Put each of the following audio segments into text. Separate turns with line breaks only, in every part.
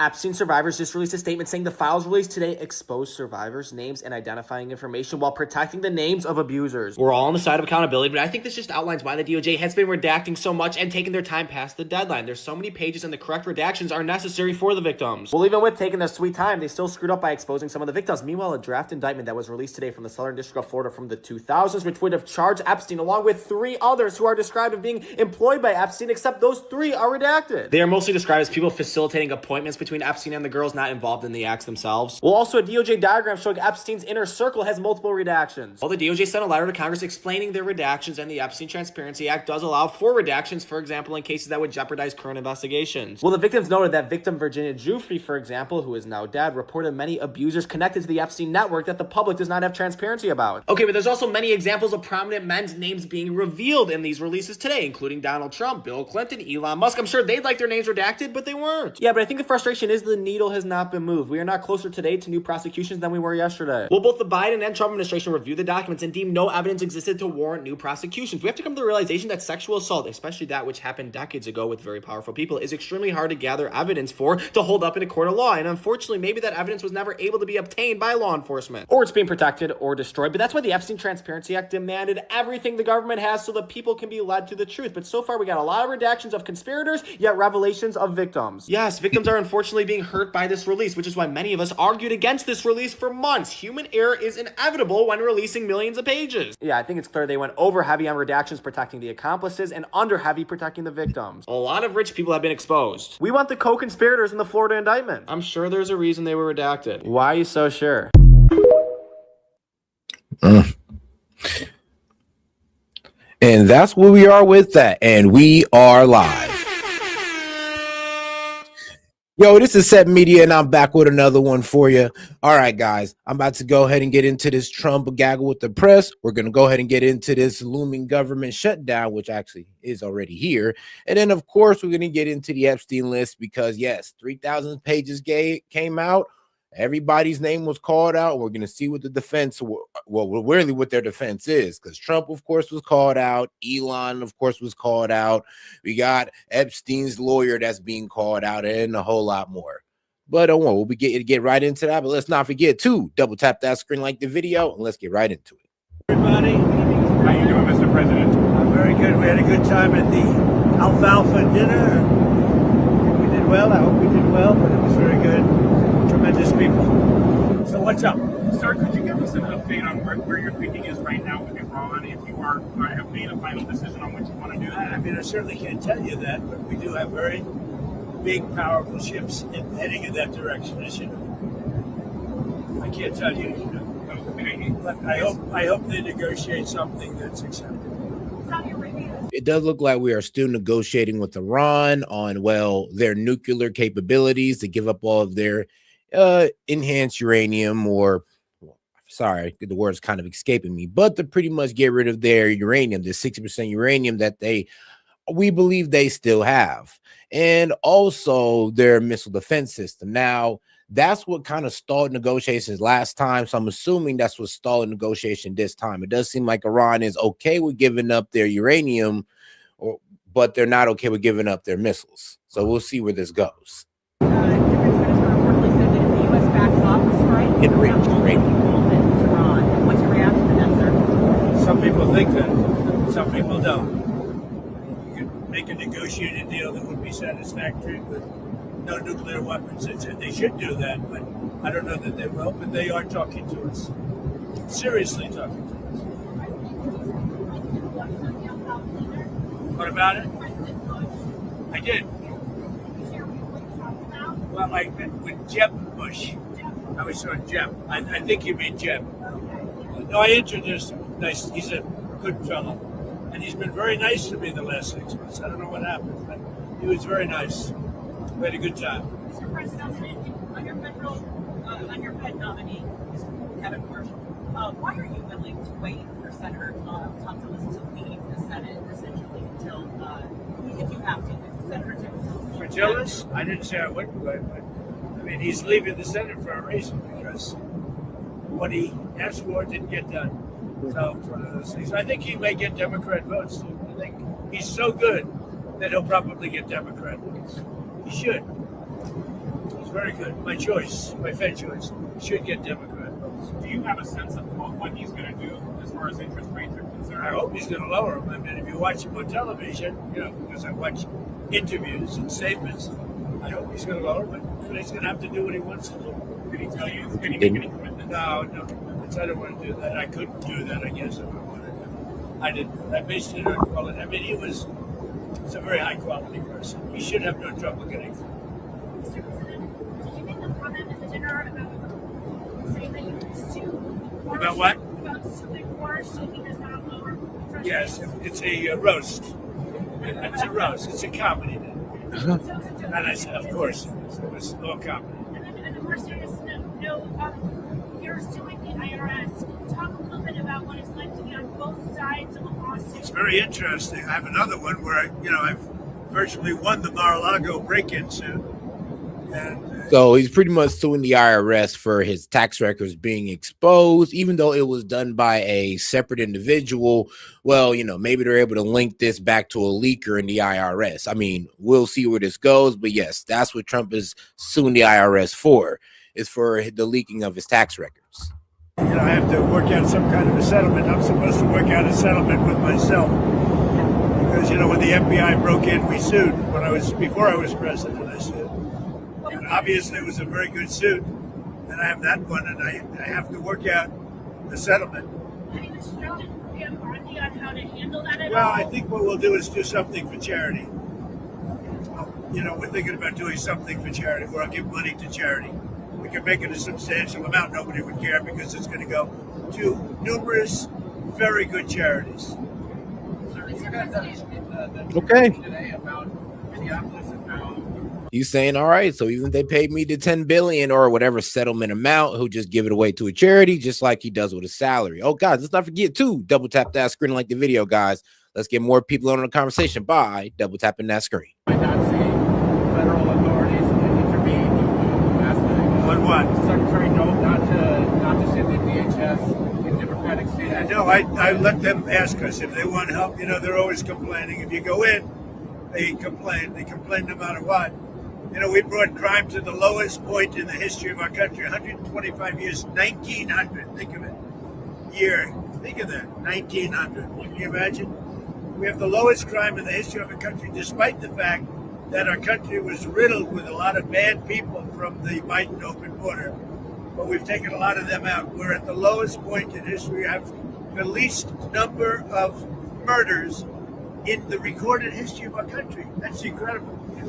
Epstein survivors just released a statement saying the files released today expose survivors' names and identifying information while protecting the names of abusers. We're all on the side of accountability, but I think this just outlines why the DOJ has been redacting so much and taking their time past the deadline. There's so many pages and the correct redactions are necessary for the victims. Well, even with taking their sweet time, they still screwed up by exposing some of the victims. Meanwhile, a draft indictment that was released today from the Southern District of Florida from the 2000s, which would have charged Epstein along with 3 others who are described as being employed by Epstein, except those 3 are redacted. They are mostly described as people facilitating appointments between Epstein and the girls, not involved in the acts themselves. Well, also a DOJ diagram showing Epstein's inner circle has multiple redactions. Well, the DOJ sent a letter to Congress explaining their redactions, and the Epstein Transparency Act does allow for redactions, for example, in cases that would jeopardize current investigations. Well, the victims noted that victim Virginia Giuffre, for example, who is now dead, reported many abusers connected to the Epstein network that the public does not have transparency about. Okay, but there's also many examples of prominent men's names being revealed in these releases today, including Donald Trump, Bill Clinton, Elon Musk. I'm sure they'd like their names redacted, but they weren't. Yeah, but I think the frustration is the needle has not been moved. We are not closer today to new prosecutions than we were yesterday. Well, both the Biden and Trump administration reviewed the documents and deemed no evidence existed to warrant new prosecutions. We have to come to the realization that sexual assault, especially that which happened decades ago with very powerful people, is extremely hard to gather evidence for to hold up in a court of law. And unfortunately, maybe that evidence was never able to be obtained by law enforcement, or it's being protected or destroyed. But that's why the Epstein Transparency Act demanded everything the government has so that people can be led to the truth. But so far, we got a lot of redactions of conspirators, yet revelations of victims. Yes, victims are unfortunately being hurt by this release, which is why many of us argued against this release for months. Human error is inevitable when releasing millions of pages. Yeah, I think it's clear they went over heavy on redactions protecting the accomplices and under heavy protecting the victims. A lot of rich people have been exposed. We want the co-conspirators in the Florida indictment. I'm sure there's a reason they were redacted. Why are you so sure?
And that's where we are with that. And we are live. Yo, this is S.E.T Media, and I'm back with another one for you. All right, guys, I'm about to go ahead and get into this Trump gaggle with the press. We're going to go ahead and get into this looming government shutdown, which actually is already here. And then, of course, we're going to get into the Epstein list because, yes, 3,000 pages came out. Everybody's name was called out. We're going to see what the defense, well, really what their defense is, because Trump, of course, was called out. Elon, of course, was called out. We got Epstein's lawyer that's being called out, and a whole lot more. But don't worry, we'll get right into that. But let's not forget to double tap that screen, like the video, and let's get right into it.
Everybody,
how you doing, Mr. President?
I'm very good. We had a good time at the alfalfa dinner. We did well. I hope we did well, but it was very good. Tremendous people. So what's up?
Sir, could you give us an update on where your thinking is right now with Iran, if you have made a final decision on what you want to do?
I mean, I certainly can't tell you that, but we do have very big, powerful ships heading in that direction, as you know. I can't tell you, but I hope they negotiate something that's acceptable.
It does look like we are still negotiating with Iran on, well, their nuclear capabilities to give up all of their enhanced uranium, or sorry, the word's kind of escaping me, but to pretty much get rid of their uranium, the 60% uranium that we believe they still have, and also their missile defense system. Now, that's what kind of stalled negotiations last time, so I'm assuming that's what stalled negotiation this time. It does seem like Iran is okay with giving up their uranium, but they're not okay with giving up their missiles. So we'll see where this goes.
What's your reaction to that, sir?
Some people think that, some people don't. You could make a negotiated deal that would be satisfactory with no nuclear weapons. They should do that, but I don't know that they will. But they are talking to us, seriously talking to us. What about it? I did. Well, I met with Jeb Bush. I was on Jeb. I think you mean Jeb. No, I introduced him. Nice. He's a good fellow. And he's been very nice to me the last 6 months. I don't know what happened, but he was very nice. We had a good time.
Mr. President, on your Fed nominee, Kevin Marshall, why are you willing to wait for Senator Thompson to leave the Senate, essentially, until, if you have to, if Senator Thompson...
For Tillis? I didn't say I wouldn't wait, but I mean, he's leaving the Senate for a reason, because what he asked for didn't get done. So it's one of those things. I think he may get Democrat votes, too. I think he's so good that he'll probably get Democrat votes. He should. He's very good. My choice, my Fed choice, should get Democrat votes.
Do you have a sense of what he's going to do as far as interest rates are concerned?
I hope he's going to lower them. I mean, if you watch him on television, because I watch interviews and statements, I hope he's going to lower them, but he's going to have to do what he wants to do.
Did he tell you? Did he make any commitments?
No commitments. I don't want to do that. I couldn't do that, I guess, if I wanted to. I didn't. I based it on quality. I mean, he's a very high quality person. He should have no trouble getting through.
Mr. President, did you make a comment at the dinner about saying that you would sue?
About what?
About suing or shaking does not lower interest
Yes,
rates?
it's a roast. It's a roast. It's a comedy.
So it's a joke.
And I said, of course, it was all comedy.
And the more serious note, you're suing the IRS. Talk a little bit about what it's like to be on both sides of a lawsuit.
It's very interesting. I have another one where I've virtually won the Mar-a-Lago break-in suit. And
So he's pretty much suing the IRS for his tax records being exposed, even though it was done by a separate individual. Well, maybe they're able to link this back to a leaker in the IRS. I mean, we'll see where this goes. But yes, that's what Trump is suing the IRS for, is for the leaking of his tax records.
I have to work out some kind of a settlement. I'm supposed to work out a settlement with myself. Because, when the FBI broke in, we sued. Before I was president, I sued. And obviously, it was a very good suit. And I have that one, and I have to work out the settlement.
Have you instructed Pam Bondi on how to handle that at
Well,
all?
I think what we'll do is do something for charity. We're thinking about doing something for charity, where I'll give money to charity. We can make it a substantial amount. Nobody would care because it's going to go to numerous, very good charities.
Okay.
Today about Minneapolis and how
He's saying, all right, so even if they paid me the $10 billion or whatever settlement amount, he'll just give it away to a charity, just like he does with his salary. Oh, guys, let's not forget to double tap that screen, like the video, guys. Let's get more people on the conversation by double tapping that screen.
might not see federal authorities intervene.
On what?
Secretary Note not to send the DHS in Democratic states.
No, I let them ask us if they want help. They're always complaining. If you go in, they complain. They complain no matter what. We brought crime to the lowest point in the history of our country, 125 years, 1900. Think of it. Year. Think of that, 1900. Can you imagine? We have the lowest crime in the history of our country, despite the fact that our country was riddled with a lot of bad people from the Biden open border. But we've taken a lot of them out. We're at the lowest point in history. We have the least number of murders in the recorded history of our country. That's incredible. But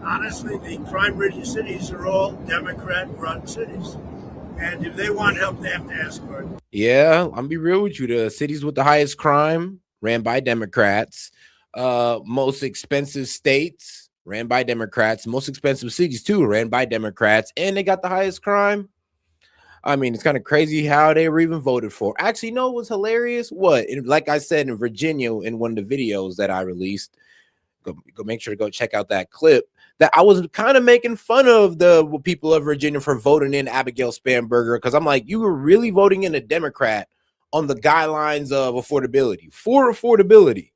honestly, the crime-ridden cities are all Democrat-run cities. And if they want help, they have to ask for it.
Yeah, I'm gonna be real with you. The cities with the highest crime ran by Democrats. Most expensive states ran by Democrats. Most expensive cities too ran by Democrats, and they got the highest crime. I mean, it's kind of crazy how they were even voted for. Actually, no, it was hilarious. Like I said in Virginia in one of the videos that I released, go make sure to go check out that clip. That I was kind of making fun of the people of Virginia for voting in Abigail Spanberger, because I'm like, you were really voting in a Democrat on the guidelines of affordability, for affordability.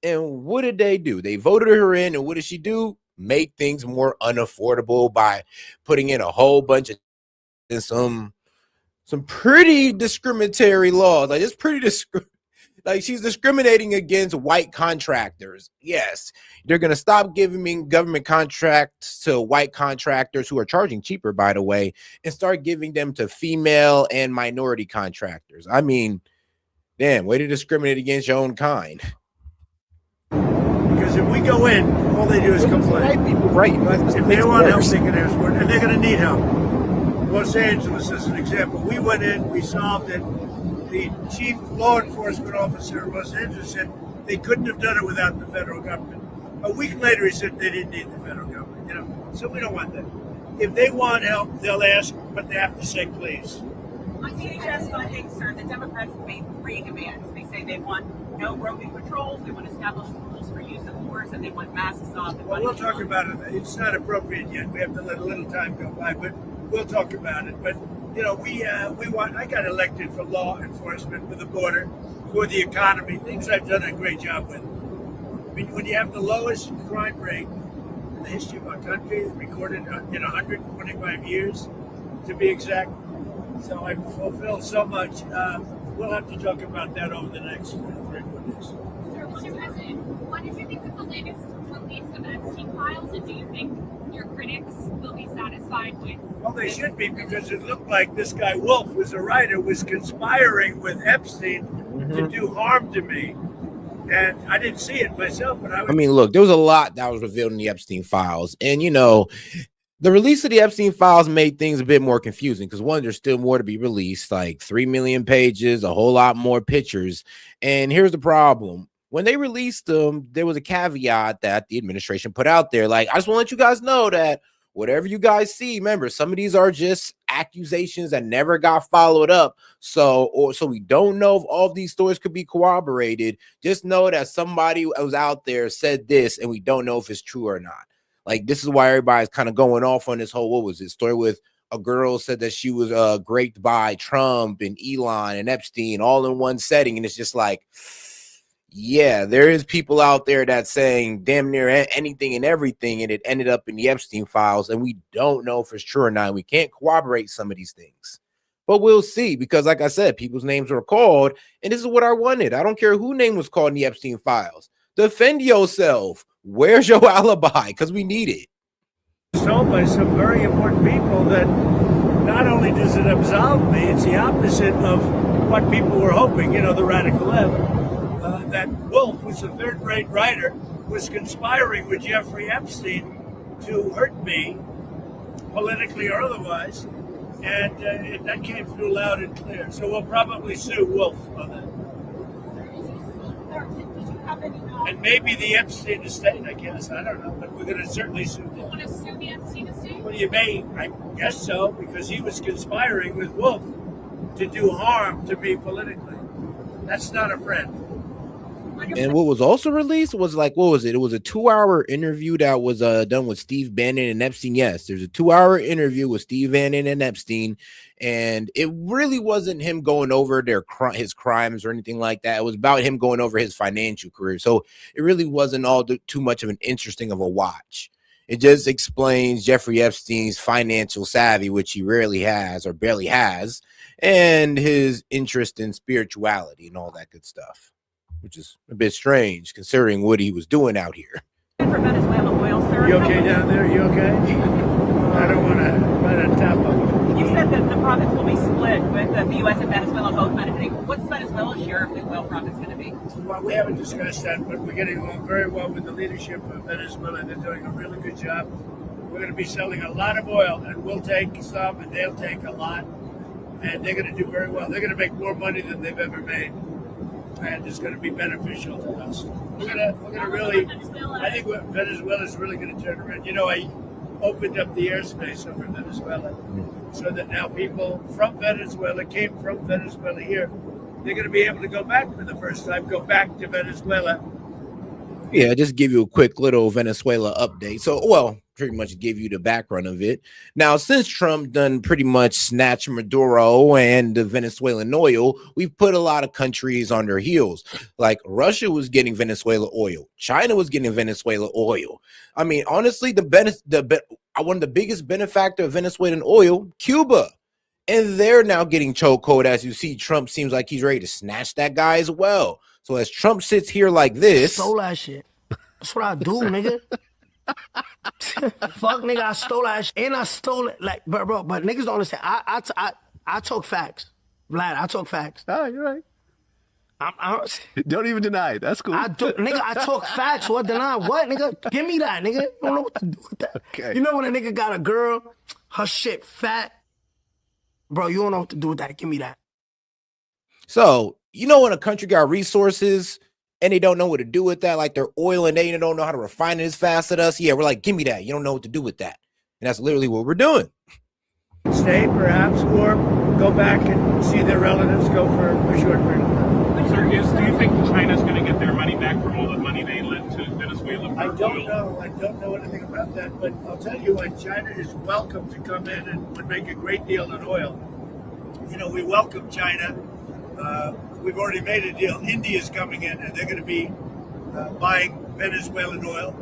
And what did they do? They voted her in, and what did she do? Make things more unaffordable by putting in a whole bunch of some pretty discriminatory laws. Like, it's pretty like she's discriminating against white contractors. Yes, they're gonna stop giving government contracts to white contractors who are charging cheaper, by the way, and start giving them to female and minority contractors. I mean, damn, way to discriminate against your own kind.
Because if we go in, all they do is complain.
White people, right?
If they want help, they can ask for it, and they're going to need help. Los Angeles is an example. We went in, we solved it. The chief law enforcement officer in Los Angeles said they couldn't have done it without the federal government. A week later, he said they didn't need the federal government. So we don't want that. If they want help, they'll ask, but they have to say please.
On DHS funding, sir, the Democrats have made 3 demands. They say they want no roving patrols, they want established rules for use of force, and they want masks off.
Well, we'll talk about it. It's not appropriate yet. We have to let a little time go by, but we'll talk about it. But we want. I got elected for law enforcement, for the border, for the economy, things I've done a great job with. I mean, when you have the lowest crime rate in the history of our country, recorded in 125 years, to be exact. So I fulfilled so much. We'll have to talk about that over the next 3 or 4 days.
Sir, Mr. President, what did you think of the latest release of S.E.T files, and do you think your critics will be satisfied with?
Well, they should be, because it looked like this guy Wolf, was a writer, was conspiring with Epstein to do harm to me. And I didn't see it myself, but I
mean, look, there was a lot that was revealed in the Epstein files. And, you know, the release of the Epstein files made things a bit more confusing because, one, there's still more to be released, like 3 million pages, a whole lot more pictures. And here's the problem. When they released them, there was a caveat that the administration put out there. Like, I just want to let you guys know that whatever you guys see, remember, some of these are just accusations that never got followed up. So we don't know if all of these stories could be corroborated. Just know that somebody was out there said this, and we don't know if it's true or not. Like, this is why everybody's kind of going off on this whole, what was it, story with a girl said that she was raped by Trump and Elon and Epstein all in one setting. And it's just like, yeah, there is people out there that's saying damn near anything and everything, and it ended up in the Epstein files, and we don't know if it's true or not. We can't corroborate some of these things, but we'll see, because like I said, people's names were called, and this is what I wanted. I don't care who name was called in the Epstein files. Defend yourself. Where's your alibi? Because we need it.
Told by some very important people that not only does it absolve me, it's the opposite of what people were hoping, you know, the radical left. That Wolf, who's a third-rate writer, was conspiring with Jeffrey Epstein to hurt me, politically or otherwise, and that came through loud and clear. So we'll probably sue Wolf on that. And maybe the Epstein estate, I guess. I don't know, but we're going to certainly sue them.
You want to sue the Epstein estate?
Well, you may, I guess so, because he was conspiring with Wolf to do harm to me politically. That's not a friend.
And what was also released was, like, what was it? It was a 2-hour interview that was done with Steve Bannon and Epstein. Yes, there's a 2-hour interview with Steve Bannon and Epstein, and it really wasn't him going over his crimes or anything like that. It was about him going over his financial career. So it really wasn't all too much of an interesting of a watch. It just explains Jeffrey Epstein's financial savvy, which he rarely has or barely has, and his interest in spirituality and all that good stuff, which is a bit strange considering what he was doing out here.
For Venezuela oil, sir.
You okay down there? You okay? I don't want to let it tap up.
You said that the profits will be split with the U.S. and Venezuela both benefiting. What's Venezuela's share of the oil profits going to be?
Well, we haven't discussed that, but we're getting along very well with the leadership of Venezuela. They're doing a really good job. We're going to be selling a lot of oil, and we'll take some, and they'll take a lot, and they're going to do very well. They're going to make more money than they've ever made, and it's going to be beneficial to us. We're going to really, I think Venezuela is really going to turn around. You know, I opened up the airspace over Venezuela so that now people from Venezuela came from Venezuela here. They're going to be able to go back for the first time, go back to Venezuela.
Yeah, just give you a quick little Venezuela update. So, well, pretty much give you the background of it. Now, since Trump done pretty much snatched Maduro and the Venezuelan oil, we've put a lot of countries on their heels. Like Russia was getting Venezuela oil. China was getting Venezuela oil. I mean, honestly, one of the biggest benefactor of Venezuelan oil, Cuba. And they're now getting chokehold. As you see, Trump seems like he's ready to snatch that guy as well. So as Trump sits here like this,
stole that shit. That's what I do, nigga. Fuck, nigga, I stole that shit. And I stole it, like, bro, but niggas don't understand. I talk facts. Vlad, I talk facts.
Oh, you're right.
I
don't even deny it. That's cool.
I talk facts. What deny? What, nigga? Give me that, nigga. You don't know what to do with that.
Okay.
You know when a nigga got a girl, her shit fat, bro, you don't know what to do with that. Give me that.
So, you know, when a country got resources and they don't know what to do with that, like their oil, and they don't know how to refine it as fast as us, yeah, we're like, give me that. You don't know what to do with that. And that's literally what we're doing.
Stay, perhaps, or go back and see their relatives, go for a short period of time.
Sir, do you think China's going to get their money back from all the money they lent to Venezuela?
I don't know. I don't know anything about that, but I'll tell you what, China is welcome to come in and would make a great deal in oil. You know, we welcome China. We've already made a deal. India's coming in, and they're going to be buying Venezuelan oil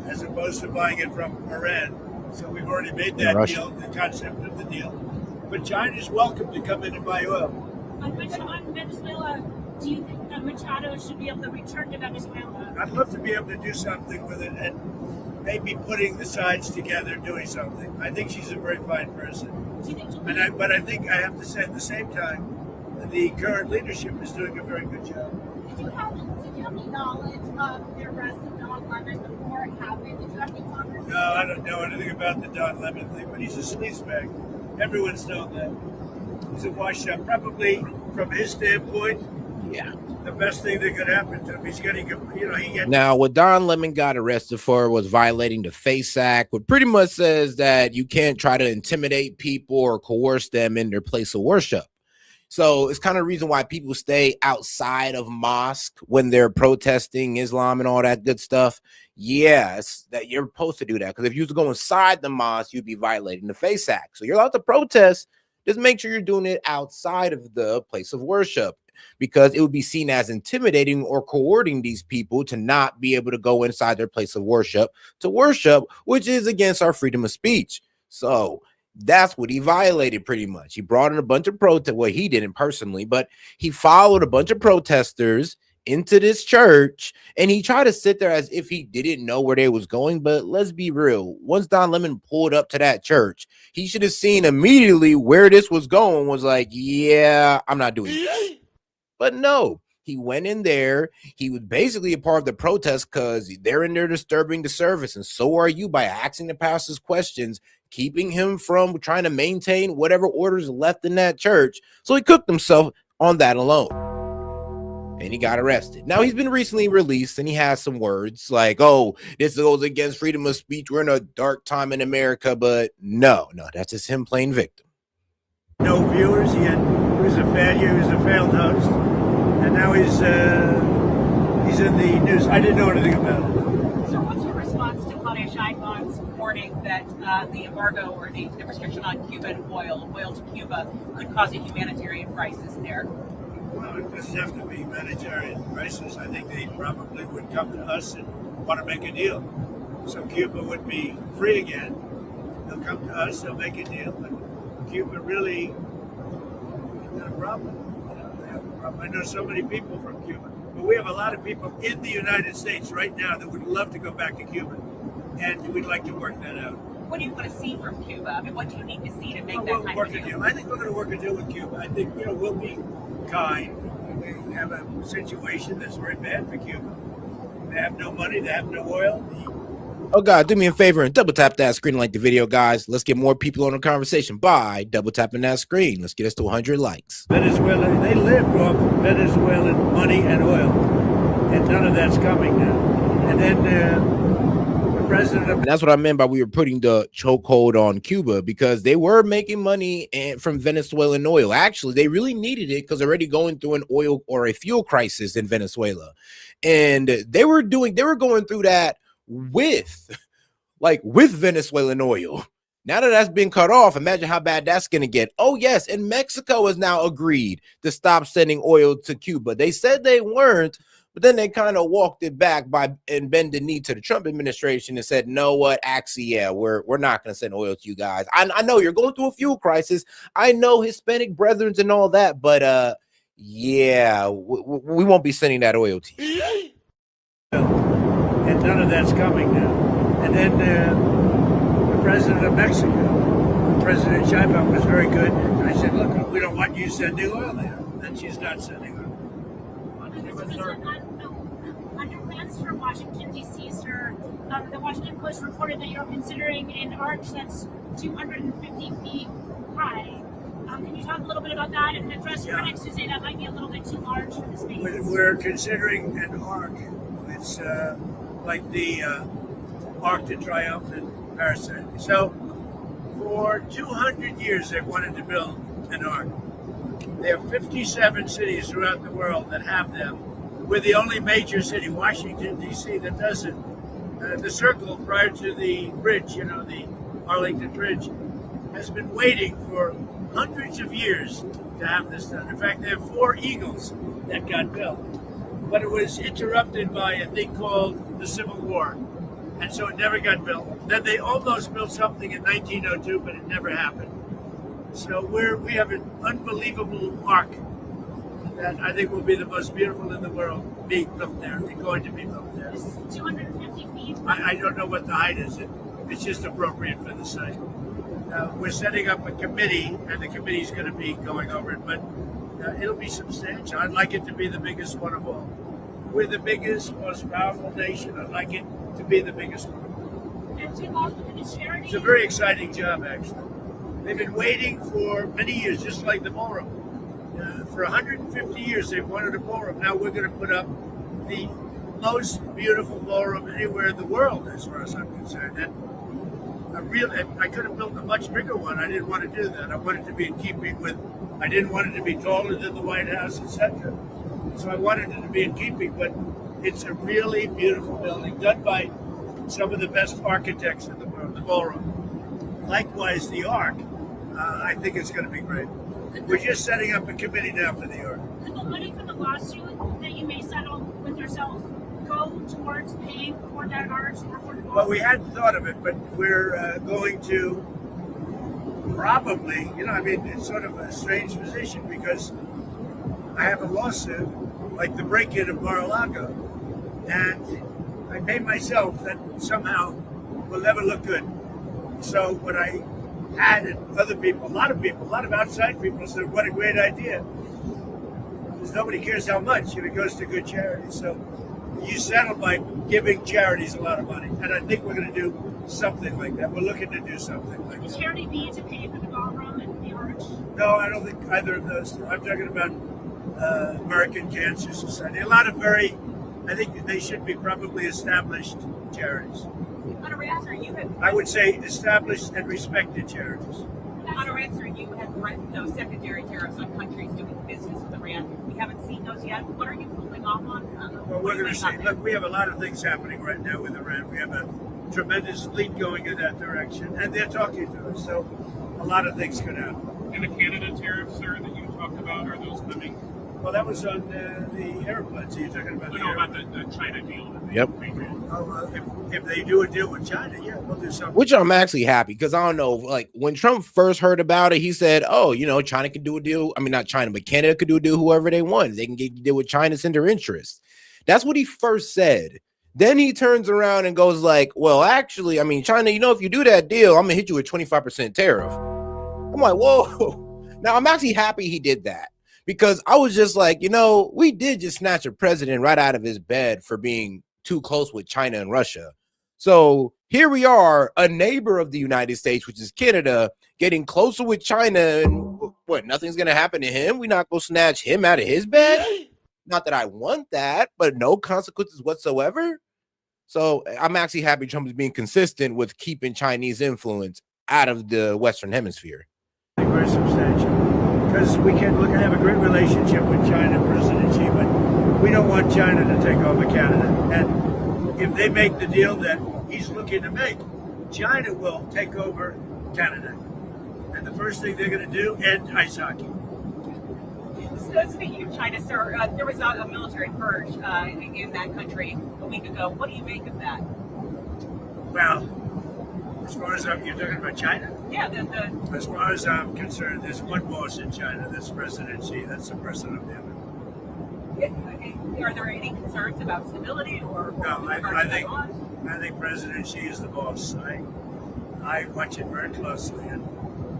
as opposed to buying it from Iran. So we've already made
In
that
Russia.
deal, the concept of the deal. But China's welcome to come in and buy oil.
On Venezuela, do you think that Machado should be able to return to Venezuela?
I'd love to be able to do something with it and maybe putting the sides together, doing something. I think she's a very fine person.
Do you think she'll
But I think I have to say at the same time, the current leadership is doing a very good job.
Did you have any knowledge of the arrest of Don Lemon before it happened? Did you have any conversation?
No, I don't know anything about the Don Lemon thing, but he's a sleazebag. Everyone's known that. He's a washout. Probably from his standpoint,
Yeah.
the best thing that could happen to him. He's getting, he gets.
Now, what Don Lemon got arrested for was violating the FACE Act, which pretty much says that you can't try to intimidate people or coerce them in their place of worship. So it's kind of the reason why people stay outside of mosque when they're protesting Islam and all that good stuff. Yes, that you're supposed to do that, because if you was to go inside the mosque, you'd be violating the FACE Act. So you're allowed to protest. Just make sure you're doing it outside of the place of worship, because it would be seen as intimidating or coercing these people to not be able to go inside their place of worship to worship, which is against our freedom of speech. So that's what he violated pretty much. He brought in a bunch of protest. Well, he didn't personally, but he followed a bunch of protesters into this church, and he tried to sit there as if he didn't know where they was going. But let's be real, once Don Lemon pulled up to that church, he should have seen immediately where this was going, was like, yeah, I'm not doing this. But no, he went in there. He was basically a part of the protest because they're in there disturbing the service, and so are you, by asking the pastors questions, keeping him from trying to maintain whatever orders left in that church. So he cooked himself on that alone, and he got arrested. Now he's been recently released, and he has some words like, oh, this goes against freedom of speech. We're in a dark time in America. But no, that's just him playing victim.
No viewers. He was a failure. He was a failed host, and now he's in the news. I didn't know anything about it.
So what's your response to Claudia Sheinbaum's warning that the embargo or the restriction on Cuban oil to Cuba could cause a humanitarian crisis there?
Well, it doesn't have to be humanitarian crisis. I think they probably would come to us and want to make a deal. So Cuba would be free again. They'll come to us, they'll make a deal. But Cuba really is a problem. They have a problem. I know so many people from Cuba. But we have a lot of people in the United States right now that would love to go back to Cuba. And we'd like to work that out.
What do you want to see from Cuba? I mean, what do you need to see to make that
We'll
kind
work
of
a
deal?
deal. I think we're going to work a deal with Cuba. I think, we'll be kind. We have a situation that's very bad for Cuba. They have no money. They have no oil.
Oh God, do me a favor and double tap that screen and like the video, guys. Let's get more people on the conversation by double tapping that screen. Let's get us to 100 likes.
Venezuela, they live off Venezuelan money and oil. And none of that's coming now. And then the president of...
And that's what I meant by we were putting the chokehold on Cuba, because they were making money from Venezuelan oil. Actually, they really needed it because they're already going through an oil or a fuel crisis in Venezuela. And they were going through that with Venezuelan oil. Now that that's been cut off, imagine how bad that's going to get. Oh, yes. And Mexico has now agreed to stop sending oil to Cuba. They said they weren't, but then they kind of walked it back and bend the knee to the Trump administration and said, no, what? Actually, yeah, we're not going to send oil to you guys. I know you're going through a fuel crisis. I know Hispanic brethren and all that, but yeah, we won't be sending that oil to you.
And none of that's coming now. And then the president of Mexico, President Sheinbaum, was very good. I said, look, we don't want you sending oil there. And she's not sending oil.
On your plans for Washington, D.C., sir, the Washington Post reported that you're considering an arch that's 250 feet high. Can you talk a little bit about that and address critics who say that might be a little bit too large for the space?
We're considering an arc. It's like the Arc de Triomphe in Paris. So for 200 years, they've wanted to build an arc. There are 57 cities throughout the world that have them. We're the only major city, Washington, D.C., that doesn't. The circle prior to the bridge, the Arlington Bridge, has been waiting for hundreds of years to have this done. In fact, there are 4 Eagles that got built. but it was interrupted by a thing called the Civil War, and so it never got built. Then they almost built something in 1902, but it never happened. So we have an unbelievable ark that I think will be the most beautiful in the world being built there. It's going to be built there.
It's 250 feet.
I don't know what the height is. It's just appropriate for the site. We're setting up a committee, and the committee's going to be going over it, but it'll be substantial. I'd like it to be the biggest one of all. We're the biggest, most powerful nation. I'd like it to be the biggest one.
And to all the charity.
It's a very exciting job, actually. They've been waiting for many years, just like the ballroom. For 150 years, they've wanted a ballroom. Now we're going to put up the most beautiful ballroom anywhere in the world, as far as I'm concerned. And I could have built a much bigger one. I didn't want to do that. I wanted to be in keeping with. I didn't want it to be taller than the White House, etc. So I wanted it to be in keeping. But it's a really beautiful building, done by some of the best architects in the world. The ballroom, likewise the Ark. I think it's going to be great. We're just setting up a committee now for the Ark.
Could the money from the lawsuit that you may settle with yourself go towards paying for that arch or for the ball?
Well, we hadn't thought of it, but we're going to probably, it's sort of a strange position because I have a lawsuit like the break-in of Mar-a-Lago, and I pay myself that somehow will never look good. So when I had other people, a lot of outside people said, what a great idea. Because nobody cares how much if it goes to good charity. So you settle by giving charities a lot of money. And I think we're going to do something like that. We're looking to do something like that.
The charity be to pay for the ballroom and the arch?
No, I don't think either of those two. I'm talking about American Cancer Society. A lot of I think they should be probably established charities.
On a answer, you had.
I would say established and respected charities.
On a answer, you had threatened those secondary tariffs on countries doing business with Iran. We haven't seen those yet. What are you holding off on?
Well, we're going to see. Look, we have a lot of things happening right now with Iran. We have a tremendous lead going in that direction, and they're talking to us. So a lot of things could happen.
And the Canada tariffs, sir, that you talked about, are those coming?
Well, that was on the airplanes. Are you talking about
the China deal?
Yep.
If they do a deal with China, yeah, we'll do something.
Which I'm actually happy because I don't know, like when Trump first heard about it, he said, "Oh, China can do a deal. I mean, not China, but Canada could do a deal. Whoever they want, they can get a deal with China, send their interest." That's what he first said. Then he turns around and goes like, "Well, actually, I mean, China, if you do that deal, I'm gonna hit you with 25% tariff." I'm like, "Whoa!" Now I'm actually happy he did that because I was just like, we did just snatch a president right out of his bed for being too close with China and Russia. So here we are, a neighbor of the United States, which is Canada, getting closer with China, and what, nothing's going to happen to him? We're not going to snatch him out of his bed? Not that I want that, but no consequences whatsoever. So I'm actually happy Trump is being consistent with keeping Chinese influence out of the Western Hemisphere.
Very substantial. Because we're going to have a great relationship with China, President Xi, but we don't want China to take over Canada. And if they make the deal that he's looking to make, China will take over Canada. And the first thing they're going to do, end ice hockey.
So speaking of China, sir, there was a military purge in that country a week ago. What do you make of that?
Well, as far as you're talking about China?
Yeah.
As far as I'm concerned, there's one boss in China. That's President Xi. That's the person of him.
Are there any concerns about stability or
no? I think President Xi is the boss. I watch it very closely, and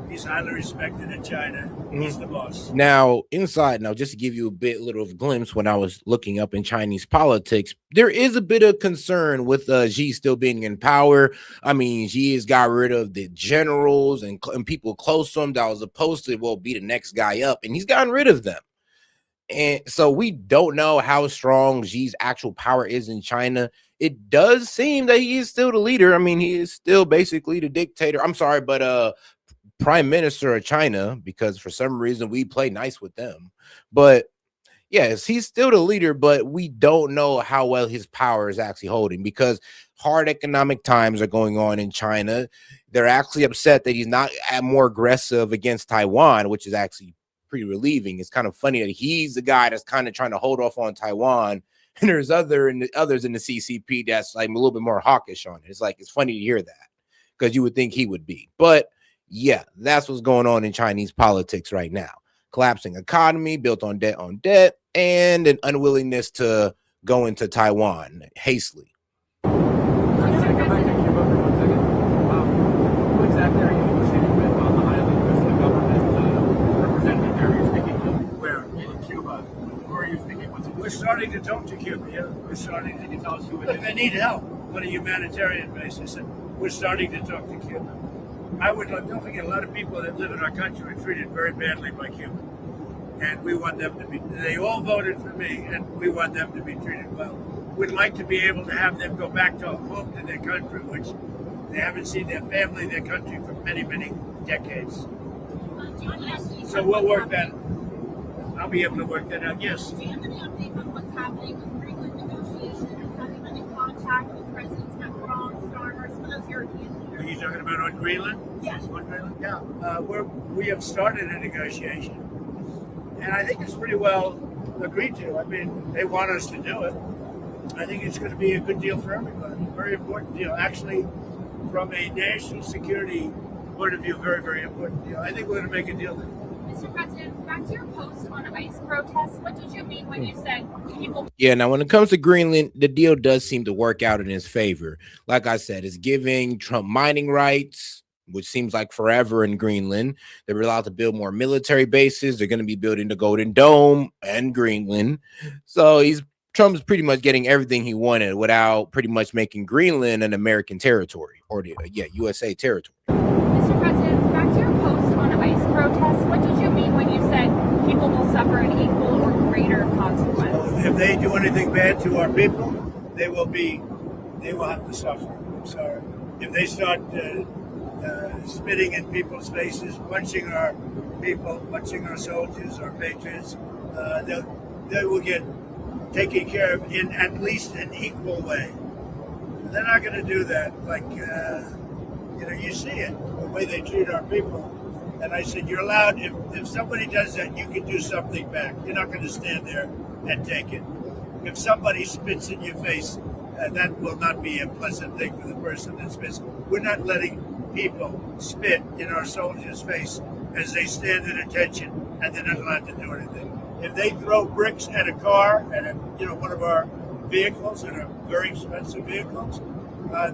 he's highly respected in China. He's the boss.
Now, just to give you a little of a glimpse, when I was looking up in Chinese politics, there is a bit of concern with Xi still being in power. I mean, Xi has got rid of the generals and people close to him that was opposed to, be the next guy up, and he's gotten rid of them. And so we don't know how strong Xi's actual power is in China. It does seem that he is still the leader. I mean, he is still basically the dictator. I'm sorry, but prime minister of China, because for some reason we play nice with them. But yes, he's still the leader, but we don't know how well his power is actually holding because hard economic times are going on in China. They're actually upset that he's not more aggressive against Taiwan, which is actually pretty relieving. It's kind of funny that he's the guy that's kind of trying to hold off on Taiwan, And there's others in the CCP that's like a little bit more hawkish on it. It's like, it's funny to hear that because you would think he would be. But yeah, that's what's going on in Chinese politics right now. Collapsing economy built on debt, and an unwillingness to go into Taiwan hastily.
We're starting to talk to Cuba. Yeah, we're starting to tell us if they need help on a humanitarian basis, and we're starting to talk to Cuba. Don't forget, a lot of people that live in our country are treated very badly by Cuba, and we want them to be. They all voted for me, and we want them to be treated well. We'd like to be able to have them go back to home to their country, which they haven't seen their family, their country for many, many decades. So we'll work that. I'll be able to work that out. Yes.
Do you have any update on what's happening with Greenland negotiations? Have you been in contact with Presidents Macron, Starmer, some of those European leaders?
Are you talking about on Greenland?
Yes.
On Greenland? Yeah. We have started a negotiation, and I think it's pretty well agreed to. I mean, they want us to do it. I think it's going to be a good deal for everybody. A very important deal. Actually, from a national security point of view, very, very important deal. I think we're going to make a deal there.
Mr. President, back to your post on ICE protests. What did you mean when you said people?
Yeah, now when it comes to Greenland, the deal does seem to work out in his favor. Like I said, it's giving Trump mining rights, which seems like forever in Greenland. They're allowed to build more military bases. They're going to be building the Golden Dome and Greenland. So Trump's pretty much getting everything he wanted without pretty much making Greenland an American territory, or USA territory.
Mr. President, back to your post on ICE protests. What did you mean when you said people will suffer an equal or greater consequence?
If they do anything bad to our people, they will have to suffer. I'm sorry. If they start spitting in people's faces, punching our people, punching our soldiers, our patriots, they will get taken care of in at least an equal way. They're not going to do that. Like, you see it, the way they treat our people. And I said, you're allowed, if somebody does that, you can do something back. You're not going to stand there and take it. If somebody spits in your face, that will not be a pleasant thing for the person that spits. We're not letting people spit in our soldiers' face as they stand at attention, and they're not allowed to do anything. If they throw bricks at a car, at one of our vehicles, that are very expensive vehicles,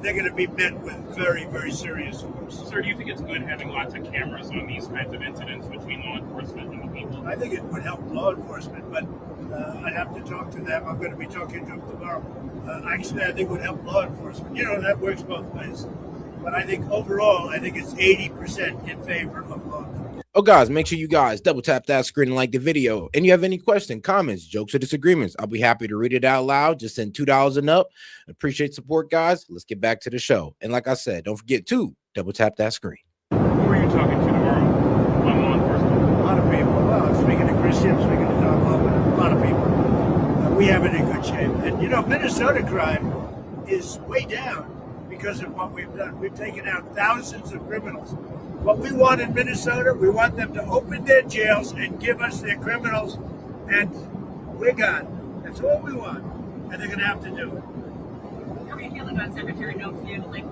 they're going to be met with very, very serious force.
Sir, do you think it's good having lots of cameras on these kinds of incidents between law enforcement and the people?
I think it would help law enforcement, but I'd have to talk to them. I'm going to be talking to them tomorrow. Actually, I think it would help law enforcement. That works both ways. But I think overall, it's 80% in favor of law enforcement.
Oh, guys, make sure you guys double tap that screen and like the video. And you have any questions, comments, jokes, or disagreements, I'll be happy to read it out loud. Just send $2 and up. Appreciate support, guys. Let's get back to the show. And like I said, don't forget to double tap that screen.
Who are you talking to tomorrow on law enforcement?
A lot of people. Well, I'm speaking to Christy, I'm speaking to Tom Logan, a lot of people. We have it in good shape. And, Minnesota crime is way down because of what we've done. We've taken out thousands of criminals. What we want in Minnesota, we want them to open their jails and give us their criminals, and we're gone. That's all we want, and they're going to have to do it.
How are you feeling about Secretary Noakes handling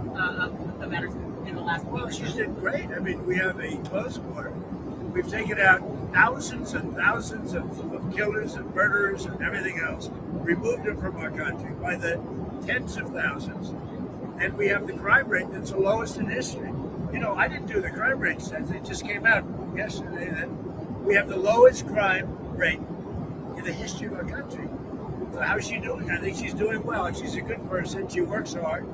the matters in the last week?
Well, she's did great. I mean, we have a close border. We've taken out thousands and thousands of killers and murderers and everything else, removed them from our country by the tens of thousands, and we have the crime rate that's the lowest in history. I didn't do the crime rate stats. It just came out yesterday that we have the lowest crime rate in the history of our country. So how's she doing? I think she's doing well. She's a good person. She works hard.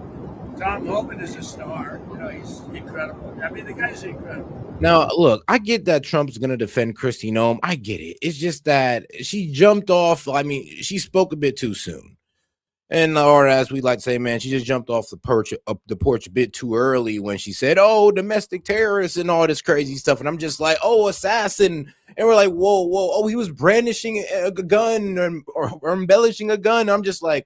Tom Homan is a star. He's incredible. I mean, the guy's incredible.
Now, look, I get that Trump's going to defend Kristi Noem. I get it. It's just that she jumped off. I mean, she spoke a bit too soon. Or as we like to say, man, she just jumped off the porch a bit too early when she said, "Oh, domestic terrorists and all this crazy stuff." And I'm just like, "Oh, assassin!" And we're like, "Whoa!" Oh, he was brandishing a gun or embellishing a gun. I'm just like,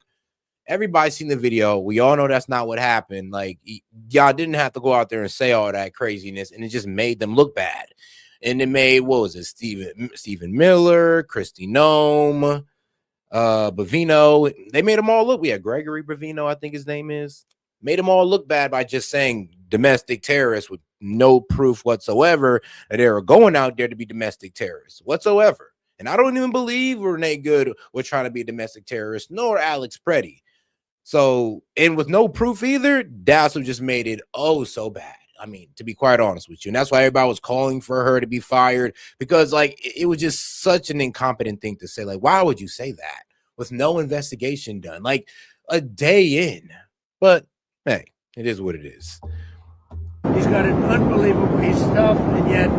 everybody's seen the video. We all know that's not what happened. Like, y'all didn't have to go out there and say all that craziness, and it just made them look bad. And it made Stephen Miller, Kristi Noem. Bavino. They made them all look. We had Gregory Bavino, I think his name is. Made them all look bad by just saying domestic terrorists with no proof whatsoever that they were going out there to be domestic terrorists whatsoever. And I don't even believe Renee Good was trying to be a domestic terrorist, nor Alex Preddy. So, and with no proof either, that's what just made it oh so bad. I mean, to be quite honest with you. And that's why everybody was calling for her to be fired, because like it was just such an incompetent thing to say. Like, why would you say that with no investigation done? Like a day in. But hey, it is what it is.
He's got an unbelievable, he's tough, and yet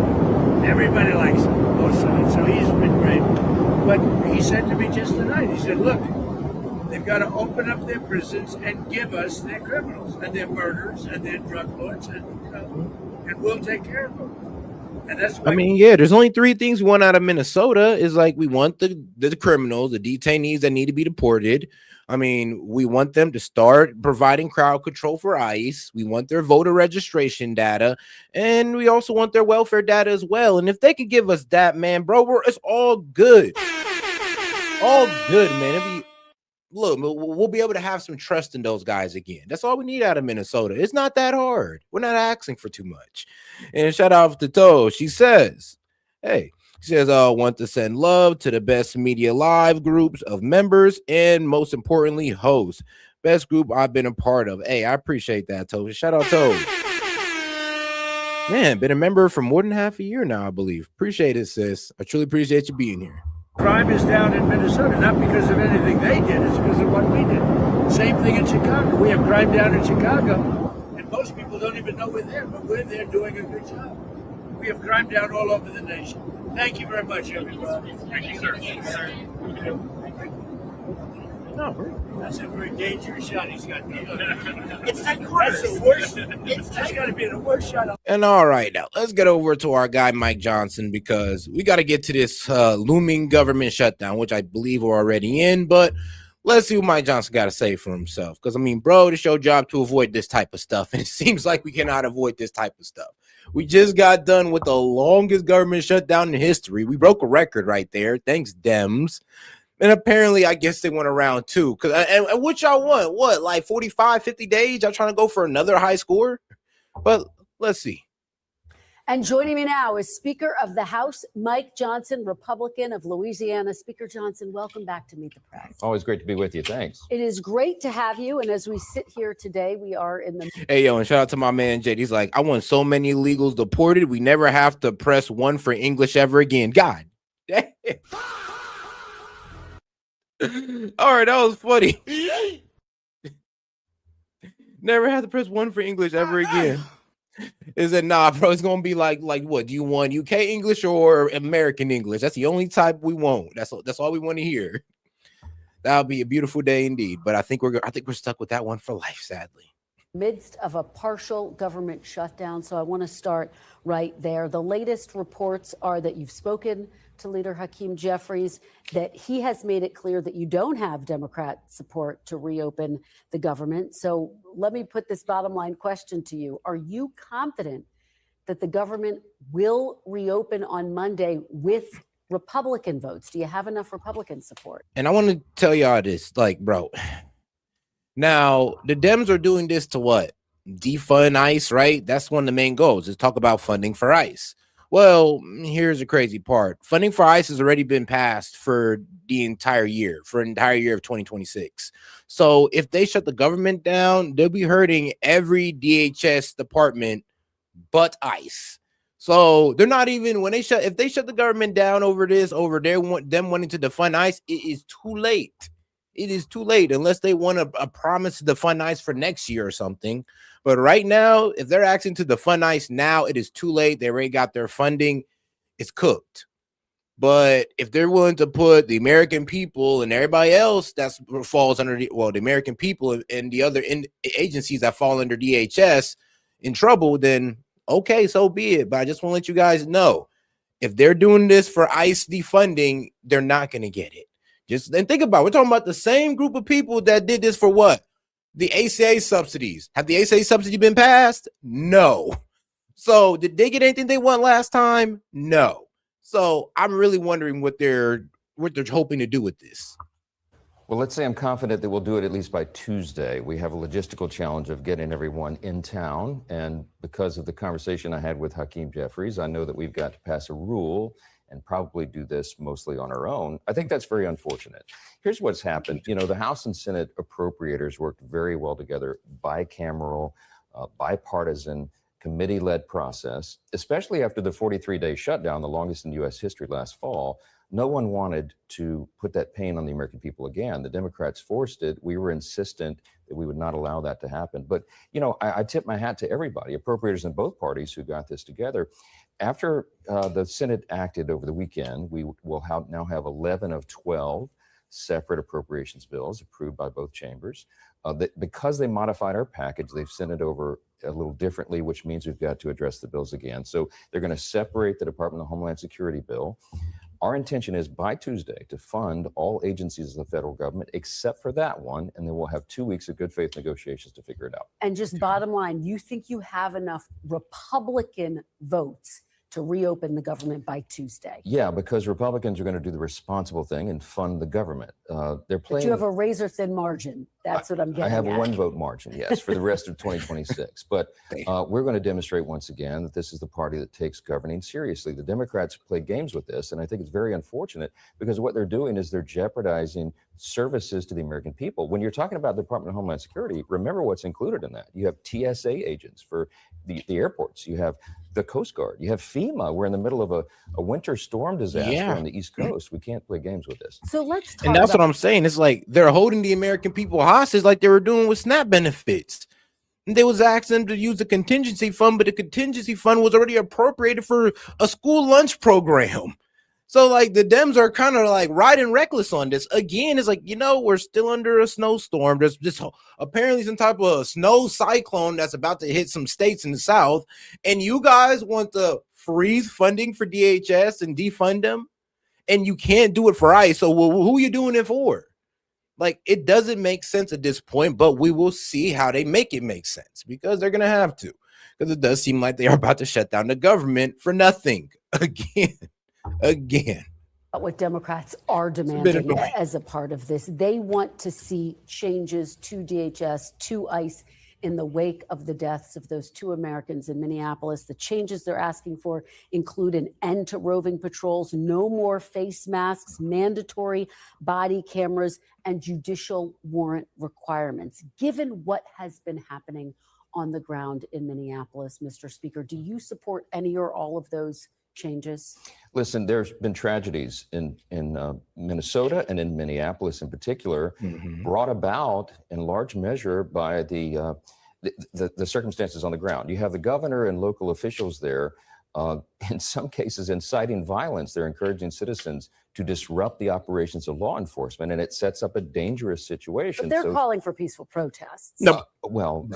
everybody likes him, both sides. So he's been great. But he said to me just tonight, he said, look, they've got to open up their prisons and give us their criminals and their murderers and their drug lords, and and we'll take care of them. And that's why
I mean, yeah, there's only three things we want out of Minnesota. Is like we want the criminals, the detainees that need to be deported. I mean, we want them to start providing crowd control for ICE. We want their voter registration data, and we also want their welfare data as well. And if they can give us that, man, bro, it's all good. All good, man. Look, we'll be able to have some trust in those guys again. That's all we need out of Minnesota. It's not that hard. We're not asking for too much. And shout out to Toe. She says, want to send love to the best media live groups of members and most importantly, hosts. Best group I've been a part of. Hey, I appreciate that, Toe. Shout out, Toe. Man, been a member for more than half a year now, I believe. Appreciate it, sis. I truly appreciate you being here.
crime is down in Minnesota, not because of anything they did, it's because of what we did. Same thing in Chicago. We have crime down in Chicago, and most people don't even know we're there, but we're there doing a good job. We have crime down all over the nation. Thank you very much, everybody.
Thank you, sir. Thank you, sir.
No, that's a very dangerous shot he's got.
It's
That's the worst. That's got to be the worst shot.
And all right, now let's get over to our guy Mike Johnson, because we got to get to this looming government shutdown, which I believe we're already in. But let's see what Mike Johnson got to say for himself. Because I mean, bro, it's your job to avoid this type of stuff, and it seems like we cannot avoid this type of stuff. We just got done with the longest government shutdown in history. We broke a record right there. Thanks, Dems. And apparently, I guess they went around too. And what y'all want? What, like 45, 50 days? Y'all trying to go for another high score? But let's see.
And joining me now is Speaker of the House, Mike Johnson, Republican of Louisiana. Speaker Johnson, welcome back to Meet the Press.
Always great to be with you. Thanks.
It is great to have you. And as we sit here today, we are in the...
Hey, yo, and shout out to my man, Jade. He's like, I want so many illegals deported. We never have to press 1 for English ever again. God damn. All right, that was funny. Never have to press 1 for English ever again. Is it nah, bro? It's gonna be like what? Do you want UK English or American English? That's the only type we want. That's all we want to hear. That'll be a beautiful day indeed. But I think we're stuck with that one for life, sadly.
Midst of a partial government shutdown. So I want to start right there. The latest reports are that you've spoken to Leader Hakeem Jeffries, that he has made it clear that you don't have Democrat support to reopen the government. So let me put this bottom line question to you. Are you confident that the government will reopen on Monday with Republican votes? Do you have enough Republican support?
And I want to tell y'all this, like, bro, now the Dems are doing this to what? Defund ICE, right? That's one of the main goals, is talk about funding for ICE. Well, here's the crazy part. Funding for ICE has already been passed for the entire year, of 2026. So if they shut the government down, they'll be hurting every DHS department but ICE. So they're not even, if they shut the government down over them wanting to defund ICE, it is too late. It is too late, unless they want a promise to defund ICE for next year or something. But right now, if they're asking to defund ICE now, it is too late. They already got their funding. It's cooked. But if they're willing to put the American people and everybody else that falls under the American people and the other agencies that fall under DHS in trouble, then okay, so be it. But I just want to let you guys know, if they're doing this for ICE defunding, they're not going to get it. Then think about it. We're talking about the same group of people that did this for what? The ACA subsidies. Have the ACA subsidy been passed? No. So did they get anything they want last time? No. So I'm really wondering what they're hoping to do with this.
Well, let's say I'm confident that we'll do it at least by Tuesday. We have a logistical challenge of getting everyone in town. And because of the conversation I had with Hakeem Jeffries, I know that we've got to pass a rule and probably do this mostly on our own. I think that's very unfortunate. Here's what's happened. You know, the House and Senate appropriators worked very well together, bicameral, bipartisan, committee-led process, especially after the 43-day shutdown, the longest in U.S. history last fall. No one wanted to put that pain on the American people again. The Democrats forced it. We were insistent that we would not allow that to happen. But, you know, I tip my hat to everybody, appropriators in both parties who got this together. After the Senate acted over the weekend, we will now have 11 of 12 separate appropriations bills approved by both chambers. Because they modified our package, they've sent it over a little differently, which means we've got to address the bills again. So they're going to separate the Department of Homeland Security bill. Our intention is by Tuesday to fund all agencies of the federal government except for that one, and then we'll have 2 weeks of good faith negotiations to figure it out.
And just bottom line, you think you have enough Republican votes to reopen the government by Tuesday?
Yeah, because Republicans are going to do the responsible thing and fund the government. They're playing.
But you have a razor-thin margin. That's what I'm getting at.
I have a 1-vote margin, yes, for the rest of 2026. But we're going to demonstrate once again that this is the party that takes governing seriously. The Democrats play games with this, and I think it's very unfortunate because what they're doing is they're jeopardizing services to the American people. When you're talking about the Department of Homeland Security, remember what's included in that. You have TSA agents for the airports. You have the Coast Guard. You have FEMA. We're in the middle of a winter storm disaster on the East Coast. We can't play games with this.
So let's talk.
And that's what I'm saying. It's like they're holding the American people hostage like they were doing with SNAP benefits. And they was asking them to use the contingency fund, but the contingency fund was already appropriated for a school lunch program. So like the Dems are kind of like riding reckless on this. Again, it's like, you know, we're still under a snowstorm. There's this apparently some type of snow cyclone that's about to hit some states in the South. And you guys want to freeze funding for DHS and defund them. And you can't do it for ICE. So who are you doing it for? Like, it doesn't make sense at this point, but we will see how they make it make sense because they're going to have to. Because it does seem like they are about to shut down the government for nothing again.
What Democrats are demanding as a part of this, they want to see changes to DHS, to ICE in the wake of the deaths of those 2 Americans in Minneapolis. The changes they're asking for include an end to roving patrols, no more face masks, mandatory body cameras, and judicial warrant requirements. Given what has been happening on the ground in Minneapolis, Mr. Speaker, do you support any or all of those changes?
Listen, there's been tragedies in Minnesota and in Minneapolis in particular, brought about in large measure by the circumstances on the ground. You have the governor and local officials there, in some cases inciting violence. They're encouraging citizens to disrupt the operations of law enforcement, and it sets up a dangerous situation.
But they're calling for peaceful protests.
No,
well,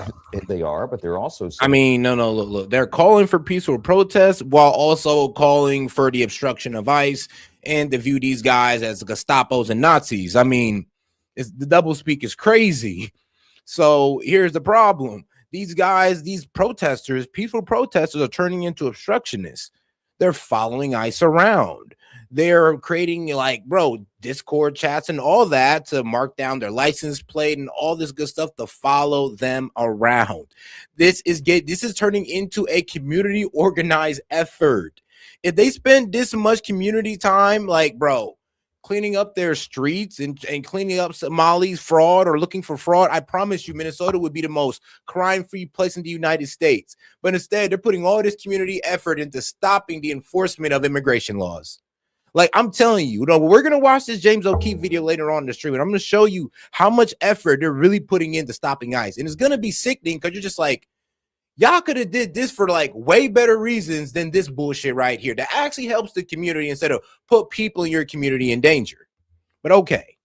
they are, but they're also.
I mean, no, look. They're calling for peaceful protests while also calling for the obstruction of ICE and to view these guys as Gestapos and Nazis. I mean, the doublespeak is crazy. So here's the problem. These guys, these protesters, peaceful protesters are turning into obstructionists. They're following ICE around. They're creating Discord chats and all that to mark down their license plate and all this good stuff to follow them around. This is turning into a community organized effort. If they spend this much community time, cleaning up their streets and cleaning up Somali's fraud or looking for fraud, I promise you Minnesota would be the most crime-free place in the United States. But instead, they're putting all this community effort into stopping the enforcement of immigration laws. Like, I'm telling you, we're going to watch this James O'Keefe video later on in the stream, and I'm going to show you how much effort they're really putting into stopping ICE. And it's going to be sickening because you're just like, y'all could have did this for way better reasons than this bullshit right here that actually helps the community instead of put people in your community in danger. But okay.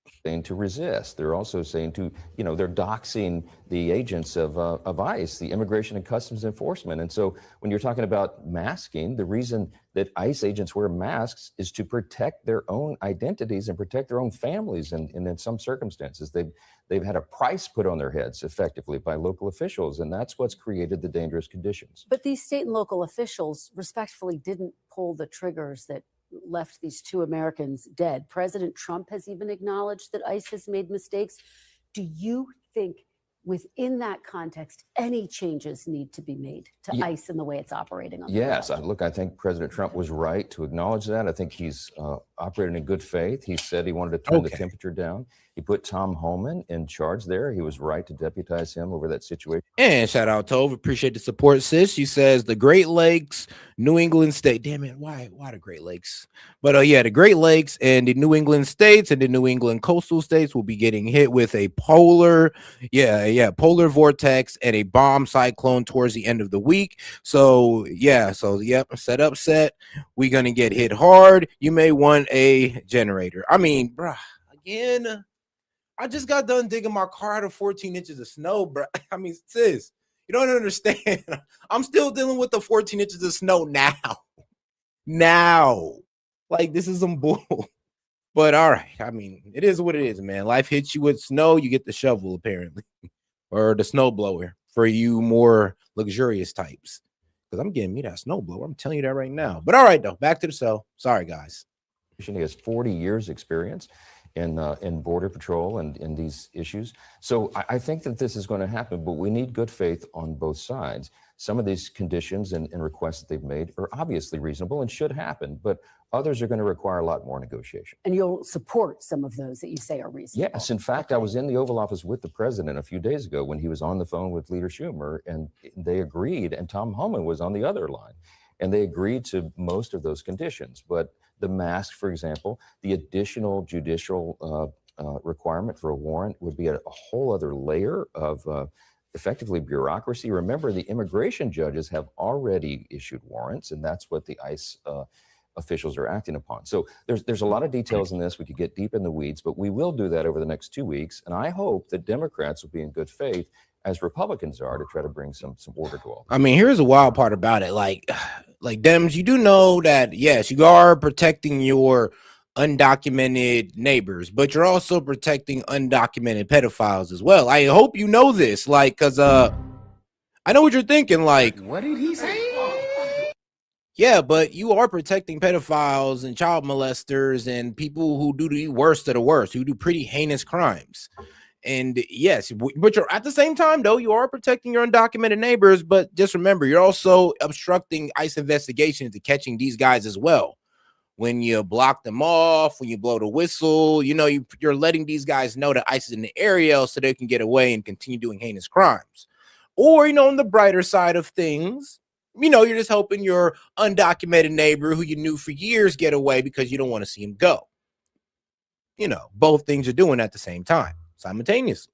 To resist. They're also saying they're doxing the agents of ICE, the Immigration and Customs Enforcement. And so when you're talking about masking, the reason that ICE agents wear masks is to protect their own identities and protect their own families. And in some circumstances, they've had a price put on their heads effectively by local officials. And that's what's created the dangerous conditions.
But these state and local officials respectfully didn't pull the triggers that left these 2 Americans dead. President Trump has even acknowledged that ICE has made mistakes. Do you think within that context, any changes need to be made to ICE and the way it's operating on the
Yes,
ground?
look, I think President Trump was right to acknowledge that. I think he's operating in good faith. He said he wanted to turn the temperature down. He put Tom Homan in charge there. He was right to deputize him over that situation.
And shout out to Tove. Appreciate the support, sis. She says the Great Lakes, New England State. Damn it, why the Great Lakes? But yeah, the Great Lakes and the New England states and the New England coastal states will be getting hit with a polar vortex and a bomb cyclone towards the end of the week. So yep, set. We're gonna get hit hard. You may want a generator. I mean, bruh, again. I just got done digging my car out of 14 inches of snow, bro. I mean, sis, you don't understand. I'm still dealing with the 14 inches of snow now. Like, this is some bull. But all right. I mean, it is what it is, man. Life hits you with snow, you get the shovel, apparently. Or the snow blower for you more luxurious types. Because I'm getting me that snow blower. I'm telling you that right now. But all right, though. Back to the show. Sorry, guys.
He has 40 years experience in border patrol and in these issues. So I think that this is going to happen, but we need good faith on both sides. Some of these conditions and requests that they've made are obviously reasonable and should happen, but others are going to require a lot more negotiation.
And you'll support some of those that you say are reasonable.
Yes, in fact, I was in the Oval Office with the president a few days ago when he was on the phone with Leader Schumer, and they agreed, and Tom Homan was on the other line, and they agreed to most of those conditions. But the mask, for example, the additional judicial requirement for a warrant would be a whole other layer of effectively bureaucracy. Remember, the immigration judges have already issued warrants, and that's what the ICE officials are acting upon. So there's a lot of details in this. We could get deep in the weeds, but we will do that over the next 2 weeks. And I hope that Democrats will be in good faith, as Republicans are, to try to bring some order to all.
I mean, here's the wild part about it. Like Dems, you do know that, yes, you are protecting your undocumented neighbors, but you're also protecting undocumented pedophiles as well. I hope you know this, because I know what you're thinking. Like,
What did he say?
yeah, but you are protecting pedophiles and child molesters and people who do the worst of the worst, who do pretty heinous crimes. And yes, but you're at the same time, though, you are protecting your undocumented neighbors. But just remember, you're also obstructing ICE investigations to catching these guys as well. When you block them off, when you blow the whistle, you're letting these guys know that ICE is in the area so they can get away and continue doing heinous crimes. Or, on the brighter side of things, you're just helping your undocumented neighbor who you knew for years get away because you don't want to see him go. Both things you're doing at the same time, simultaneously.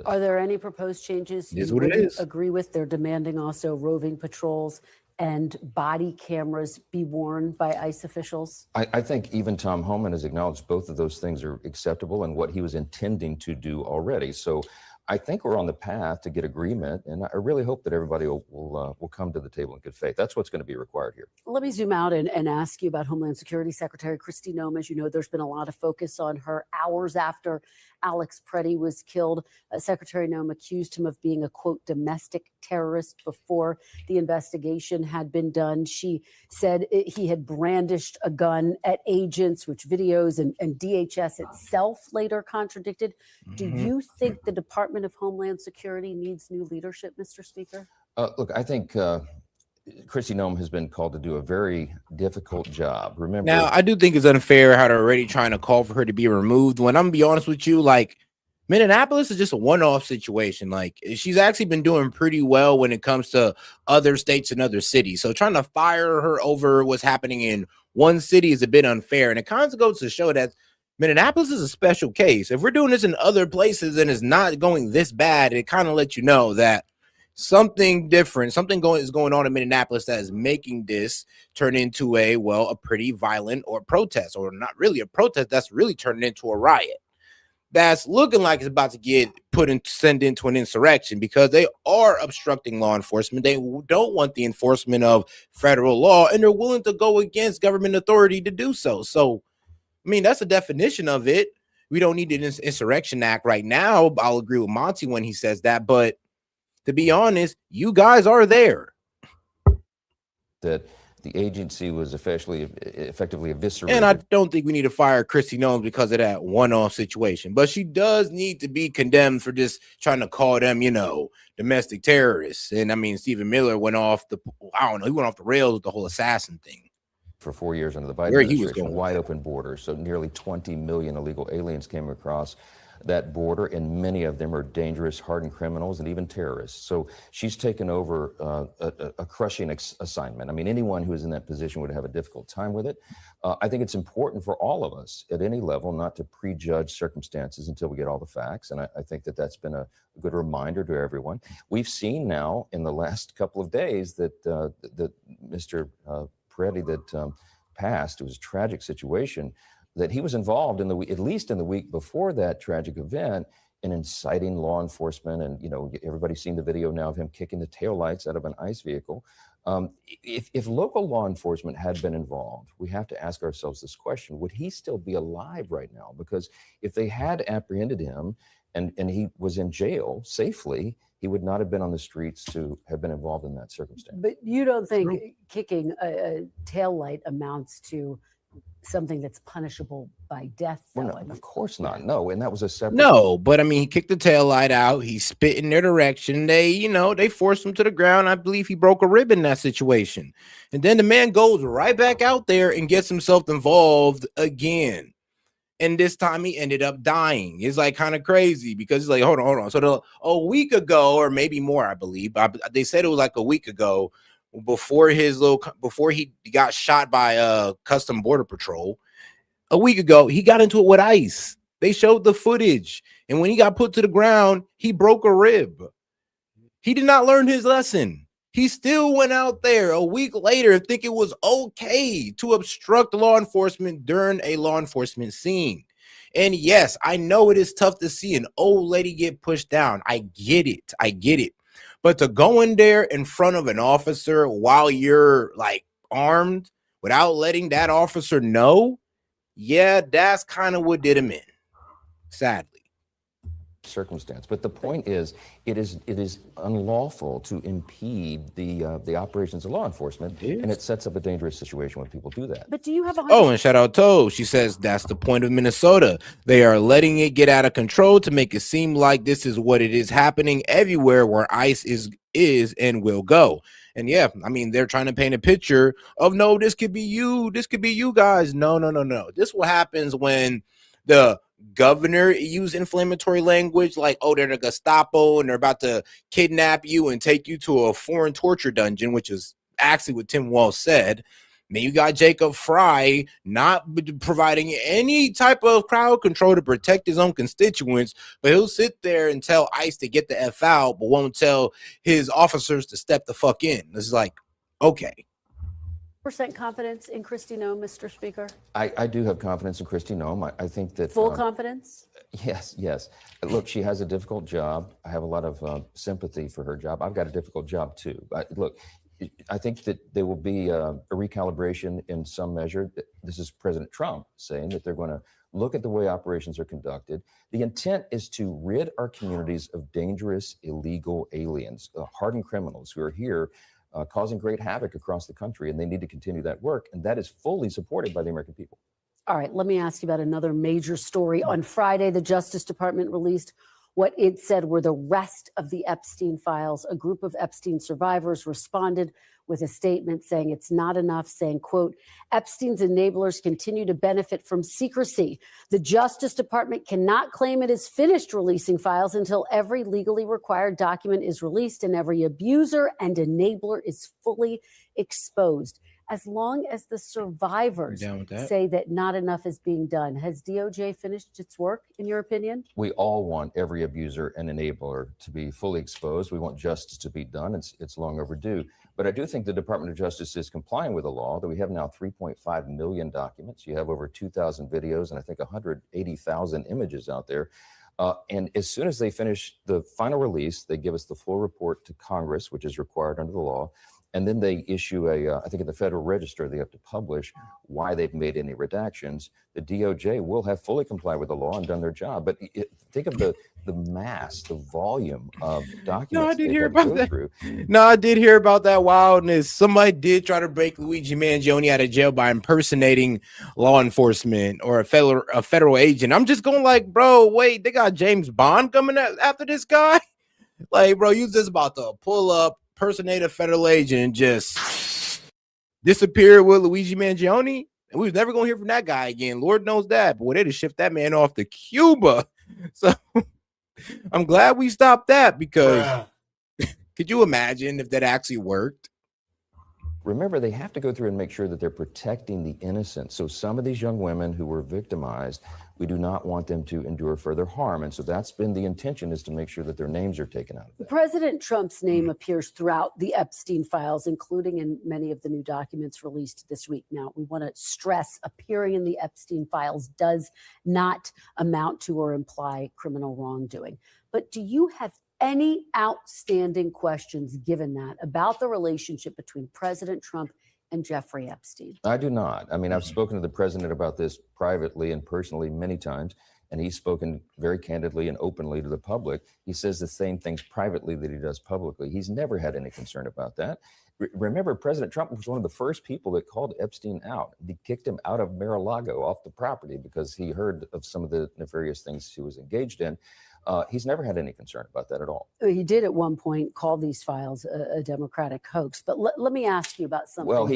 Are there any proposed changes
It is
you
what it
would
is.
agree with? They're demanding also roving patrols and body cameras be worn by ICE officials.
I think even Tom Homan has acknowledged both of those things are acceptable and what he was intending to do already. So I think we're on the path to get agreement, and I really hope that everybody will come to the table in good faith. That's what's going to be required here.
Let me zoom out and ask you about Homeland Security Secretary Kristi Noem. As you know, there's been a lot of focus on her hours after Alex Preddy was killed. Secretary Noem accused him of being a, quote, domestic terrorist before the investigation had been done. She said he had brandished a gun at agents, which videos and DHS itself later contradicted. Do you think the Department of Homeland Security needs new leadership, Mr. Speaker?
Look, I think Kristi Noem has been called to do a very difficult job. Remember,
now, I do think it's unfair how they're already trying to call for her to be removed. When I'm going to be honest with you, Minneapolis is just a one-off situation. She's actually been doing pretty well when it comes to other states and other cities. So trying to fire her over what's happening in one city is a bit unfair. And it kind of goes to show that Minneapolis is a special case. If we're doing this in other places and it's not going this bad, it kind of lets you know that something different, is going on in Minneapolis that is making this turn into a pretty violent or protest, or not really a protest, that's really turning into a riot. That's looking like it's about to get sent into an insurrection because they are obstructing law enforcement. They don't want the enforcement of federal law, and they're willing to go against government authority to do so. So, I mean, that's the definition of it. We don't need an insurrection act right now. I'll agree with Monty when he says that, but to be honest, you guys are there.
That The agency was effectively eviscerated.
And I don't think we need to fire Christy Knowles because of that one-off situation. But she does need to be condemned for just trying to call them, domestic terrorists. And I mean, Stephen Miller went off he went off the rails with the whole assassin thing.
For 4 years under the Biden
Where he was
administration,
going
wide open border. So nearly 20 million illegal aliens came across that border, and many of them are dangerous, hardened criminals and even terrorists. So she's taken over a crushing assignment. I mean, anyone who is in that position would have a difficult time with it. I think it's important for all of us at any level not to prejudge circumstances until we get all the facts. And I think that that's been a good reminder to everyone. We've seen now in the last couple of days that Mr. Peretti that passed, it was a tragic situation, that he was involved at least in the week before that tragic event in inciting law enforcement. And, everybody's seen the video now of him kicking the taillights out of an ICE vehicle. If local law enforcement had been involved, we have to ask ourselves this question: would he still be alive right now? Because if they had apprehended him and he was in jail safely, he would not have been on the streets to have been involved in that circumstance.
But you don't think kicking a taillight amounts to something that's punishable by death?
Well, no, of course not. No, and that was a separate.
No, but I mean, he kicked the tail light out. He spit in their direction. They forced him to the ground. I believe he broke a rib in that situation. And then the man goes right back out there and gets himself involved again. And this time he ended up dying. It's like kind of crazy because it's like, hold on. So a week ago, or maybe more, I believe, they said it was like a week ago, before he got shot by Custom Border Patrol. A week ago, he got into it with ICE. They showed the footage. And when he got put to the ground, he broke a rib. He did not learn his lesson. He still went out there a week later and think it was okay to obstruct law enforcement during a law enforcement scene. And yes, I know it is tough to see an old lady get pushed down. I get it. But to go in there in front of an officer while you're like armed without letting that officer know, yeah, that's kind of what did him in, sadly.
Circumstance. But the point is, it is unlawful to impede the operations of law enforcement, and it sets up a dangerous situation when people do that.
But do you have a
and shout out to, she says that's the point of Minnesota. They are letting it get out of control to make it seem like this is what it is happening everywhere where ICE is and will go. And yeah, I mean, they're trying to paint a picture of, no, this could be you guys. No. This is what happens when the governor use inflammatory language like, oh, they're the Gestapo and they're about to kidnap you and take you to a foreign torture dungeon, which is actually what Tim Walz said. Then you got Jacob Fry not providing any type of crowd control to protect his own constituents, but he'll sit there and tell ICE to get the F out, but won't tell his officers to step the fuck in. It's like, okay.
% confidence in Kristi Noem, Mr. Speaker?
I do have confidence in Kristi Noem. I think that
full confidence.
Yes. Look, she has a difficult job. I have a lot of sympathy for her job. I've got a difficult job too. Look, I think that there will be a recalibration in some measure. This is President Trump saying that they're going to look at the way operations are conducted. The intent is to rid our communities of dangerous, illegal aliens, hardened criminals who are here causing great havoc across the country, and they need to continue that work, and that is fully supported by the American people.
All right, let me ask you about another major story. On Friday, the Justice Department released what it said were the rest of the Epstein files. A group of Epstein survivors responded with a statement saying it's not enough, saying, quote, Epstein's enablers continue to benefit from secrecy. The Justice Department cannot claim it is finished releasing files until every legally required document is released and every abuser and enabler is fully exposed. As long as the survivors say that not enough is being done. Has DOJ finished its work, in your opinion?
We all want every abuser and enabler to be fully exposed. We want justice to be done. It's long overdue. But I do think the Department of Justice is complying with the law, that we have now 3.5 million documents. You have over 2,000 videos and I think 180,000 images out there. And as soon as they finish the final release, they give us the full report to Congress, which is required under the law. And then they issue I think in the Federal Register, they have to publish why they've made any redactions. The DOJ will have fully complied with the law and done their job. But think of the mass, the volume of documents
No, I did
they've
hear
had to
about
go
that.
through.
No, I did hear about that wildness. Somebody did try to break Luigi Mangione out of jail by impersonating law enforcement or a federal agent. I'm just going like, bro, wait, they got James Bond coming after this guy? Like, bro, you just about to pull up, impersonate a federal agent, and just disappear with Luigi Mangione? And we was never going to hear from that guy again. Lord knows that. But they just shipped that man off to Cuba. So I'm glad we stopped that, because could you imagine if that actually worked?
Remember, they have to go through and make sure that they're protecting the innocent. So some of these young women who were victimized, we do not want them to endure further harm. And so that's been the intention, is to make sure that their names are taken out of that.
President Trump's name appears throughout the Epstein files, including in many of the new documents released this week. Now, we want to stress appearing in the Epstein files does not amount to or imply criminal wrongdoing. But do you have any outstanding questions, given that, about the relationship between President Trump and Jeffrey Epstein?
I do not. I mean, I've spoken to the president about this privately and personally many times, and he's spoken very candidly and openly to the public. He says the same things privately that he does publicly. He's never had any concern about that. Remember, President Trump was one of the first people that called Epstein out. He kicked him out of Mar-a-Lago, off the property, because he heard of some of the nefarious things he was engaged in. He's never had any concern about that at all.
He did at one point call these files a Democratic hoax. But let me ask you about something.
Well,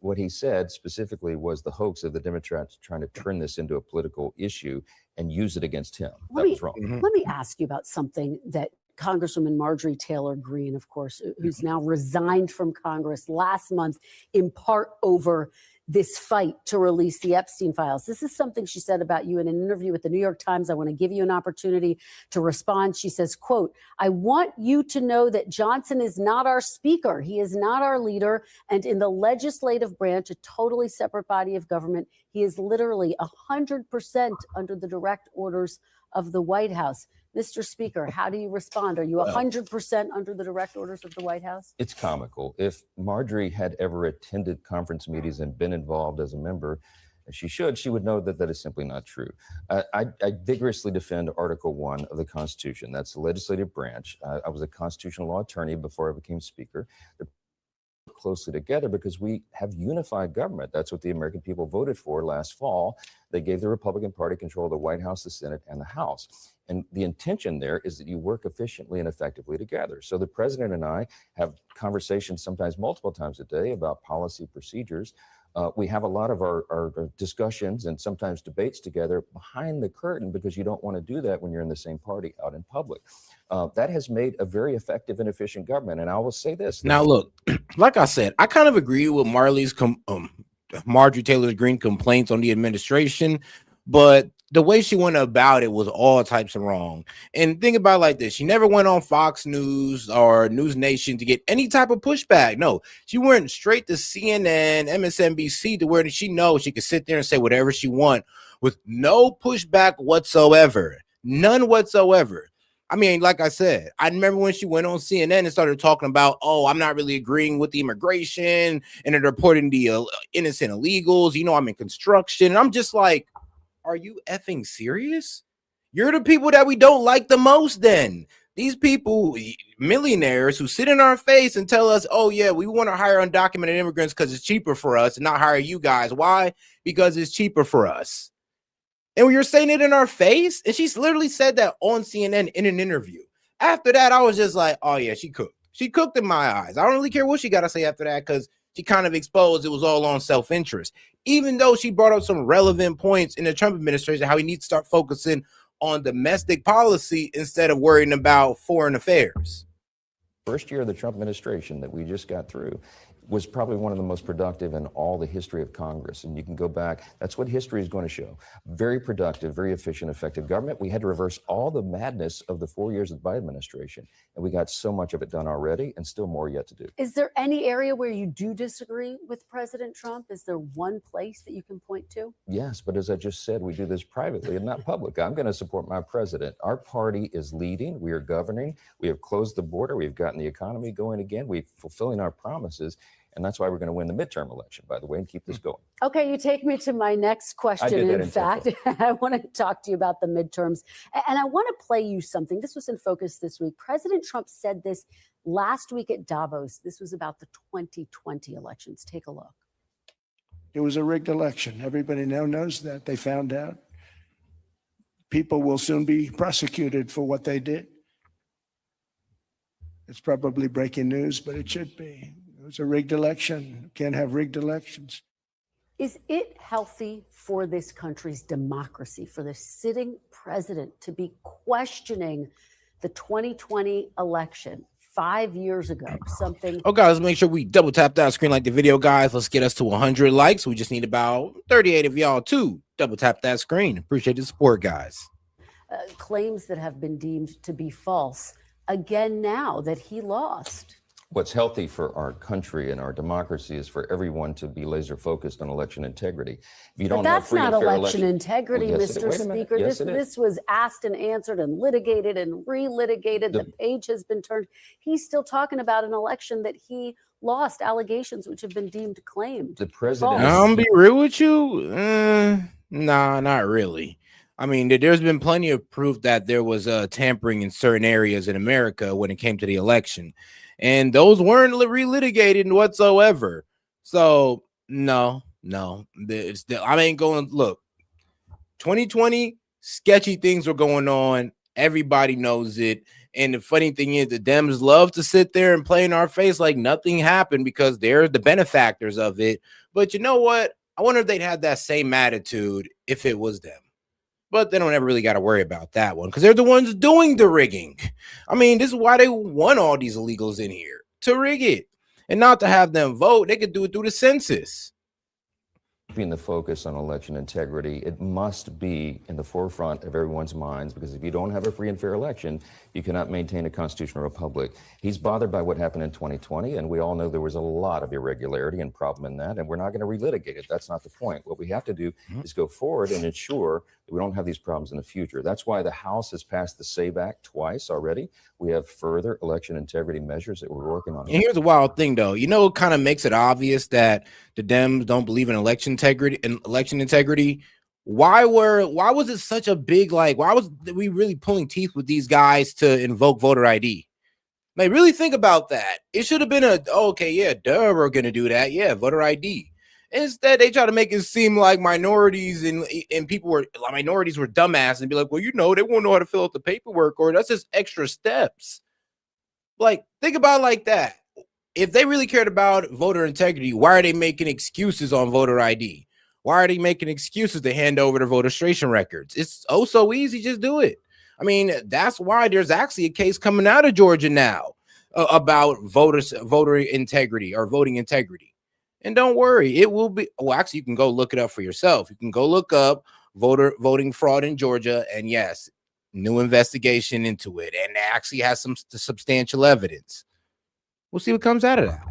what he said specifically was the hoax of the Democrats trying to turn this into a political issue and use it against him. That was wrong.
Let me ask you about something that Congresswoman Marjorie Taylor Greene, of course, who's now resigned from Congress last month, in part over this fight to release the Epstein files. This is something she said about you in an interview with the New York Times. I want to give you an opportunity to respond. She says, quote, "I want you to know that Johnson is not our speaker. He is not our leader. And in the legislative branch, a totally separate body of government, he is literally 100% under the direct orders of the White House." Mr. Speaker, how do you respond? Are you 100% under the direct orders of the White House?
It's comical. If Marjorie had ever attended conference meetings and been involved as a member, as she should, she would know that that is simply not true. I vigorously defend Article 1 of the Constitution. That's the legislative branch. I was a constitutional law attorney before I became Speaker. They're closely together because we have unified government. That's what the American people voted for last fall. They gave the Republican Party control of the White House, the Senate, and the House. And the intention there is that you work efficiently and effectively together. So the president and I have conversations, sometimes multiple times a day, about policy procedures. We have a lot of our discussions and sometimes debates together behind the curtain, because you don't want to do that when you're in the same party out in public. That has made a very effective and efficient government. And I will say this.
Now, look, like I said, I kind of agree with Marjorie Taylor Greene complaints on the administration, but the way she went about it was all types of wrong. And think about it like this. She never went on Fox News or News Nation to get any type of pushback. No, she went straight to CNN, MSNBC, to where she knows she could sit there and say whatever she wants with no pushback whatsoever. None whatsoever. I mean, like I said, I remember when she went on CNN and started talking about, oh, I'm not really agreeing with the immigration and they're reporting the innocent illegals. You know, I'm in construction. And I'm just like, are you effing serious? You're the people that we don't like the most then. These people, millionaires who sit in our face and tell us, oh, yeah, we want to hire undocumented immigrants because it's cheaper for us and not hire you guys. Why? Because it's cheaper for us. And you're saying it in our face? And she's literally said that on CNN in an interview. After that, I was just like, oh, yeah, she cooked. She cooked in my eyes. I don't really care what she got to say after that, because she kind of exposed it was all on self-interest, even though she brought up some relevant points in the Trump administration, how he needs to start focusing on domestic policy instead of worrying about foreign affairs.
First year of the Trump administration that we just got through, was probably one of the most productive in all the history of Congress. And you can go back, that's what history is going to show. Very productive, very efficient, effective government. We had to reverse all the madness of the 4 years of the Biden administration. And we got so much of it done already and still more yet to do.
Is there any area where you do disagree with President Trump? Is there one place that you can point to?
Yes, but as I just said, we do this privately and not public. I'm going to support my president. Our party is leading. We are governing. We have closed the border. We've gotten the economy going again. We're fulfilling our promises. And that's why we're going to win the midterm election, by the way, and keep this going.
Okay, you take me to my next question. In fact, I want to talk to you about the midterms. And I want to play you something. This was in focus this week. President Trump said this last week at Davos. This was about the 2020 elections. Take a look.
It was a rigged election. Everybody now knows that. They found out. People will soon be prosecuted for what they did. It's probably breaking news, but it should be. It was a rigged election. Can't have rigged elections.
Is it healthy for this country's democracy, for the sitting president to be questioning the 2020 election 5 years ago? Something.
Oh, guys, make sure we double tap that screen like the video, guys. Let's get us to 100 likes. We just need about 38 of y'all to double tap that screen. Appreciate the support, guys.
Claims that have been deemed to be false again now that he lost.
What's healthy for our country and our democracy is for everyone to be laser focused on election integrity. If you don't
that's
have
not election integrity,
well, yes,
Mr. Speaker.
Yes,
this was asked and answered and litigated and re-litigated. The page has been turned. He's still talking about an election that he lost, allegations which have been deemed claimed.
The president.
I'm be real with you. Nah, not really. I mean, there's been plenty of proof that there was tampering in certain areas in America when it came to the election. And those weren't relitigated whatsoever. So no. I ain't going to look. 2020, sketchy things were going on. Everybody knows it. And the funny thing is, the Dems love to sit there and play in our face like nothing happened because they're the benefactors of it. But you know what? I wonder if they'd have that same attitude if it was them. But they don't ever really got to worry about that one because they're the ones doing the rigging. I mean, this is why they want all these illegals in here, to rig it and not to have them vote. They could do it through the census.
Being the focus on election integrity, it must be in the forefront of everyone's minds, because if you don't have a free and fair election, you cannot maintain a constitutional republic. He's bothered by what happened in 2020, and we all know there was a lot of irregularity and problem in that, and we're not going to relitigate it. That's not the point. What we have to do is go forward and ensure that we don't have these problems in the future. That's why the House has passed the SAVE Act twice already. We have further election integrity measures that we're working on.
And here's a wild thing, though. You know, it kind of makes it obvious that the Dems don't believe in election integrity. Why was it such a big, why was we really pulling teeth with these guys to invoke voter ID? Like, really think about that. It should have been we're going to do that. Yeah, voter ID. Instead, they try to make it seem like minorities and minorities were dumbass and be like, well, they won't know how to fill out the paperwork, or that's just extra steps. Like, think about it like that. If they really cared about voter integrity, why are they making excuses on voter ID? Why are they making excuses to hand over their voter registration records? It's so easy. Just do it. I mean, that's why there's actually a case coming out of Georgia now about voter integrity or voting integrity. And don't worry, it will be. Well, actually, you can go look it up for yourself. You can go look up voting fraud in Georgia. And yes, new investigation into it. And it actually has some substantial evidence. We'll see what comes out of that.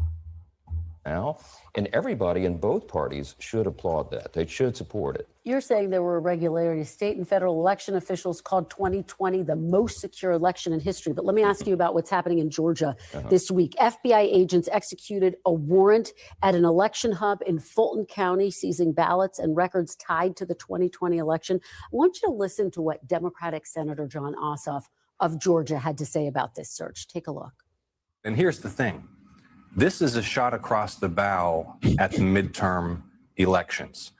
Now, and everybody in both parties should applaud that. They should support it.
You're saying there were irregularities. State and federal election officials called 2020 the most secure election in history. But let me ask you about what's happening in Georgia this week. FBI agents executed a warrant at an election hub in Fulton County, seizing ballots and records tied to the 2020 election. I want you to listen to what Democratic Senator Jon Ossoff of Georgia had to say about this search. Take a look.
And here's the thing. This is a shot across the bow at the midterm elections.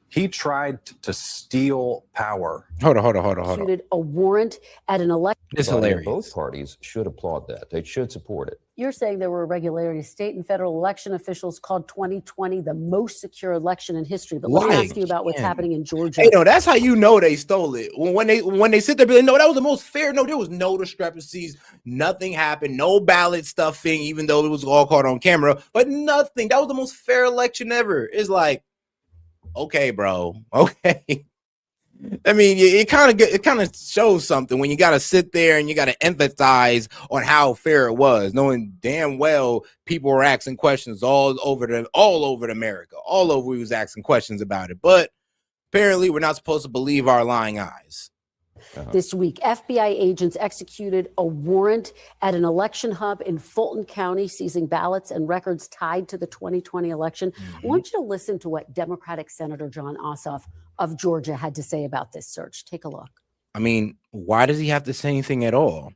He tried to steal power.
Hold on.
Executed a warrant at an election.
It's hilarious.
Both parties should applaud that. They should support it.
You're saying there were irregularities. State and federal election officials called 2020 the most secure election in history. But let me ask you about what's happening in Georgia.
Hey, no, that's how you know they stole it. When they sit there, be like, no, that was the most fair. No, there was no discrepancies. Nothing happened. No ballot stuffing, even though it was all caught on camera. But nothing. That was the most fair election ever. It's like, okay, bro. Okay. I mean, it kind of shows something when you got to sit there and you got to emphasize on how fair it was, knowing damn well people were asking questions all over America, all over. We was asking questions about it, but apparently we're not supposed to believe our lying eyes.
This week, FBI agents executed a warrant at an election hub in Fulton County, seizing ballots and records tied to the 2020 election. I want you to listen to what Democratic Senator Jon Ossoff of Georgia had to say about this search. Take a look.
I mean, why does he have to say anything at all?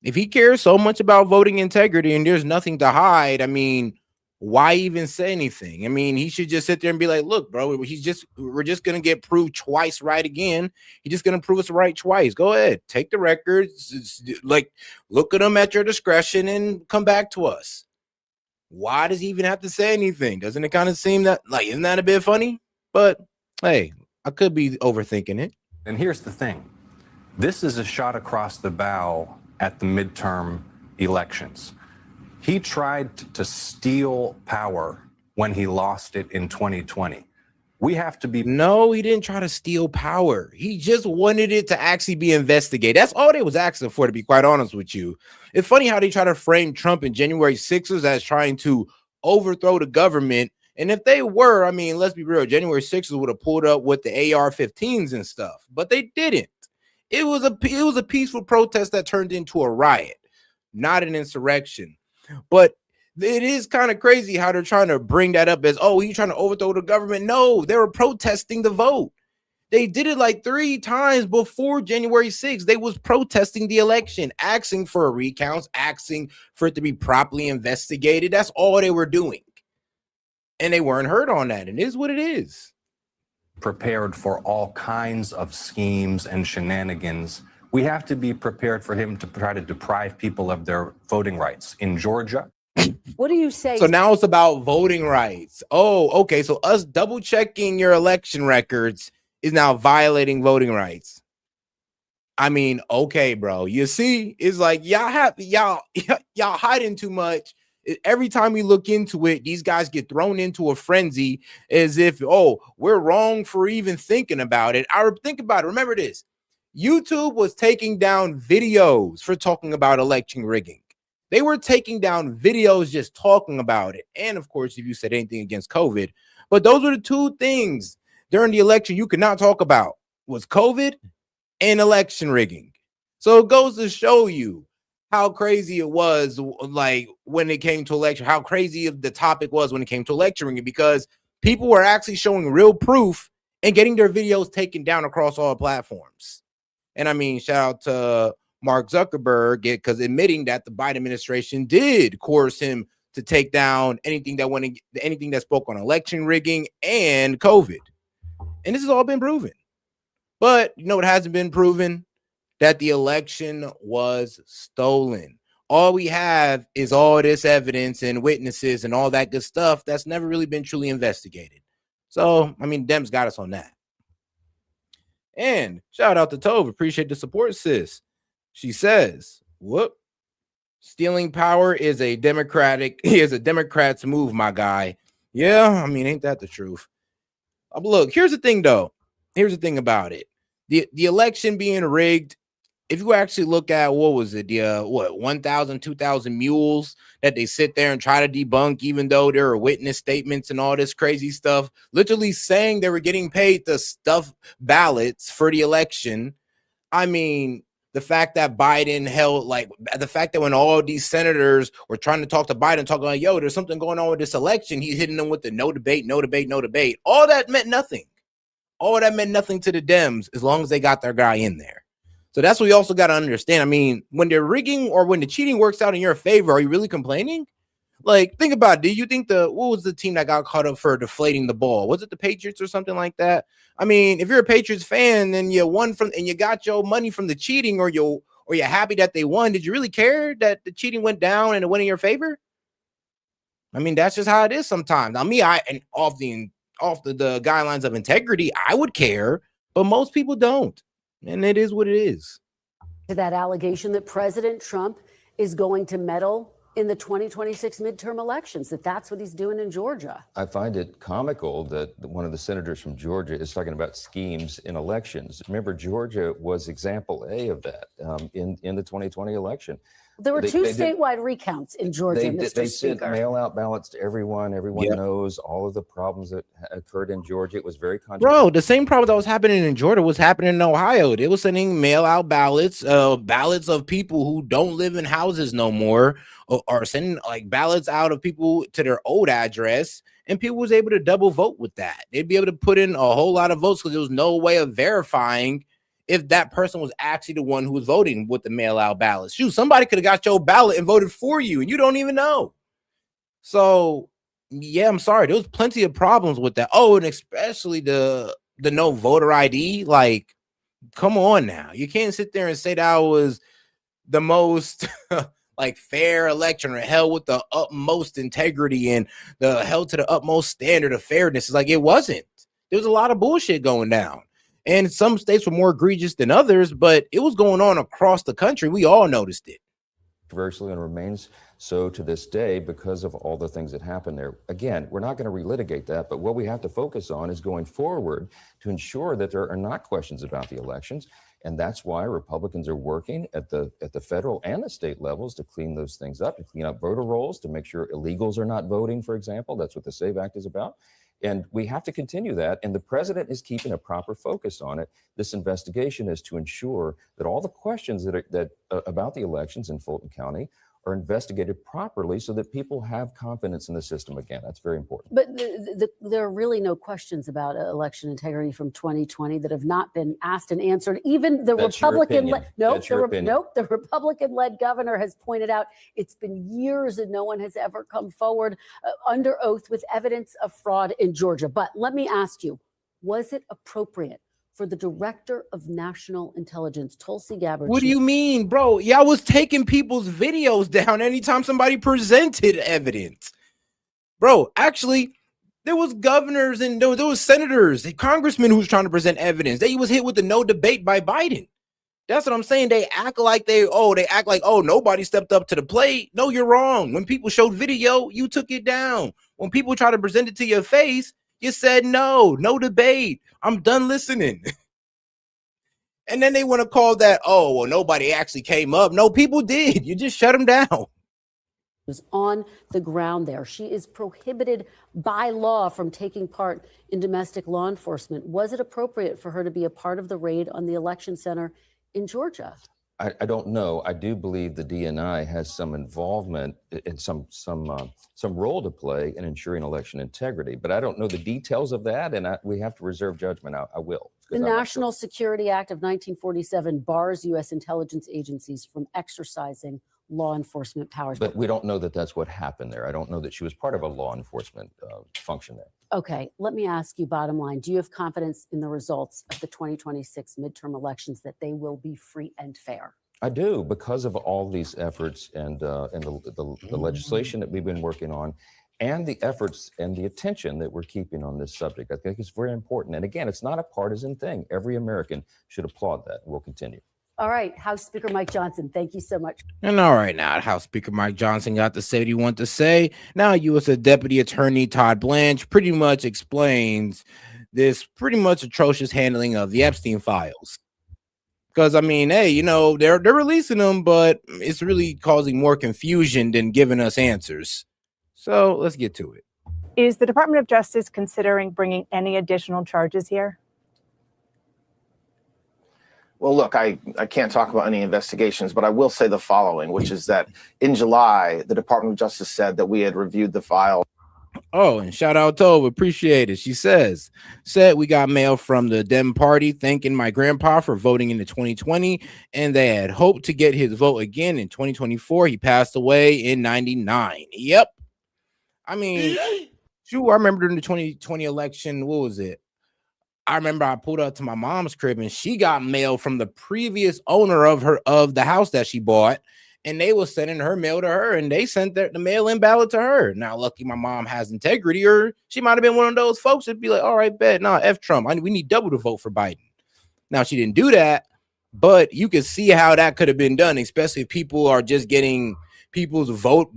If he cares so much about voting integrity and there's nothing to hide, I mean, why even say anything? I mean, he should just sit there and be like, look, bro, we're just going to get proved twice right again. He's just going to prove us right twice. Go ahead. Take the records, like, look at them at your discretion and come back to us. Why does he even have to say anything? Doesn't it kind of seem that, like, isn't that a bit funny? But, hey, I could be overthinking it.
And here's the thing. This is a shot across the bow at the midterm elections. He tried to steal power when he lost it in 2020. We have to be.
No, he didn't try to steal power. He just wanted it to actually be investigated. That's all they was asking for, to be quite honest with you. It's funny how they try to frame Trump and January 6ers as trying to overthrow the government. And if they were, I mean, let's be real, January 6ers would have pulled up with the AR-15s and stuff, but they didn't. It was a peaceful protest that turned into a riot, not an insurrection. But it is kind of crazy how they're trying to bring that up as, oh, he's trying to overthrow the government. No, they were protesting the vote. They did it like 3 times before January 6th. They was protesting the election, asking for recounts, asking for it to be properly investigated. That's all they were doing. And they weren't heard on that. And it is what it is.
Prepared for all kinds of schemes and shenanigans. We have to be prepared for him to try to deprive people of their voting rights. In Georgia,
what do you say?
So now it's about voting rights. Oh, okay. So us double checking your election records is now violating voting rights. I mean, okay, bro. You see, it's like y'all hiding too much. Every time we look into it, these guys get thrown into a frenzy as if, oh, we're wrong for even thinking about it. Think about it. Remember this. YouTube was taking down videos for talking about election rigging. They were taking down videos just talking about it. And of course, if you said anything against COVID, but those were the 2 things during the election you could not talk about, was COVID and election rigging. So it goes to show you how crazy it was, like, when it came to election, how crazy the topic was when it came to election rigging, because people were actually showing real proof and getting their videos taken down across all platforms. And I mean, shout out to Mark Zuckerberg, because admitting that the Biden administration did coerce him to take down anything that spoke on election rigging and COVID. And this has all been proven. But you know what hasn't been proven? That the election was stolen. All we have is all this evidence and witnesses and all that good stuff that's never really been truly investigated. So, I mean, Dems got us on that. And shout out to Tove. Appreciate the support, sis. She says, whoop. Stealing power is a Democrat's move, my guy. Yeah, I mean, ain't that the truth? Look, here's the thing, though. Here's the thing about it. The election being rigged, if you actually look at, what was it? 1,000, 2,000 mules that they sit there and try to debunk, even though there are witness statements and all this crazy stuff, literally saying they were getting paid to stuff ballots for the election. I mean, the fact that Biden held, like, the fact that when all these senators were trying to talk to Biden, talking like, yo, there's something going on with this election, he's hitting them with the no debate, no debate, no debate. All that meant nothing. All that meant nothing to the Dems as long as they got their guy in there. So that's what we also got to understand. I mean, when they're rigging or when the cheating works out in your favor, are you really complaining? Like, think about it. Do you think what was the team that got caught up for deflating the ball? Was it the Patriots or something like that? I mean, if you're a Patriots fan and you won and you got your money from the cheating or Or you're happy that they won. Did you really care that the cheating went down and it went in your favor? I mean, that's just how it is sometimes. Now, me, off the guidelines of integrity, I would care, but most people don't. And it is what it is.
To that allegation that President Trump is going to meddle in the 2026 midterm elections, that's what he's doing in Georgia.
I find it comical that one of the senators from Georgia is talking about schemes in elections. Remember, Georgia was example A of that in the 2020 election.
There were two statewide recounts in Georgia, Mr. Speaker.
They sent mail-out ballots to everyone. Everyone knows all of the problems that occurred in Georgia. It was very controversial.
Bro, the same problem that was happening in Georgia was happening in Ohio. They were sending mail-out ballots, ballots of people who don't live in houses no more, or sending like ballots out of people to their old address, and people was able to double vote with that. They'd be able to put in a whole lot of votes because there was no way of verifying if that person was actually the one who was voting with the mail-out ballots. Shoot, somebody could have got your ballot and voted for you, and you don't even know. So, yeah, I'm sorry. There was plenty of problems with that. Oh, and especially the no voter ID. Like, come on now. You can't sit there and say that was the most like fair election or held with the utmost integrity and held to the utmost standard of fairness. It's like it wasn't. There was a lot of bullshit going down. And some states were more egregious than others, but it was going on across the country. We all noticed it.
Controversial and remains so to this day because of all the things that happened there. Again, we're not going to relitigate that, but what we have to focus on is going forward to ensure that there are not questions about the elections. And that's why Republicans are working at the federal and the state levels to clean those things up, to clean up voter rolls, to make sure illegals are not voting, for example. That's what the SAVE Act is about. And we have to continue that. And the president is keeping a proper focus on it. This investigation is to ensure that all the questions about the elections in Fulton County are investigated properly so that people have confidence in the system again. That's very important.
But there are really no questions about election integrity from 2020 that have not been asked and answered. Even the the Republican-led governor has pointed out it's been years and no one has ever come forward under oath with evidence of fraud in Georgia. But let me ask you, was it appropriate for the director of national intelligence, Tulsi Gabbard?
What do you mean, bro? Y'all was taking people's videos down anytime somebody presented evidence. Bro, actually, there was governors and there was senators, and congressmen who was trying to present evidence. They was hit with the no debate by Biden. That's what I'm saying. They act like nobody stepped up to the plate. No, you're wrong. When people showed video, you took it down. When people try to present it to your face, you said no debate. I'm done listening. And then they want to call that, oh, well, nobody actually came up. No, people did. You just shut them down.
Was on the ground there. She is prohibited by law from taking part in domestic law enforcement. Was it appropriate for her to be a part of the raid on the election center in Georgia?
I don't know. I do believe the DNI has some involvement in some role to play in ensuring election integrity, but I don't know the details of that, and we have to reserve judgment. I will.
The National Security Act of 1947 bars U.S. intelligence agencies from exercising law enforcement powers.
But we don't know that that's what happened there. I don't know that she was part of a law enforcement function there.
Okay, let me ask you, bottom line, do you have confidence in the results of the 2026 midterm elections that they will be free and fair?
I do, because of all these efforts and the legislation that we've been working on, and the efforts and the attention that we're keeping on this subject. I think it's very important. And again, it's not a partisan thing. Every American should applaud that. We'll continue.
All right, House Speaker Mike Johnson, thank you so much.
And all right, now House Speaker Mike Johnson got to say what he wanted to say. Now, U.S. Deputy Attorney Todd Blanche pretty much explains this pretty much atrocious handling of the Epstein files. Because, I mean, hey, you know, they're releasing them, but it's really causing more confusion than giving us answers. So let's get to it.
Is the Department of Justice considering bringing any additional charges here?
Well, look, I can't talk about any investigations, but I will say the following, which is that in July, the Department of Justice said that we had reviewed the file.
Oh, and shout out Tove, appreciate it. She said we got mail from the Dem Party thanking my grandpa for voting in the 2020, and they had hoped to get his vote again in 2024. He passed away in 99. Yep. I mean, shoot, I remember during the 2020 election, what was it? I remember I pulled up to my mom's crib and she got mail from the previous owner of the house that she bought, and they was sending her mail to her, and they sent the mail-in ballot to her. Now, lucky my mom has integrity, or she might have been one of those folks that'd be like, all right, bet, nah, F Trump. We need double to vote for Biden. Now, she didn't do that, but you can see how that could have been done, especially if people are just getting people's vote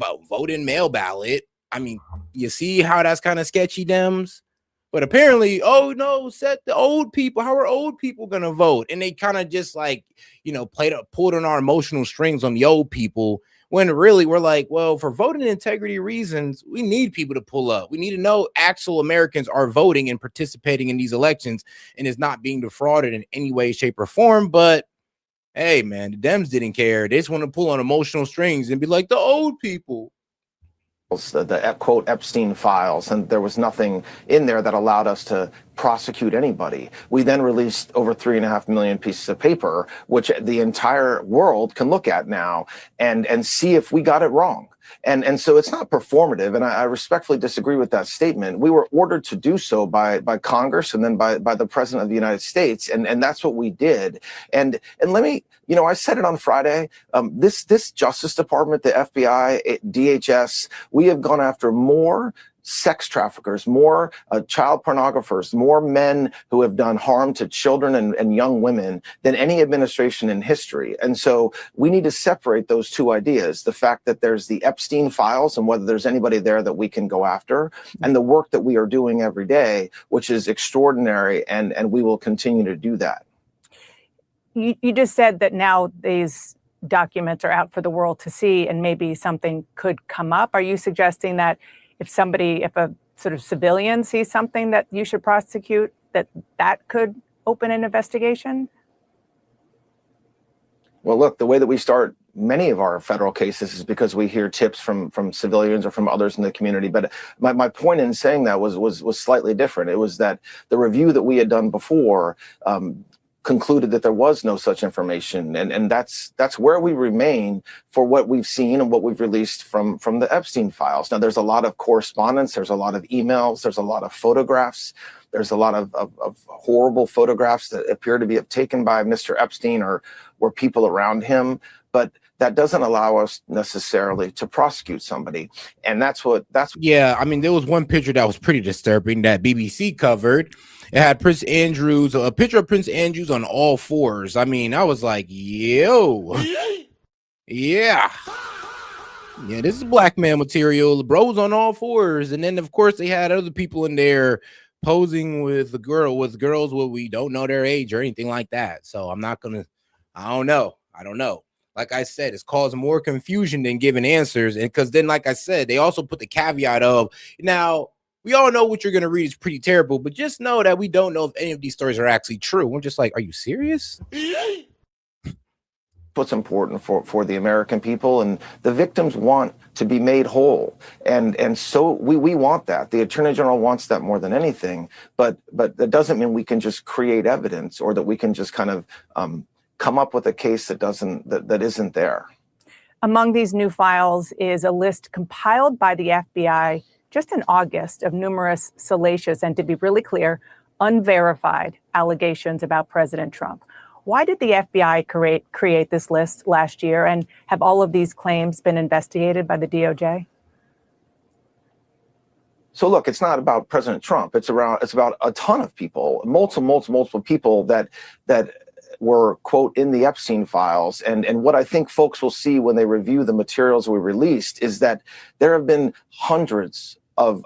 in mail ballot. I mean, you see how that's kind of sketchy, Dems? But apparently, oh no, set the old people. How are old people gonna vote? And they kind of just like, pulled on our emotional strings on the old people. When really we're like, well, for voting integrity reasons, we need people to pull up. We need to know actual Americans are voting and participating in these elections and is not being defrauded in any way, shape, or form. But hey, man, the Dems didn't care. They just want to pull on emotional strings and be like the old people.
The quote Epstein files, and there was nothing in there that allowed us to prosecute anybody. We then released over 3.5 million pieces of paper, which the entire world can look at now and see if we got it wrong. And so it's not performative, and I respectfully disagree with that statement. We were ordered to do so by Congress and then by the President of the United States, and that's what we did. And let me, I said it on Friday, this Justice Department, the FBI, DHS, we have gone after more sex traffickers, more child pornographers, more men who have done harm to children and young women than any administration in history. And so we need to separate those two ideas, the fact that there's the Epstein files and whether there's anybody there that we can go after, and the work that we are doing every day, which is extraordinary, and we will continue to do that.
You just said that now these documents are out for the world to see and maybe something could come up. Are you suggesting that if a sort of civilian sees something that you should prosecute, that could open an investigation?
Well, look, the way that we start many of our federal cases is because we hear tips from civilians or from others in the community. But my point in saying that was slightly different. It was that the review that we had done before concluded that there was no such information, and that's where we remain for what we've seen and what we've released from the Epstein files. Now, there's a lot of correspondence, there's a lot of emails, there's a lot of photographs, there's a lot of horrible photographs that appear to be taken by Mr. Epstein or people around him, but that doesn't allow us necessarily to prosecute somebody. And
yeah, I mean, there was one picture that was pretty disturbing that BBC covered. It had Prince Andrews, a picture of Prince Andrews on all fours. I mean, I was like, yo, yeah, this is black man material. The bro's on all fours. And then, of course, they had other people in there posing with girls where we don't know their age or anything like that. So I don't know. Like I said, it's caused more confusion than giving answers. And because then, like I said, they also put the caveat of, now, we all know what you're going to read is pretty terrible, but just know that we don't know if any of these stories are actually true. We're just like, are you serious?
What's important for the American people, and the victims want to be made whole. And so we want that. The Attorney General wants that more than anything, but that doesn't mean we can just create evidence or that we can just kind of come up with a case that isn't there.
Among these new files is a list compiled by the FBI just in August of numerous salacious and, to be really clear, unverified allegations about President Trump. Why did the FBI create this list last year, and have all of these claims been investigated by the DOJ?
So look, it's not about President Trump. It's about a ton of people, multiple people that were, quote, in the Epstein files. And what I think folks will see when they review the materials we released is that there have been hundreds of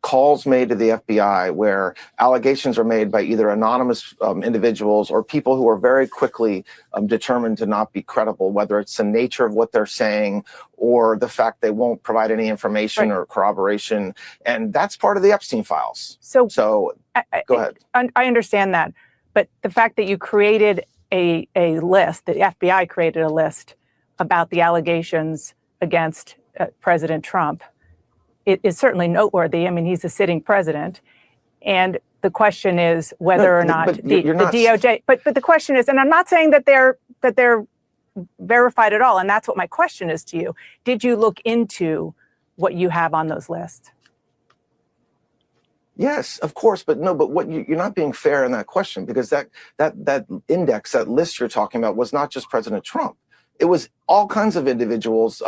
calls made to the FBI where allegations are made by either anonymous individuals or people who are very quickly determined to not be credible, whether it's the nature of what they're saying or the fact they won't provide any information or corroboration. And that's part of the Epstein files. So go ahead.
I understand that. But the fact that you created a list, the FBI created a list about the allegations against President Trump, it is certainly noteworthy. I mean, he's a sitting president. And the question is whether or not the DOJ, but the question is, and I'm not saying that they're verified at all. And that's what my question is to you. Did you look into what you have on those lists?
Yes, of course, but no, but you're not being fair in that question, because that index, that list you're talking about, was not just President Trump. It was all kinds of individuals,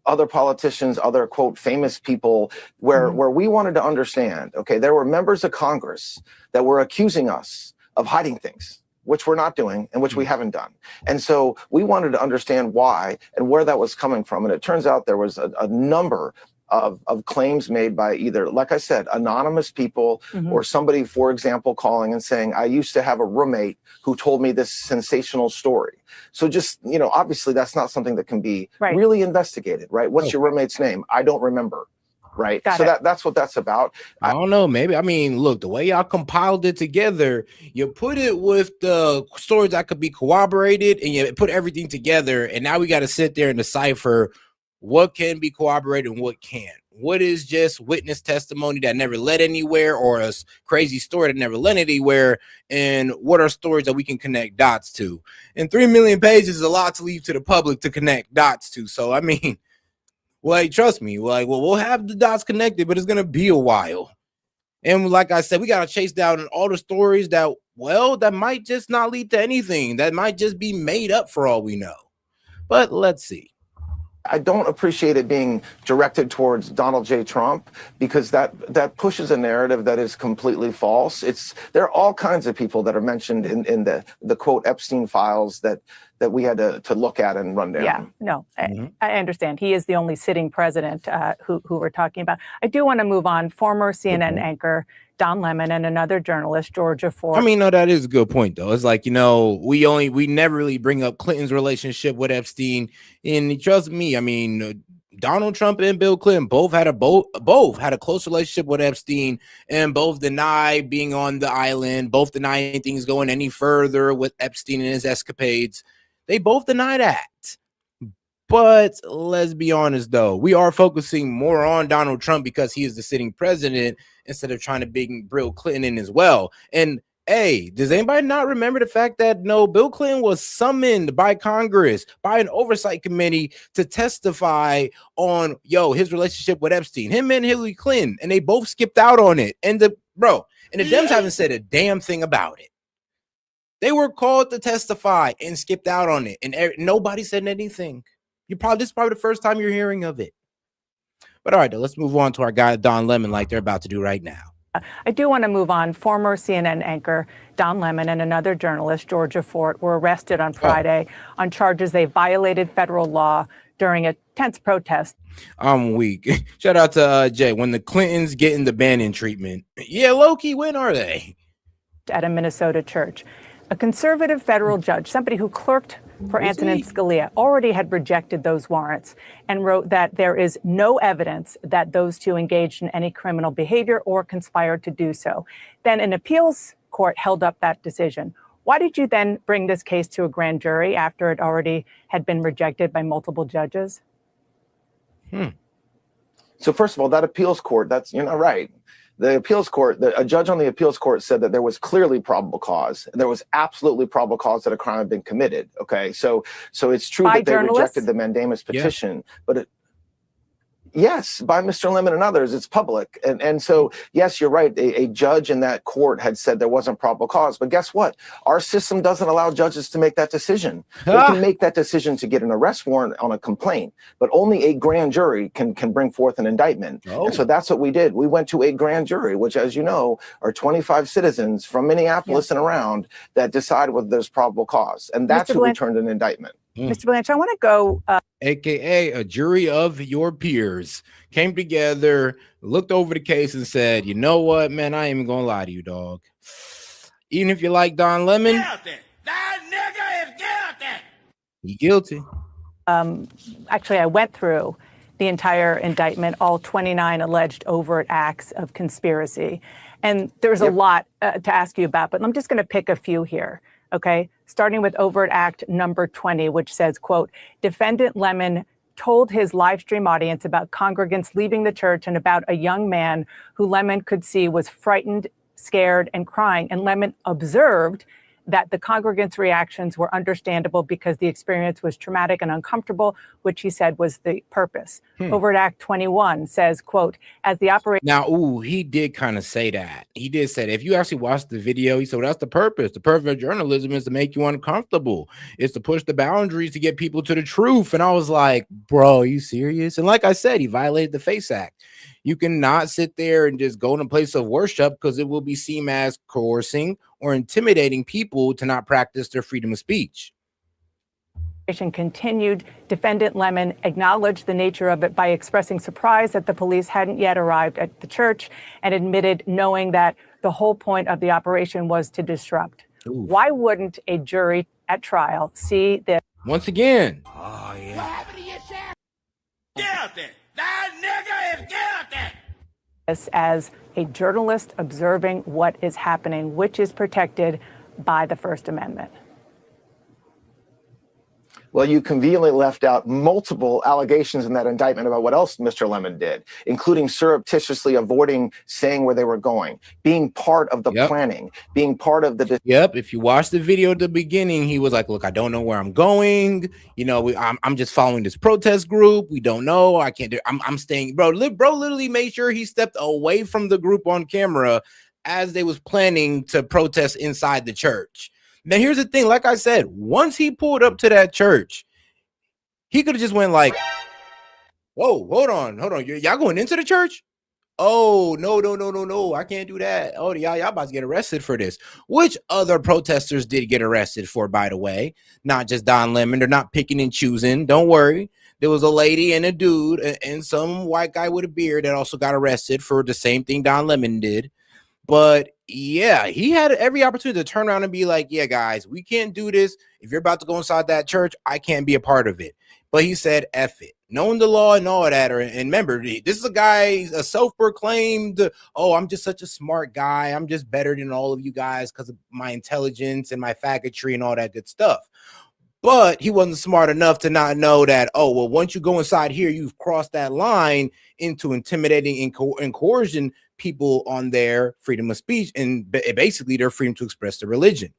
other politicians, other quote famous people, where we wanted to understand. Okay, there were members of Congress that were accusing us of hiding things, which we're not doing and which we haven't done. And so we wanted to understand why and where that was coming from. And it turns out there was a number of claims made by either, like I said, anonymous people or somebody, for example, calling and saying, I used to have a roommate who told me this sensational story. So just, obviously that's not something that can be really investigated, right? What's your roommate's name? I don't remember. Right. So that's what that's about.
I don't know. Maybe. I mean, look, the way y'all compiled it together, you put it with the stories that could be corroborated and you put everything together. And now we got to sit there and decipher what can be corroborated and what can't. What is just witness testimony that never led anywhere, or a crazy story that never led anywhere? And what are stories that we can connect dots to? And 3 million pages is a lot to leave to the public to connect dots to. So, I mean, well, trust me, we'll have the dots connected, but it's going to be a while. And like I said, we got to chase down all the stories that might just not lead to anything. That might just be made up for all we know. But let's see.
I don't appreciate it being directed towards Donald J. Trump, because that pushes a narrative that is completely false. There are all kinds of people that are mentioned in the quote Epstein files that we had to look at and run down.
Yeah, no, I understand. He is the only sitting president who we're talking about. I do want to move on. Former CNN anchor Don Lemon and another journalist, Georgia Ford.
I mean, no, that is a good point, though. It's like, we never really bring up Clinton's relationship with Epstein. And trust me, I mean, Donald Trump and Bill Clinton both had a close relationship with Epstein, and both deny being on the island, both deny anything's going any further with Epstein and his escapades. They both deny that. But let's be honest, though, we are focusing more on Donald Trump because he is the sitting president instead of trying to bring Bill Clinton in as well. And hey, does anybody not remember the fact that Bill Clinton was summoned by Congress, by an oversight committee, to testify on his relationship with Epstein, him and Hillary Clinton, and they both skipped out on it. And the Dems haven't said a damn thing about it. They were called to testify and skipped out on it, and nobody said anything. This is probably the first time you're hearing of it. But all right, let's move on to our guy Don Lemon, like they're about to do right now.
I do want to move on. Former CNN anchor Don Lemon and another journalist, Georgia Ford, were arrested on Friday on charges they violated federal law during a tense protest.
I'm weak. Shout out to Jay. When the Clintons getting the Bannon treatment. Yeah, low-key, when are they?
At a Minnesota church. A conservative federal judge, somebody who clerked for Antonin Scalia, already had rejected those warrants and wrote that there is no evidence that those two engaged in any criminal behavior or conspired to do so. Then an appeals court held up that decision. Why did you then bring this case to a grand jury after it already had been rejected by multiple judges?
So first of all, that appeals court, you're not right. The appeals court, a judge on the appeals court said that there was clearly probable cause. There was absolutely probable cause that a crime had been committed. Okay, so it's true that they rejected the mandamus petition, but yes, by Mr. Lemon and others, it's public. And so, yes, you're right. A judge in that court had said there wasn't probable cause. But guess what? Our system doesn't allow judges to make that decision. They can make that decision to get an arrest warrant on a complaint, but only a grand jury can bring forth an indictment. And so that's what we did. We went to a grand jury, which, as you know, are 25 citizens from Minneapolis and around that decide whether there's probable cause. And that's who returned an indictment.
Mr. Blanche, I want to go.
AKA a jury of your peers came together, looked over the case and said, you know what, man, I ain't even going to lie to you, dog. Even if you like Don Lemon,
Guilty. That nigga is guilty.
He guilty.
Actually, I went through the entire indictment, all 29 alleged overt acts of conspiracy. And there's a lot to ask you about, but I'm just going to pick a few here. Okay, starting with overt act number 20, which says, quote, defendant Lemon told his live stream audience about congregants leaving the church and about a young man who Lemon could see was frightened, scared, and crying. And Lemon observed that the congregants' reactions were understandable because the experience was traumatic and uncomfortable, which he said was the purpose. Over at Act 21 says, quote, as the operation.
Now, he did kind of say that. He did say that. If you actually watch the video, he said, well, that's the purpose. The purpose of journalism is to make you uncomfortable. It's to push the boundaries to get people to the truth. And I was like, bro, are you serious? And like I said, he violated the FACE Act. You cannot sit there and just go in a place of worship because it will be seen as coercing or intimidating people to not practice their freedom of speech.
Continued. Defendant Lemon acknowledged the nature of it by expressing surprise that the police hadn't yet arrived at the church and admitted knowing that the whole point of the operation was to disrupt. Ooh. Why wouldn't a jury at trial see this?
Once again.
Oh, yeah. What happened to your sheriff? Get out there. That nigga is get out there.
As a journalist observing what is happening, which is protected by the First Amendment.
Well, you conveniently left out multiple allegations in that indictment about what else Mr. Lemon did, including surreptitiously avoiding saying where they were going, being part of the planning, being part of the.
If you watch the video at the beginning, he was like, look, I don't know where I'm going. You know, I'm just following this protest group. We don't know. I can't do. I'm staying. Bro literally made sure he stepped away from the group on camera as they was planning to protest inside the church. Now, here's the thing. Like I said, once he pulled up to that church, he could have just went like, whoa, hold on. Y'all going into the church? Oh, no. I can't do that. Oh, y'all about to get arrested for this. Which other protesters did get arrested for, by the way? Not just Don Lemon. They're not picking and choosing. Don't worry. There was a lady and a dude and some white guy with a beard that also got arrested for the same thing Don Lemon did. But yeah, he had every opportunity to turn around and be like, yeah, guys, we can't do this. If you're about to go inside that church, I can't be a part of it. But he said, F it. Knowing the law and all that. And remember, this is a guy, a self-proclaimed, oh, I'm just such a smart guy. I'm just better than all of you guys because of my intelligence and my faggotry and all that good stuff. But he wasn't smart enough to not know that, oh, well, once you go inside here, you've crossed that line into intimidating and coercion people on their freedom of speech and basically their freedom to express their religion.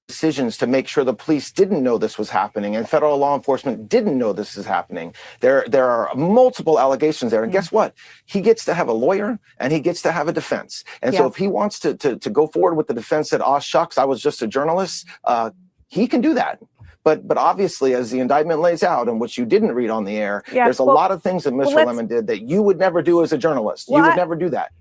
Decisions to make sure the police didn't know this was happening and federal law enforcement didn't know this is happening. There are multiple allegations there. And guess what? He gets to have a lawyer and he gets to have a defense. And so if he wants to go forward with the defense that, oh, shucks, I was just a journalist, he can do that. But obviously, as the indictment lays out, and which you didn't read on the air, there's a lot of things that Mr. Lemon did that you would never do as a journalist. You would never do that.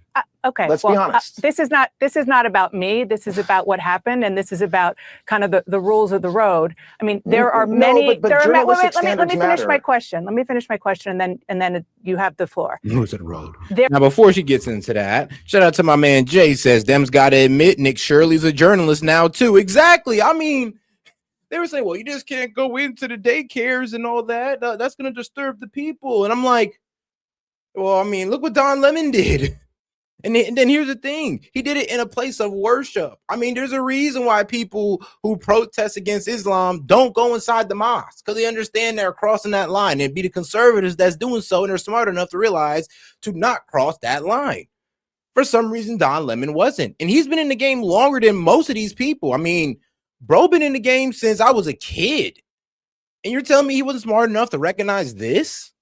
Okay,
let's be honest.
This is not about me. This is about what happened, and this is about kind of the rules of the road. I mean, there are many.
But
let me finish
matter.
my question. Let me finish my question, and then you have the floor.
Rules of the road. Now, before she gets into that, shout out to my man Jay. Says them's got to admit Nick Shirley's a journalist now too. Exactly. I mean. They were saying, well, you just can't go into the daycares and all that. That's going to disturb the people. And I'm like, well, I mean, look what Don Lemon did. And then here's the thing. He did it in a place of worship. I mean, there's a reason why people who protest against Islam don't go inside the mosque because they understand they're crossing that line. It'd be the conservatives that's doing so, and they're smart enough to realize to not cross that line. For some reason, Don Lemon wasn't. And he's been in the game longer than most of these people. I mean, bro been in the game since I was a kid. And you're telling me he wasn't smart enough to recognize this?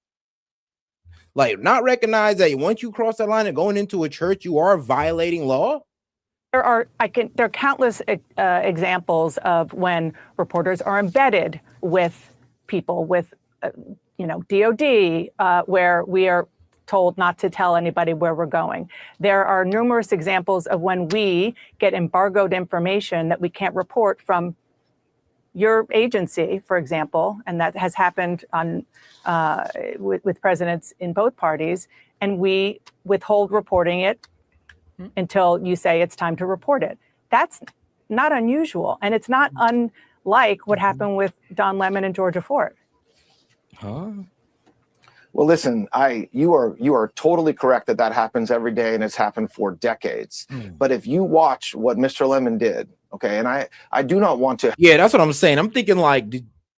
Like, not recognize that once you cross that line and going into a church, you are violating law?
There are countless examples of when reporters are embedded with people, with, DOD, where we are told not to tell anybody where we're going. There are numerous examples of when we get embargoed information that we can't report from your agency, for example, and that has happened on with presidents in both parties, and we withhold reporting it until you say it's time to report it. That's not unusual, and it's not unlike what happened with Don Lemon and Georgia Fort.
Huh?
Well, listen, you are totally correct that happens every day and it's happened for decades. But if you watch what Mr. Lemon did, okay, and I do not want to.
Yeah, that's what I'm saying. I'm thinking like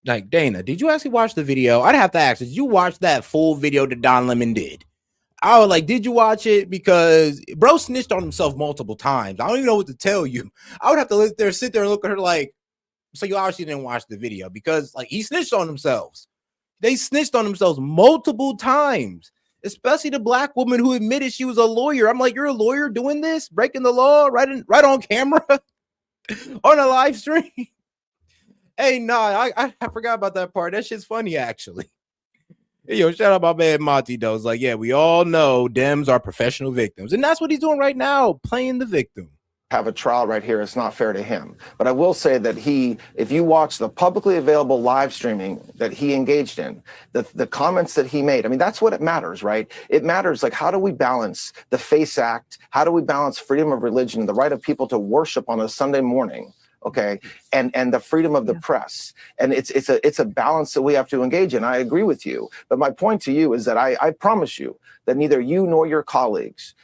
Dana, did you actually watch the video? I'd have to ask, did you watch that full video that Don Lemon did? I was like, did you watch it? Because bro snitched on himself multiple times. I don't even know what to tell you. I would have to sit there and look at her like, so you obviously didn't watch the video, because like he snitched on themselves. They snitched on themselves multiple times, especially the black woman who admitted she was a lawyer. I'm like, you're a lawyer doing this, breaking the law right on camera on a live stream. Hey, nah, I forgot about that part. That shit's funny, actually. Hey, yo, shout out my man Monty, though. It's like, yeah, we all know Dems are professional victims. And that's what he's doing right now, playing the victim.
Have a trial right here. It's not fair to him. But I will say that if you watch the publicly available live streaming that he engaged in, the comments that he made, I mean, that's what it matters, right? It matters, like, how do we balance the FACE Act? How do we balance freedom of religion, the right of people to worship on a Sunday morning? Okay, and the freedom of the press, and it's a balance that we have to engage in. I agree with you, but my point to you is that I promise you that neither you nor your colleagues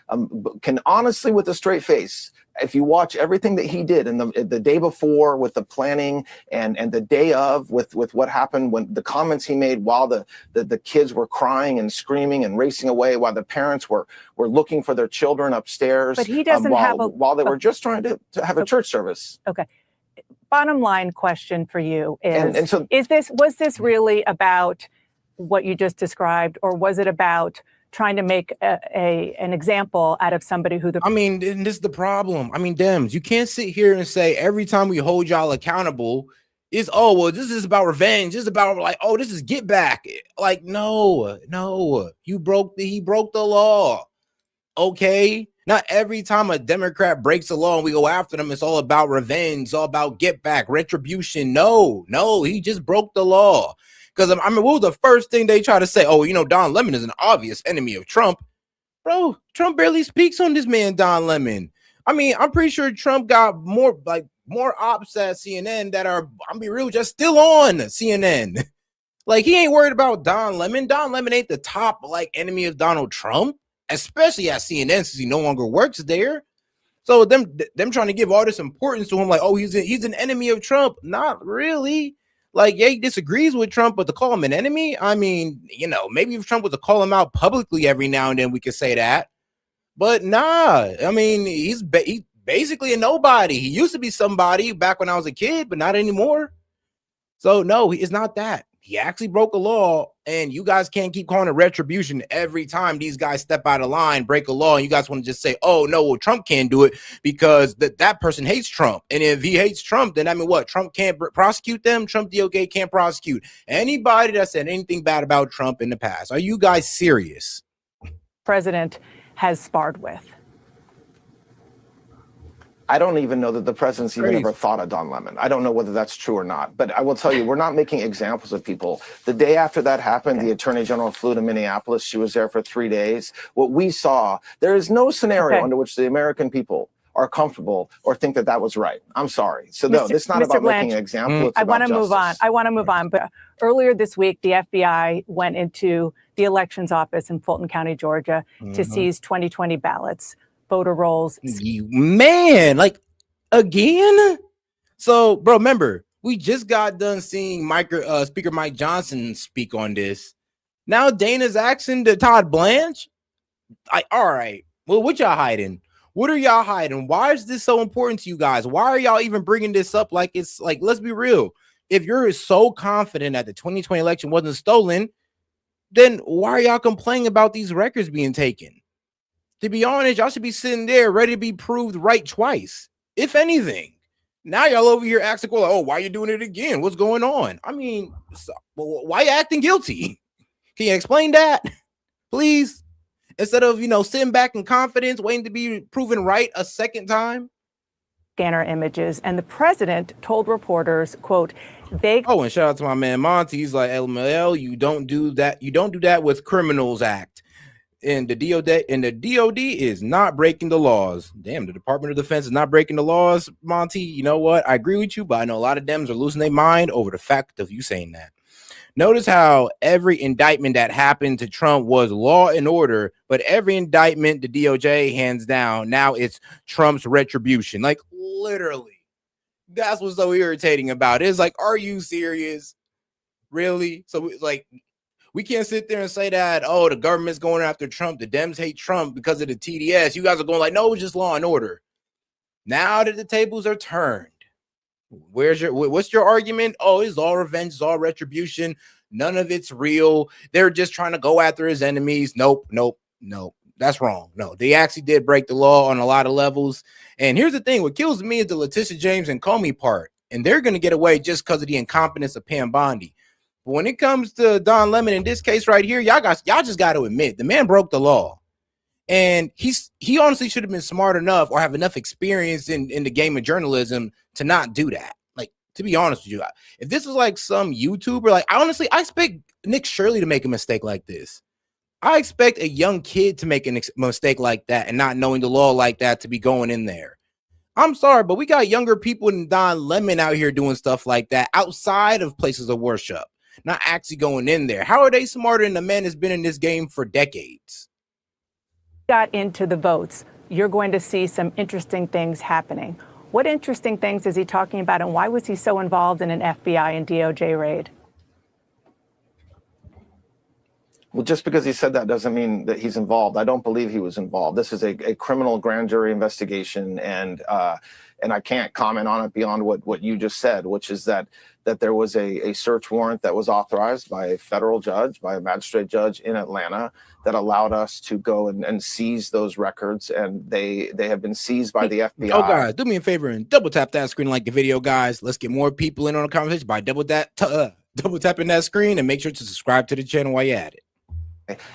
can honestly, with a straight face, if you watch everything that he did in the day before with the planning and the day of with what happened, when the comments he made while the kids were crying and screaming and racing away, while the parents were looking for their children upstairs,
but he doesn't
while they were just trying to have a church service.
Okay. Bottom line question for you is,
and so,
was this really about what you just described, or was it about trying to make an example out of somebody who
I mean, and this is the problem. I mean, Dems, you can't sit here and say every time we hold y'all accountable is, oh, well, this is about revenge. This is about like, oh, this is get back. Like, no, he broke the law. Okay. Not every time a Democrat breaks the law and we go after them, it's all about revenge, it's all about get back, retribution. No, he just broke the law. Because I mean, what was the first thing they try to say? Oh, you know, Don Lemon is an obvious enemy of Trump. Bro, Trump barely speaks on this man, Don Lemon. I mean, I'm pretty sure Trump got more ops at CNN that are, I'm be real, just still on CNN. Like, he ain't worried about Don Lemon. Don Lemon ain't the top like enemy of Donald Trump, especially at CNN, since he no longer works there. So them trying to give all this importance to him, like, oh, he's an enemy of Trump. Not really. Like, yeah, he disagrees with Trump, but to call him an enemy, I mean, you know, maybe if Trump was to call him out publicly every now and then, we could say that. But nah, I mean, he's basically a nobody. He used to be somebody back when I was a kid, but not anymore. So no, it's not that. He actually broke a law, and you guys can't keep calling it retribution every time these guys step out of line, break a law, and you guys want to just say, oh, no, well, Trump can't do it because that person hates Trump. And if he hates Trump, then I mean, what? Trump can't prosecute them? Trump DOJ can't prosecute anybody that said anything bad about Trump in the past. Are you guys serious?
President has sparred with.
I don't even know that the president's even ever thought of Don Lemon. I don't know whether that's true or not. But I will tell you, we're not making examples of people. The day after that happened, the attorney general flew to Minneapolis. She was there for 3 days. What we saw, there is no scenario under which the American people are comfortable or think that was right. I'm sorry. So no, this is not about making an example. It's
I want to move on. I want to move on. But earlier this week, the FBI went into the elections office in Fulton County, Georgia, to seize 2020 ballots, voter rolls.
Man, like, again? So, bro, remember, we just got done seeing Speaker Mike Johnson speak on this. Now Dana's asking to Todd Blanche? All right. Well, what y'all hiding? What are y'all hiding? Why is this so important to you guys? Why are y'all even bringing this up? Like, it's like, let's be real. If you're so confident that the 2020 election wasn't stolen, then why are y'all complaining about these records being taken? To be honest, y'all should be sitting there ready to be proved right twice, if anything. Now y'all over here asking, well, oh, why are you doing it again? What's going on? I mean, why are you acting guilty? Can you explain that, please? Instead of, sitting back in confidence, waiting to be proven right a second time.
Scanner images, and the president told reporters, quote,
Oh, and shout out to my man Monty. He's like, LML, you don't do that. You don't do that with Criminals Act. And the DOD is not breaking the laws. Damn, the Department of Defense is not breaking the laws, Monty. You know what? I agree with you, but I know a lot of Dems are losing their mind over the fact of you saying that. Notice how every indictment that happened to Trump was law and order, but every indictment the DOJ hands down, now it's Trump's retribution. Like, literally. That's what's so irritating about it. It's like, are you serious? Really? So, like, We can't sit there and say that, oh, the government's going after Trump. The Dems hate Trump because of the TDS. You guys are going like, no, it's just law and order. Now that the tables are turned, what's your argument? Oh, it's all revenge, it's all retribution. None of it's real. They're just trying to go after his enemies. Nope. That's wrong. No, they actually did break the law on a lot of levels. And here's the thing: what kills me is the Letitia James and Comey part, and they're going to get away just because of the incompetence of Pam Bondi. But when it comes to Don Lemon in this case right here, y'all just got to admit the man broke the law. And he honestly should have been smart enough or have enough experience in the game of journalism to not do that. Like, to be honest with you, if this was like some YouTuber, like I expect Nick Shirley to make a mistake like this. I expect a young kid to make a mistake like that and not knowing the law like that to be going in there. I'm sorry, but we got younger people than Don Lemon out here doing stuff like that outside of places of worship, not actually going in there. How are they smarter than the man that's been in this game for decades?
Got into the votes, you're going to see some interesting things happening. What interesting things is he talking about, and why was he so involved in an FBI and DOJ raid?
Well, just because he said that doesn't mean that he's involved. I don't believe he was involved. This is a criminal grand jury investigation, and I can't comment on it beyond what you just said, which is that there was a search warrant that was authorized by a federal judge, by a magistrate judge in Atlanta, that allowed us to go and seize those records, and they have been seized by the FBI.
Oh, guys, do me a favor and double tap that screen, like the video, guys. Let's get more people in on the conversation by double tapping that screen, and make sure to subscribe to the channel while you're at it.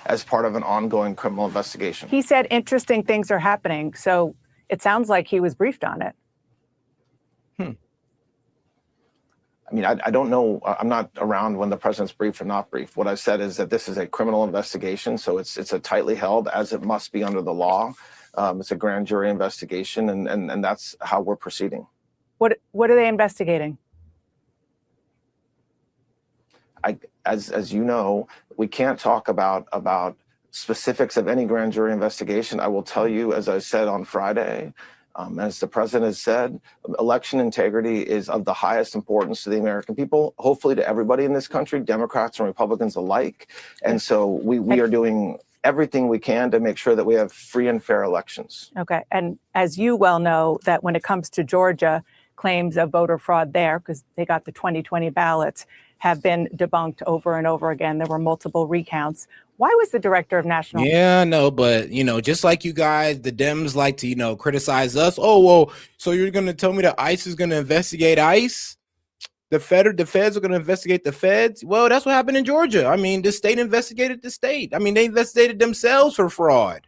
As part of an ongoing criminal investigation.
He said interesting things are happening, so it sounds like he was briefed on it.
I mean, I don't know. I'm not around when the president's briefed or not briefed. What I said is that this is a criminal investigation, so it's a tightly held, as it must be under the law. It's a grand jury investigation, and that's how we're proceeding.
What are they investigating?
As you know, we can't talk about specifics of any grand jury investigation. I will tell you, as I said on Friday, as the president has said, election integrity is of the highest importance to the American people, hopefully to everybody in this country, Democrats and Republicans alike. And so we are doing everything we can to make sure that we have free and fair elections.
Okay. And as you well know, that when it comes to Georgia, claims of voter fraud there, because they got the 2020 ballots, have been debunked over and over again. There were multiple recounts. Why was the director of national?
Yeah, no, but just like you guys, the Dems like to, criticize us. Oh, well, so you're going to tell me that ICE is going to investigate ICE? The feds are going to investigate the feds? Well, that's what happened in Georgia. I mean, the state investigated the state. I mean, they investigated themselves for fraud.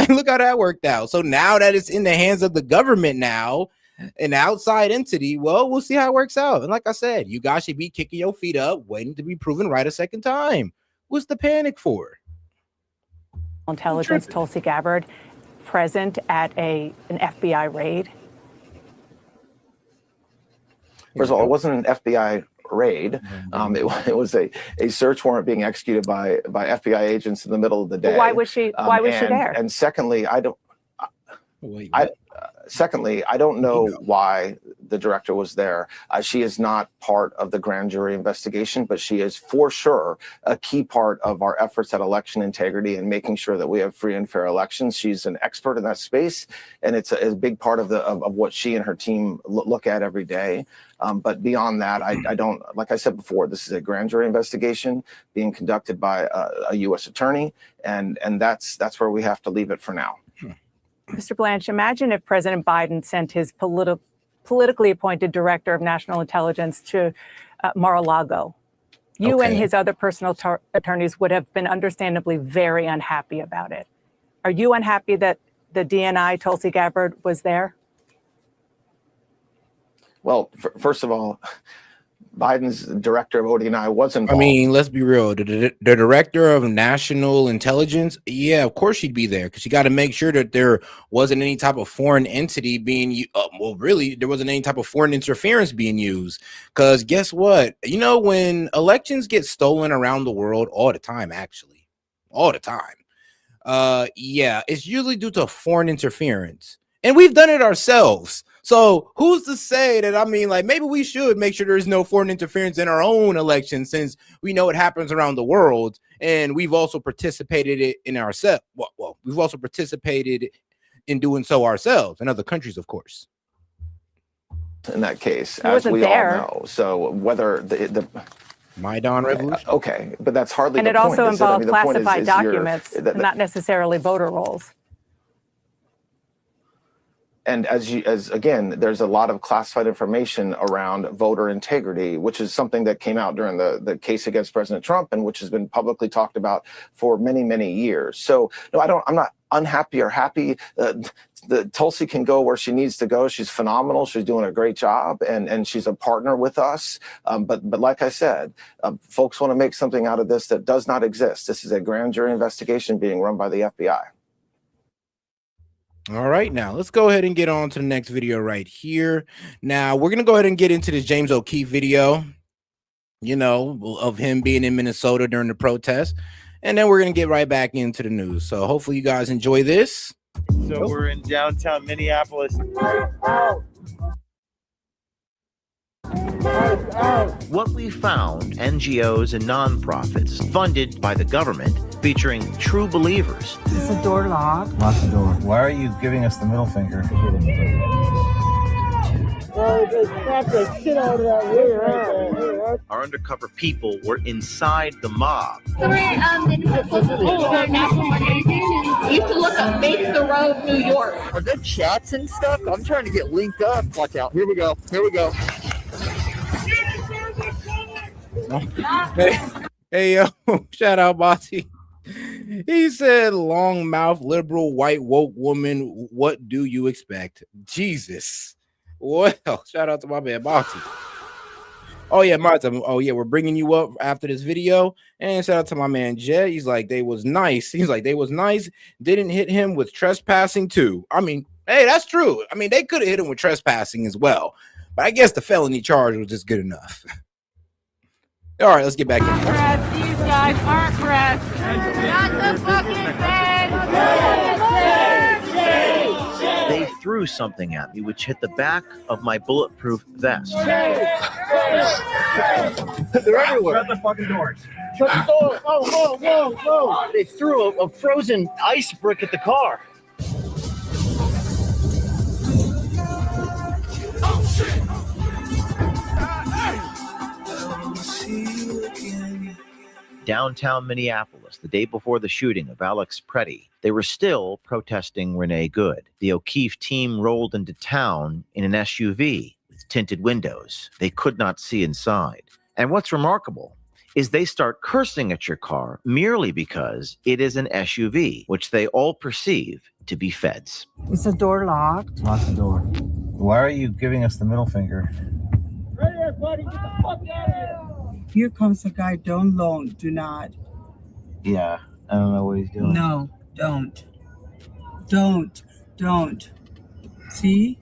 Look how that worked out. So now that it's in the hands of the government now, an outside entity, well, we'll see how it works out. And like I said, you guys should be kicking your feet up, waiting to be proven right a second time. What's the panic for?
Intelligence, Tulsi Gabbard, present at an FBI raid.
First of all, it wasn't an FBI raid. It was a search warrant being executed by FBI agents in the middle of the day.
Why was she there?
And secondly, I don't know why the director was there. She is not part of the grand jury investigation, but she is for sure a key part of our efforts at election integrity and making sure that we have free and fair elections. She's an expert in that space, and it's a big part of what she and her team look at every day. But beyond that, I don't, like I said before, this is a grand jury investigation being conducted by a U.S. attorney, and that's where we have to leave it for now.
Mr. Blanche, imagine if President Biden sent his politically appointed director of national intelligence to Mar-a-Lago. You and his other personal attorneys would have been understandably very unhappy about it. Are you unhappy that the DNI, Tulsi Gabbard, was there?
Well, first of all, Biden's director of ODNI was involved.
I mean, let's be real. The director of national intelligence, yeah, of course she'd be there because she got to make sure that there wasn't any type of foreign entity being, there wasn't any type of foreign interference being used. Because guess what? When elections get stolen around the world all the time, yeah, it's usually due to foreign interference. And we've done it ourselves. So who's to say that, maybe we should make sure there's no foreign interference in our own election since we know it happens around the world. and we've also participated in ourselves. Well, we've also participated in doing so ourselves, in other countries, of course.
In that case,
He
as
wasn't
we
there.
all know. So whether the
Maidan Revolution.
Okay, but that's hardly
And
the
it
point.
also
is it? I
involved
mean, the point
classified
is you're-
documents, and not necessarily voter rolls.
And as again, there's a lot of classified information around voter integrity, which is something that came out during the case against President Trump, and which has been publicly talked about for many, many years. So no, I'm not unhappy or happy. The Tulsi can go where she needs to go. She's phenomenal. She's doing a great job, and she's a partner with us. But like I said, folks want to make something out of this that does not exist. This is a grand jury investigation being run by the FBI.
All right, now let's go ahead and get on to the next video right here. Now we're gonna go ahead and get into this James O'Keefe video, of him being in Minnesota during the protest, and then we're gonna get right back into the news. So hopefully you guys enjoy this.
So we're in downtown Minneapolis.
What we found, NGOs and nonprofits funded by the government, featuring true believers.
Is the door locked?
Lock the door. Why are you giving us the middle finger?
Our undercover people were inside the mob.
Used to look up Make the Road New York.
Are there chats and stuff? I'm trying to get linked up. Watch out. Here we go. Here we go.
Hey, yo, shout out Bossy. He said, long mouth, liberal, white, woke woman, what do you expect? Jesus. Well, shout out to my man Bossy. Oh, yeah, Martha. Oh, yeah, we're bringing you up after this video. And shout out to my man Jed. He's like, they was nice. He's like, they was nice. Didn't hit him with trespassing, too. I mean, hey, that's true. I mean, they could have hit him with trespassing as well. But I guess the felony charge was just good enough. All right, let's get back in.
These guys aren't pressed. Not the fucking feds.
They threw something at me which hit the back of my bulletproof vest.
They're everywhere.
Shut the fucking doors.
Shut the door. Whoa, whoa, whoa, whoa.
They threw a frozen ice brick at the car.
Oh, shit.
Downtown Minneapolis, the day before the shooting of Alex Pretty, they were still protesting Renee Good. The O'Keefe team rolled into town in an SUV with tinted windows. They could not see inside. And what's remarkable is they start cursing at your car merely because it is an SUV, which they all perceive to be feds.
Is the door locked?
Lock the door. Why are you giving us the middle finger?
Right here, buddy. Get the fuck out of here.
Here comes the guy. Don't loan. Do not.
Yeah, I don't know what he's doing.
No, don't. Don't. See?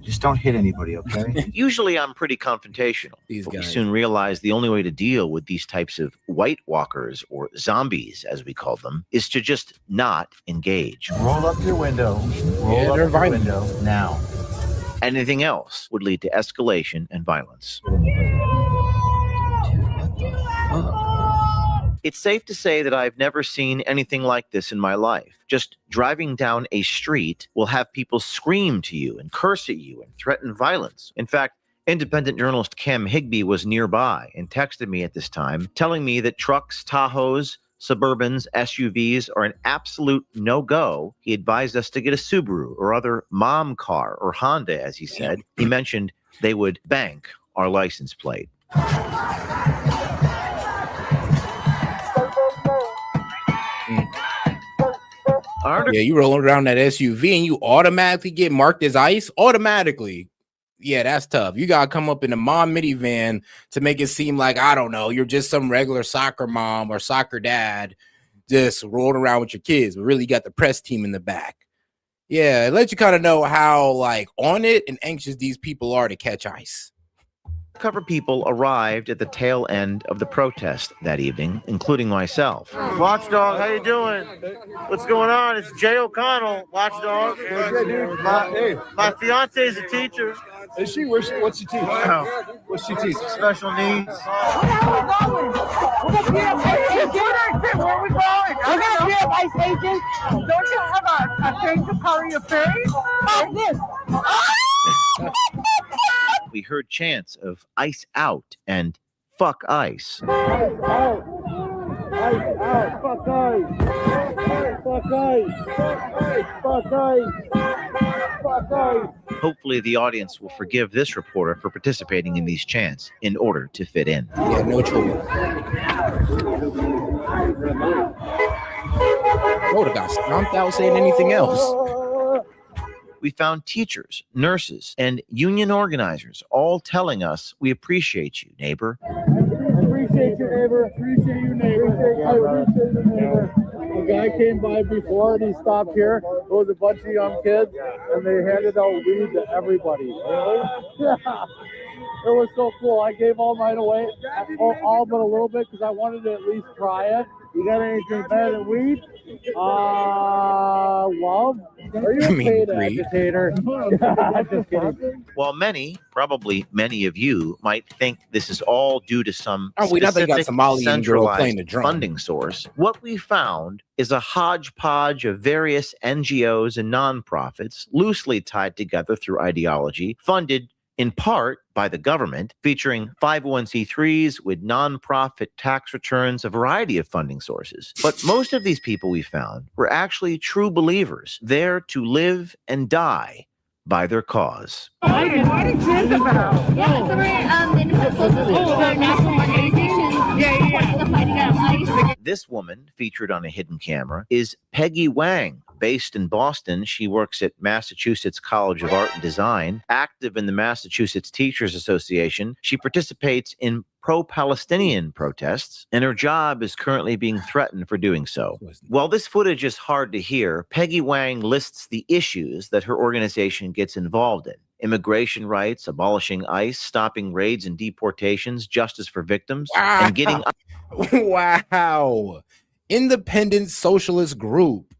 Just don't hit anybody, okay?
Usually I'm pretty confrontational, but we soon realized the only way to deal with these types of White Walkers, or zombies as we call them, is to just not engage.
Roll up your window. Roll up your window now.
Anything else would lead to escalation and violence. It's safe to say that I've never seen anything like this in my life. Just driving down a street will have people scream to you and curse at you and threaten violence. In fact, independent journalist Cam Higbee was nearby and texted me at this time, telling me that trucks, Tahoes, Suburbans, SUVs are an absolute no-go. He advised us to get a Subaru or other mom car, or Honda, as he said. He mentioned they would bank our license plate.
Yeah, you rolling around that SUV and you automatically get marked as ICE automatically. Yeah, that's tough. You gotta come up in a mom minivan to make it seem like, I don't know, you're just some regular soccer mom or soccer dad just rolling around with your kids, but really you got the press team in the back. Yeah, it lets you kind of know how like on it and anxious these people are to catch ICE.
Cover people arrived at the tail end of the protest that evening, including myself. Watchdog, how you doing? What's going on? It's Jay O'Connell, Watchdog. My fiance is a teacher.
Is she? What's she teach? What's she teach?
Special needs.
Where are we going? We're gonna be at Ice Agents. Don't you have a thing to cover your face? Like this.
We heard chants of ice out and fuck ice.
Ice out. Ice out. Fuck ice. Fuck ice. Fuck ice. Fuck ice.
Hopefully the audience will forgive this reporter for participating in these chants in order to fit in.
Yeah, no choice. I would have got stomped out saying anything else.
We found teachers, nurses, and union organizers all telling us, "We appreciate you, neighbor."
Appreciate you, neighbor. Appreciate you, neighbor. I appreciate you, neighbor. A guy came by before and he stopped here. There was a bunch of young kids and they handed out weed to everybody. Really? Yeah. It was so cool. I gave all mine away, all but a little bit, because I wanted to at least try it. You got anything better than weed? Love? Are you a paid agitator? Just kidding.
While many, probably many of you, might think this is all due to some specific centralized funding source, what we found is a hodgepodge of various NGOs and nonprofits loosely tied together through ideology, funded in part by the government, featuring 501c3s with nonprofit tax returns, a variety of funding sources. But most of these people we found were actually true believers, there to live and die by their cause.
What is this about? Yeah, so we're national organizations.
This woman, featured on a hidden camera, is Peggy Wang. Based in Boston, she works at Massachusetts College of Art and Design. Active in the Massachusetts Teachers Association, she participates in pro-Palestinian protests, and her job is currently being threatened for doing so. While this footage is hard to hear, Peggy Wang lists the issues that her organization gets involved in: immigration rights, abolishing ICE, stopping raids and deportations, justice for victims, and getting...
Wow. Independent Socialist Group.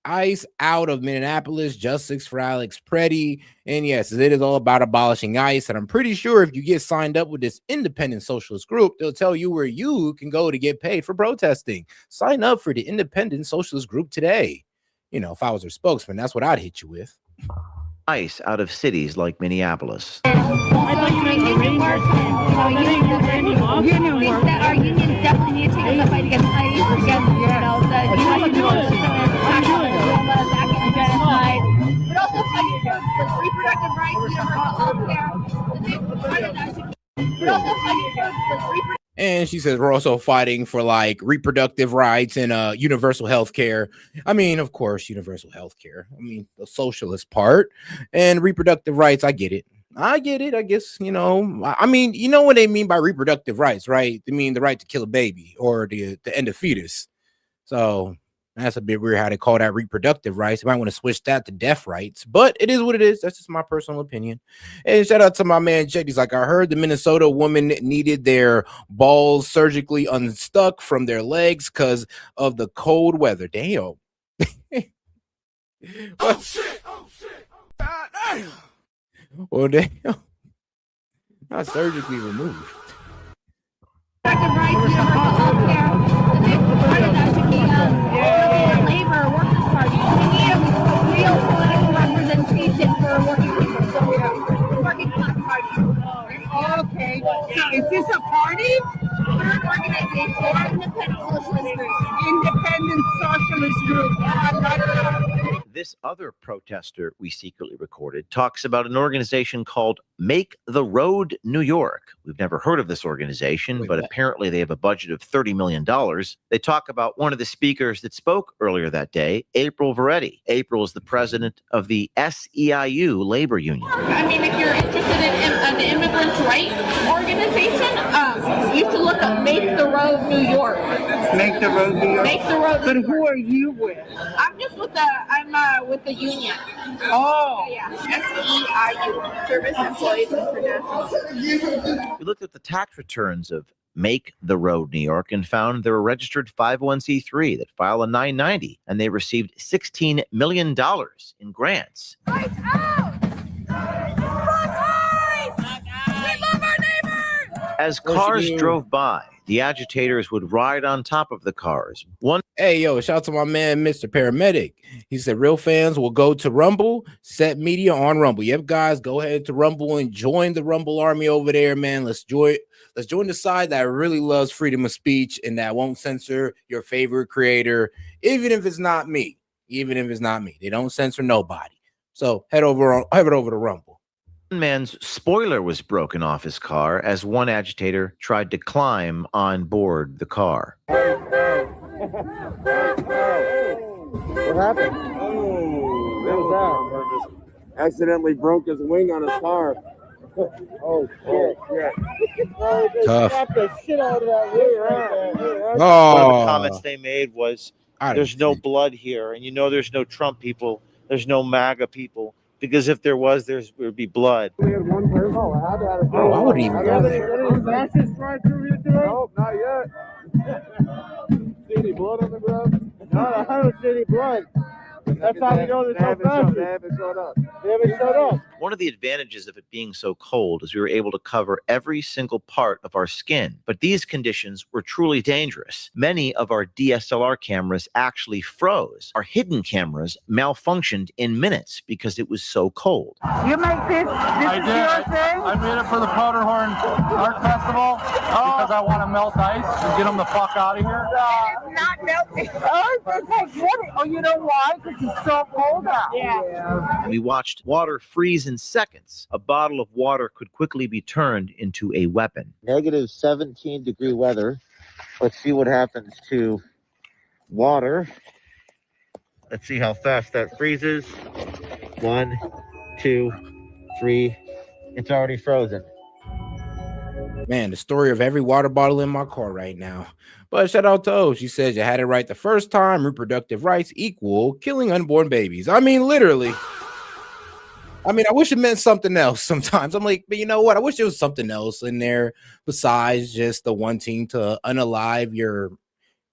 ICE out of Minneapolis, justice for Alex Preddy. And yes, it is all about abolishing ICE. And I'm pretty sure if you get signed up with this independent socialist group, they'll tell you where you can go to get paid for protesting. Sign up for the independent socialist group today. You know, if I was their spokesman, that's what I'd hit you with.
ICE out of cities like Minneapolis.
I thought you meant union work. Union work. Our unions definitely need to take up the fight against ICE, against, genocide, but also fighting for reproductive rights,
And she says we're also fighting for like reproductive rights and universal health care. I mean, of course, universal health care. I mean, the socialist part and reproductive rights. I get it. I guess, you know, I mean, you know what they mean by reproductive rights, right? They mean the right to kill a baby or the end of fetus. So that's a bit weird how they call that reproductive rights. You might want to switch that to death rights, but it is what it is. That's just my personal opinion. And shout out to my man Jed. He's like, I heard the Minnesota woman needed their balls surgically unstuck from their legs because of the cold weather. Damn. Oh shit! God damn. Well, damn. Not surgically removed.
Labor Workers' Party. We need a real political representation for working people. So working class party. Okay. So is this a party? We're an organization. Independent Socialist Group. Independent Socialist Group.
This other protester we secretly recorded talks about an organization called Make the Road New York. We've never heard of this organization, but apparently they have a budget of $30 million. They talk about one of the speakers that spoke earlier that day, April Veretti. April is the president of the SEIU labor union.
I mean, if you're interested in the immigrants' rights organization, you should look up Make the Road New York.
Make the road New York.
Make the Road New
But
York.
who are you with?
I'm just with the, with the union.
Oh.
Yeah. SEIU, Service and
employees for national.
We looked at the tax returns of Make the Road New York and found they're a registered 501c3 that file a 990, and they received $16 million in grants.
Lights out! Fuck ICE! We love our neighbors!
As cars drove by, the agitators would ride on top of the cars.
Hey, yo, shout out to my man, Mr. Paramedic. He said real fans will go to Rumble, S.E.T Media on Rumble. Yep, guys, go ahead to Rumble and join the Rumble army over there, man. Let's join the side that really loves freedom of speech and that won't censor your favorite creator, even if it's not me. Even if it's not me. They don't censor nobody. So head over to Rumble.
One man's spoiler was broken off his car as one agitator tried to climb on board the car.
What happened? What was that? Accidentally broke his wing on his car. Oh shit!
Tough.
The shit out of that wing right there.
One of the comments they made was,
I
"There's no blood here, and you know there's no Trump people, there's no MAGA people, because if there was, there would be blood."
We had one person. Oh,
I would even go there.
Did ashes fly through here today? Nope, not yet. See any blood on the ground? No, I haven't seen any blood. That's how we know there's no fashion. They haven't showed up. They haven't showed up.
One of the advantages of it being so cold is we were able to cover every single part of our skin. But these conditions were truly dangerous. Many of our DSLR cameras actually froze. Our hidden cameras malfunctioned in minutes because it was so cold.
You make this?
I
Is
did.
your thing?
I made it for the Powderhorn Art Festival because I want to melt ice and get them the fuck out of here.
It's not melting. Oh, it's like water. Oh, you know why? Because it's so cold out. Yeah.
We watched water freeze in seconds. A bottle of water could quickly be turned into a weapon.
Negative 17-degree weather. Let's see what happens to water. Let's see how fast that freezes. 1, 2, 3. It's already frozen.
Man, the story of every water bottle in my car right now. But shout out to O. She says you had it right the first time. Reproductive rights equal killing unborn babies. I mean, literally. I mean, I wish it meant something else sometimes. I'm like, but you know what? I wish there was something else in there besides just the wanting to unalive your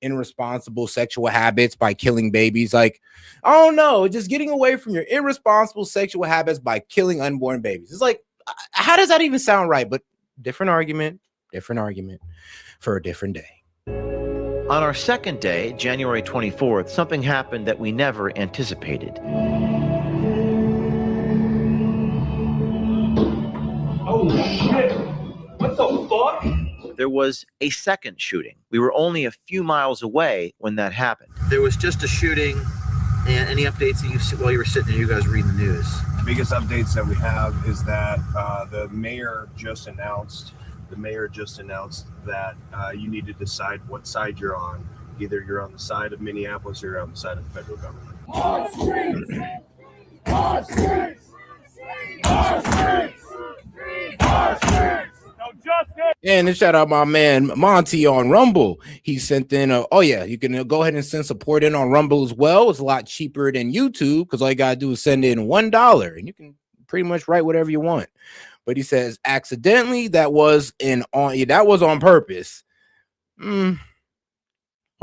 irresponsible sexual habits by killing babies. Like, I don't know, just getting away from your irresponsible sexual habits by killing unborn babies. It's like, how does that even sound right? But different argument for a different day.
On our second day, January 24th, something happened that we never anticipated.
Oh shit! What the fuck?
There was a second shooting. We were only a few miles away when that happened. There was just a shooting. And any updates that you've seen while you were sitting there, you guys reading the news?
The biggest updates that we have is that the mayor just announced that you need to decide what side you're on. Either you're on the side of Minneapolis or you're on the side of the federal government.
Our streets! Our streets! Our streets! Our streets! No justice!
And then shout out my man Monty on Rumble. He sent in you can go ahead and send support in on Rumble as well. It's a lot cheaper than YouTube because all you gotta do is send in $1 and you can pretty much write whatever you want. But he says accidentally that was on purpose. Hold on,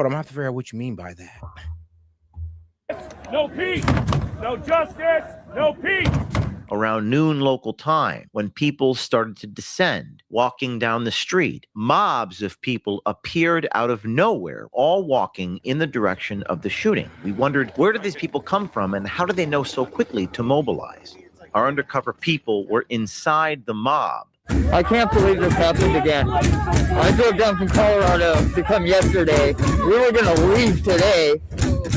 I'm gonna have to figure out what you mean by that.
No peace! No justice! No peace!
Around noon local time, when people started to descend, walking down the street, mobs of people appeared out of nowhere, all walking in the direction of the shooting. We wondered, where did these people come from and how did they know so quickly to mobilize? Our undercover people were inside the mob.
I can't believe this happened again. I drove down from Colorado to come yesterday. We were going to leave today,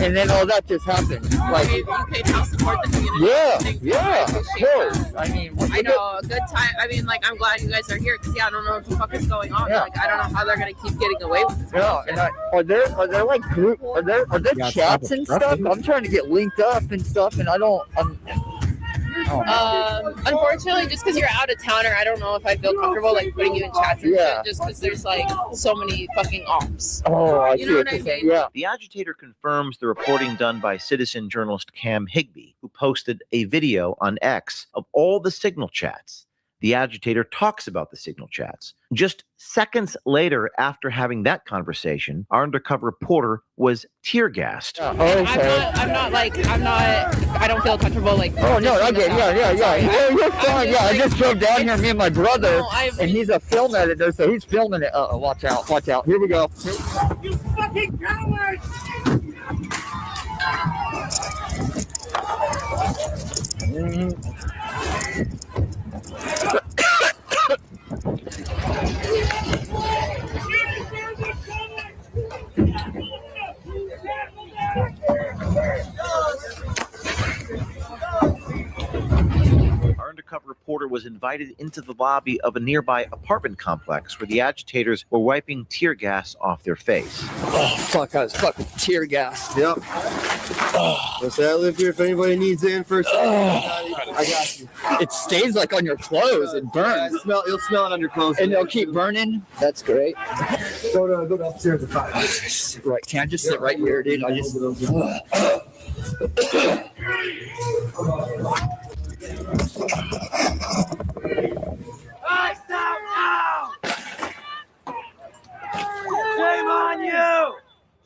and then all that just happened. Like,
You can help support the community.
yeah, of course. I mean,
I know, a good time. I mean, like, I'm glad you guys are here because, I don't know what the fuck is going on.
Yeah.
Like, I don't know how they're going to keep getting away with this.
Yeah, and are there like group? Are there chats and stuff? I'm trying to get linked up and stuff, and
Unfortunately, just because you're out of towner, I don't know if I feel comfortable like putting you in chats and shit, just because there's like so many fucking ops.
I see what you're saying. Yeah.
The agitator confirms the reporting done by citizen journalist Cam Higbee, who posted a video on X of all the signal chats. The agitator talks about the signal chats. Just seconds later, after having that conversation, our undercover reporter was tear gassed.
I don't feel comfortable like. Oh no, okay, yeah. You're fine. Yeah, I just drove down here, me and my brother, and he's a film editor, so he's filming it. Watch out. Here we go.
You fucking cowards!
Our undercover reporter was invited into the lobby of a nearby apartment complex where the agitators were wiping tear gas off their face.
Oh fuck, I was fucking tear gas.
Yep. Let's say I live here if anybody needs in for a second. I got you.
It stays like on your clothes. It burns.
Yeah, you'll smell it on your clothes.
And they'll keep burning. That's great.
Go to upstairs and find
Right, can I just sit right here, dude? I just.
Stop now! Shame on you!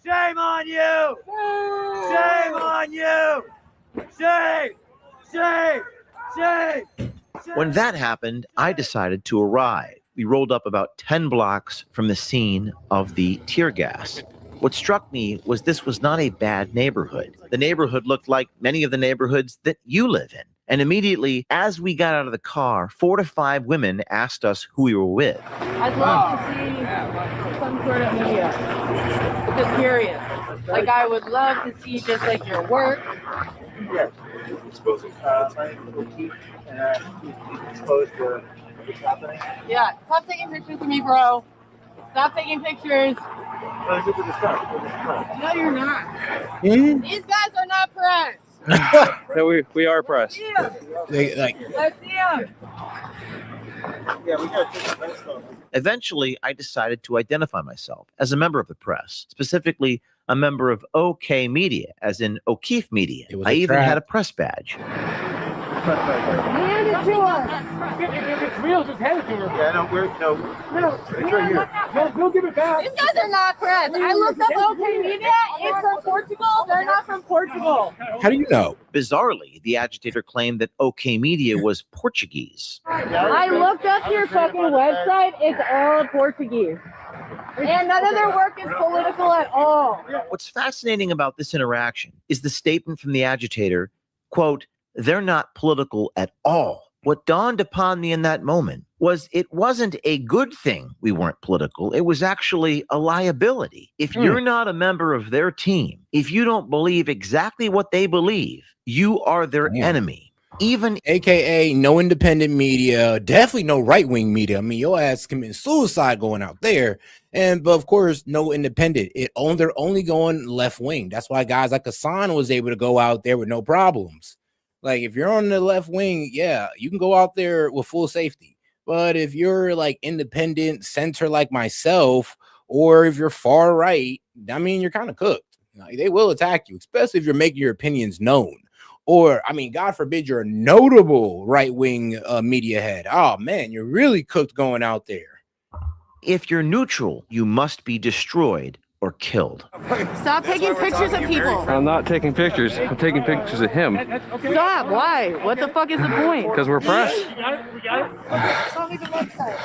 Shame on you! Shame on you! Shame! Shame! Shame!
When that happened, I decided to arrive. We rolled up about 10 blocks from the scene of the tear gas. What struck me was this was not a bad neighborhood. The neighborhood looked like many of the neighborhoods that you live in. And immediately, as we got out of the car, 4 to 5 women asked us who we were with.
I'd love to see some sort of media. Just curious. Like, I would love to see just like your work.
Yeah. Exposing exposed to what's happening.
Yeah, stop taking pictures of me, bro. Stop taking pictures.
No,
you're not.
Mm-hmm.
These guys are not press.
No, we are press.
They, like,
Let's see them.
Yeah, we got to take the best of.
Eventually, I decided to identify myself as a member of the press, specifically a member of OK Media, as in O'Keefe Media. I even had a press badge.
Hand it to us.
If it's real, just hand it to her.
Yeah, no, it's right here.
We'll give it back.
These guys are not press. I looked up OK Media. It's from Portugal. They're not from Portugal.
how do you know?
Bizarrely, the agitator claimed that OK Media was Portuguese.
I looked up your fucking website. It's all Portuguese. And none of their work is political at all.
What's fascinating about this interaction is the statement from the agitator, quote, "They're not political at all." What dawned upon me in that moment was it wasn't a good thing we weren't political. It was actually a liability. If you're not a member of their team, if you don't believe exactly what they believe, you are their enemy. Even
AKA no independent media, definitely no right-wing media. I mean, your ass committing suicide going out there. But of course, no independent. They're only going left-wing. That's why guys like Hassan was able to go out there with no problems. Like, if you're on the left wing, yeah, you can go out there with full safety. But if you're like independent center like myself, or if you're far right, I mean, you're kind of cooked. Like, they will attack you, especially if you're making your opinions known. Or, I mean, God forbid you're a notable right-wing media head. Oh, man, you're really cooked going out there.
if you're neutral, you must be destroyed or killed.
Stop taking pictures of people.
I'm not taking pictures. I'm taking pictures of him.
Stop. Why? What the fuck is the point?
Because we're press.
We got it. Tell me the website.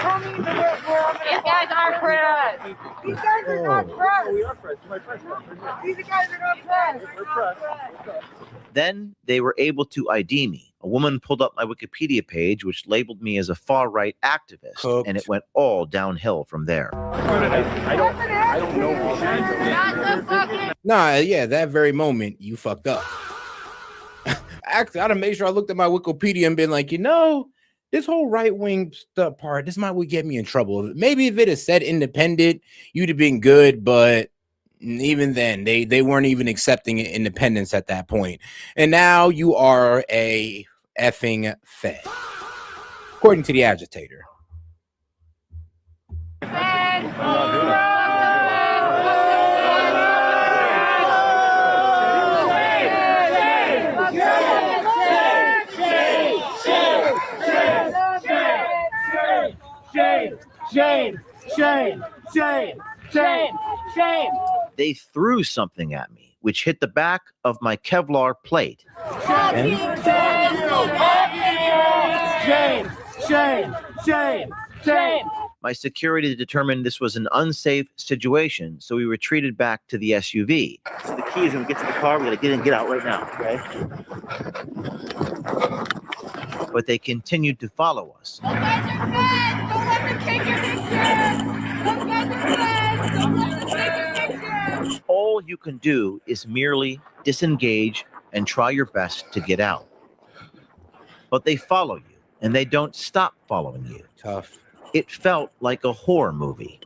Tell me These guys aren't press. These guys are not press. We are press. These guys are not press. We're press.
Then they were able to ID me. A woman pulled up my Wikipedia page, which labeled me as a far-right activist, and it went all downhill from there.
I don't know.
Nah, yeah, that very moment, you fucked up. Actually, I had to make sure I looked at my Wikipedia and been like, you know, this whole right-wing stuff part, this might would get me in trouble. Maybe if it had said independent, you'd have been good, but even then, they weren't even accepting independence at that point. And now you are a effing fed, according to the agitator.
Shame! Shame! Shame! Shame! Shame!
They threw something at me, which hit the back of my Kevlar plate.
Shame! Shame! Shame! Shame! Shame!
My security determined this was an unsafe situation, so we retreated back to the SUV. So the keys, when we get to the car, we gotta get in and get out right now, okay? But they continued to follow us.
Those guys are feds! Don't let them take your picture! Those guys are feds! Don't let them take your picture!
All you can do is merely disengage and try your best to get out. But they follow you, and they don't stop following you.
Tough.
It felt like a horror movie.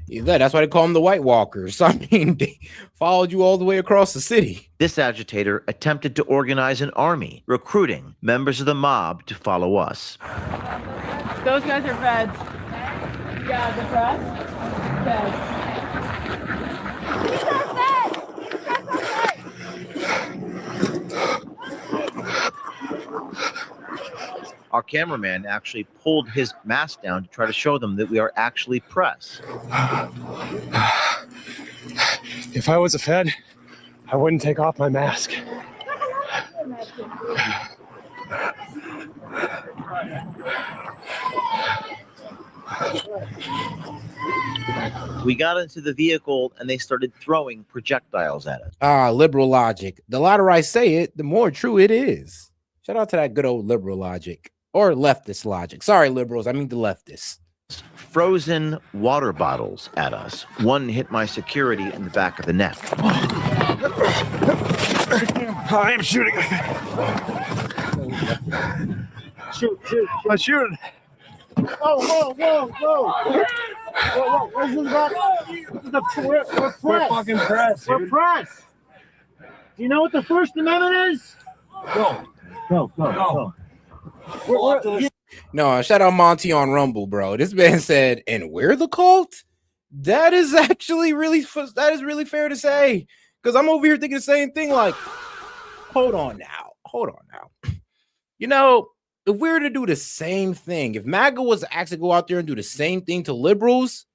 Yeah, that's why they call them the White Walkers. I mean, they followed you all the way across the city.
This agitator attempted to organize an army, recruiting members of the mob to follow us.
Those guys are feds. Yeah, the press? Feds.
These are feds! These guys are feds!
Our cameraman actually pulled his mask down to try to show them that we are actually press.
If I was a Fed, I wouldn't take off my mask.
We got into the vehicle and they started throwing projectiles at us.
Liberal logic. The louder I say it, the more true it is. Shout out to that good old liberal logic. Or leftist logic. Sorry, liberals. I mean the leftists.
Frozen water bottles at us. One hit my security in the back of the neck.
I am shooting.
Shoot.
I'm shooting.
Whoa. What's this about? We're press.
We're fucking press.
We're press. Do you know what the First Amendment is? Go.
No, shout out Monty on Rumble, bro. This man said, and we're the cult? That is actually really fair to say. Because I'm over here thinking the same thing, like, hold on now. You know, if we were to do the same thing, if MAGA was to actually go out there and do the same thing to liberals,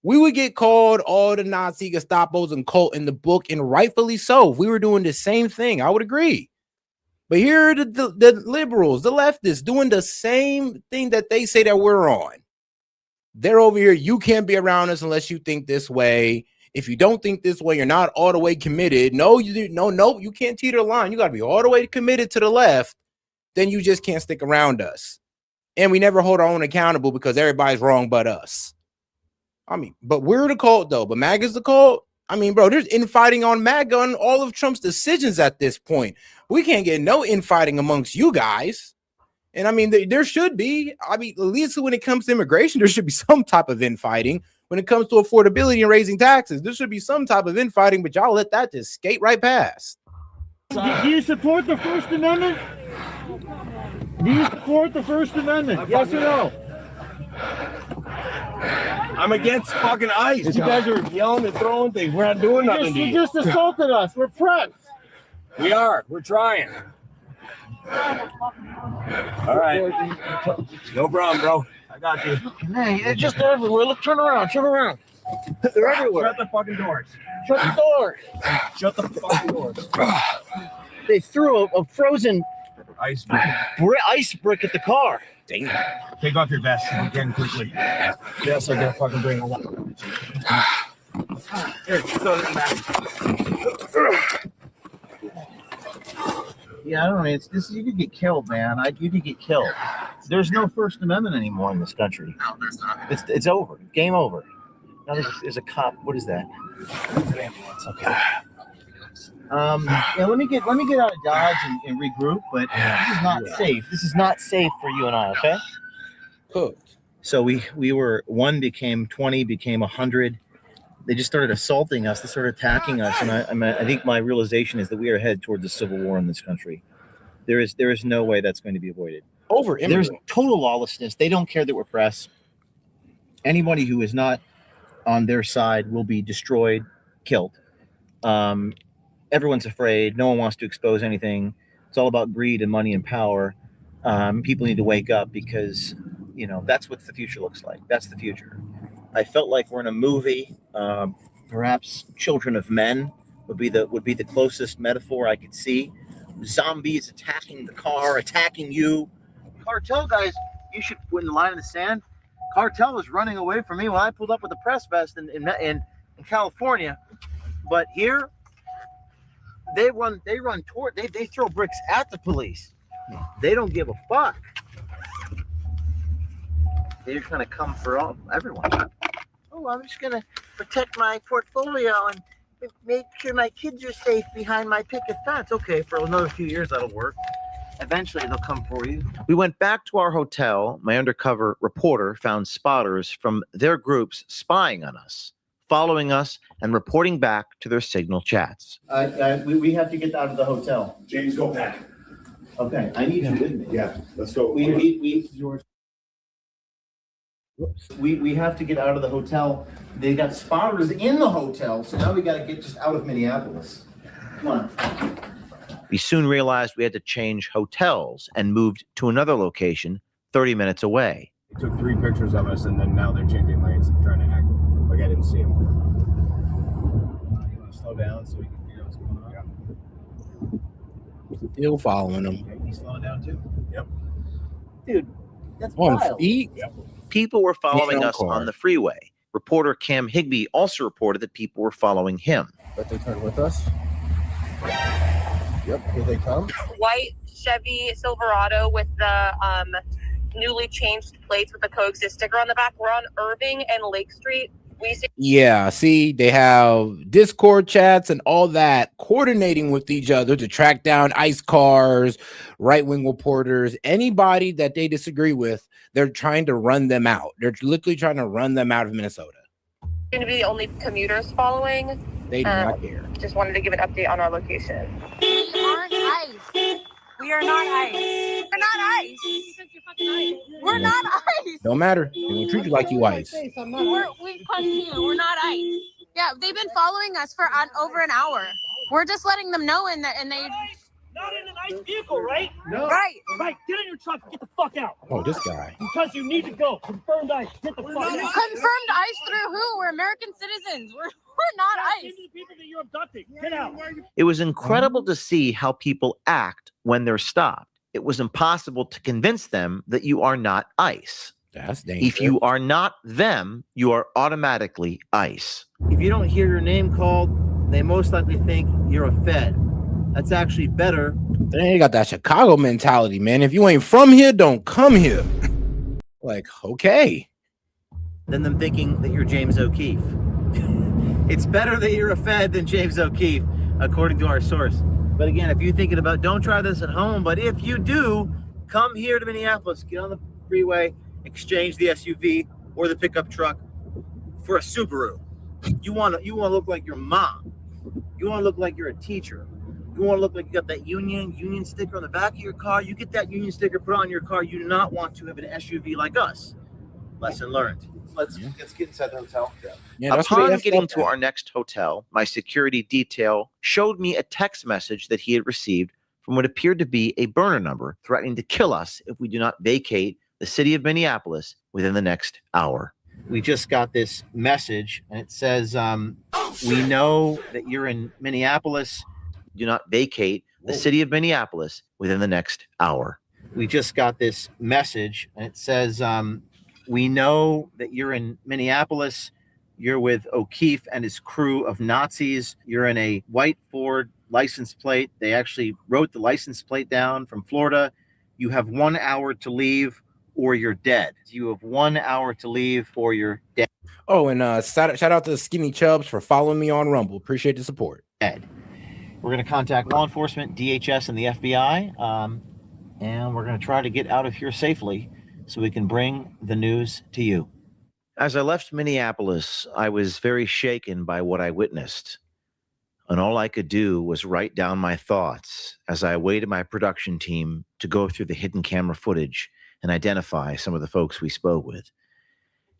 we would get called all the Nazi Gestapos and cult in the book, and rightfully so. If we were doing the same thing, I would agree. But here are the liberals, the leftists, doing the same thing that they say that we're on. They're over here. You can't be around us unless you think this way. If you don't think this way, you're not all the way committed. No, you can't teeter the line. You got to be all the way committed to the left. Then you just can't stick around us. And we never hold our own accountable because everybody's wrong but us. I mean, but we're the cult, though. But MAGA's the cult. I mean, bro, there's infighting on MAGA on all of Trump's decisions at this point. We can't get no infighting amongst you guys. And I mean, there should be. I mean, at least when it comes to immigration, there should be some type of infighting. When it comes to affordability and raising taxes, there should be some type of infighting, but y'all let that just skate right past.
Do you support the First Amendment? Do you support the First Amendment? Yes or no?
I'm against fucking ICE. You guys are yelling and throwing things. We're not doing nothing to you.
You just assaulted us. We're press.
We are. We're trying. All right. No problem, bro. I got you.
Hey, it's just everywhere. Look, turn around. They're everywhere.
Shut the fucking doors.
Shut the door.
Shut the fucking doors.
They threw a frozen
Ice
brick at the car.
Damn.
Take off your vest again quickly.
Yes, I gotta fucking bring a lot.
Here, throw it back.
Yeah, I don't know. It's this. You could get killed, man. You could get killed. There's no First Amendment anymore in this country. No, there's not. It's over. Game over. Now there's a cop. What is that? It's an ambulance. Okay. Yeah, let me get out of Dodge and regroup. But this is not safe. This is not safe for you and I. Okay.
Cool.
So we were 1 became 20 became 100. They just started assaulting us. They started attacking us, and I think my realization is that we are headed towards a civil war in this country. There is no way that's going to be avoided. There's total lawlessness. They don't care that we're press. Anybody who is not on their side will be destroyed, killed. Everyone's afraid. No one wants to expose anything. It's all about greed and money and power. People need to wake up because you know, that's what the future looks like. That's the future. I felt like we're in a movie. Perhaps Children of Men would be the closest metaphor I could see. Zombies attacking the car, attacking you. Cartel guys, you should put in the line in the sand. Cartel was running away from me when I pulled up with the press vest in California, but here they throw bricks at the police. They don't give a fuck. They're just gonna come for everyone. Oh, I'm just gonna protect my portfolio and make sure my kids are safe behind my picket fence. Okay, for another few years that'll work. Eventually they'll come for you. We went back to our hotel. My undercover reporter found spotters from their groups spying on us, following us, and reporting back to their signal chats. We have to get out of the hotel.
James, go back.
Okay, I need you with me.
Yeah, let's go.
We have to get out of the hotel. They got spotters in the hotel, so now we got to get just out of Minneapolis. Come on. We soon realized we had to change hotels and moved to another location 30 minutes away.
They took 3 pictures of us, and then now they're changing lanes and trying to act like I didn't see them. You want to slow down so we can figure out what's going on?
Yeah. Still following them.
Okay, he's slowing down too. Yep.
Dude, that's
on
wild.
feet.
Yep.
People were following
on
us
car.
on the freeway. Reporter Cam Higbee also reported that people were following him.
But they turned with us. Yep, here they come.
White Chevy Silverado with the newly changed plates with the coexist sticker on the back. We're on Irving and Lake Street.
Yeah, see, they have Discord chats and all that coordinating with each other to track down ICE cars, right-wing reporters, anybody that they disagree with. They're trying to run them out. They're literally trying to run them out of Minnesota.
Going to be the only commuters following.
They do not care.
Just wanted to give an update on our location.
We aren't ICE. We are not ICE. We're not ICE. We're not ICE.
Don't matter. They will treat you like you ICE.
We've come here. We're not ICE. Yeah, they've been following us for over an hour. We're just letting them know, and they.
Not in a nice vehicle, right?
No. Right.
Right. Get in your truck and get the fuck out.
Oh, this guy.
Because you need to go. Confirmed ICE. Get the fuck out.
Confirmed ICE through who? We're American citizens. We're not ICE.
These are the people that you're abducting. Get out.
It was incredible to see how people act when they're stopped. It was impossible to convince them that you are not ICE.
That's dangerous.
If you are not them, you are automatically ICE. If you don't hear your name called, they most likely think you're a Fed. That's actually better.
They got that Chicago mentality, man. If you ain't from here, don't come here. Like, okay.
Than them thinking that you're James O'Keefe. It's better that you're a Fed than James O'Keefe, according to our source. But again, if you're thinking about, don't try this at home, but if you do, come here to Minneapolis, get on the freeway, exchange the SUV or the pickup truck for a Subaru. You want to look like your mom. You want to look like you're a teacher. You want to look like you got that union sticker on the back of your car. You get that union sticker put on your car. You do not want to have an SUV like us. Lesson learned.
Let's get inside the hotel.
Yeah,
Upon getting to our next hotel, my security detail showed me a text message that he had received from what appeared to be a burner number threatening to kill us if we do not vacate the city of Minneapolis within the next hour. We just got this message, and it says, we know that you're in Minneapolis. Do not vacate the city of Minneapolis within the next hour. We just got this message, and it says, we know that you're in Minneapolis. You're with O'Keefe and his crew of Nazis. You're in a white Ford license plate. They actually wrote the license plate down from Florida. You have 1 hour to leave or you're dead. You have 1 hour to leave or you're dead.
Oh, and shout out to Skinny Chubbs for following me on Rumble. Appreciate the support.
We're going to contact law enforcement, DHS, and the FBI, and we're going to try to get out of here safely so we can bring the news to you. As I left Minneapolis, I was very shaken by what I witnessed, and all I could do was write down my thoughts as I awaited my production team to go through the hidden camera footage and identify some of the folks we spoke with.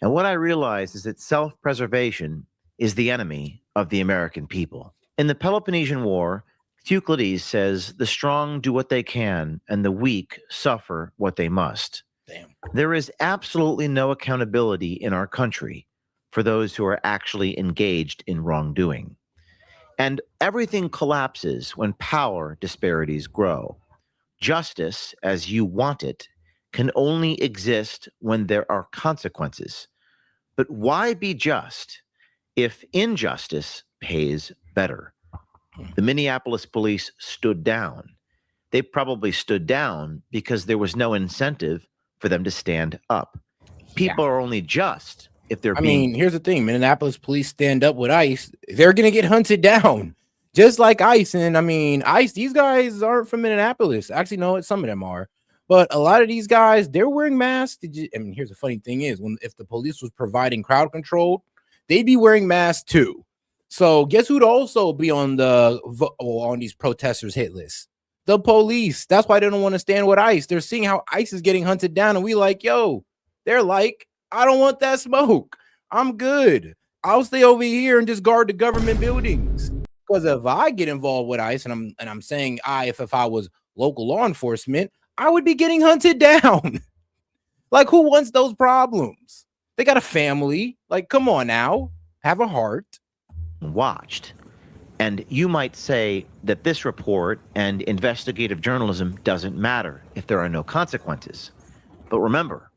And what I realized is that self-preservation is the enemy of the American people. In the Peloponnesian War, Thucydides says, the strong do what they can, and the weak suffer what they must.
Damn.
There is absolutely no accountability in our country for those who are actually engaged in wrongdoing. And everything collapses when power disparities grow. Justice, as you want it, can only exist when there are consequences. But why be just if injustice pays better? The Minneapolis police stood down. They probably stood down because there was no incentive for them to stand up. People are only just if they're
here's the thing. Minneapolis police stand up with ICE. They're going to get hunted down just like ICE. And ICE, these guys aren't from Minneapolis. Actually, no, some of them are. But a lot of these guys, they're wearing masks. Here's the funny thing is, if the police was providing crowd control, they'd be wearing masks too. So guess who'd also be on these protesters' hit list? The police. That's why they don't want to stand with ICE. They're seeing how ICE is getting hunted down, and we like, yo, they're like, I don't want that smoke. I'm good. I'll stay over here and just guard the government buildings. Because if I get involved with ICE, and I'm saying if I was local law enforcement, I would be getting hunted down. Like, who wants those problems? They got a family. Like, come on now, have a heart.
Watched. And you might say that this report and investigative journalism doesn't matter if there are no consequences. But remember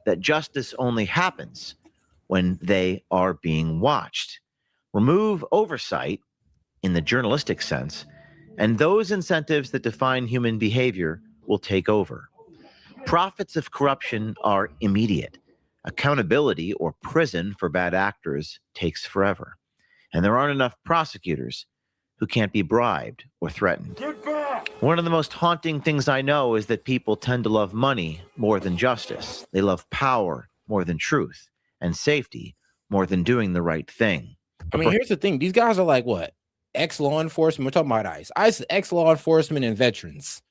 that justice only happens when they are being watched. Remove oversight in the journalistic sense, and those incentives that define human behavior will take over. Profits of corruption are immediate. Accountability or prison for bad actors takes forever. And there aren't enough prosecutors who can't be bribed or threatened. One of the most haunting things I know is that people tend to love money more than justice. They love power more than truth, and safety more than doing the right thing.
Here's the thing. These guys are like, what? Ex-law enforcement. We're talking about ICE. ICE, ex-law enforcement and veterans.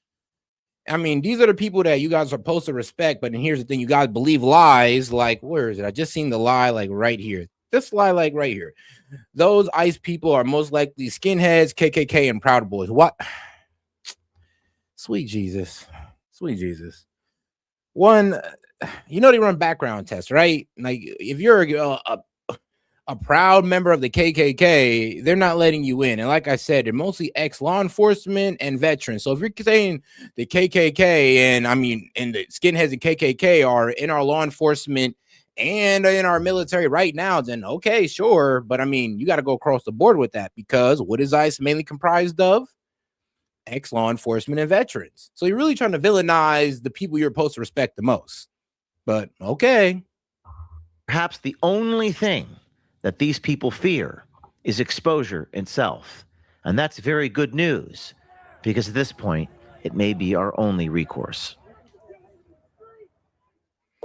These are the people that you guys are supposed to respect. But here's the thing. You guys believe lies. Like, where is it? I just seen the lie, like, right here. This lie, like, right here. Those ICE people are most likely skinheads, KKK, and Proud Boys. What? Sweet Jesus. Sweet Jesus. One, they run background tests, right? Like, if you're a proud member of the KKK, they're not letting you in. And like I said, they're mostly ex-law enforcement and veterans. So if you're saying the KKK and the skinheads and KKK are in our law enforcement and in our military right now, then okay, sure. But you got to go across the board with that, because what is ICE mainly comprised of? Ex-law enforcement and veterans. So you're really trying to villainize the people you're supposed to respect the most. But okay.
Perhaps the only thing that these people fear is exposure itself. And that's very good news, because at this point, it may be our only recourse.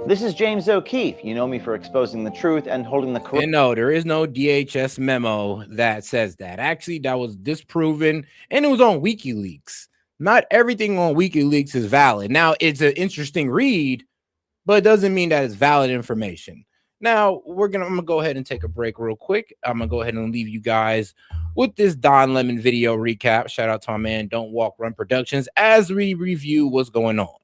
This is James O'Keefe. You know me for exposing the truth and holding the correct.
And no, there is no DHS memo that says that. Actually, that was disproven, and it was on WikiLeaks. Not everything on WikiLeaks is valid. Now, it's an interesting read, but it doesn't mean that it's valid information. Now, I'm gonna go ahead and take a break real quick. I'm gonna go ahead and leave you guys with this Don Lemon video recap. Shout out to my man Don't Walk Run Productions as we review what's going on.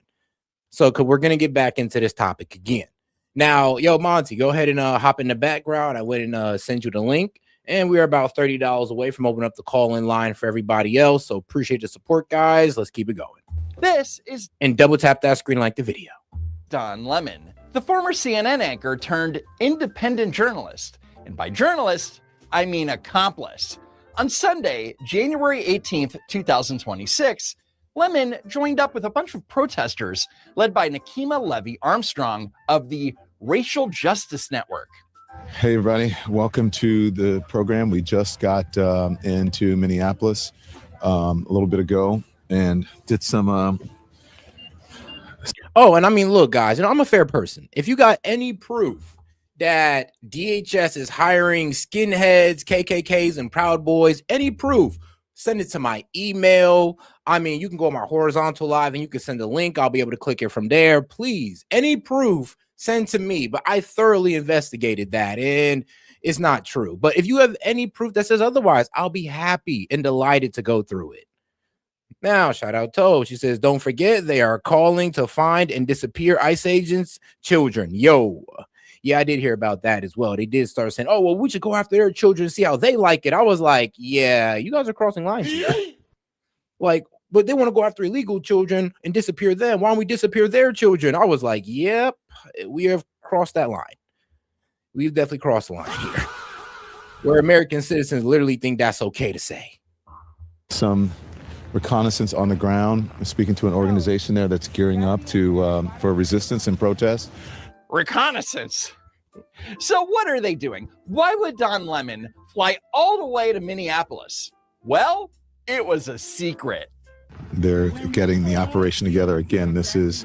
So, we're gonna get back into this topic again. Now, yo, Monty, go ahead and hop in the background. I went and send you the link, and we're about $30 away from opening up the call-in line for everybody else. So appreciate the support, guys. Let's keep it going.
This is
and double tap that screen like the video.
Don Lemon, the former CNN anchor turned independent journalist. And by journalist, I mean accomplice. On Sunday, January 18th, 2026, Lemon joined up with a bunch of protesters led by Nakima Levy Armstrong of the Racial Justice Network.
Hey, everybody. Welcome to the program. We just got into Minneapolis a little bit ago and did some...
Oh, and look, guys, I'm a fair person. If you got any proof that DHS is hiring skinheads, KKKs, and Proud Boys, any proof, send it to my email. You can go on my horizontal live and you can send a link. I'll be able to click it from there. Please, any proof, send to me. But I thoroughly investigated that, and it's not true. But if you have any proof that says otherwise, I'll be happy and delighted to go through it. Now, shout out Toe. She says, don't forget they are calling to find and disappear ICE agents' children. Yo. Yeah, I did hear about that as well. They did start saying, oh, well, we should go after their children and see how they like it. I was like, yeah, you guys are crossing lines here. Like, but they want to go after illegal children and disappear them. Why don't we disappear their children? I was like, yep, we have crossed that line. We've definitely crossed the line here, where American citizens literally think that's okay to say.
Some reconnaissance on the ground. I'm speaking to an organization there that's gearing up to for resistance and protest.
Reconnaissance. So what are they doing? Why would Don Lemon fly all the way to Minneapolis? Well, it was a secret.
They're getting the operation together. Again, this is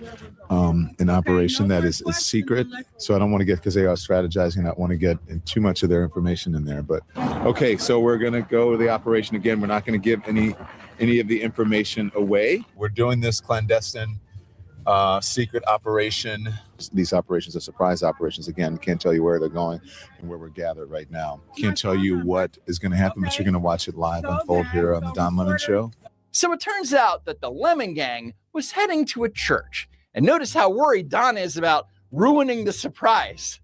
an operation that is secret. So I don't want to get, because they are strategizing, I don't want to get too much of their information in there. But okay, so we're going to go to the operation again. We're not going to give any of the information away. We're doing this clandestine secret operation. These operations are surprise operations. Again, can't tell you where they're going and where we're gathered right now. Can't tell you what is going to happen, but you're going to watch it live unfold here on the Don Lemon Show.
So it turns out that the Lemon Gang was heading to a church. And notice how worried Don is about ruining the surprise.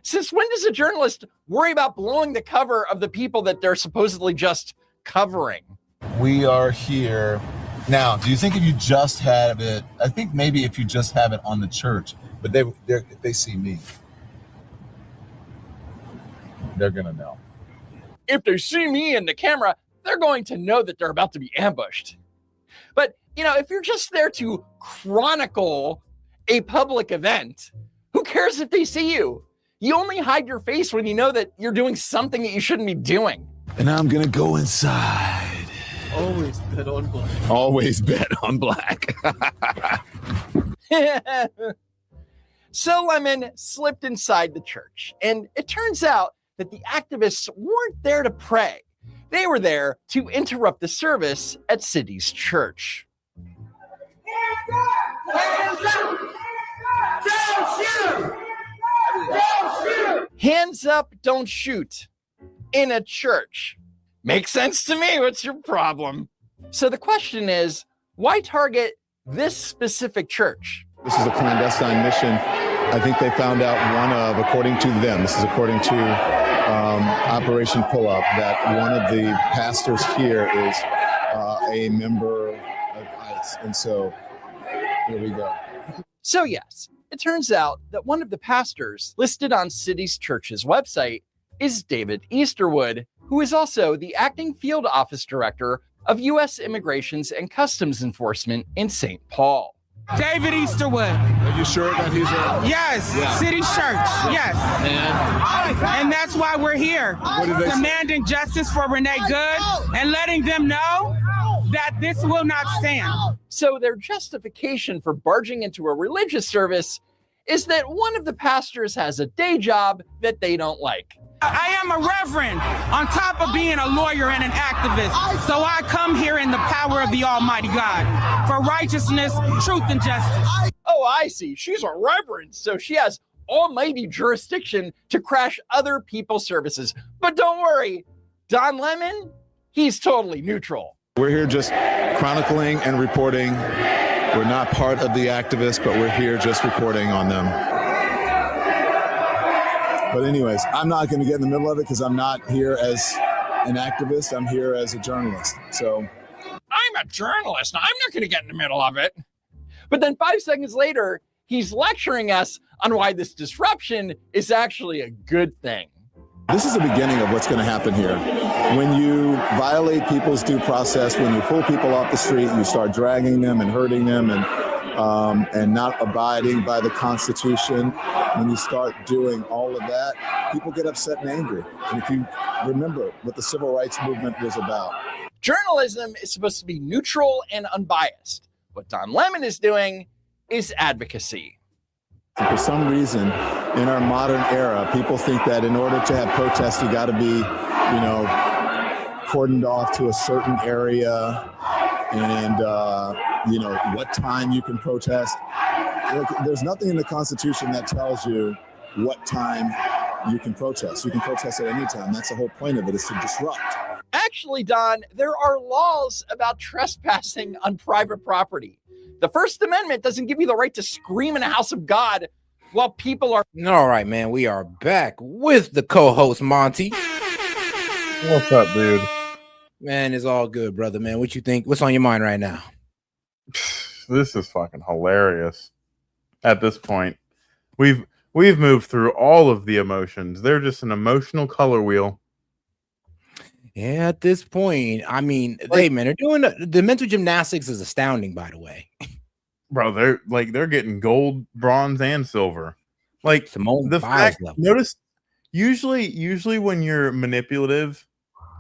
Since when does a journalist worry about blowing the cover of the people that they're supposedly just covering?
We are here. Now, do you think if you just have it, I think maybe if you just have it on the church, but if they see me, they're going to know.
If they see me in the camera, they're going to know that they're about to be ambushed. But, you know, if you're just there to chronicle a public event, who cares if they see you? You only hide your face when you know that you're doing something that you shouldn't be doing.
And I'm going to go inside.
Always bet on black.
Always bet on black.
So Lemon slipped inside the church, and it turns out that the activists weren't there to pray. They were there to interrupt the service at City's church. Hands up, don't shoot in a church. Makes sense to me. What's your problem? So the question is, why target this specific church?
This is a clandestine mission. I think they found out one of, according to them, this is according to Operation Pull-Up, that one of the pastors here is a member of ICE. And so here we go.
So yes, it turns out that one of the pastors listed on City's church's website is David Easterwood, who is also the acting field office director of U.S. Immigrations and Customs Enforcement in St. Paul.
David Easterwood.
Are you sure that he's a...
Yes, yeah. City's church, yes. And that's why we're here, demanding justice for Renee Good and letting them know that this will not stand.
So their justification for barging into a religious service is that one of the pastors has a day job that they don't like.
I am a reverend on top of being a lawyer and an activist. So I come here in the power of the Almighty God for righteousness, truth, and justice.
Oh, I see. She's a reverend, so she has almighty jurisdiction to crash other people's services. But don't worry, Don Lemon, he's totally neutral.
We're here just chronicling and reporting. We're not part of the activists, but we're here just reporting on them. But anyways, I'm not going to get in the middle of it because I'm not here as an activist. I'm here as a journalist. So
I'm a journalist. I'm not going to get in the middle of it. But then 5 seconds later, he's lecturing us on why this disruption is actually a good thing.
This is the beginning of what's going to happen here. When you violate people's due process, when you pull people off the street, you start dragging them and hurting them and not abiding by the Constitution. When you start doing all of that, people get upset and angry. And if you remember what the civil rights movement was about.
Journalism is supposed to be neutral and unbiased. What Don Lemon is doing is advocacy.
For some reason, in our modern era, people think that in order to have protests, you got to be, cordoned off to a certain area and, what time you can protest. Look, there's nothing in the Constitution that tells you what time you can protest. You can protest at any time. That's the whole point of it, is to disrupt.
actually, Don, there are laws about trespassing on private property. The First Amendment doesn't give you the right to scream in a house of God while people are.
All right, man. We are back with the co-host Monty.
What's up, dude?
Man, it's all good, brother. Man, what you think? What's on your mind right now?
This is fucking hilarious. At this point, we've moved through all of the emotions. They're just an emotional color wheel.
Yeah, at this point, I mean, hey, man, they're doing the mental gymnastics is astounding, by the way.
Bro, they're getting gold, bronze, and silver. Like
Simone
the
Biles
fact,
level.
notice usually when you're manipulative,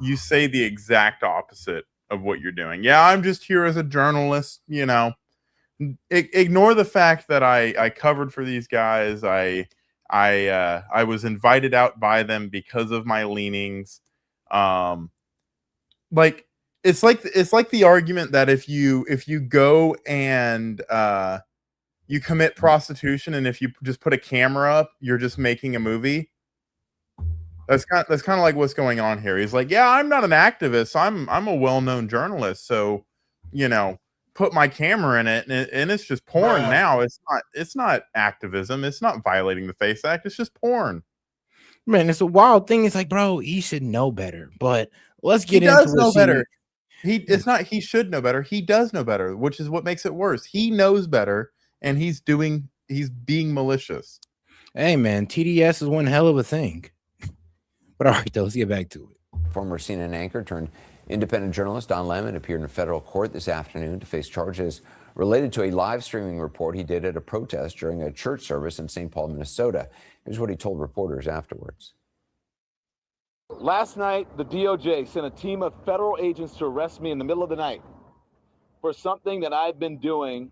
you say the exact opposite of what you're doing. Yeah, I'm just here as a journalist, you know. Ignore the fact that I covered for these guys. I was invited out by them because of my leanings. Like it's like the argument that if you go and you commit prostitution, and if you just put a camera up, you're just making a movie. That's kind of like what's going on here. He's like, yeah, I'm not an activist. I'm a well-known journalist. So, you know, put my camera in it, and it's just porn now. It's not activism. It's not violating the FACE Act. It's just porn.
Man, it's a wild thing. It's like, bro, he should know better. But let's get into
He does know
what
better. It's not he should know better. He does know better, which is what makes it worse. He knows better, and he's being malicious.
Hey, man, TDS is one hell of a thing. But all right, though, let's get back to it.
Former CNN anchor turned independent journalist Don Lemon appeared in federal court this afternoon to face charges related to a live streaming report he did at a protest during a church service in St. Paul, Minnesota. Here's what he told reporters afterwards.
Last night, the DOJ sent a team of federal agents to arrest me in the middle of the night for something that I've been doing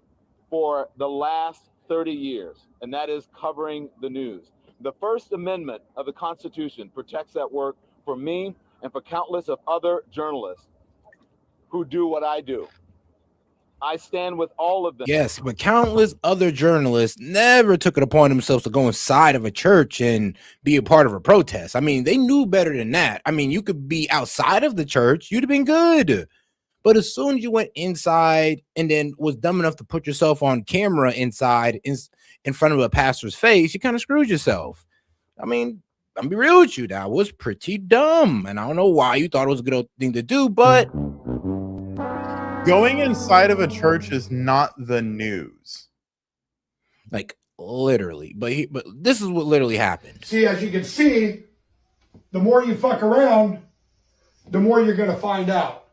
for the last 30 years, and that is covering the news. The First Amendment of the Constitution protects that work for me and for countless of other journalists who do what I do. I stand with all of them.
Yes, but countless other journalists never took it upon themselves to go inside of a church and be a part of a protest. I mean, they knew better than that. I mean, you could be outside of the church, you'd have been good. But as soon as you went inside and then was dumb enough to put yourself on camera inside in front of a pastor's face, you kind of screwed yourself. I mean, I'm gonna be real with you. That was pretty dumb. And I don't know why you thought it was a good thing to do, but
going inside of a church is not the news.
Like literally, but this is what literally happened.
See, as you can see, the more you fuck around, the more you're gonna find out.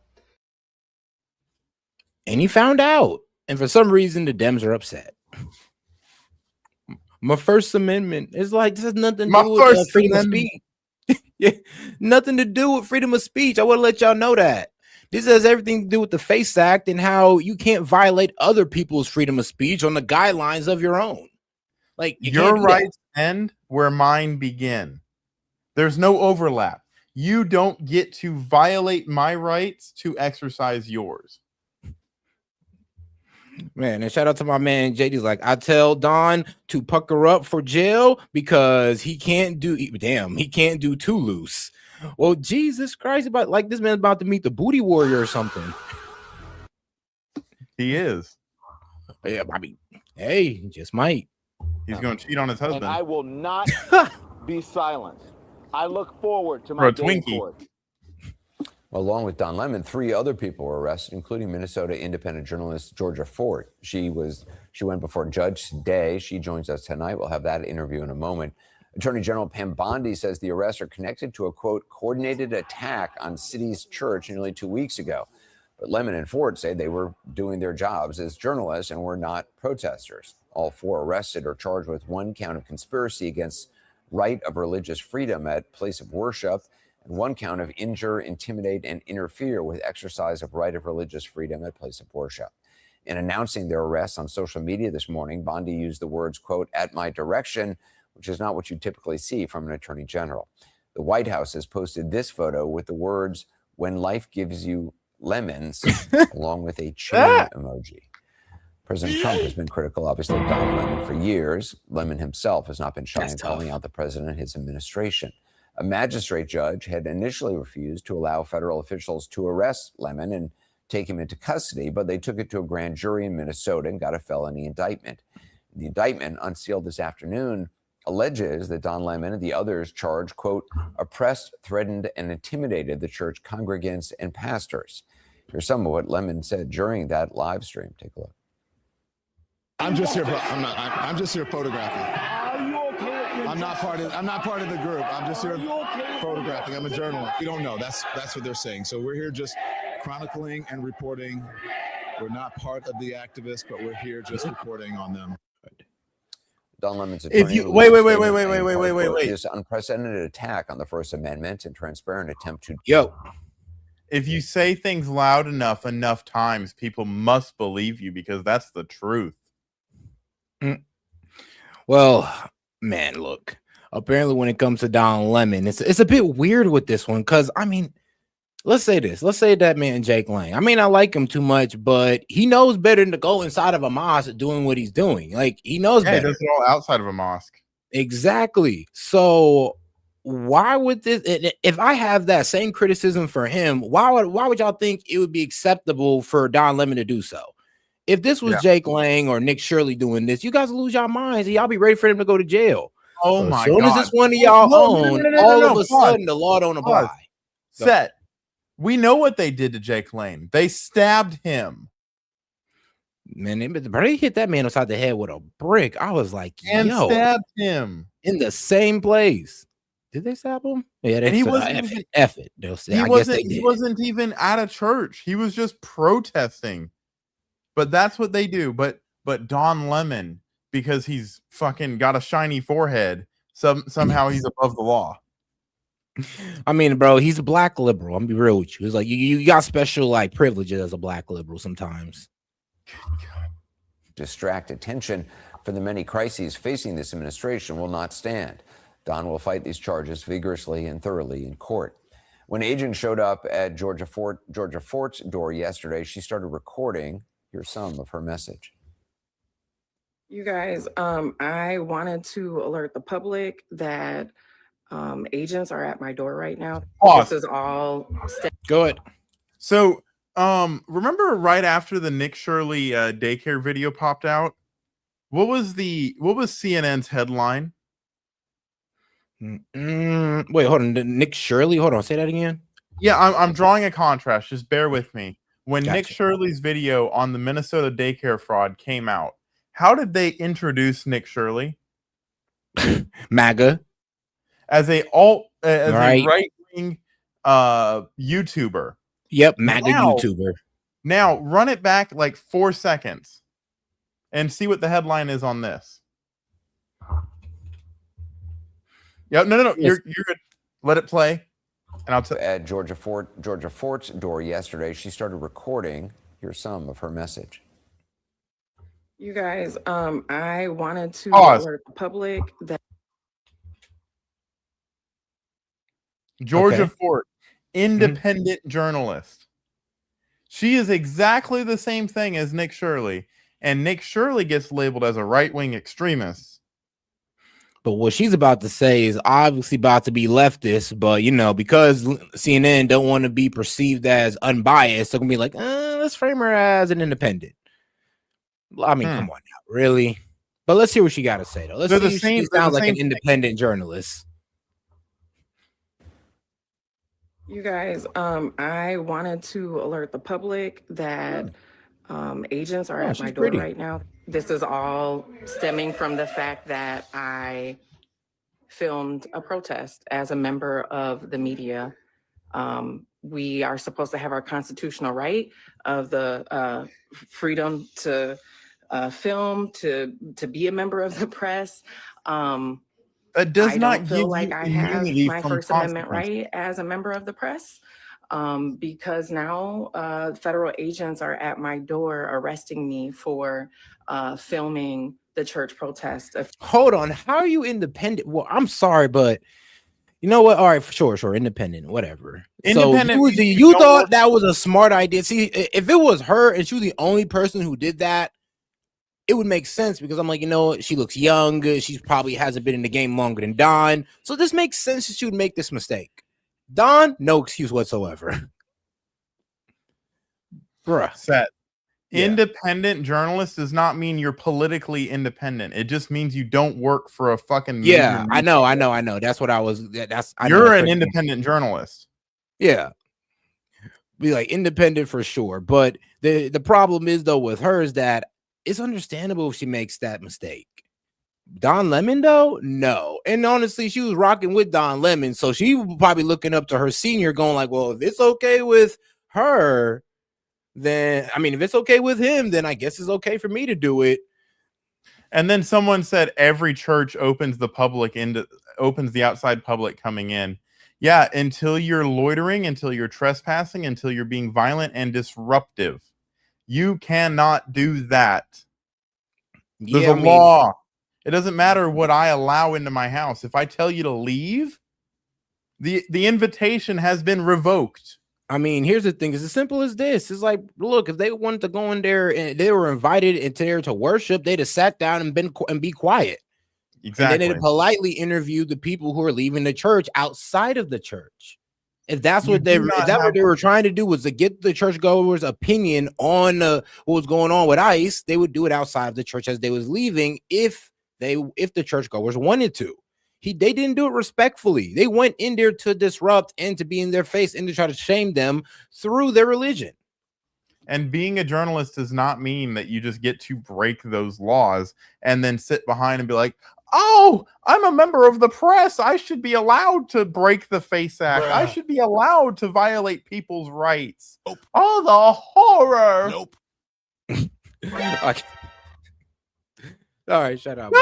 And he found out. And for some reason, the Dems are upset. My First Amendment is like, this has nothing to do with freedom of speech. Yeah, nothing to do with freedom of speech. I want to let y'all know that. This has everything to do with the FACE Act and how you can't violate other people's freedom of speech on the guidelines of your own. Like
your rights end where mine begin. There's no overlap. You don't get to violate my rights to exercise yours.
Man, and shout out to my man JD's like, I tell Don to pucker up for jail because he can't do too loose. Well, Jesus Christ, about like this man's about to meet the booty warrior or something.
He is.
Yeah, I mean, hey, he just might.
He's going to cheat on his husband.
And I will not be silent. I look forward to my day in court.
Along with Don Lemon, 3 other people were arrested, including Minnesota independent journalist Georgia Fort. She went before a judge today. She joins us tonight. We'll have that interview in a moment. Attorney General Pam Bondi says the arrests are connected to a, quote, coordinated attack on City's church nearly 2 weeks ago. But Lemon and Fort say they were doing their jobs as journalists and were not protesters. All 4 arrested are charged with 1 count of conspiracy against right of religious freedom at place of worship, and 1 count of injure, intimidate, and interfere with exercise of right of religious freedom at place of worship. In announcing their arrests on social media this morning, Bondi used the words, quote, at my direction, which is not what you typically see from an attorney general. The White House has posted this photo with the words, when life gives you lemons, along with a chain emoji. President Trump has been critical, obviously, of Don Lemon for years. Lemon himself has not been shy in calling out the president and his administration. A magistrate judge had initially refused to allow federal officials to arrest Lemon and take him into custody, but they took it to a grand jury in Minnesota and got a felony indictment. The indictment, unsealed this afternoon, alleges that Don Lemon and the others charged, quote, oppressed, threatened, and intimidated the church congregants and pastors. Here's some of what Lemon said during that live stream. Take a look.
I'm just here. I'm just here photographing.
Are you okay?
I'm not part of the group. I'm just here photographing. I'm a journalist. We don't know. That's what they're saying. So we're here just chronicling and reporting. We're not part of the activists, but we're here just reporting on them.
Don Lemon's attorney.
If you wait.
This unprecedented attack on the First Amendment and transparent attempt to.
If you say things loud enough times, people must believe you because that's the truth.
Well, man, look. Apparently, when it comes to Don Lemon, it's a bit weird with this one because I mean, let's say this. Let's say that man Jake Lang. I mean, I like him too much, but he knows better than to go inside of a mosque doing what he's doing. Like he knows better.
He does it all outside of a mosque.
Exactly. So why would this? If I have that same criticism for him, why would y'all think it would be acceptable for Don Lemon to do so? If this was Jake Lang or Nick Shirley doing this, you guys lose your minds and y'all be ready for him to go to jail.
Oh my God!
As soon as it's one of y'all all of a sudden the law don't apply.
Set. We know what they did to Jake Lang. They stabbed him.
Man, they hit that man upside the head with a brick. I was like,
and stabbed him
in the same place. Did they stab him? Yeah,
and he wasn't he wasn't even at a church. He was just protesting. But that's what they do. But Don Lemon, because he's fucking got a shiny forehead, somehow he's above the law.
I mean, bro, he's a black liberal. I'm gonna be real with you. It's like you got special like privileges as a black liberal sometimes.
Distract attention from the many crises facing this administration will not stand. Don will fight these charges vigorously and thoroughly in court. When agents showed up at Georgia Fort's door yesterday, she started recording. Here's some of her message.
You guys, I wanted to alert the public that agents are at my door right now.
Pause.
This is all.
Go ahead.
So, remember right after the Nick Shirley daycare video popped out, what was CNN's headline?
Wait, hold on. Nick Shirley. Hold on. Say that again.
Yeah, I'm drawing a contrast. Just bear with me. When
Gotcha.
Nick Shirley's video on the Minnesota daycare fraud came out, how did they introduce Nick Shirley?
MAGA.
As a right-wing YouTuber.
Yep, MAGA YouTuber.
Now run it back like 4 seconds and see what the headline is on this. Yeah, no. You're good. Let it play. And I'll
at Georgia Fort's door yesterday, she started recording. Here's some of her message.
You guys, I wanted to
Pause.
alert the public that
Georgia Fort, independent journalist. She is exactly the same thing as Nick Shirley, and Nick Shirley gets labeled as a right-wing extremist.
But what she's about to say is obviously about to be leftist, but because CNN don't want to be perceived as unbiased, they're gonna be like, let's frame her as an independent. I mean, come on now, really? But let's hear what she got to say though. Let's see if she sounds like an independent journalist.
you guys, I wanted to alert the public that agents are at my door right now. This is all stemming from the fact that I filmed a protest as a member of the media. We are supposed to have our constitutional right of the freedom to film, to be a member of the press.
It does
I
not
don't
give
feel like
you
I have
immunity
my
from
First Amendment
consequences.
right as a member of the press. Because now federal agents are at my door arresting me for filming the church protest.
Hold on, how are you independent? Well, I'm sorry, but you know what? All right, for sure, independent, whatever.
Independent.
So you thought that was a smart idea. See, if it was her and she was the only person who did that, it would make sense because I'm like, you know, she looks young. She probably hasn't been in the game longer than Don. So this makes sense that she would make this mistake. Don, no excuse whatsoever. Bruh.
Set.
Yeah.
Independent journalist does not mean you're politically independent. It just means you don't work for a fucking major
Yeah, I know. That's what I was.
You're an independent journalist.
Yeah. Be like independent for sure. But the problem is though with her is that it's understandable if she makes that mistake. Don Lemon though, no. And honestly, she was rocking with Don Lemon, so she was probably looking up to her senior, going like, "Well, if it's okay with her, then I mean, if it's okay with him, then I guess it's okay for me to do it."
And then someone said every church opens the outside public coming in. Yeah, until you're loitering, until you're trespassing, until you're being violent and disruptive. You cannot do that. There's a law. It doesn't matter what I allow into my house. If I tell you to leave, the invitation has been revoked.
I mean, here's the thing. It's as simple as this. It's like, look, if they wanted to go in there and they were invited into there to worship, they'd have sat down and be quiet.
Exactly.
And then they'd politely interview the people who are leaving the church outside of the church. If that's what they were trying to do was to get the churchgoers' opinion on what was going on with ICE, they would do it outside of the church as they was leaving if the churchgoers wanted to. They didn't do it respectfully. They went in there to disrupt and to be in their face and to try to shame them through their religion.
And being a journalist does not mean that you just get to break those laws and then sit behind and be like, oh, I'm a member of the press. I should be allowed to break the FACE Act.
Bruh.
I should be allowed to violate people's rights. Nope. Oh, the horror.
Nope. Okay. All right, shut up.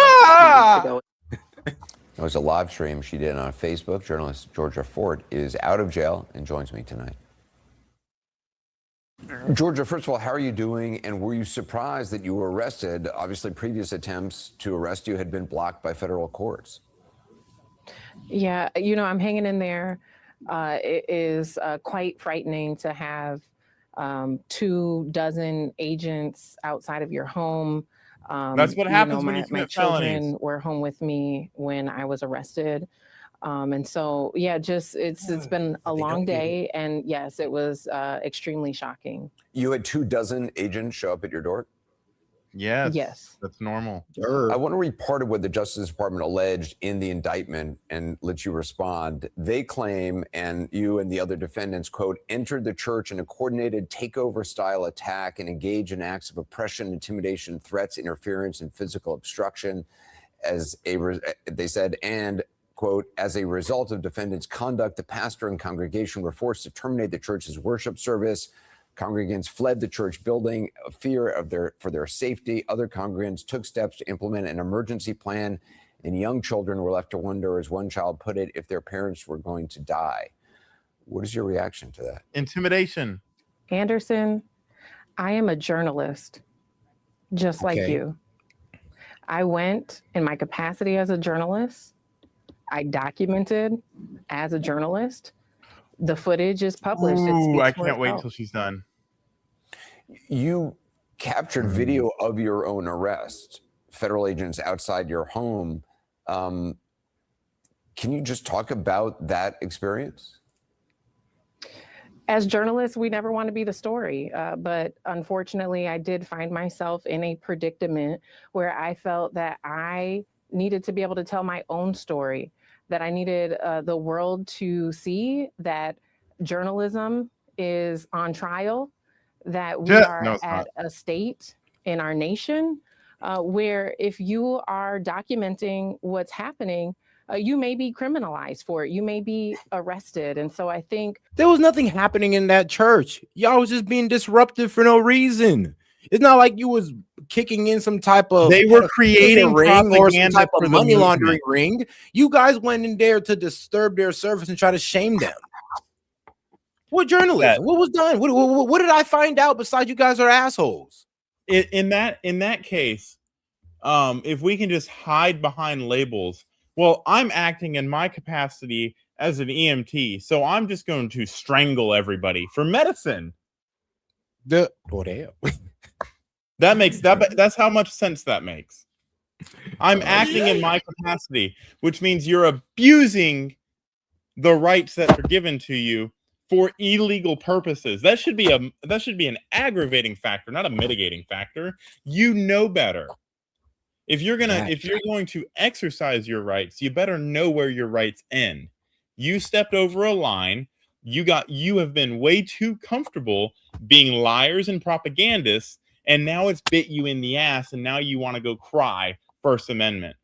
It was a live stream she did on Facebook. Journalist Georgia Fort is out of jail and joins me tonight. Georgia, first of all, how are you doing? And were you surprised that you were arrested? Obviously, previous attempts to arrest you had been blocked by federal courts.
Yeah, you know, I'm hanging in there. It is quite frightening to have 24 agents outside of your home.
That's what happens when you commit
my children
felonies.
were home with me when I was arrested. And so, yeah, it's been a long day. And yes, it was extremely shocking.
You had 24 agents show up at your door?
Yes.
That's normal.
I want to read part of what the Justice Department alleged in the indictment and let you respond. They claim, and you and the other defendants, quote, entered the church in a coordinated takeover-style attack and engaged in acts of oppression, intimidation, threats, interference, and physical obstruction, they said, and, quote, as a result of defendants' conduct, the pastor and congregation were forced to terminate the church's worship service. Congregants fled the church building, fear for their safety. Other congregants took steps to implement an emergency plan, and young children were left to wonder, as one child put it, if their parents were going to die. What is your reaction to that?
Intimidation.
Anderson, I am a journalist, just like you. I went in my capacity as a journalist. I documented as a journalist. The footage is published.
Ooh, I can't wait until she's done.
You captured video of your own arrest, federal agents outside your home. Can you just talk about that experience?
As journalists, we never want to be the story. But unfortunately, I did find myself in a predicament where I felt that I needed to be able to tell my own story, that I needed the world to see that journalism is on trial, that we are at a state in our nation where if you are documenting what's happening, you may be criminalized for it. You may be arrested. And so I think
there was nothing happening in that church. Y'all was just being disruptive for no reason. It's not like you was kicking in some type of
they were creating
ring or some type
for
of
the
money laundering
movement.
ring. You guys went in there to disturb their service and try to shame them. What journalism? What was done? What did I find out besides you guys are assholes?
In that case, if we can just hide behind labels, well, I'm acting in my capacity as an EMT, so I'm just going to strangle everybody for medicine.
What hell?
That makes that's how much sense that makes. I'm acting in my capacity, which means you're abusing the rights that are given to you for illegal purposes. That should be an aggravating factor, not a mitigating factor. You know better. If you're going to exercise your rights, you better know where your rights end. You stepped over a line. You have been way too comfortable being liars and propagandists, and now it's bit you in the ass, and now you want to go cry First Amendment.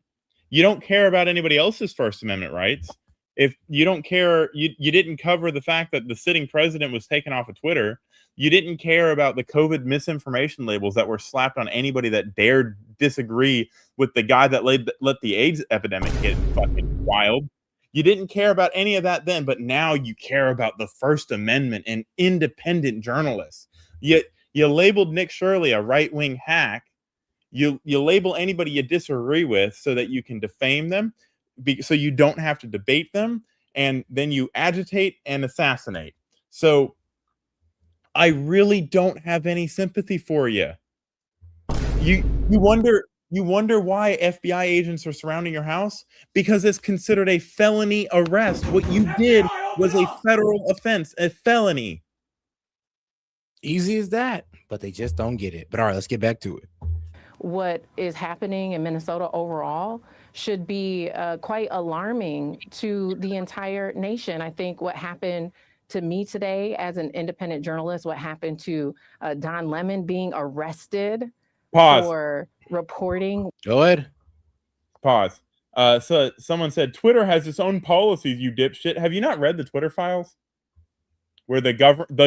You don't care about anybody else's First Amendment rights. If you don't care, you didn't cover the fact that the sitting president was taken off of Twitter. You didn't care about the COVID misinformation labels that were slapped on anybody that dared disagree with the guy that let the AIDS epidemic get fucking wild. You didn't care about any of that then, but now you care about the First Amendment and independent journalists. You labeled Nick Shirley a right-wing hack. You label anybody you disagree with so that you can defame them, so you don't have to debate them, and then you agitate and assassinate. So I really don't have any sympathy for you. You wonder why FBI agents are surrounding your house? Because it's considered a felony arrest. What you did was a federal offense, a felony.
Easy as that, but they just don't get it. But all right, let's get back to it.
What is happening in Minnesota overall should be quite alarming to the entire nation. I think what happened to me today as an independent journalist, what happened to Don Lemon being arrested for reporting.
Go ahead.
Pause. So someone said Twitter has its own policies, you dipshit. Have you not read the Twitter files? Where the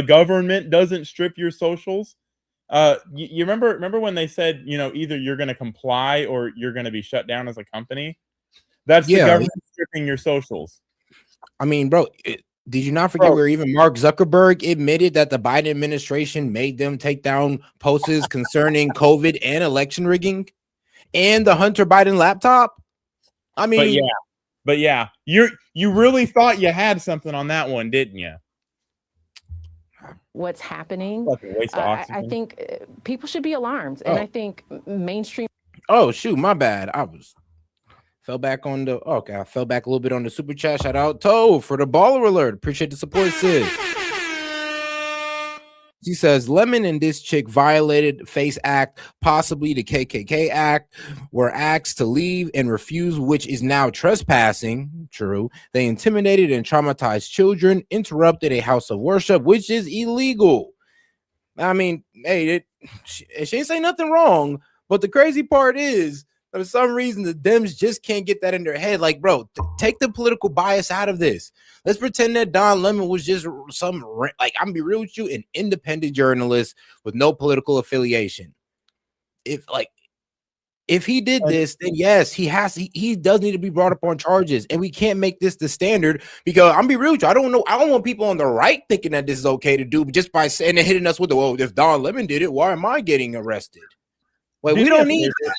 government doesn't strip your socials? You remember when they said, either you're going to comply or you're going to be shut down as a company? That's the government stripping your socials.
I mean, bro, did you not forget where even Mark Zuckerberg admitted that the Biden administration made them take down posts concerning COVID and election rigging and the Hunter Biden laptop? I mean,
but yeah, you really thought you had something on that one, didn't you?
What's happening? I think people should be alarmed, and I think mainstream.
Oh shoot, my bad. I fell back on the. Okay, I fell back a little bit on the super chat. Shout out Toe for the baller alert. Appreciate the support, sis. She says Lemon and this chick violated FACE Act, possibly the KKK Act, were asked to leave and refuse, which is now trespassing. True. They intimidated and traumatized children, interrupted a house of worship, which is illegal. I mean, hey, she ain't say nothing wrong, but the crazy part is, for some reason, the Dems just can't get that in their head. Like, bro, take the political bias out of this. Let's pretend that Don Lemon was just I'm gonna be real with you, an independent journalist with no political affiliation. If he did this, then yes, he does need to be brought up on charges, and we can't make this the standard, because I'm gonna be real with you. I don't want people on the right thinking that this is okay to do just by saying and hitting us with the, well, if Don Lemon did it, why am I getting arrested? Well, we don't need that.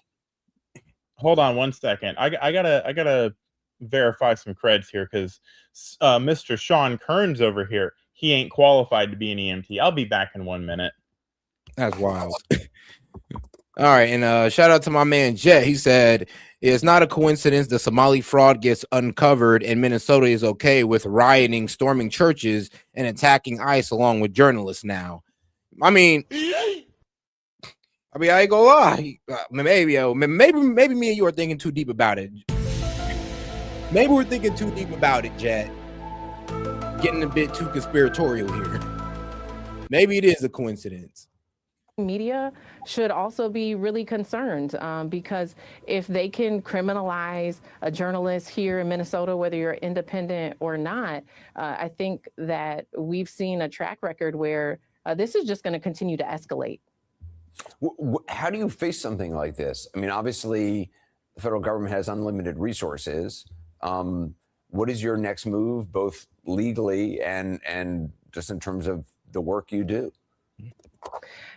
Hold on one second. I gotta verify some creds here, because Mr. Sean Kearns over here, he ain't qualified to be an EMT. I'll be back in 1 minute.
That's wild. All right, and shout out to my man Jet. He said it's not a coincidence the Somali fraud gets uncovered and Minnesota is okay with rioting, storming churches, and attacking ICE along with journalists now. I mean, I ain't gonna lie. Maybe me and you are thinking too deep about it. Maybe we're thinking too deep about it, Jet. Getting a bit too conspiratorial here. Maybe it is a coincidence.
Media should also be really concerned because if they can criminalize a journalist here in Minnesota, whether you're independent or not, I think that we've seen a track record where this is just going to continue to escalate.
How do you face something like this? I mean, obviously, the federal government has unlimited resources. What is your next move, both legally and just in terms of the work you do?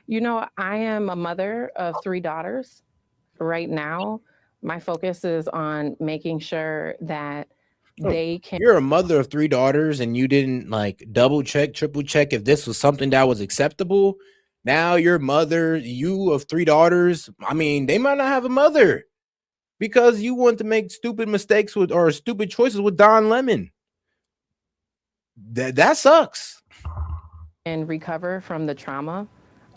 You know, I am a mother of 3 daughters. Right now, my focus is on making sure that they can.
You're a mother of 3 daughters, and you didn't double check, triple check if this was something that was acceptable. Now your mother, you of 3 daughters, I mean, they might not have a mother because you want to make stupid mistakes with or stupid choices with Don Lemon. That sucks.
And recover from the trauma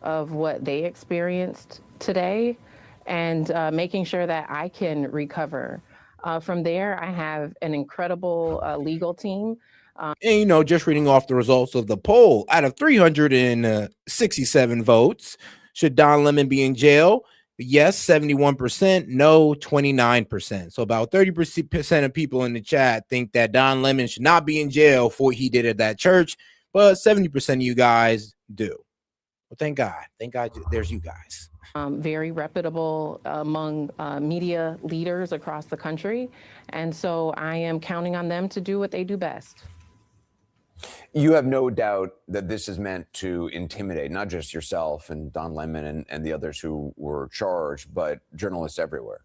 of what they experienced today, and making sure that I can recover. From there, I have an incredible legal team.
And, you know, just reading off the results of the poll, out of 367 votes, should Don Lemon be in jail? Yes, 71%, no, 29%. So about 30% of people in the chat think that Don Lemon should not be in jail for what he did at that church, but 70% of you guys do. Well, thank God. Thank God there's you guys.
Very reputable among media leaders across the country. And so I am counting on them to do what they do best.
You have no doubt that this is meant to intimidate not just yourself and Don Lemon and the others who were charged, but journalists everywhere.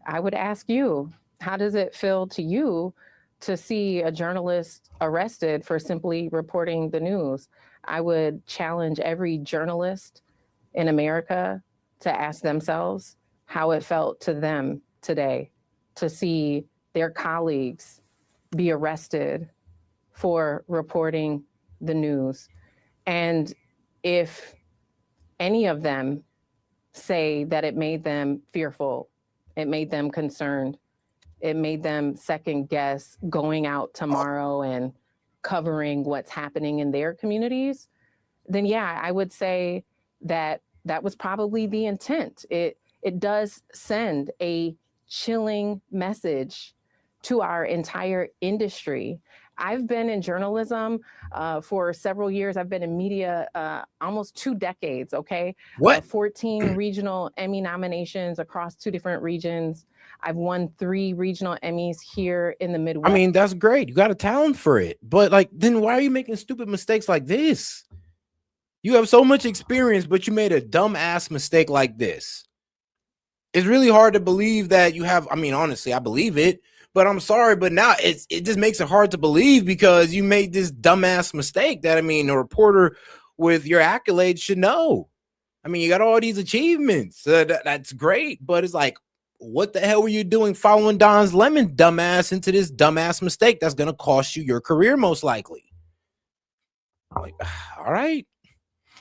I would ask you, how does it feel to you to see a journalist arrested for simply reporting the news? I would challenge every journalist in America to ask themselves how it felt to them today to see their colleagues be arrested for reporting the news. And if any of them say that it made them fearful, it made them concerned, it made them second guess going out tomorrow and covering what's happening in their communities, then yeah, I would say that that was probably the intent. It does send a chilling message to our entire industry. I've been in journalism for several years. I've been in media almost 2 decades, okay?
What?
14 regional Emmy nominations across 2 different regions. I've won 3 regional Emmys here in the Midwest.
I mean, that's great. You got a talent for it. But like, then why are you making stupid mistakes like this? You have so much experience, but you made a dumbass mistake like this. It's really hard to believe that you have, I mean, honestly, I believe it, but I'm sorry, but now it just makes it hard to believe because you made this dumbass mistake that, I mean, a reporter with your accolades should know. I mean, you got all these achievements. That's great, but it's like, what the hell were you doing following Don Lemon dumbass into this dumbass mistake that's going to cost you your career most likely? Like, all right,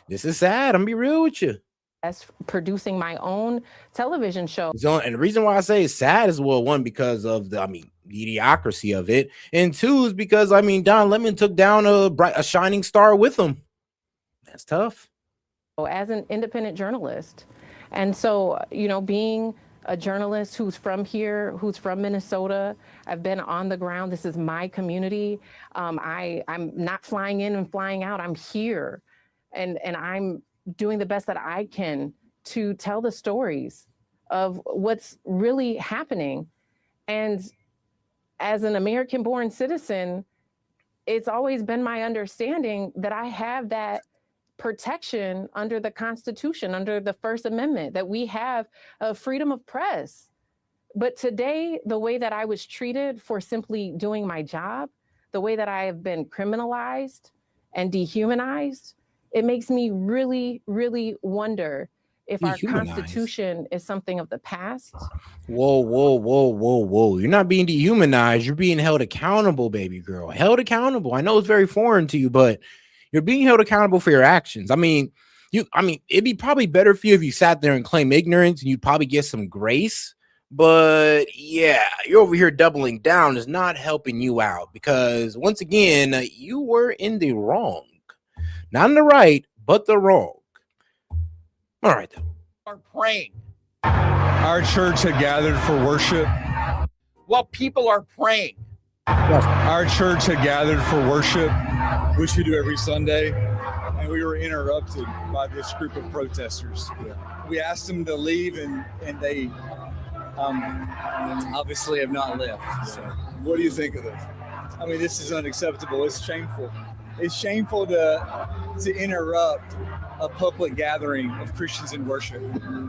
this is sad. I'm gonna be real with you.
As producing my own television show.
So, and the reason why I say it's sad is, well, one, because of the, I mean, the idiocracy of it, and 2 is because, I mean, Don Lemon took down a shining star with him. That's tough.
As an independent journalist. And so, you know, being a journalist who's from here, who's from Minnesota, I've been on the ground. This is my community. I'm not flying in and flying out. I'm here, and I'm doing the best that I can to tell the stories of what's really happening. And as an American-born citizen, it's always been my understanding that I have that protection under the Constitution, under the First Amendment, that we have a freedom of press. But today, the way that I was treated for simply doing my job, the way that I have been criminalized and dehumanized, it makes me really, really wonder if our Constitution is something of the past.
Whoa. You're not being dehumanized. You're being held accountable, baby girl. Held accountable. I know it's very foreign to you, but you're being held accountable for your actions. I mean, it'd be probably better for you if you sat there and claim ignorance and you'd probably get some grace. But yeah, you're over here doubling down is not helping you out because once again, you were in the wrong. Not in the right, but the wrong. All right, though.
Are praying.
Our church had gathered for worship.
While people are praying.
Our church had gathered for worship, which we do every Sunday, and we were interrupted by this group of protesters. We asked them to leave, and they obviously have not left. So,
what do you think of this?
I mean, this is unacceptable. It's shameful. It's shameful to interrupt a public gathering of Christians in worship.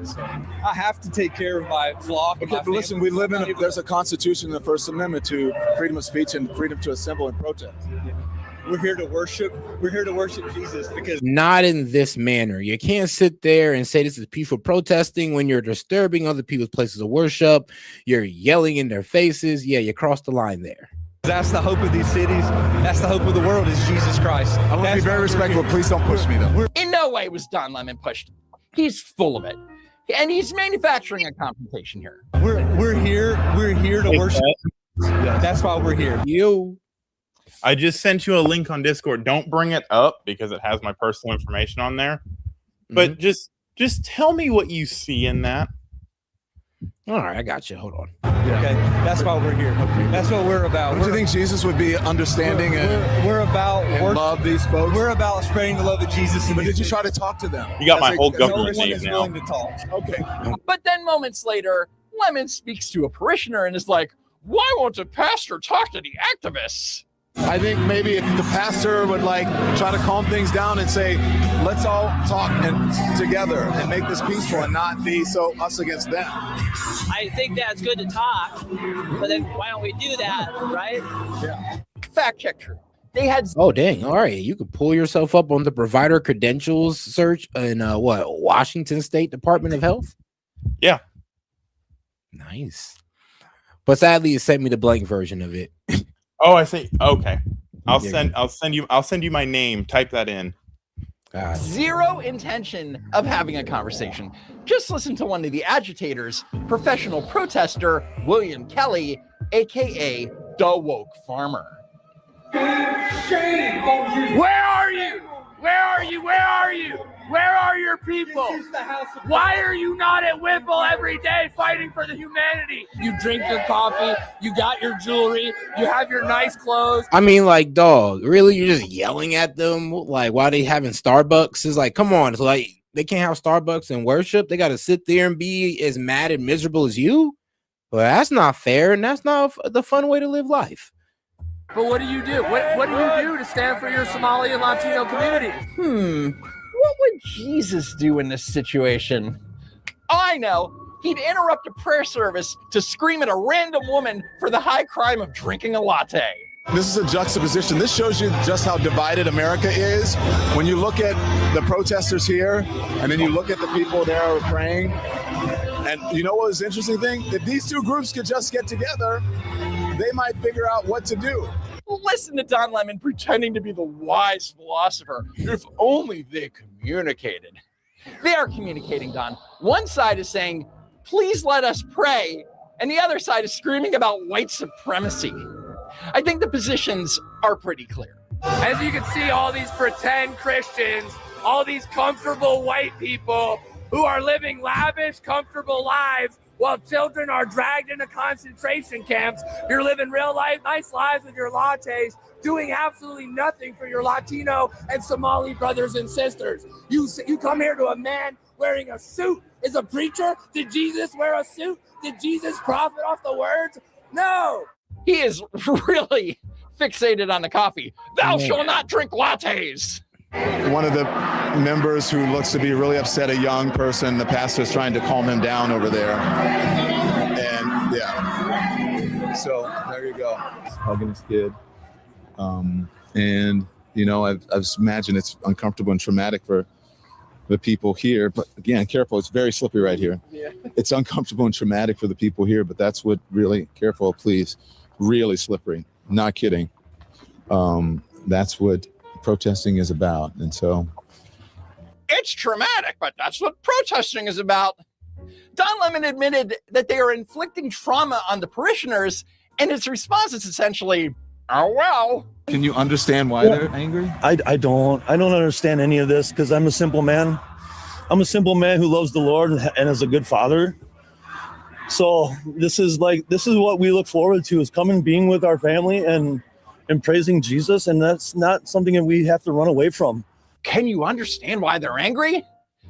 So I have to take care of my flock.
Okay, but listen, we live there's a Constitution and the First Amendment to freedom of speech and freedom to assemble and protest.
Yeah. We're here to worship. We're here to worship Jesus because
not in this manner. You can't sit there and say this is peaceful protesting when you're disturbing other people's places of worship. You're yelling in their faces. Yeah, you crossed the line there.
That's the hope of these cities. That's the hope of the world is Jesus Christ.
I want to be very respectful. Please don't push me, though.
In no way was Don Lemon pushed. He's full of it. And he's manufacturing a confrontation here.
we're here to worship. That's why we're here.
I just sent you a link on Discord. Don't bring it up because it has my personal information on there. But just tell me what you see in that.
All right, I got you. Hold on.
Okay, that's why we're here. That's what we're about.
Don't you think Jesus would be understanding
we're about
and love these folks?
We're about spreading the love of Jesus.
But did you try to talk to them?
You got my whole government
Everyone
name
is
now.
willing to talk.
Okay.
But then moments later, Lemon speaks to a parishioner and is like, why won't the pastor talk to the activists?
I think maybe if the pastor would like try to calm things down and say, let's all talk together and make this peaceful and not be so us against them.
I think that's good to talk, but then why don't we do that, right?
Yeah.
Fact check true. They had.
Oh, dang. All right. You could pull yourself up on the provider credentials search in Washington State Department of Health.
Yeah.
Nice. But sadly, it sent me the blank version of it.
Oh, I see. Okay. I'll
Yeah.
send you my name. Type that in.
Zero intention of having a conversation. Just listen to one of the agitators, professional protester William Kelly, aka the woke farmer.
Shame on you. Where are you? Where are you? Where are you? Where are your people? Why are you not at Whipple every day fighting for the humanity? You drink your coffee, you got your jewelry, you have your nice clothes.
I mean, like, dog, really? You're just yelling at them? Like, why they having Starbucks? It's like, come on. It's like, they can't have Starbucks and worship. They got to sit there and be as mad and miserable as you? Well, that's not fair, and that's not the fun way to live life.
But what do you do? What do you do to stand for your Somali and Latino community?
What would Jesus do in this situation? I know. He'd interrupt a prayer service to scream at a random woman for the high crime of drinking a latte.
This is a juxtaposition. This shows you just how divided America is. When you look at the protesters here, and then you look at the people there who are praying, and you know what was the interesting thing? If these two groups could just get together, they might figure out what to do.
Listen to Don Lemon pretending to be the wise philosopher. If only they communicated. They are communicating, Don. One side is saying, please let us pray, and the other side is screaming about white supremacy. I think the positions are pretty clear.
As you can see, all these pretend Christians, all these comfortable white people who are living lavish, comfortable lives while children are dragged into concentration camps. You're living real life, nice lives with your lattes, doing absolutely nothing for your Latino and Somali brothers and sisters. You come here to a man wearing a suit. Is a preacher? Did Jesus wear a suit? Did Jesus profit off the words? No.
He is really fixated on the coffee. Thou shalt not drink lattes.
One of the members who looks to be really upset, a young person, the pastor's trying to calm him down over there. And yeah, so there you go. Hugging his kid. And, you know, I imagine it's uncomfortable and traumatic for the people here. But again, careful, it's very slippery right here. Yeah. It's uncomfortable and traumatic for the people here, but that's what really, careful, please, really slippery. Not kidding. That's what protesting is about. And so
it's traumatic, but that's what protesting is about. Don Lemon admitted that they are inflicting trauma on the parishioners, and his response is essentially, oh, well.
Can you understand why they're angry?
I don't understand any of this because I'm a simple man. I'm a simple man who loves the Lord and is a good father. So this is what we look forward to, is coming, being with our family and praising Jesus. And that's not something that we have to run away from.
Can you understand why they're angry?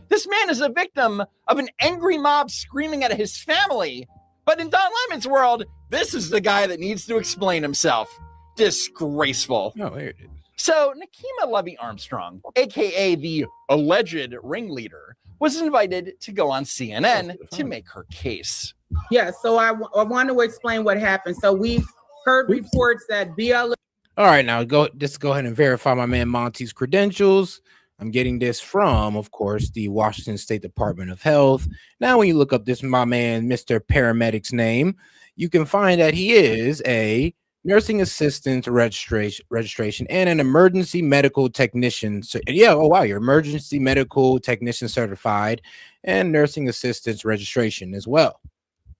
This man is a victim of an angry mob screaming at his family. But in Don Lemon's world, this is the guy that needs to explain himself. Disgraceful.
Oh, there it is.
So Nakima Levy Armstrong, aka the alleged ringleader, was invited to go on CNN to make her case.
Yeah, so I want to explain what happened. So we've heard reports that BLM.
All right, now go ahead and verify my man Monty's credentials. I'm getting this from, of course, the Washington State Department of Health. Now, when you look up this, my man, Mr. Paramedic's name, you can find that he is a nursing assistant registration and an emergency medical technician. So, yeah, oh wow, you're emergency medical technician certified and nursing assistant registration as well.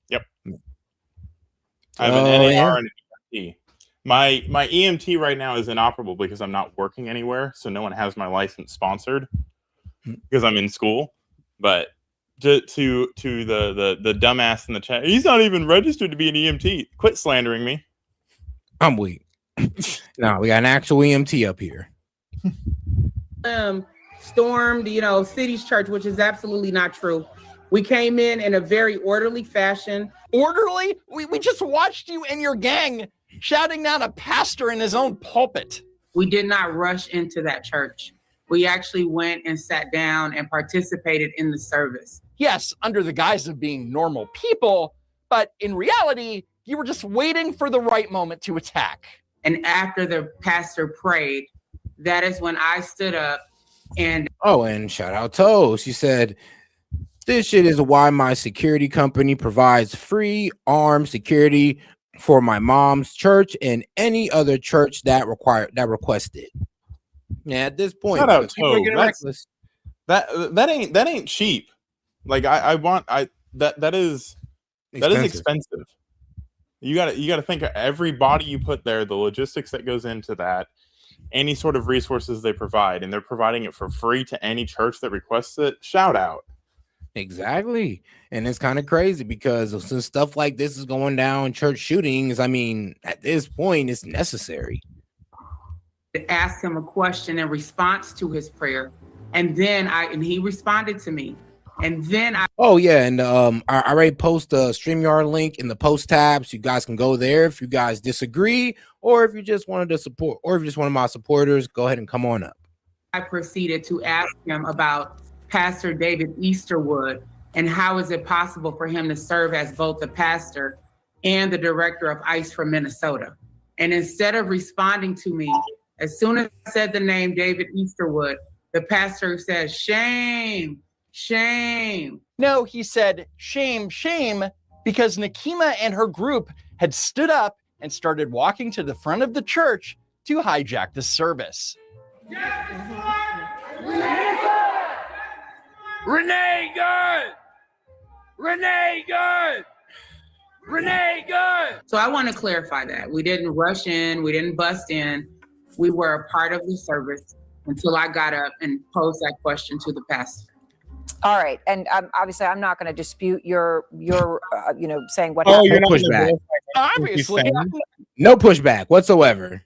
Yep. I have an NAR and an EMT. My EMT right now is inoperable because I'm not working anywhere, so no one has my license sponsored because I'm in school. But to the dumbass in the chat, he's not even registered to be an EMT. Quit slandering me.
I'm weak. No, we got an actual EMT up here.
Stormed, City's church, which is absolutely not true. We came in a very orderly fashion.
Orderly? We just watched you and your gang shouting down a pastor in his own pulpit.
We did not rush into that church. We actually went and sat down and participated in the service.
Yes, under the guise of being normal people, but in reality, you were just waiting for the right moment to attack.
And after the pastor prayed, that is when I stood up and...
Oh, and shout out Toe. She said, this shit is why my security company provides free armed security for my mom's church and any other church that requested. Yeah, at this point,
shout out Toe. That ain't cheap. Like that is expensive. You gotta think of every body you put there, the logistics that goes into that, any sort of resources they provide, and they're providing it for free to any church that requests it. Shout out.
Exactly. And it's kind of crazy because since stuff like this is going down, church shootings, I mean, at this point, it's necessary.
Ask him a question in response to his prayer. And then he responded to me. And then
oh yeah, and I already post a StreamYard link in the post tabs. You guys can go there if you guys disagree, or if you just wanted to support, or if you're just one of my supporters, go ahead and come on up.
I proceeded to ask him about Pastor David Easterwood and how is it possible for him to serve as both the pastor and the director of ICE for Minnesota. And instead of responding to me, as soon as I said the name David Easterwood, the pastor said, shame. Shame.
No, he said, shame, shame, because Nakima and her group had stood up and started walking to the front of the church to hijack the service.
Renee good! Renee good! Renee good!
So I want to clarify that. We didn't rush in. We didn't bust in. We were a part of the service until I got up and posed that question to the pastor.
All right, and obviously, I'm not going to dispute your saying what happened.
You're not pushback.
Obviously,
no pushback whatsoever.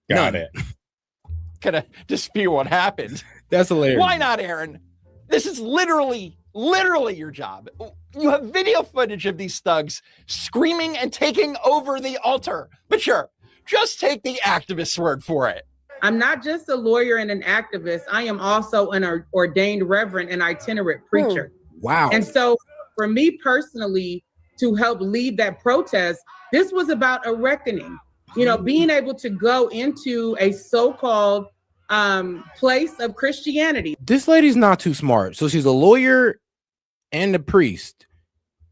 Got it.
Gonna dispute what happened.
That's hilarious.
Why not, Aaron? This is literally your job. You have video footage of these thugs screaming and taking over the altar. But sure, just take the activist's word for it.
I'm not just a lawyer and an activist. I am also an ordained reverend and itinerant preacher.
Wow.
And so for me personally, to help lead that protest, this was about a reckoning. Being able to go into a so-called place of Christianity.
This lady's not too smart. So she's a lawyer and a priest.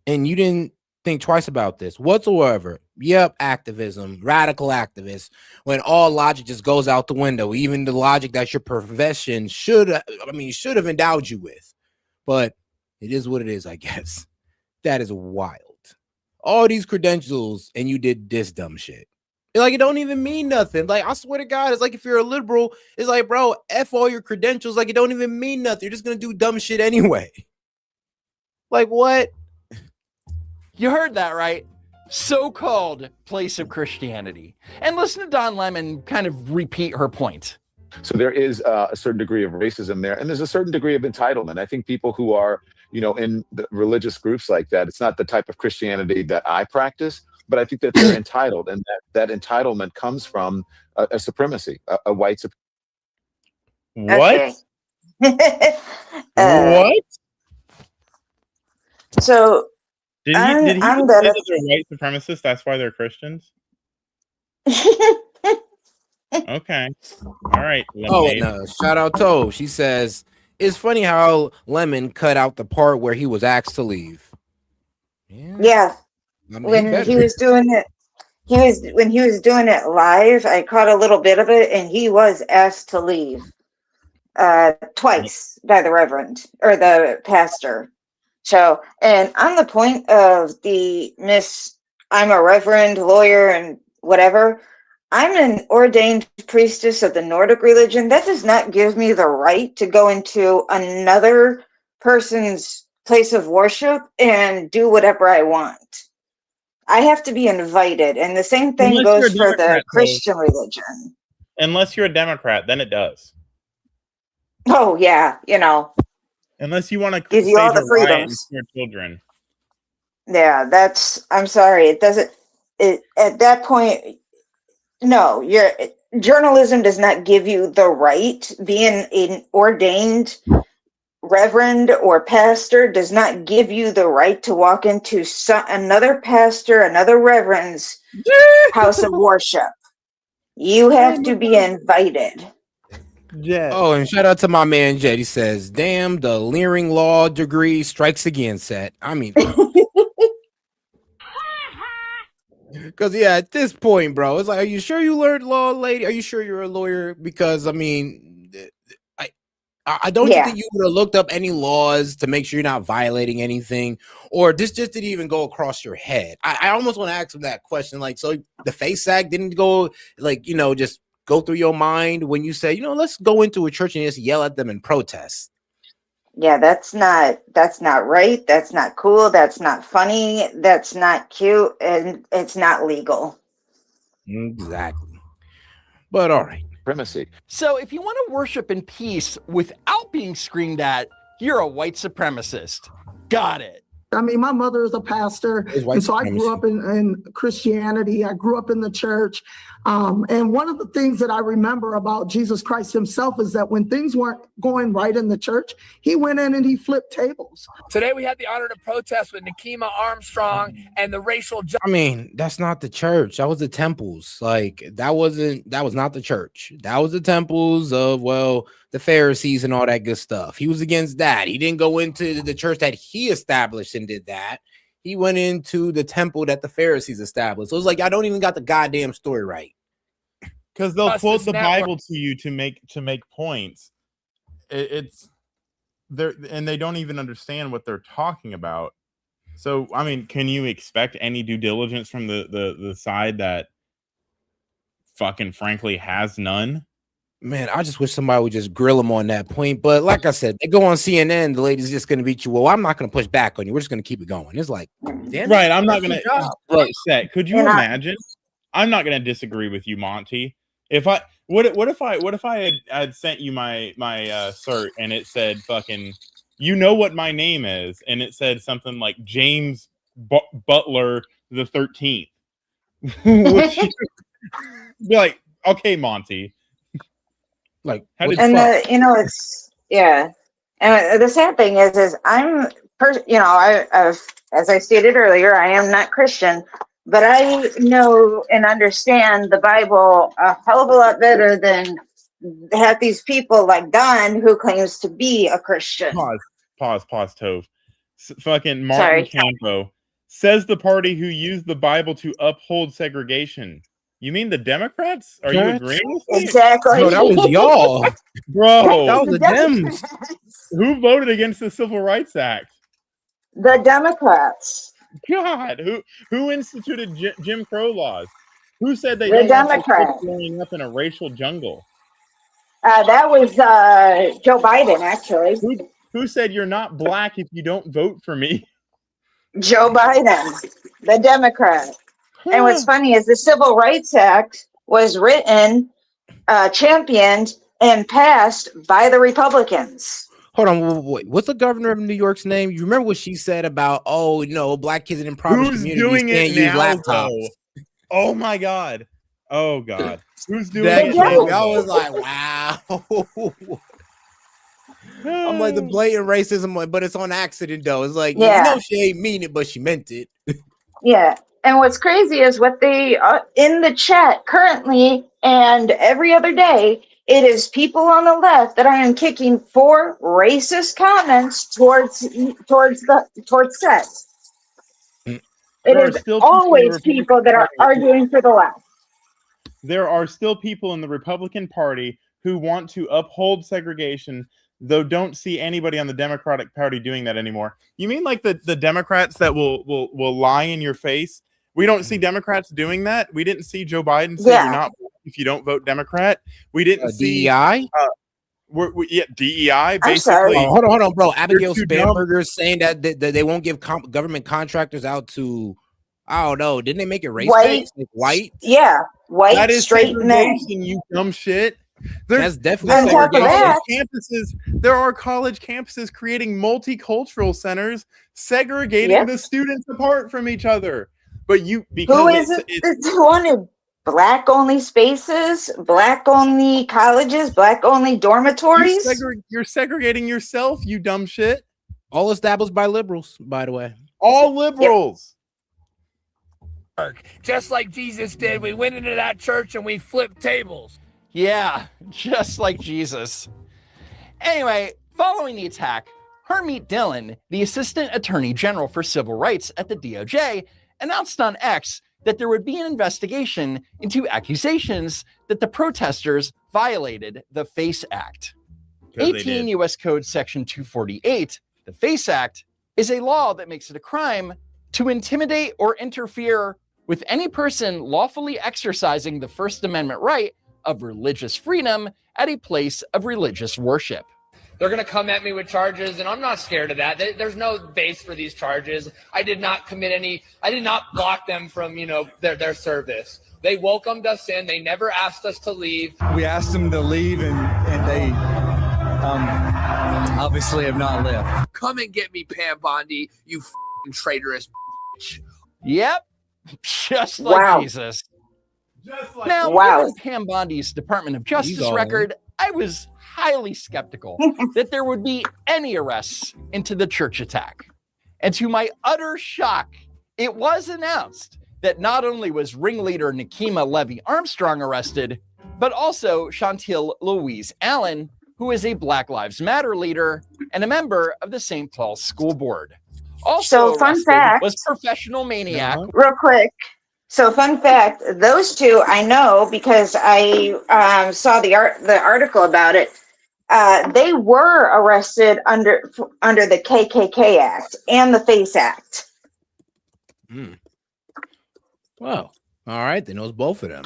And you didn't think twice about this whatsoever. Yep, activism, radical activists, when all logic just goes out the window, even the logic that your profession should have endowed you with. But it is what it is, I guess. That is wild. All these credentials and you did this dumb shit. Like, it don't even mean nothing. Like, I swear to God, it's like if you're a liberal, it's like, bro, F all your credentials. Like, it don't even mean nothing. You're just going to do dumb shit anyway. Like, what?
You heard that, right? So-called place of Christianity. And listen to Don Lemon kind of repeat her point.
So there is a certain degree of racism there, and there's a certain degree of entitlement. I think people who are, in the religious groups like that, it's not the type of Christianity that I practice, but I think that they're entitled, and that entitlement comes from a supremacy, a white supremacy.
What?
What?
So
Did he say that they're white supremacists? That's why they're Christians? Okay. All right.
Oh,
Lemonade.
no. Shout out Toe. She says, it's funny how Lemon cut out the part where he was asked to leave.
Yeah.
I mean,
When he was doing it, when he was doing it live, I caught a little bit of it, and he was asked to leave twice by the reverend or the pastor. So, and on the point of the I'm a reverend, lawyer, and whatever. I'm an ordained priestess of the Nordic religion. That does not give me the right to go into another person's place of worship and do whatever I want. I have to be invited. And the same thing
Unless you're
goes
a
for the
Democrat, though.
Christian religion.
Unless you're a Democrat, then it does.
Oh, yeah. You know,
Unless you want to
gives you all
stage
the
a riot and
freedoms.
scare children.
Yeah, I'm sorry. It doesn't, at that point, no, journalism does not give you the right. Being an ordained reverend or pastor does not give you the right to walk into another pastor, another reverend's house of worship. You have to be invited.
Yeah.
Oh, and shout out to my man Jed. He says, damn, the leering law degree strikes again, Set. I mean, because yeah, at this point, bro, it's like, are you sure you learned law, lady? Are you sure you're a lawyer? Because I mean, I don't you think you would have looked up any laws to make sure you're not violating anything, or this just didn't even go across your head? I almost want to ask him that question. Like, so the FACE Act didn't go, like, just go through your mind when you say, let's go into a church and just yell at them and protest.
Yeah, that's not right. That's not cool. That's not funny. That's not cute. And it's not legal.
Exactly. But all right.
Primacy.
So if you want to worship in peace without being screamed at, you're a white supremacist. Got it.
I mean, my mother is a pastor, and so I grew up in Christianity. I grew up in the church. And one of the things that I remember about Jesus Christ himself is that when things weren't going right in the church, he went in and he flipped tables.
Today we had the honor to protest with Nikema Armstrong and the racial
I mean, that's not the church. That was the temples. Like, that was not the church. That was the temples of, the Pharisees and all that good stuff. He was against that. He didn't go into the church that he established and did that. He went into the temple that the Pharisees established. So it's like, I don't even got the goddamn story right.
Because they'll quote the Bible to you to make points. It's there, and they don't even understand what they're talking about. So, I mean, can you expect any due diligence from the side that fucking frankly has none?
Man, I just wish somebody would just grill them on that point. But like I said, they go on CNN, the lady's just going to beat you. Well, I'm not going to push back on you. We're just going to keep it going. It's like, damn
right.
it,
I'm not going to. Right, Set. Could you imagine? I'm not going to disagree with you, Monty. If I what if I had sent you my cert and it said fucking, you know what my name is, and it said something like James Butler the 13th. Would you be like, okay, Monty?
Like,
And it's and the sad thing is I'm as I stated earlier, I am not Christian, but I know and understand the Bible a hell of a lot better than have these people like Don who claims to be a Christian.
Pause, Tove. Fucking Martin Campo says the party who used the Bible to uphold segregation. You mean the Democrats? Are you agreeing with me?
Exactly.
No, that was y'all.
Bro.
That was the Dems.
Who voted against the Civil Rights Act?
The Democrats.
God, who instituted Jim Crow laws? Who said they
The
don't want
Democrats.
growing up in a racial jungle?
That was Joe Biden, actually.
Who said you're not black if you don't vote for me?
Joe Biden, the Democrat. And what's funny is the Civil Rights Act was written, championed, and passed by the Republicans.
Hold on, wait. What's the governor of New York's name? You remember what she said about, black kids in impoverished communities can't use laptops.
Though? Oh my God. Oh God. Who's doing
that?
it
I
now?
was like, wow. I'm like, the blatant racism, but it's on accident though. It's like, she ain't mean it, but she meant it.
Yeah. And what's crazy is what they in the chat currently and every other day, it is people on the left that I am kicking for racist comments towards sex. It is always people that are arguing for the left.
There are still people in the Republican Party who want to uphold segregation, though don't see anybody on the Democratic Party doing that anymore. You mean like the Democrats that will lie in your face? We don't see Democrats doing that. We didn't see Joe Biden say you're not black if you don't vote Democrat. We didn't see
DEI.
DEI
I'm
basically.
sorry. Hold on, bro. Abigail
too dumb.
Spanberger is saying that they won't give government contractors out to, I don't know. Didn't they make it race based? Like white?
Yeah, white,
That is
straight men.
segregation, you dumb shit.
That's definitely segregation.
There are college campuses creating multicultural centers, segregating the students apart from each other. But
Who is it that wanted black only spaces, black only colleges, black only dormitories?
You're segregating yourself, you dumb shit.
All established by liberals, by the way.
All liberals.
Just like Jesus did, we went into that church and we flipped tables.
Yeah, just like Jesus. Anyway, following the attack, Harmeet Dillon, the Assistant Attorney General for Civil Rights at the DOJ, announced on X that there would be an investigation into accusations that the protesters violated the FACE Act. 18 U.S. Code Section 248, the FACE Act, is a law that makes it a crime to intimidate or interfere with any person lawfully exercising the First Amendment right of religious freedom at a place of religious worship.
They're going to come at me with charges, and I'm not scared of that. There's no base for these charges. I did not block them from, their service. They welcomed us in. They never asked us to leave.
We asked them to leave, and they obviously have not left.
Come and get me, Pam Bondi, you f***ing traitorous bitch.
Yep, just like Jesus. Now, given Pam Bondi's Department of Justice record, I was highly skeptical that there would be any arrests into the church attack. And to my utter shock, it was announced that not only was ringleader Nikema Levy Armstrong arrested, but also Chantil Louise Allen, who is a Black Lives Matter leader and a member of the St. Paul's School Board. Also
fun fact,
was professional maniac.
Real quick. So fun fact, those two I know because I saw the article about it. They were arrested under the KKK Act and the FACE Act.
Wow. All right, then it was both of them.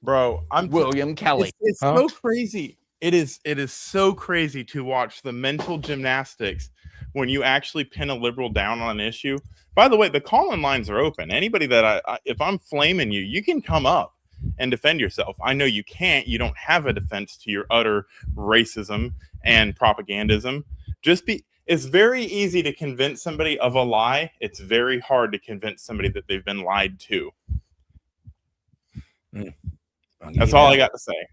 Bro, I'm
William Kelly.
It's so crazy. It is so crazy to watch the mental gymnastics when you actually pin a liberal down on an issue. By the way, the call-in lines are open. Anybody that if I'm flaming you, you can come up and defend yourself. I know you can't. You don't have a defense to your utter racism and propagandism. It's very easy to convince somebody of a lie. It's very hard to convince somebody that they've been lied to. That's all I got to say.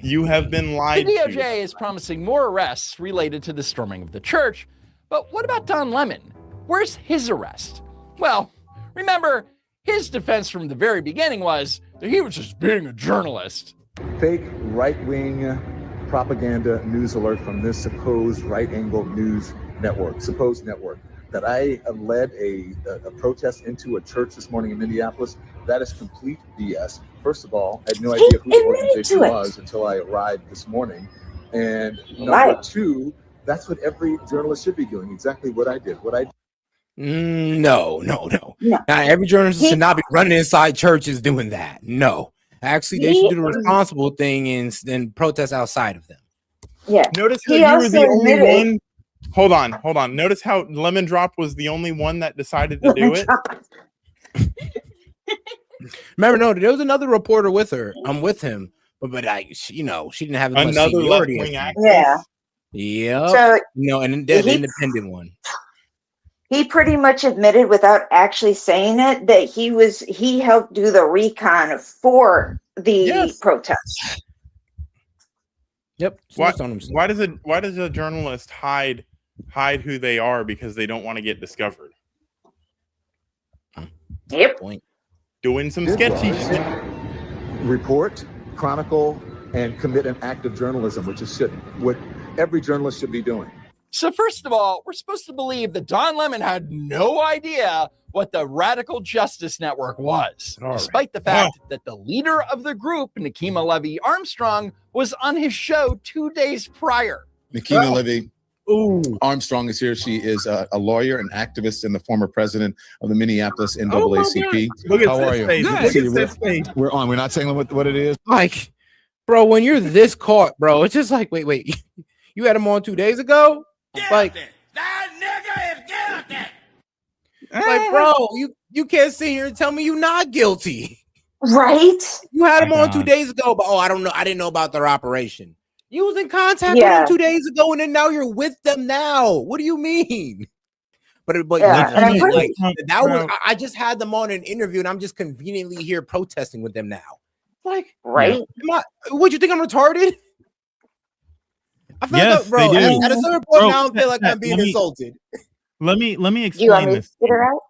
You have been lied
the
to.
The DOJ is promising more arrests related to the storming of the church. But what about Don Lemon? Where's his arrest? Well, remember, his defense from the very beginning was that he was just being a journalist.
Fake right-wing propaganda news alert from this supposed right-angle news network, supposed network, that I led a protest into a church this morning in Minneapolis. That is complete BS. First of all, I had no idea who the organization was until I arrived this morning. And number two, that's what every journalist should be doing, exactly what I did.
No. Now, every journalist should not be running inside churches doing that. No. Actually, they should do the responsible thing and protest outside of them.
Yeah.
Notice how you were the only one. Hold on. Notice how Lemon Drop was the only one that decided to do it.
Remember, no, there was another reporter with her. I'm with him, but she didn't have as much
another
seniority. Yeah.
So
and the independent one.
He pretty much admitted without actually saying it that he helped do the recon for the protest.
Yep.
Why does a journalist hide who they are because they don't want to get discovered?
Yep.
Doing some
Did
sketchy
was
shit.
report, chronicle, and commit an act of journalism, which is what every journalist should be doing.
So first of all, we're supposed to believe that Don Lemon had no idea what the Radical Justice Network was, despite the fact that the leader of the group, Nikema Levy Armstrong, was on his show 2 days prior.
Nikema Levy Armstrong is here. She is a lawyer and activist and the former president of the Minneapolis NAACP.
Look at
How are
this
you?
face.
Good.
Look at
See,
this face.
we're on. We're not saying what it is.
Like, bro, when you're this caught, bro, it's just like, wait, you had him on 2 days ago? Like, like, bro, you can't sit here and tell me you're not guilty.
Right?
You had him on 2 days ago, but I don't know. I didn't know about their operation. You was in contact with them 2 days ago, and then now you're with them now. What do you mean? But
Yeah, and I'm
like,
pretty-
that was I just had them on an interview, and I'm just conveniently here protesting with them now. Like,
right?
What you think I'm retarded? I feel
Yes,
like, bro,
they do.
at a certain point
Bro,
now, I feel like I'm being
let me-
insulted.
Let me
Do you want
explain
me to
this.
get her out?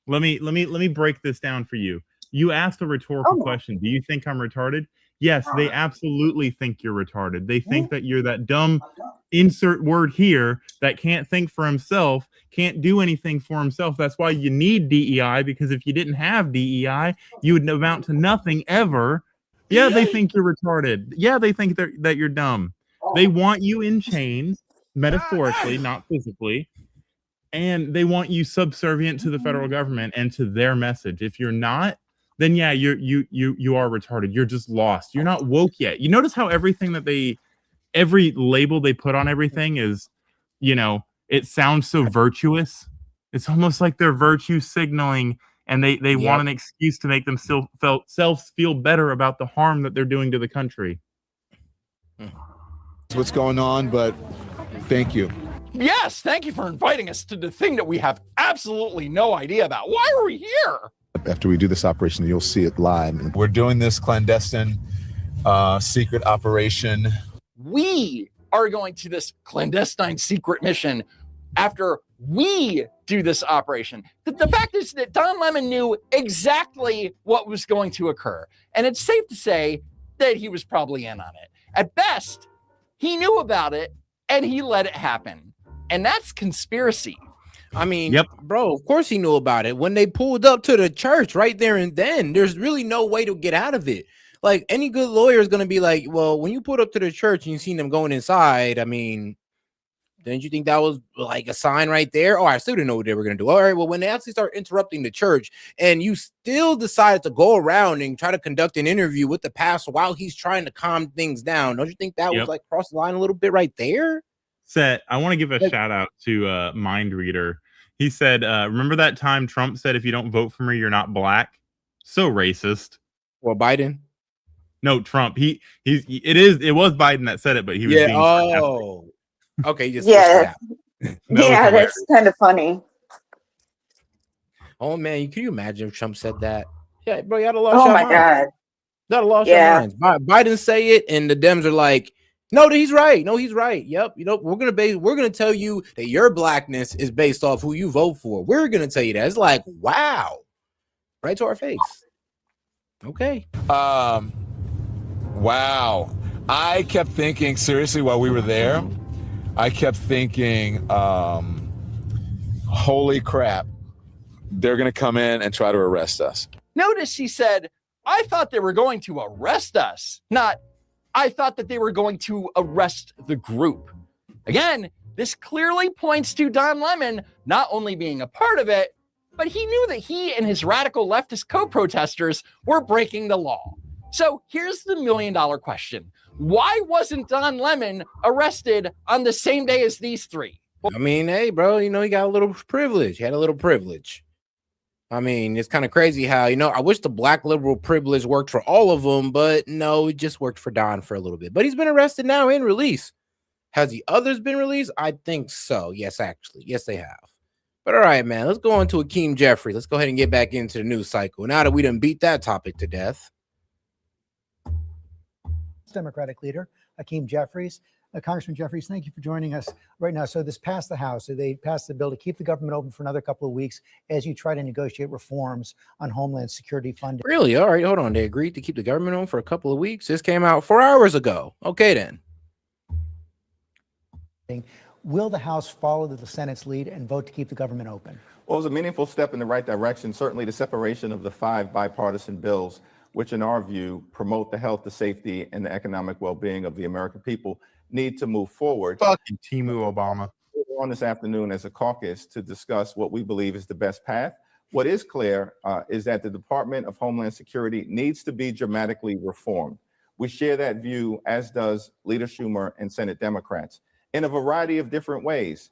Let me break this down for you. You asked a rhetorical question. Do you think I'm retarded? Yes, they absolutely think you're retarded. They think that you're that dumb insert word here that can't think for himself, can't do anything for himself. That's why you need DEI, because if you didn't have DEI, you would amount to nothing ever. Yeah, they think you're retarded. Yeah, they think that you're dumb. They want you in chains, metaphorically, not physically. And they want you subservient to the federal government and to their message. If you're not, then yeah, you are retarded. You're just lost. You're not woke yet. You notice how everything that every label they put on everything is, it sounds so virtuous. It's almost like they're virtue signaling, and they want an excuse to make themselves feel better about the harm that they're doing to the country.
What's going on? But thank you.
Yes, thank you for inviting us to the thing that we have absolutely no idea about. Why are we here?
After we do this operation, you'll see it live.
We're doing this clandestine, secret operation.
We are going to this clandestine secret mission after we do this operation. The fact is that Don Lemon knew exactly what was going to occur. And it's safe to say that he was probably in on it. At best, he knew about it and he let it happen. And that's conspiracy.
I mean, bro, of course he knew about it. When they pulled up to the church right there and then, there's really no way to get out of it. Like, any good lawyer is going to be like, well, when you pulled up to the church and you seen them going inside, I mean, didn't you think that was like a sign right there? Oh, I still didn't know what they were going to do. All right, well, when they actually start interrupting the church and you still decided to go around and try to conduct an interview with the pastor while he's trying to calm things down, don't you think that was like cross the line a little bit right there?
Set, I want to give a shout out to Mind Reader. He said, remember that time Trump said, if you don't vote for me, you're not black? So racist.
Well, Biden?
No, Trump. It was Biden that said it, but he was being sarcastic.
Okay, just
that's kind of funny.
Oh man, can you imagine if Trump said that? Yeah, bro, you had a lost
Oh
your
my
mind.
God.
You had a lost
Yeah.
your minds. Biden say it, and the Dems are like, no, he's right. No, he's right. Yep. We're gonna tell you that your blackness is based off who you vote for. We're gonna tell you that. It's like, wow, right to our face. Okay.
Wow. I kept thinking, seriously, while we were there, I kept thinking, holy crap, they're going to come in and try to arrest us.
Notice he said, I thought they were going to arrest us, not I thought that they were going to arrest the group. Again, this clearly points to Don Lemon not only being a part of it, but he knew that he and his radical leftist co-protesters were breaking the law. So here's the $1 million question. Why wasn't Don Lemon arrested on the same day as these three?
I mean, hey, bro, he got a little privilege. He had a little privilege. I mean, it's kind of crazy how, I wish the black liberal privilege worked for all of them, but no, it just worked for Don for a little bit. But he's been arrested now and released. Has the others been released? I think so. Yes, actually. Yes, they have. But all right, man, let's go on to Hakeem Jeffrey. Let's go ahead and get back into the news cycle. Now that we done beat that topic to death.
Democratic leader Hakeem Jeffries Congressman Jeffries, thank you for joining us right now. So this passed the House. So they passed the bill to keep the government open for another couple of weeks as you try to negotiate reforms on Homeland Security funding.
Really? All right, hold on. They agreed to keep the government on for a couple of weeks. This came out 4 hours ago. Okay, then.
Will the House follow the Senate's lead and vote to keep the government open?
Well, it was a meaningful step in the right direction. Certainly the separation of the 5 bipartisan bills, which in our view promote the health, the safety, and the economic well-being of the American people, need to move forward.
Fucking Timu Obama.
We're on this afternoon as a caucus to discuss what we believe is the best path. What is clear is that the Department of Homeland Security needs to be dramatically reformed. We share that view, as does Leader Schumer and Senate Democrats, in a variety of different ways.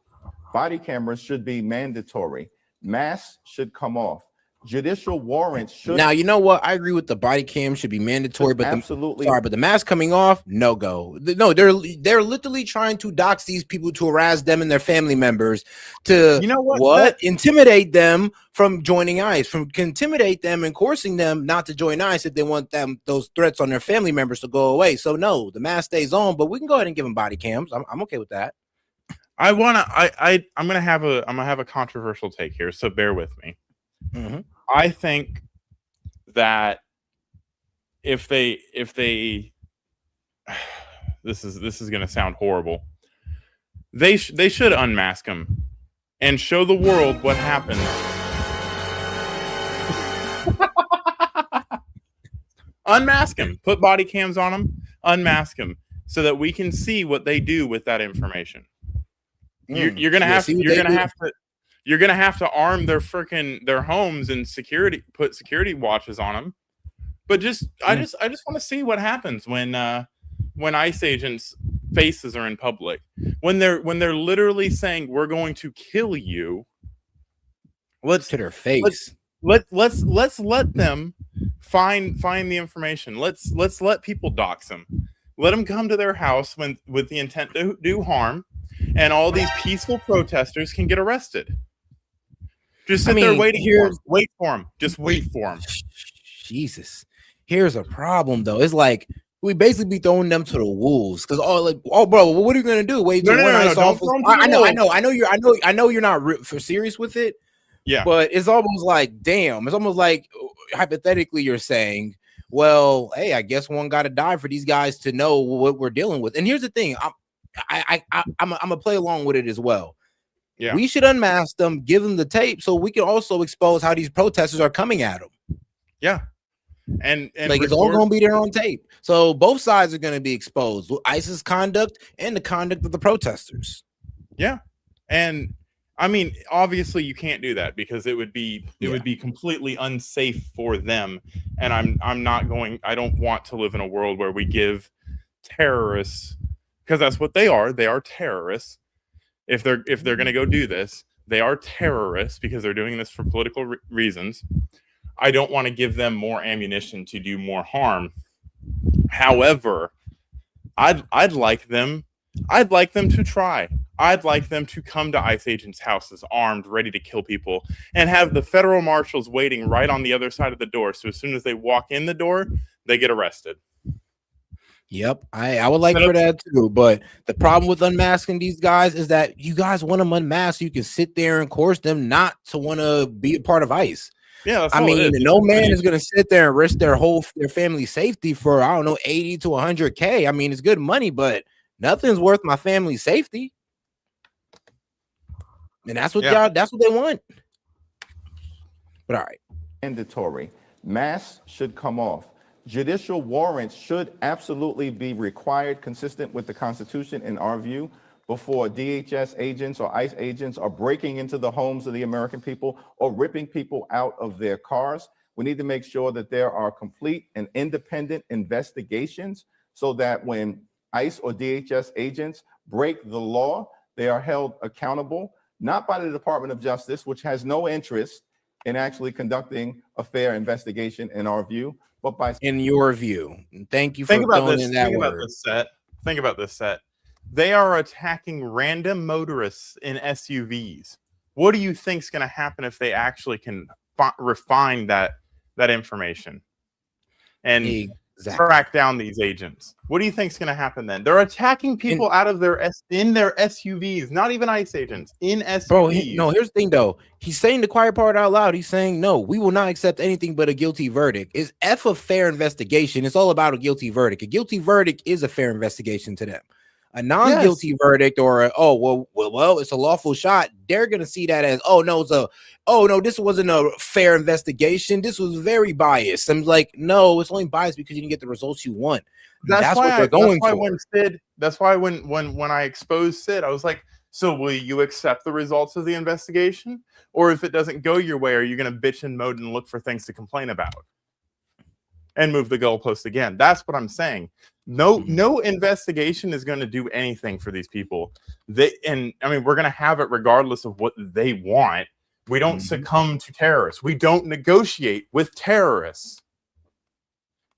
Body cameras should be mandatory. Masks should come off. Judicial warrants should.
Now, you know what? I agree with the body cam should be mandatory, but
absolutely.
But the mask coming off, no go. No, they're literally trying to dox these people, to harass them and their family members, to intimidate them from joining ICE, intimidate them and coercing them not to join ICE if they want those threats on their family members to go away. So no, the mask stays on, but we can go ahead and give them body cams. I'm okay with that.
I'm gonna have a controversial take here, so bear with me.
Mm-hmm.
I think that if they this is going to sound horrible, they should unmask him and show the world what happened. Unmask him, put body cams on him, unmask him, so that we can see what they do with that information. You're gonna have to arm their homes and put security watches on them. But I just want to see what happens when ICE agents' faces are in public, when they're literally saying we're going to kill you. Let's
to their face.
Let's let them find the information. Let's let people dox them. Let them come to their house with the intent to do harm, and all these peaceful protesters can get arrested. Just sit there waiting for him. Wait for him. Just wait for him.
Jesus. Here's a problem, though. It's like we basically be throwing them to the wolves, because bro, what are you gonna do? Wait till one ICE officer. I know you're not for serious with it.
Yeah,
but it's almost like, damn. It's almost like hypothetically you're saying, well, hey, I guess one got to die for these guys to know what we're dealing with. And here's the thing, I'm gonna play along with it as well.
Yeah,
we should unmask them, give them the tape, so we can also expose how these protesters are coming at them.
Yeah, and
like it's all gonna be there on tape. So both sides are gonna be exposed: ISIS conduct and the conduct of the protesters.
Yeah, and I mean, obviously you can't do that because it would be completely unsafe for them. And I don't want to live in a world where we give terrorists, because that's what they are. They are terrorists. If they're going to go do this, they are terrorists because they're doing this for political reasons. I don't want to give them more ammunition to do more harm. However, I'd like them to try. I'd like them to come to ICE agents' houses armed, ready to kill people, and have the federal marshals waiting right on the other side of the door. So as soon as they walk in the door, they get arrested.
Yep, I would like for that too. But the problem with unmasking these guys is that you guys want them unmasked so you can sit there and coerce them not to want to be a part of ICE.
Yeah, that's
I mean, no man is going to sit there and risk their family safety for, I don't know, 80 to 100K. I mean, it's good money, but nothing's worth my family's safety. And that's what that's what they want. But all right.
Mandatory. Masks should come off. Judicial warrants should absolutely be required, consistent with the Constitution, in our view, before DHS agents or ICE agents are breaking into the homes of the American people or ripping people out of their cars. We need to make sure that there are complete and independent investigations so that when ICE or DHS agents break the law, they are held accountable, not by the Department of Justice, which has no interest in actually conducting a fair investigation, in our view, but by—
in your view. Thank you for throwing in that word.
Think about this set. They are attacking random motorists in SUVs. What do you think is going to happen if they actually can refine that information? And track down these agents. What do you think's going to happen then? They're attacking people out of their SUVs, not even ICE agents, in SUVs.
Bro, no, here's the thing though. He's saying the quiet part out loud. He's saying, no, we will not accept anything but a guilty verdict. Is F a fair investigation? It's all about a guilty verdict. A guilty verdict is a fair investigation to them. A non-guilty verdict or it's a lawful shot. They're gonna see that as this wasn't a fair investigation. This was very biased. I'm like, no, it's only biased because you didn't get the results you want. That's what they're going for.
That's why when I exposed Sid, I was like, so will you accept the results of the investigation? Or if it doesn't go your way, are you gonna bitch and moan and look for things to complain about? And move the goalpost again. That's what I'm saying. No investigation is going to do anything for these people. We're going to have it regardless of what they want. We don't succumb to terrorists. We don't negotiate with terrorists.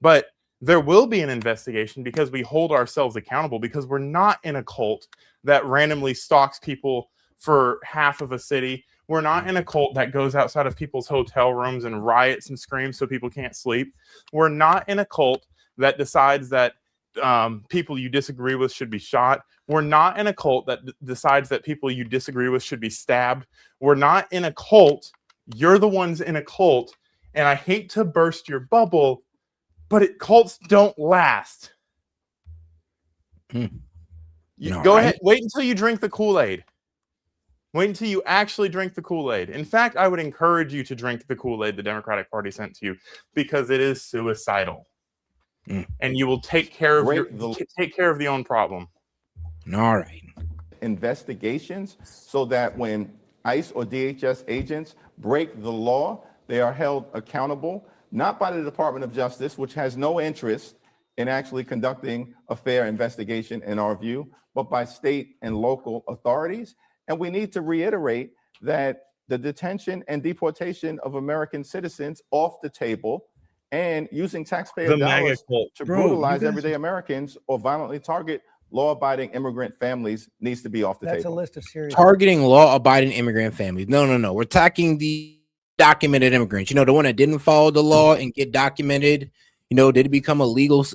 But there will be an investigation because we hold ourselves accountable, because we're not in a cult that randomly stalks people for half of a city. We're not in a cult that goes outside of people's hotel rooms and riots and screams so people can't sleep. We're not in a cult that decides that people you disagree with should be shot. We're not in a cult that decides that people you disagree with should be stabbed. We're not in a cult. You're the ones in a cult. And I hate to burst your bubble, but cults don't last. Go ahead. Wait until you drink the Kool-Aid. Wait until you actually drink the Kool-Aid. In fact, I would encourage you to drink the Kool-Aid the Democratic Party sent to you, because it is suicidal. And you will take care of the own problem.
All right.
Investigations so that when ICE or DHS agents break the law, they are held accountable, not by the Department of Justice, which has no interest in actually conducting a fair investigation in our view, but by state and local authorities. And we need to reiterate that the detention and deportation of American citizens off the table and using taxpayer dollars to brutalize everyday Americans or violently target law-abiding immigrant families needs to be off the table.
That's a list of serious
Targeting law-abiding immigrant families. No. We're attacking the documented immigrants. You know, the one that didn't follow the law and get documented. You know, did it become a legal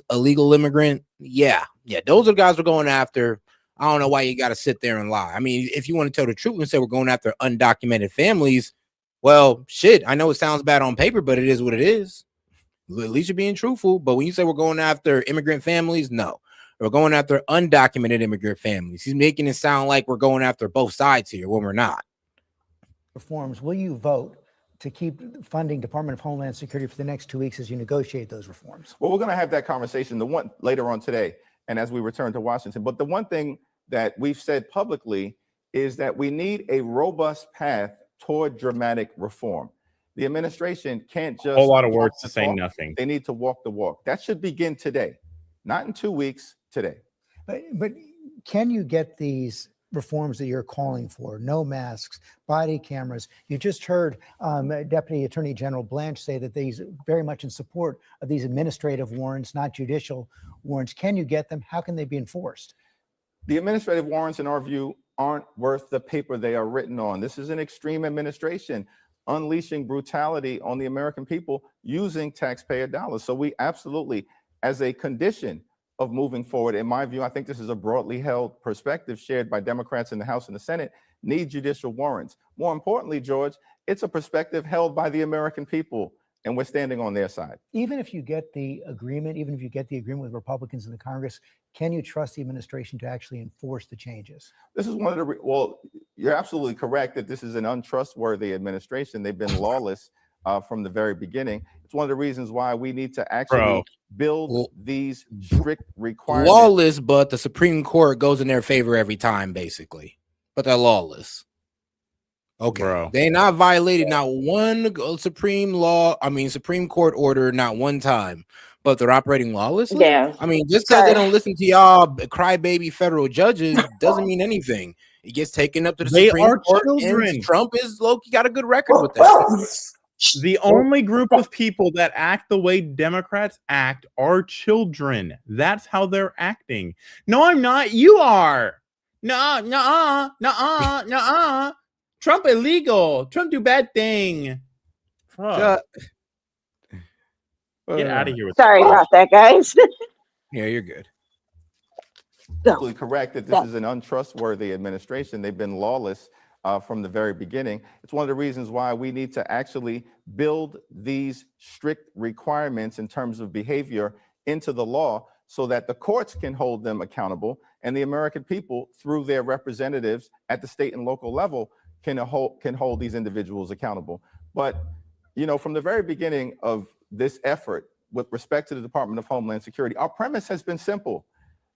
immigrant? Yeah. Those are the guys we're going after. I don't know why you got to sit there and lie. I mean, if you want to tell the truth and say we're going after undocumented families, well, shit, I know it sounds bad on paper, but it is what it is. At least you're being truthful. But when you say we're going after immigrant families, no. We're going after undocumented immigrant families. He's making it sound like we're going after both sides here when we're not.
reforms. Will you vote to keep funding Department of Homeland Security for the next 2 weeks as you negotiate those reforms?
Well, we're going to have that conversation later on today and as we return to Washington. But the one thing that we've said publicly is that we need a robust path toward dramatic reform. The administration can't just
a whole lot of words to say nothing.
They need to walk the walk. That should begin today, not in 2 weeks, today.
But can you get these reforms that you're calling for? No masks, body cameras. You just heard Deputy Attorney General Blanche say that he's very much in support of these administrative warrants, not judicial warrants. Can you get them? How can they be enforced?
The administrative warrants, in our view, aren't worth the paper they are written on. This is an extreme administration unleashing brutality on the American people using taxpayer dollars. So we absolutely, as a condition of moving forward, in my view, I think this is a broadly held perspective shared by Democrats in the House and the Senate, need judicial warrants. More importantly, George, it's a perspective held by the American people, and we're standing on their side.
Even if you get the agreement, with Republicans in the Congress, can you trust the administration to actually enforce the changes?
This is one of the, well, you're absolutely correct that this is an untrustworthy administration. They've been lawless from the very beginning. It's one of the reasons why we need to actually build these strict requirements.
Lawless, but the Supreme Court goes in their favor every time, basically. But they're lawless. Okay, they not violated not one Supreme Court order, not one time, but they're operating lawlessly.
Yeah.
I mean, just because they don't listen to y'all crybaby federal judges doesn't mean anything. It gets taken up to the Supreme Court. And Trump is low-key got a good record with that.
The only group of people that act the way Democrats act are children. That's how they're acting. No, I'm not. You are. No. Trump illegal. Trump do bad thing. Get out of here with
Sorry
that.
about that, guys.
Yeah, you're good.
Absolutely correct that this is an untrustworthy administration. They've been lawless from the very beginning. It's one of the reasons why we need to actually build these strict requirements in terms of behavior into the law so that the courts can hold them accountable and the American people, through their representatives at the state and local level, can hold these individuals accountable. But, you know, from the very beginning of this effort with respect to the Department of Homeland Security, our premise has been simple,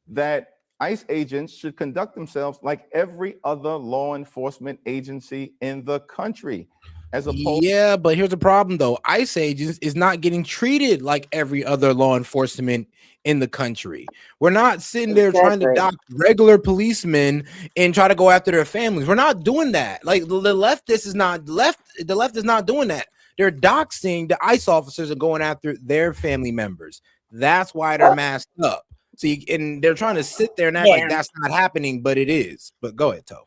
that ICE agents should conduct themselves like every other law enforcement agency in the country.
Yeah, but here's the problem though. ICE agents is not getting treated like every other law enforcement in the country. We're not sitting there trying to dock regular policemen and try to go after their families. We're not doing that. Like the left is not doing that. They're doxing the ICE officers and going after their family members. That's why they're masked up. So and they're trying to sit there and act like that's not happening, but it is. But go ahead, Toph.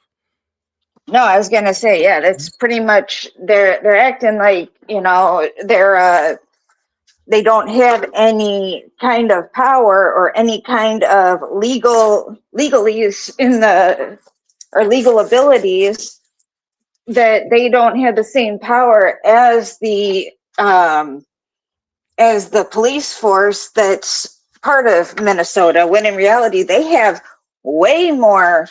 No, I was gonna say, yeah, that's pretty much they're acting like, you know, they don't have any kind of power or any kind of legalese in the or legal abilities, that they don't have the same power as the police force that's part of Minnesota, when in reality they have way more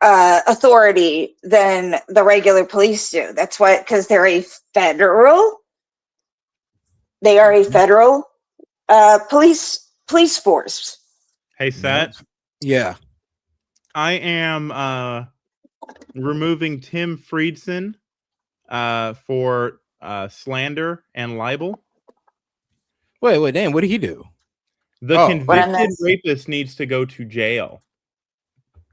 authority than the regular police do. That's why, because they are a federal police force.
Hey, Set.
Yeah.
I am removing Tim Friedson for slander and libel.
Wait, Dan, what did he do?
The convicted rapist needs to go to jail.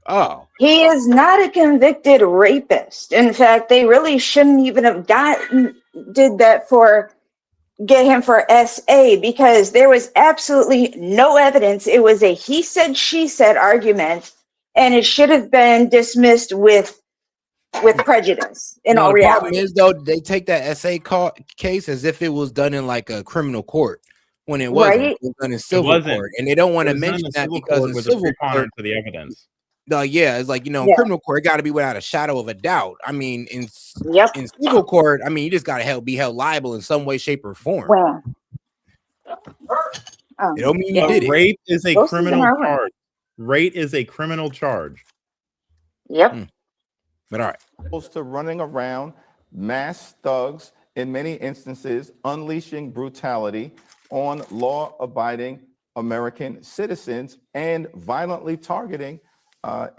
Oh.
He is not a convicted rapist. In fact, they really shouldn't even have get him for SA, because there was absolutely no evidence. It was a he said, she said argument, and it should have been dismissed with prejudice in all
The problem
reality.
is though, they take that SA case as if it was done in like a criminal court when it wasn't.
Right?
It was done in civil court, and they don't want to mention that because in civil court,
for the evidence.
Yeah, it's like, you know, in criminal court, it got to be without a shadow of a doubt. I mean, in civil court, I mean, you just got to be held liable in some way, shape, or form.
Well,
it don't mean you did it.
Rape is a criminal charge. Rape is a criminal charge.
Yep.
But all right.
Opposed to running around, mass thugs, in many instances, unleashing brutality on law-abiding American citizens and violently targeting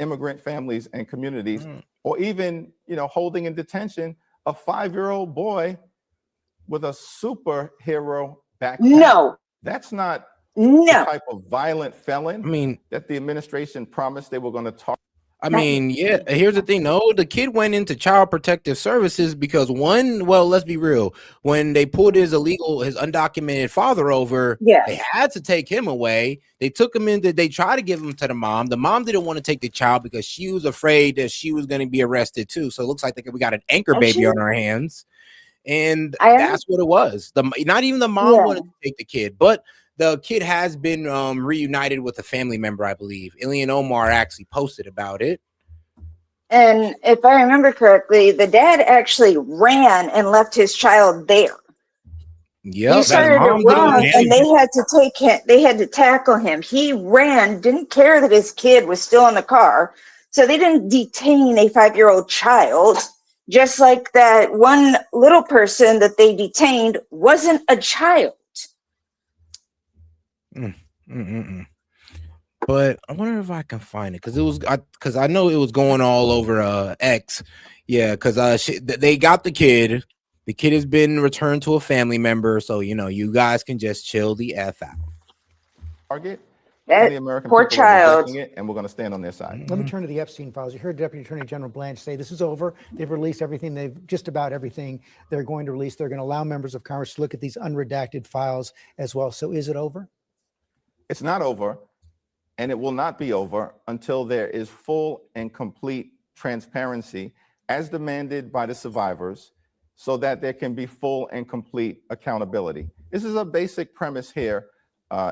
immigrant families and communities, or even, you know, holding in detention a 5-year-old boy with a superhero backpack.
No,
that's not
the
type of violent felon.
I mean,
that the administration promised they were going to target.
I mean, yeah, here's the thing. No, the kid went into Child Protective Services because let's be real. When they pulled his undocumented father over, they had to take him away. They took him they tried to give him to the mom. The mom didn't want to take the child because she was afraid that she was going to be arrested too. So it looks like we got an anchor baby on our hands. And that's what it was. Not even the mom wanted to take the kid, but the kid has been reunited with a family member, I believe. Ilyan Omar actually posted about it.
And if I remember correctly, the dad actually ran and left his child there.
Yeah,
he started to run, and they had to take him. They had to tackle him. He ran, didn't care that his kid was still in the car, so they didn't detain a 5-year-old child. Just like that one little person that they detained wasn't a child.
But I wonder if I can find it, because I know it was going all over X. Yeah, because they got the kid. The kid has been returned to a family member, so you know you guys can just chill the F out.
Target.
That
the American
poor
people are
child.
rejecting it, and we're going to stand on their side.
Let me turn to the Epstein files. You heard Deputy Attorney General Blanche say this is over. They've released everything. They've just about everything they're going to release. They're going to allow members of Congress to look at these unredacted files as well. So is it over?
It's not over, and it will not be over until there is full and complete transparency as demanded by the survivors, so that there can be full and complete accountability. This is a basic premise here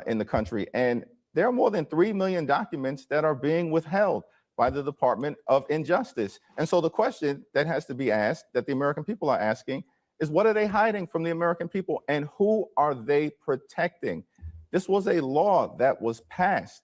in the country. And there are more than 3 million documents that are being withheld by the Department of Injustice. And so the question that has to be asked, that the American people are asking, is what are they hiding from the American people and who are they protecting? This was a law that was passed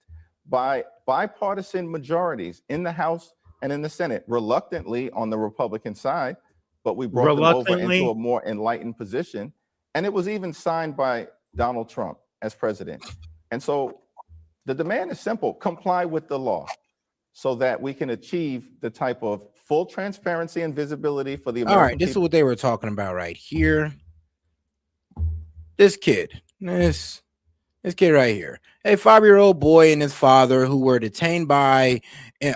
by bipartisan majorities in the House and in the Senate, reluctantly on the Republican side, but we brought them over into a more enlightened position. And it was even signed by Donald Trump as president. And so the demand is simple: comply with the law so that we can achieve the type of full transparency and visibility for the American
All right, this
people.
is what they were talking about right here. This kid right here, a 5-year-old boy and his father who were detained by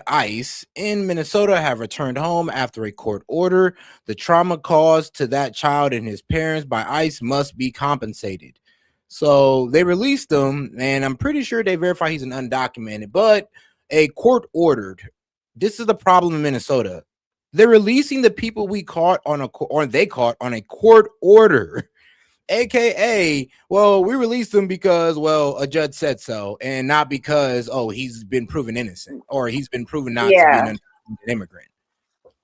ICE in Minnesota have returned home after a court order. The trauma caused to that child and his parents by ICE must be compensated. So they released him, and I'm pretty sure they verify he's an undocumented, but a court ordered. This is the problem in Minnesota. They're releasing the people we caught on they caught on a court order. AKA, well, we released him because, well, a judge said so, and not because, oh, he's been proven innocent or he's been proven not to be an immigrant.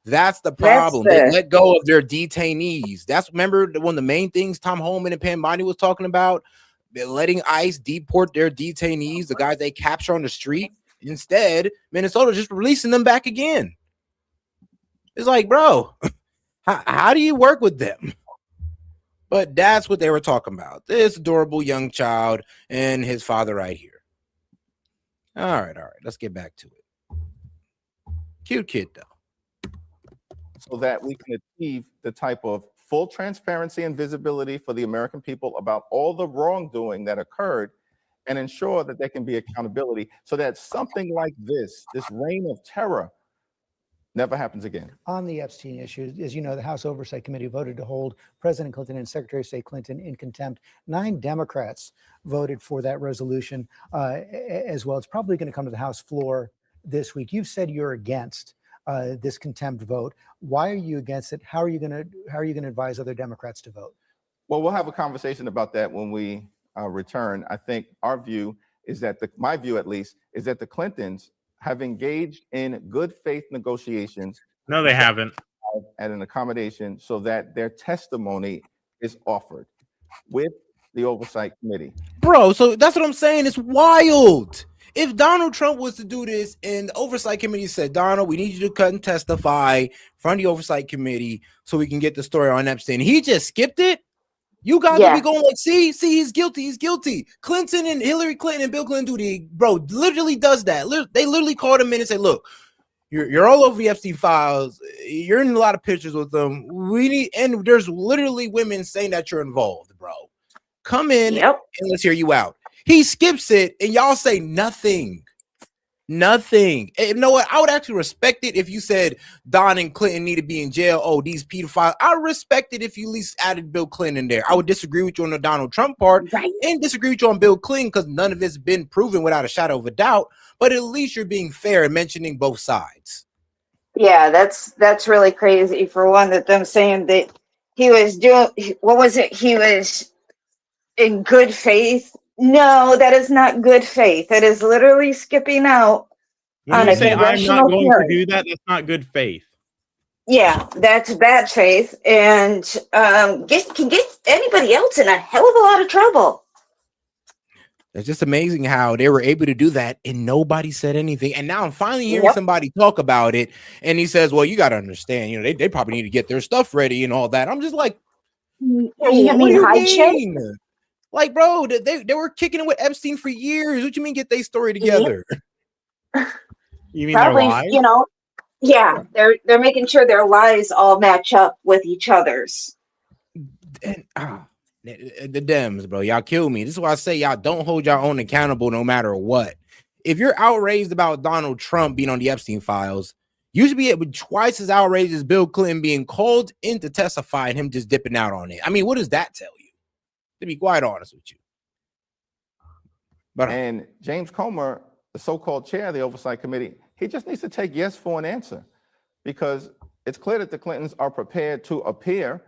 That's the problem. They let go of their detainees. That's, remember, one of the main things Tom Holman and Pam Bondi was talking about. They're letting ICE deport their detainees, the guys they capture on the street. Instead, Minnesota just releasing them back again. It's like, bro, how do you work with them? But that's what they were talking about. This adorable young child and his father right here. All right. Let's get back to it. Cute kid, though.
So that we can achieve the type of full transparency and visibility for the American people about all the wrongdoing that occurred, and ensure that there can be accountability so that something like this reign of terror, never happens again.
On the Epstein issue, as you know, the House Oversight Committee voted to hold President Clinton and Secretary of State Clinton in contempt. 9 Democrats voted for that resolution as well. It's probably going to come to the House floor this week. You've said you're against this contempt vote. Why are you against it? How are you going to advise other Democrats to vote?
Well, we'll have a conversation about that when we return. I think our view is that my view, at least, is that the Clintons have engaged in good faith negotiations.
No, they haven't.
At an accommodation so that their testimony is offered with the Oversight Committee.
Bro, so that's what I'm saying. It's wild. If Donald Trump was to do this and the Oversight Committee said, Donald, we need you to come and testify from the Oversight Committee so we can get the story on Epstein, he just skipped it. You got to be going like, see, he's guilty. Clinton and Hillary Clinton and Bill Clinton literally does that. They literally called him in and said, look, you're all over the Epstein files. You're in a lot of pictures with them. And there's literally women saying that you're involved, bro. Come in and let's hear you out. He skips it and y'all say nothing. Nothing. And you know what? I would actually respect it if you said Don and Clinton need to be in jail. Oh, these pedophiles. I respect it if you at least added Bill Clinton in there. I would disagree with you on the Donald Trump part and disagree with you on Bill Clinton because none of it's been proven without a shadow of a doubt. But at least you're being fair and mentioning both sides.
Yeah, that's really crazy. For one, that them saying that he was doing, what was it? He was in good faith. No, that is not good faith. That is literally skipping out on a congressional
I'm not going
hearing.
to do that, that's not good faith.
Yeah, that's bad faith, and can get anybody else in a hell of a lot of trouble.
It's just amazing how they were able to do that and nobody said anything. And now I'm finally hearing somebody talk about it. And he says, well, you got to understand, you know, they probably need to get their stuff ready and all that. I'm just like, what do you mean? Like, bro, they were kicking it with Epstein for years. What you mean get their story together?
You mean
probably,
their lies?
You know, they're making sure their lies all match up with each other's.
And the Dems, bro, y'all kill me. This is why I say y'all don't hold your own accountable no matter what. If you're outraged about Donald Trump being on the Epstein files, you should be twice as outraged as Bill Clinton being called in to testify and him just dipping out on it. I mean, what does that tell you? To be quite honest with you.
And James Comer, the so-called chair of the Oversight Committee, he just needs to take yes for an answer, because it's clear that the Clintons are prepared to appear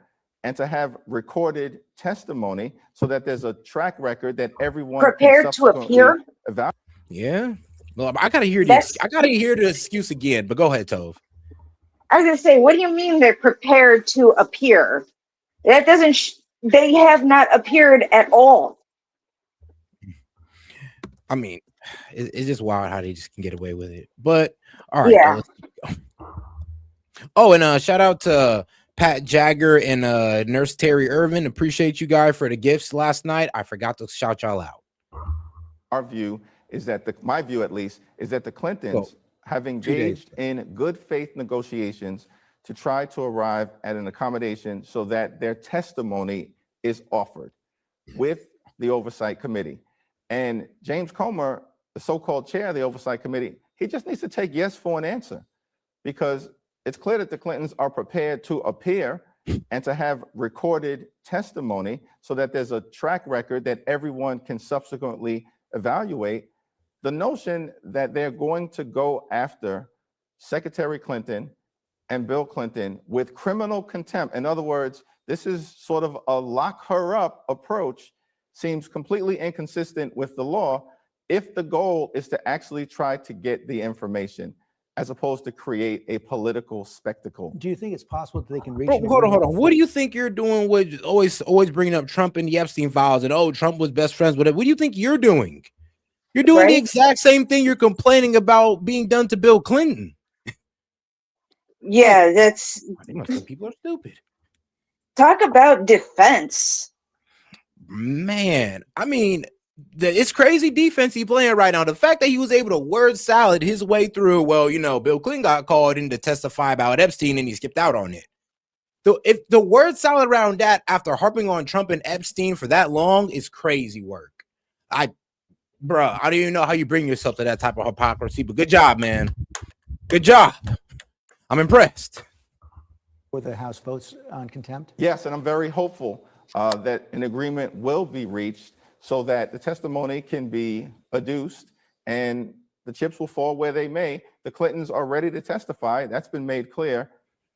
and to have recorded testimony so that there's a track record that everyone
Prepared
can
to
subsequently
appear?
evaluate.
Yeah. Well, I gotta hear the excuse again, but go ahead, Tove.
I was gonna say, what do you mean they're prepared to appear? That doesn't. They have not appeared at all.
I mean, it's just wild how they just can get away with it. But all right,
Yeah.
Oh, and shout out to Pat Jagger and Nurse Terry Irvin. Appreciate you guys for the gifts last night. I forgot to shout y'all out.
Our view is that my view at least is that the Clintons have engaged in good faith negotiations to try to arrive at an accommodation so that their testimony is offered with the Oversight Committee. And James Comer, the so-called chair of the Oversight Committee, he just needs to take yes for an answer, because it's clear that the Clintons are prepared to appear and to have recorded testimony so that there's a track record that everyone can subsequently evaluate. The notion that they're going to go after Secretary Clinton and Bill Clinton with criminal contempt, in other words, this is sort of a lock her up approach, seems completely inconsistent with the law if the goal is to actually try to get the information as opposed to create a political spectacle.
Do you think it's possible that they can reach?
Bro, hold on. What do you think you're doing with always bringing up Trump and the Epstein files and Trump was best friends with it? What do you think you're doing? You're doing the exact same thing you're complaining about being done to Bill Clinton.
Yeah, that's.
They must think people are stupid.
Talk about defense.
Man, I mean, it's crazy defense he playing right now. The fact that he was able to word salad his way through, Bill Clinton got called in to testify about Epstein and he skipped out on it. So if the word salad around that after harping on Trump and Epstein for that long is crazy work. I don't even know how you bring yourself to that type of hypocrisy, but good job, man. Good job. I'm impressed.
With the House votes on contempt?
Yes, and I'm very hopeful that an agreement will be reached so that the testimony can be adduced and the chips will fall where they may. The Clintons are ready to testify. That's been made clear.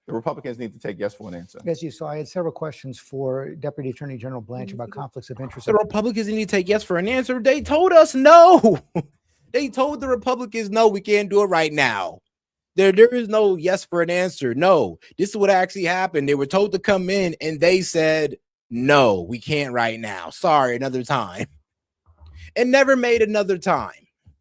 The Republicans need to take yes for an answer.
As you saw, I had several questions for Deputy Attorney General Blanche about conflicts of interest.
The Republicans need to take yes for an answer. They told us no. They told the Republicans no, we can't do it right now. There is no yes for an answer. No, this is what actually happened. They were told to come in and they said, no, we can't right now. Sorry, another time. And never made another time.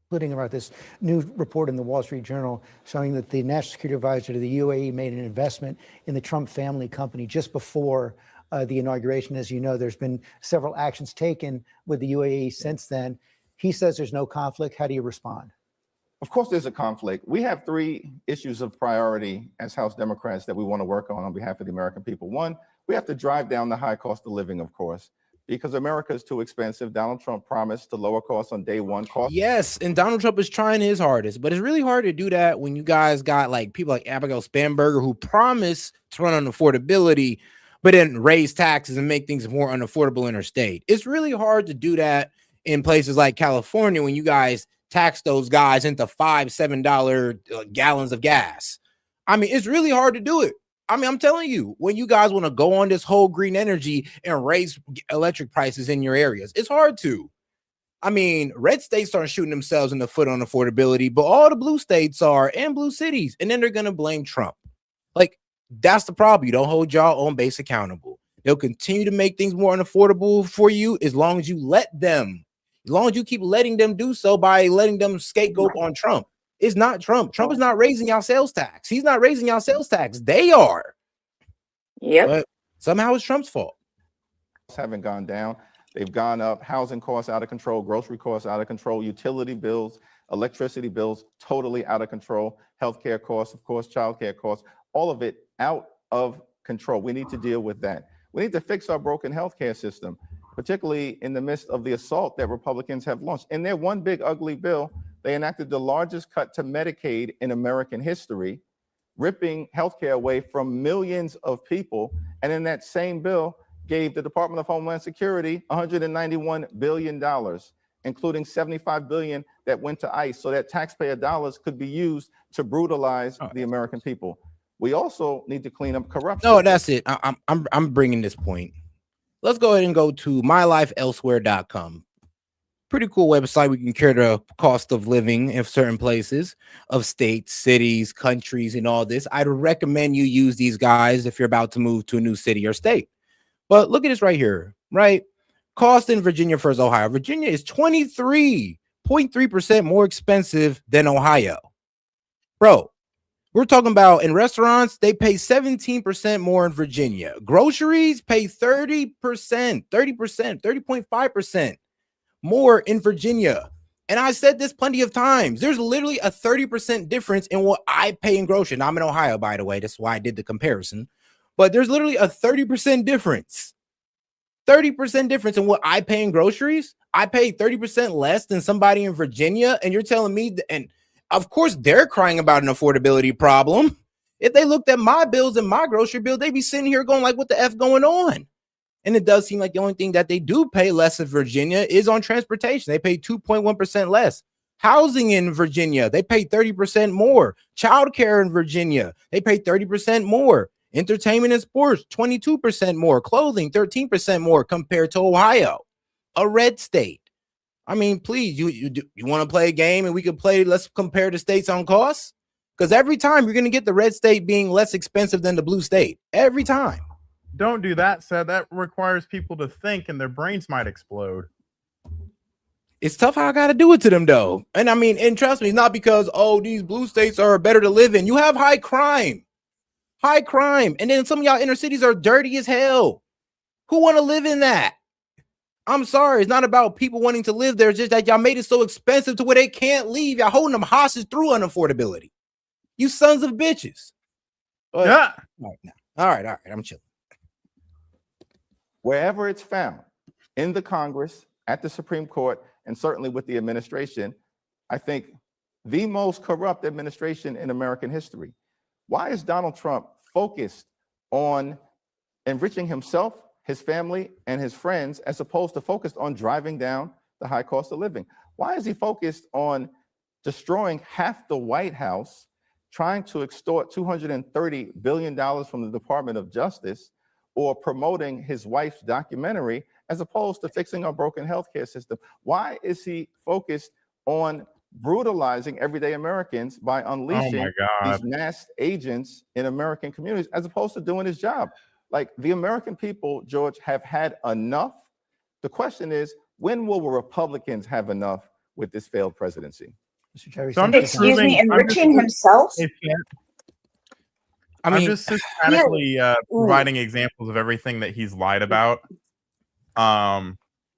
Including about this new report in the Wall Street Journal showing that the National Security Advisor to the UAE made an investment in the Trump family company just before the inauguration. As you know, there's been several actions taken with the UAE since then. He says there's no conflict. How do you respond?
Of course, there's a conflict. We have three issues of priority as House Democrats that we want to work on behalf of the American people. One, we have to drive down the high cost of living, of course, because America is too expensive. Donald Trump promised to lower costs on day one.
Yes, and Donald Trump is trying his hardest, but it's really hard to do that when you guys got people like Abigail Spanberger who promise to run on affordability, but then raise taxes and make things more unaffordable interstate. It's really hard to do that in places like California when you guys tax those guys into $5-7 gallons of gas. I mean, it's really hard to do it. I mean, I'm telling you, when you guys want to go on this whole green energy and raise electric prices in your areas, it's hard to. I mean, red states aren't shooting themselves in the foot on affordability, but all the blue states are and blue cities. And then they're going to blame Trump. That's the problem. You don't hold y'all own base accountable. They'll continue to make things more unaffordable for you as long as you let them. As long as you keep letting them do so by letting them scapegoat on Trump. It's not Trump. Trump is not raising y'all sales tax. He's not raising y'all sales tax. They are.
Yep.
But somehow it's Trump's fault.
Haven't gone down. They've gone up. Housing costs out of control. Grocery costs out of control. Utility bills, electricity bills, totally out of control. Healthcare costs, of course, childcare costs, all of it out of control. We need to deal with that. We need to fix our broken healthcare system, particularly in the midst of the assault that Republicans have launched. In their one big ugly bill, they enacted the largest cut to Medicaid in American history, ripping healthcare away from millions of people. And in that same bill, gave the Department of Homeland Security $191 billion, including $75 billion that went to ICE so that taxpayer dollars could be used to brutalize the American people. We also need to clean up corruption.
No, that's it. I'm bringing this point. Let's go ahead and go to mylifeelsewhere.com. Pretty cool website. We can compare the cost of living in certain places of states, cities, countries, and all this. I'd recommend you use these guys if you're about to move to a new city or state. But look at this right here, right? Cost in Virginia versus Ohio. Virginia is 23.3% more expensive than Ohio. Bro, we're talking about in restaurants, they pay 17% more in Virginia. Groceries pay 30.5% more in Virginia. And I said this plenty of times. There's literally a 30% difference in what I pay in groceries. Now, I'm in Ohio, by the way. That's why I did the comparison. But there's literally a 30% difference. 30% difference in what I pay in groceries. I pay 30% less than somebody in Virginia. And you're telling me, and of course, they're crying about an affordability problem. If they looked at my bills and my grocery bill, they'd be sitting here going like, what the F going on? And it does seem like the only thing that they do pay less in Virginia is on transportation. They pay 2.1% less. Housing in Virginia, they pay 30% more. Childcare in Virginia, they pay 30% more. Entertainment and sports, 22% more. Clothing, 13% more compared to Ohio, a red state. I mean, please, you want to play a game and we can play, let's compare the states on costs? Because every time you're going to get the red state being less expensive than the blue state. Every time.
Don't do that, Seth. That requires people to think and their brains might explode.
It's tough how I got to do it to them, though. And I mean, and trust me, it's not because, oh, these blue states are better to live in. You have high crime. High crime. And then some of y'all inner cities are dirty as hell. Who want to live in that? I'm sorry. It's not about people wanting to live there. It's just that y'all made it so expensive to where they can't leave. Y'all holding them hostage through unaffordability. You sons of bitches. But,
yeah.
All right. I'm chilling.
Wherever it's found, in the Congress, at the Supreme Court, and certainly with the administration, I think the most corrupt administration in American history. Why is Donald Trump focused on enriching himself, his family, and his friends, as opposed to focused on driving down the high cost of living? Why is he focused on destroying half the White House, trying to extort $230 billion from the Department of Justice, or promoting his wife's documentary, as opposed to fixing our broken healthcare system? Why is he focused on brutalizing everyday Americans by unleashing these masked agents in American communities, as opposed to doing his job? Like, the American people, George, have had enough. The question is, when will Republicans have enough with this failed presidency?
Mr. Jerry,
So I'm
Excuse me, enriching himself?
I'm just systematically providing examples of everything that he's lied about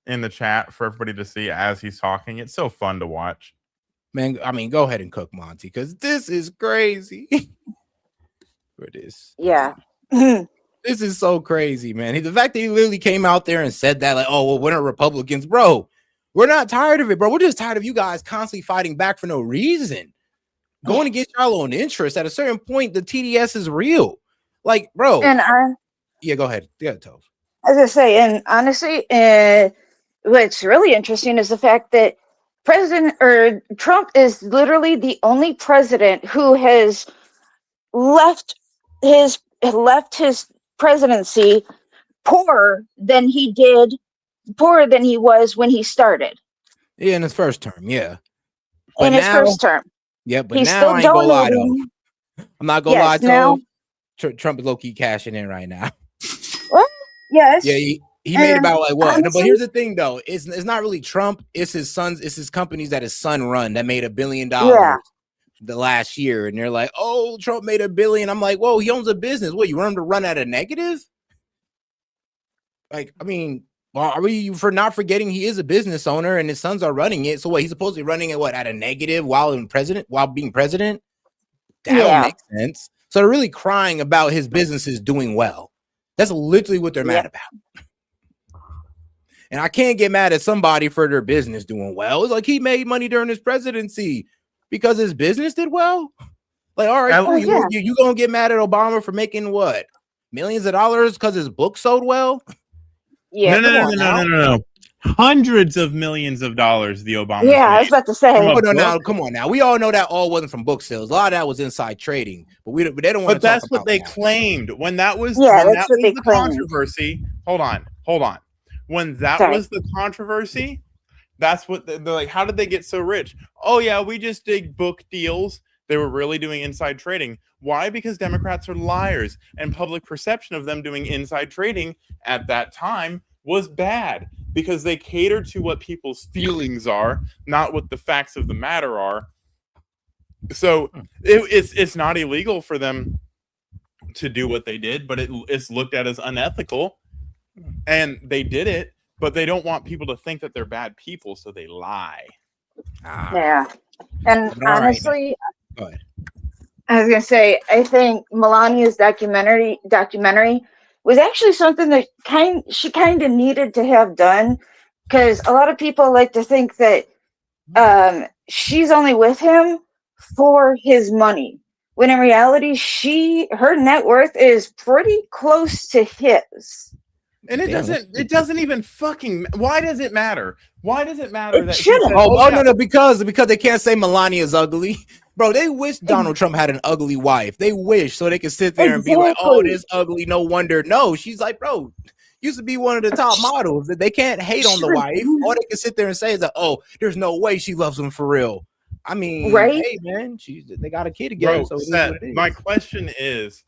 in the chat for everybody to see as he's talking. It's so fun to watch.
Man, I mean, go ahead and cook, Monty, because this is crazy. For this.
Yeah.
This is so crazy, man. The fact that he literally came out there and said that, like, oh, well, we're not Republicans. Bro, we're not tired of it, bro. We're just tired of you guys constantly fighting back for no reason. Going against y'all own interest. At a certain point, the TDS is real. Like, bro.
And
yeah, go ahead. Yeah, Tove.
I was gonna say, and honestly, what's really interesting is the fact that Trump is literally the only president who has left his presidency poorer than he was when he started.
Yeah, in his first term, yeah.
But in his first term.
Yeah, but
he's
now
still
I ain't gonna lie
donating.
though. I'm not gonna lie,
now,
Trump is low-key cashing in right now.
What? Yes.
Yeah, he made about like what?
Honestly,
But here's the thing though, it's not really Trump, it's his sons, it's his companies that his son run that made $1 billion the last year. And they're like, oh, Trump made $1 billion. I'm like, whoa, he owns a business. What, you want him to run at a negative? Like, I mean, well, are we for not forgetting he is a business owner and his sons are running it? So what, he's supposed to be running it at a negative while being president? That don't make sense. So they're really crying about his businesses doing well. That's literally what they're mad about. And I can't get mad at somebody for their business doing well. It's like he made money during his presidency because his business did well. Like, all right, cool. You gonna get mad at Obama for making what, millions of dollars because his book sold well?
Yeah. No. hundreds of millions of dollars the Obamas
Yeah, I
made.
was about to say.
Oh, no, now come on now. We all know that all wasn't from book sales. A lot of that was inside trading, but they don't want
But
to talk
that's
about
what they
that.
claimed when that was
Yeah, that's what they
the
claimed.
controversy. Hold on. When that
Sorry.
was the controversy, that's what they're like. How did they get so rich? Oh yeah, we just did book deals. They were really doing inside trading. Why? Because Democrats are liars, and public perception of them doing inside trading at that time was bad because they cater to what people's feelings are, not what the facts of the matter are. So it's not illegal for them to do what they did, but it's looked at as unethical, and they did it. But they don't want people to think that they're bad people, so they lie.
Yeah. And
All right.
honestly,
Go ahead.
I was gonna say, I think Melania's documentary was actually something that she kind of needed to have done, because a lot of people like to think that she's only with him for his money, when in reality her net worth is pretty close to his.
And it doesn't even fucking. Why does it matter? Why does it matter
It
that he
shouldn't.
said,
Oh,
yeah,
no, because they can't say Melania's ugly. Bro, they wish Donald Trump had an ugly wife. They wish, so they could sit there and be like, oh, it is ugly, no wonder. No, she's like, bro, used to be one of the top models. They can't hate on the wife. All they can sit there and say is that, oh, there's no way she loves him for real. I mean,
Right?
hey, man, they got a kid together.
Bro,
So it is
Seth,
what it is.
my question is,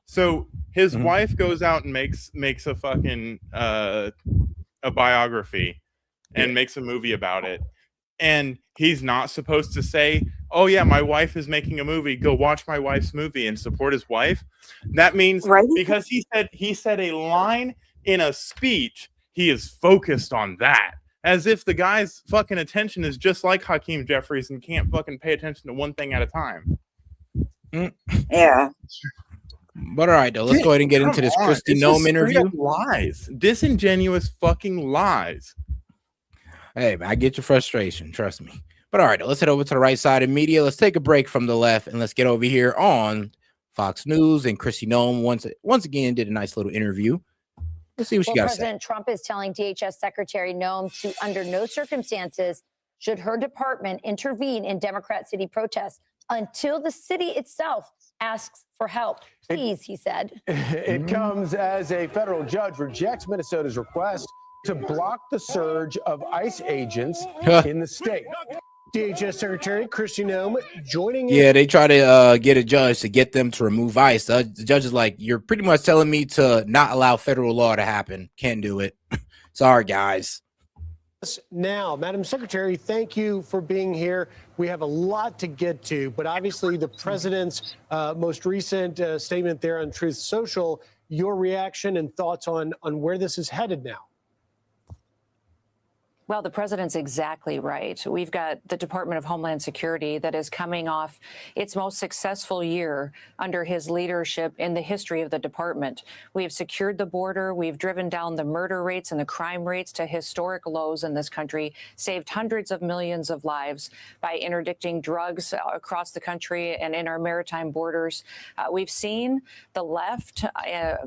so his wife goes out and makes a fucking a biography and makes a movie about it, and he's not supposed to say, oh yeah, my wife is making a movie, go watch my wife's movie and support his wife. That means because he said a line in a speech, he is focused on that, as if the guy's fucking attention is just like Hakeem Jeffries and can't fucking pay attention to one thing at a time.
Yeah.
But all right, though, let's go ahead and get into this Kristi Noem interview.
Lies, disingenuous fucking lies.
Hey, man, I get your frustration. Trust me. But all right, let's head over to the right side of media. Let's take a break from the left and let's get over here on Fox News. And Kristi Noem once again did a nice little interview. Let's see what she got to say.
President Trump is telling DHS Secretary Noem to, under no circumstances, should her department intervene in Democrat city protests until the city itself asks for help. Please, he said.
It comes as a federal judge rejects Minnesota's request to block the surge of ICE agents in the state. DHS Secretary Kristi Noem joining.
Yeah, they try to get a judge to get them to remove ICE. The judge is like, you're pretty much telling me to not allow federal law to happen. Can't do it. Sorry, guys.
Now, Madam Secretary, thank you for being here. We have a lot to get to, but obviously the president's most recent statement there on Truth Social, your reaction and thoughts on where this is headed now.
Well, the president's exactly right. We've got the Department of Homeland Security that is coming off its most successful year under his leadership in the history of the department. We have secured the border. We've driven down the murder rates and the crime rates to historic lows in this country, saved hundreds of millions of lives by interdicting drugs across the country and in our maritime borders. We've seen the left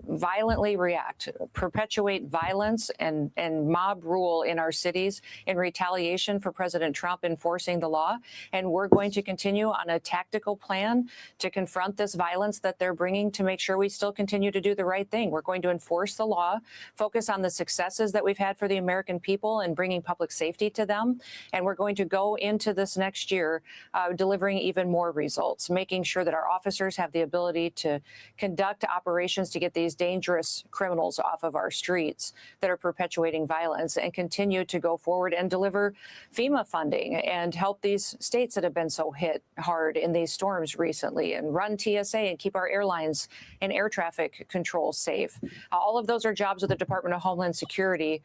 violently react, perpetuate violence and mob rule in our cities in retaliation for President Trump enforcing the law. And we're going to continue on a tactical plan to confront this violence that they're bringing to make sure we still continue to do the right thing. We're going to enforce the law, focus on the successes that we've had for the American people and bringing public safety to them. And we're going to go into this next year delivering even more results, making sure that our officers have the ability to conduct operations to get these dangerous criminals off of our streets that are perpetuating violence, and continue to go forward and deliver FEMA funding and help these states that have been so hit hard in these storms recently, and run TSA and keep our airlines and air traffic control safe. All of those are jobs of the Department of Homeland Security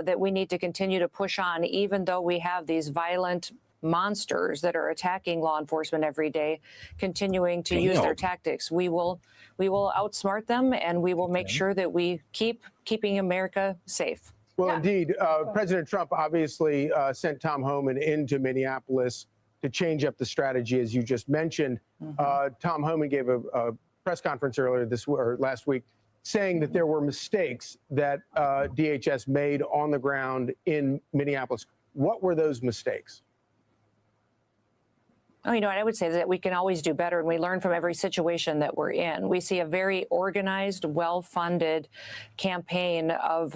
that we need to continue to push on, even though we have these violent monsters that are attacking law enforcement every day, continuing to use their tactics. We will outsmart them, and we will make sure that we keeping America safe.
Well, indeed, President Trump obviously sent Tom Homan into Minneapolis to change up the strategy, as you just mentioned. Tom Homan gave a press conference earlier last week saying that there were mistakes that DHS made on the ground in Minneapolis. What were those mistakes?
Oh, you know what I would say is that we can always do better, and we learn from every situation that we're in. We see a very organized, well-funded campaign of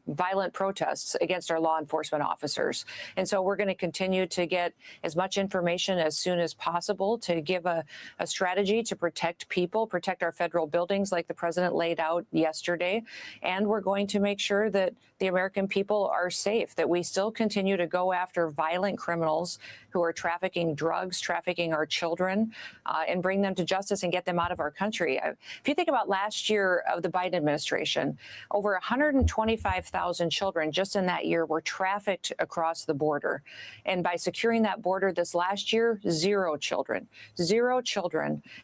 violent protests against our law enforcement officers. And so we're going to continue to get as much information as soon as possible to give a strategy to protect people, protect our federal buildings like the president laid out yesterday. And we're going to make sure that the American people are safe, that we still continue to go after violent criminals who are trafficking drugs, trafficking our children, and bring them to justice and get them out of our country. If you think about last year of the Biden administration, over 125,000 children just in that year were trafficked across the border. And by securing that border this last year, zero children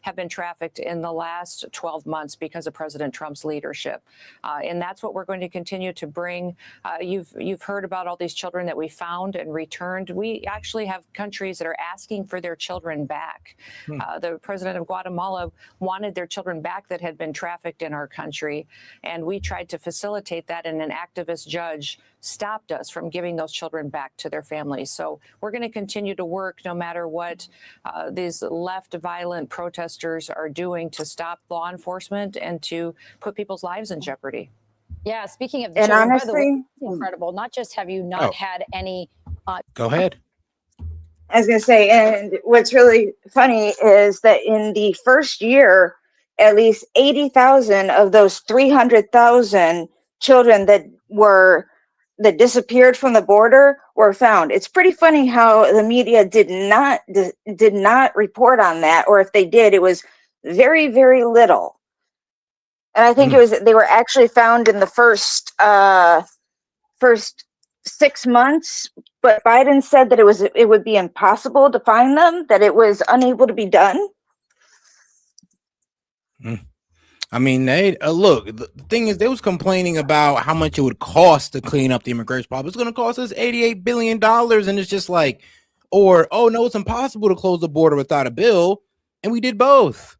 have been trafficked in the last 12 months because of President Trump's leadership. And that's what we're going to continue to bring. You've heard about all these children that we found and returned. We actually have countries that are asking for their children back. The president of Guatemala wanted their children back that had been trafficked in our country. And we tried to facilitate that, and an activist judge stopped us from giving those children back to their families. So we're going to continue to work no matter what these left violent protesters are doing to stop law enforcement and to put people's lives in jeopardy.
Yeah, speaking of the
And
children, by the way,
honestly,
it's incredible. Not just have you not had any.
Go ahead.
I was going to say, and what's really funny is that in the first year, at least 80,000 of those 300,000 children that disappeared from the border were found. It's pretty funny how the media did not report on that, or if they did, it was very, very little. And I think they were actually found in the first 6 months, but Biden said that it would be impossible to find them, that it was unable to be done.
I mean, they look. The thing is, they was complaining about how much it would cost to clean up the immigration problem. It's going to cost us $88 billion, and it's just like, or oh no, it's impossible to close the border without a bill, and we did both.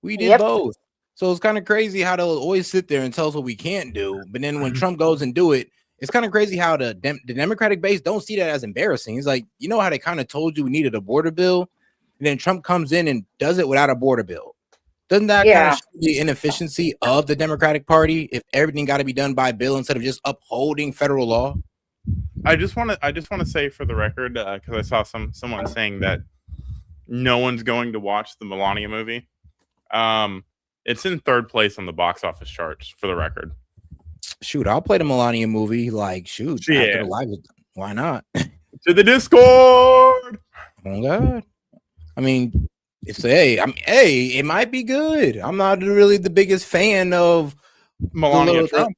We did both. So it's kind of crazy how they'll always sit there and tell us what we can't do, but then when Trump goes and do it, it's kind of crazy how the Democratic base don't see that as embarrassing. It's like, you know how they kind of told you we needed a border bill, and then Trump comes in and does it without a border bill. Doesn't that kind of show the inefficiency of the Democratic Party if everything got to be done by bill instead of just upholding federal law?
I just want to say for the record, because I saw someone saying that no one's going to watch the Melania movie. It's in third place on the box office charts, for the record.
Shoot, I'll play the Melania movie. Like, shoot, after the live, why not?
To the Discord.
Oh God. I mean, it might be good. I'm not really the biggest fan of
Melania Trump.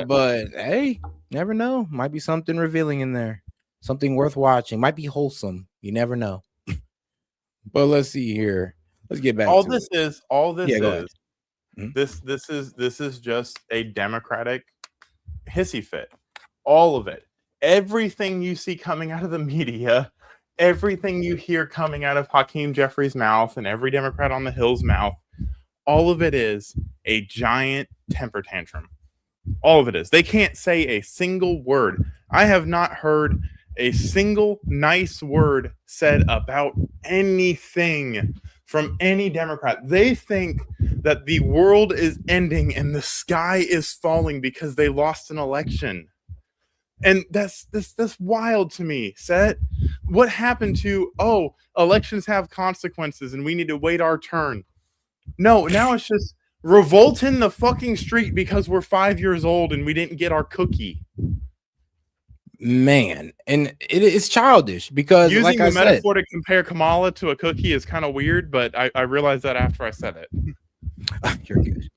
But hey, never know. Might be something revealing in there. Something worth watching. Might be wholesome. You never know. But let's see here. Let's get back to
this
it.
This is just a Democratic hissy fit. All of it. Everything you see coming out of the media, everything you hear coming out of Hakeem Jeffries' mouth and every Democrat on the Hill's mouth, all of it is a giant temper tantrum. All of it is. They can't say a single word. I have not heard a single nice word said about anything from any Democrat. They think that the world is ending and the sky is falling because they lost an election. And that's wild to me. Set. What happened to, elections have consequences and we need to wait our turn? No, now it's just revolt in the fucking street because we're 5 years old and we didn't get our cookie.
Man, and it's childish because
using
like
the
I
metaphor
said,
to compare Kamala to a cookie is kind of weird, but I realized that after I said it.
You're good.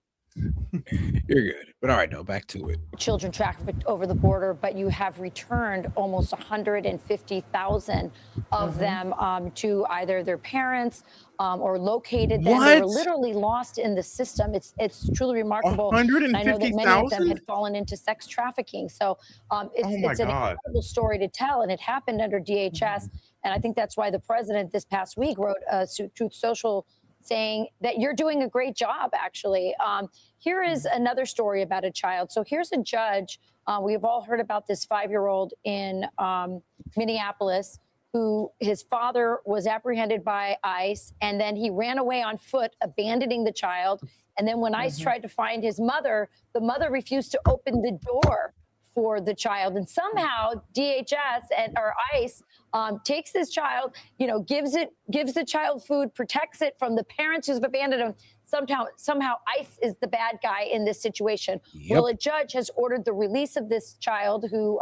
You're good. But all right, no, back to it.
Children trafficked over the border, but you have returned almost 150,000 of them to either their parents or located them. They were literally lost in the system. It's truly remarkable.
150,000?
I know that many of them had fallen into sex trafficking. So it's an incredible story to tell, and it happened under DHS. And I think that's why the president this past week wrote Truth Social saying that you're doing a great job, actually. Here is another story about a child. So here's a judge. We've all heard about this 5-year-old in Minneapolis who his father was apprehended by ICE, and then he ran away on foot, abandoning the child. And then when ICE tried to find his mother, the mother refused to open the door for the child. And somehow DHS or ICE takes this child, gives the child food, protects it from the parents who've abandoned him. Somehow ICE is the bad guy in this situation.
Yep.
Well, a judge has ordered the release of this child who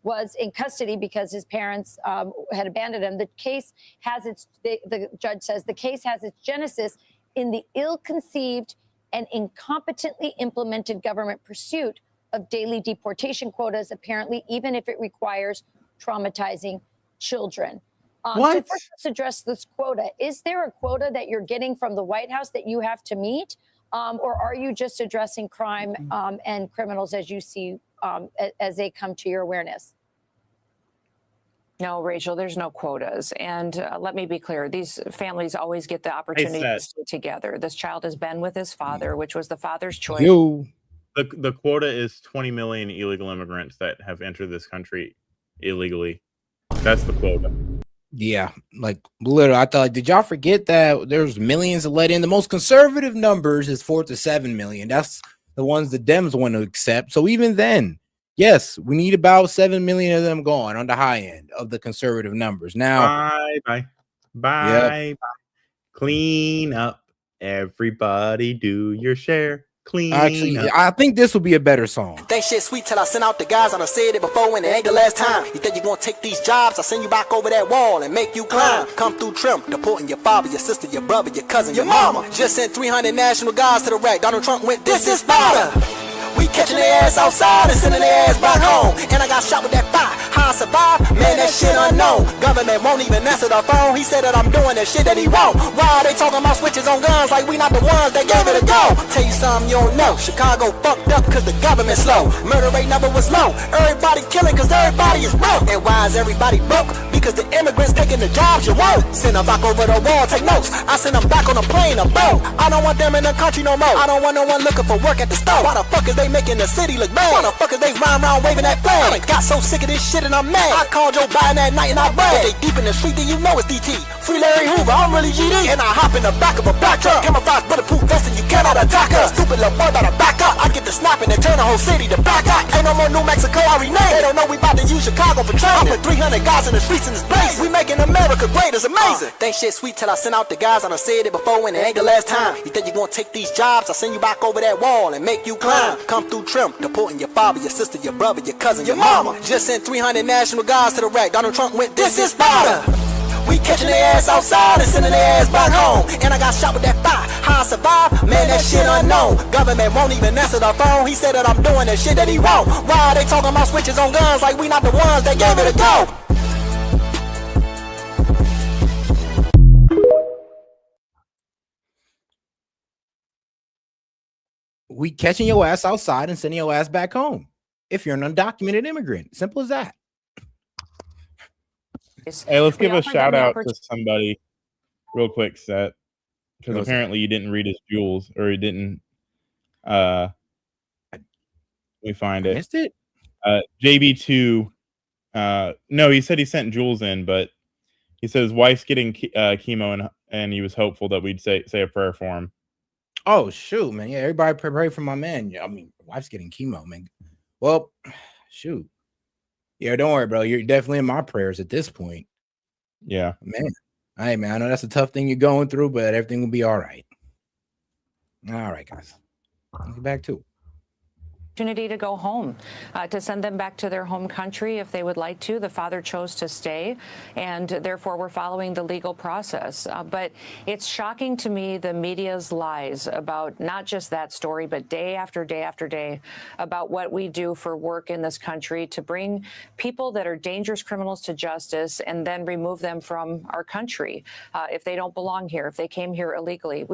was in custody because his parents had abandoned him. The case has the judge says the case has its genesis in the ill-conceived and incompetently implemented government pursuit of daily deportation quotas, apparently, even if it requires traumatizing children.
What?
So first, let's address this quota. Is there a quota that you're getting from the White House that you have to meet? Or are you just addressing crime and criminals as you see as they come to your awareness?
No, Rachel, there's no quotas. And let me be clear, these families always get the opportunity to stay together. This child has been with his father, which was the father's choice.
The quota is 20 million illegal immigrants that have entered this country illegally. That's the quota.
Yeah, like literally, I thought, did y'all forget that there's millions that let in? The most conservative numbers is 4 to 7 million. That's the ones the Dems want to accept. So even then, yes, we need about 7 million of them gone on the high end of the conservative numbers. Now,
bye. Clean up, everybody. Do your share. Clean
actually,
up.
I think this will be a better song.
Think shit sweet till I send out the guys. I done said it before and it ain't the last time. You think you gonna take these jobs? I send you back over that wall and make you climb. Come through trim, deporting your father, your sister, your brother, your cousin, your mama. Just sent 300 national guards to the rack. Donald Trump went, this is Sparta. We catching their ass outside and sending their ass back home. And I got shot with that fire. How I survived? Man, that shit unknown. Government won't even answer the phone. He said that I'm doing the shit that he won't. Why are they talking about switches on guns like we not the ones that gave it a go? Tell you something you don't know. Chicago fucked up cause the government slow. Murder rate number was low. Everybody killing cause everybody is broke. And why is everybody broke? Because the immigrants taking the jobs you want. Send them back over the wall, take notes. I send them back on a plane, a boat. I don't want them in the country no more. I don't want no one looking for work at the store. Why the fuck is they making the city look bad? Why the fuck is they rhyme around waving that flag? I got so sick of this shit and I'm mad. I called Joe Biden that night and I bragged. They deep in the street, then you know it's DT. Free Larry Hoover, I'm really GD. And I hop in the back of a black truck. Camouflage bulletproof vest and you cannot attack us. Stupid little boy better back up. I get the snapping and turn the whole city to black out. Ain't no more New Mexico, I rename. They don't know we about to use Chicago for training. I put 300 guys in the streets in this place. We making America great, it's amazing. Think shit sweet till I send out the guys. I done said it before and it ain't the last time. You think you gonna take these jobs? I send you back over that wall and make you climb. Come through trim, deporting your father, your sister, your brother, your cousin, your mama. Just sent 300 national guards to the rack. Donald Trump went, this is Sparta. We catching their ass outside and sending their ass back home. And I got shot with that fire. How I survived? Man, that shit unknown. Government won't even answer the phone. He said that I'm doing the shit that he won't. Why are they talking about switches on guns like we not the ones that gave it a go?
We catching your ass outside and sending your ass back home if you're an undocumented immigrant. Simple as that.
Hey, let's give a shout out to somebody real quick, Set, because apparently you didn't read his jewels, or you didn't. We find it.
Missed it.
JB2. No, he said he sent jewels in, but he said his wife's getting chemo, and he was hopeful that we'd say a prayer for him.
Oh shoot, man! Yeah, everybody pray for my man. Yeah, I mean, wife's getting chemo, man. Well, shoot. Yeah, don't worry, bro. You're definitely in my prayers at this point.
Yeah,
man. Hey, man, I know that's a tough thing you're going through, but everything will be all right. All right, guys. Let's get back to it.
Opportunity to go home, to send them back to their home country if they would like to. The father chose to stay, and therefore we're following the legal process. But it's shocking to me the media's lies about not just that story, but day after day after day about what we do for work in this country to bring people that are dangerous criminals to justice and then remove them from our country if they don't belong here, if they came here illegally.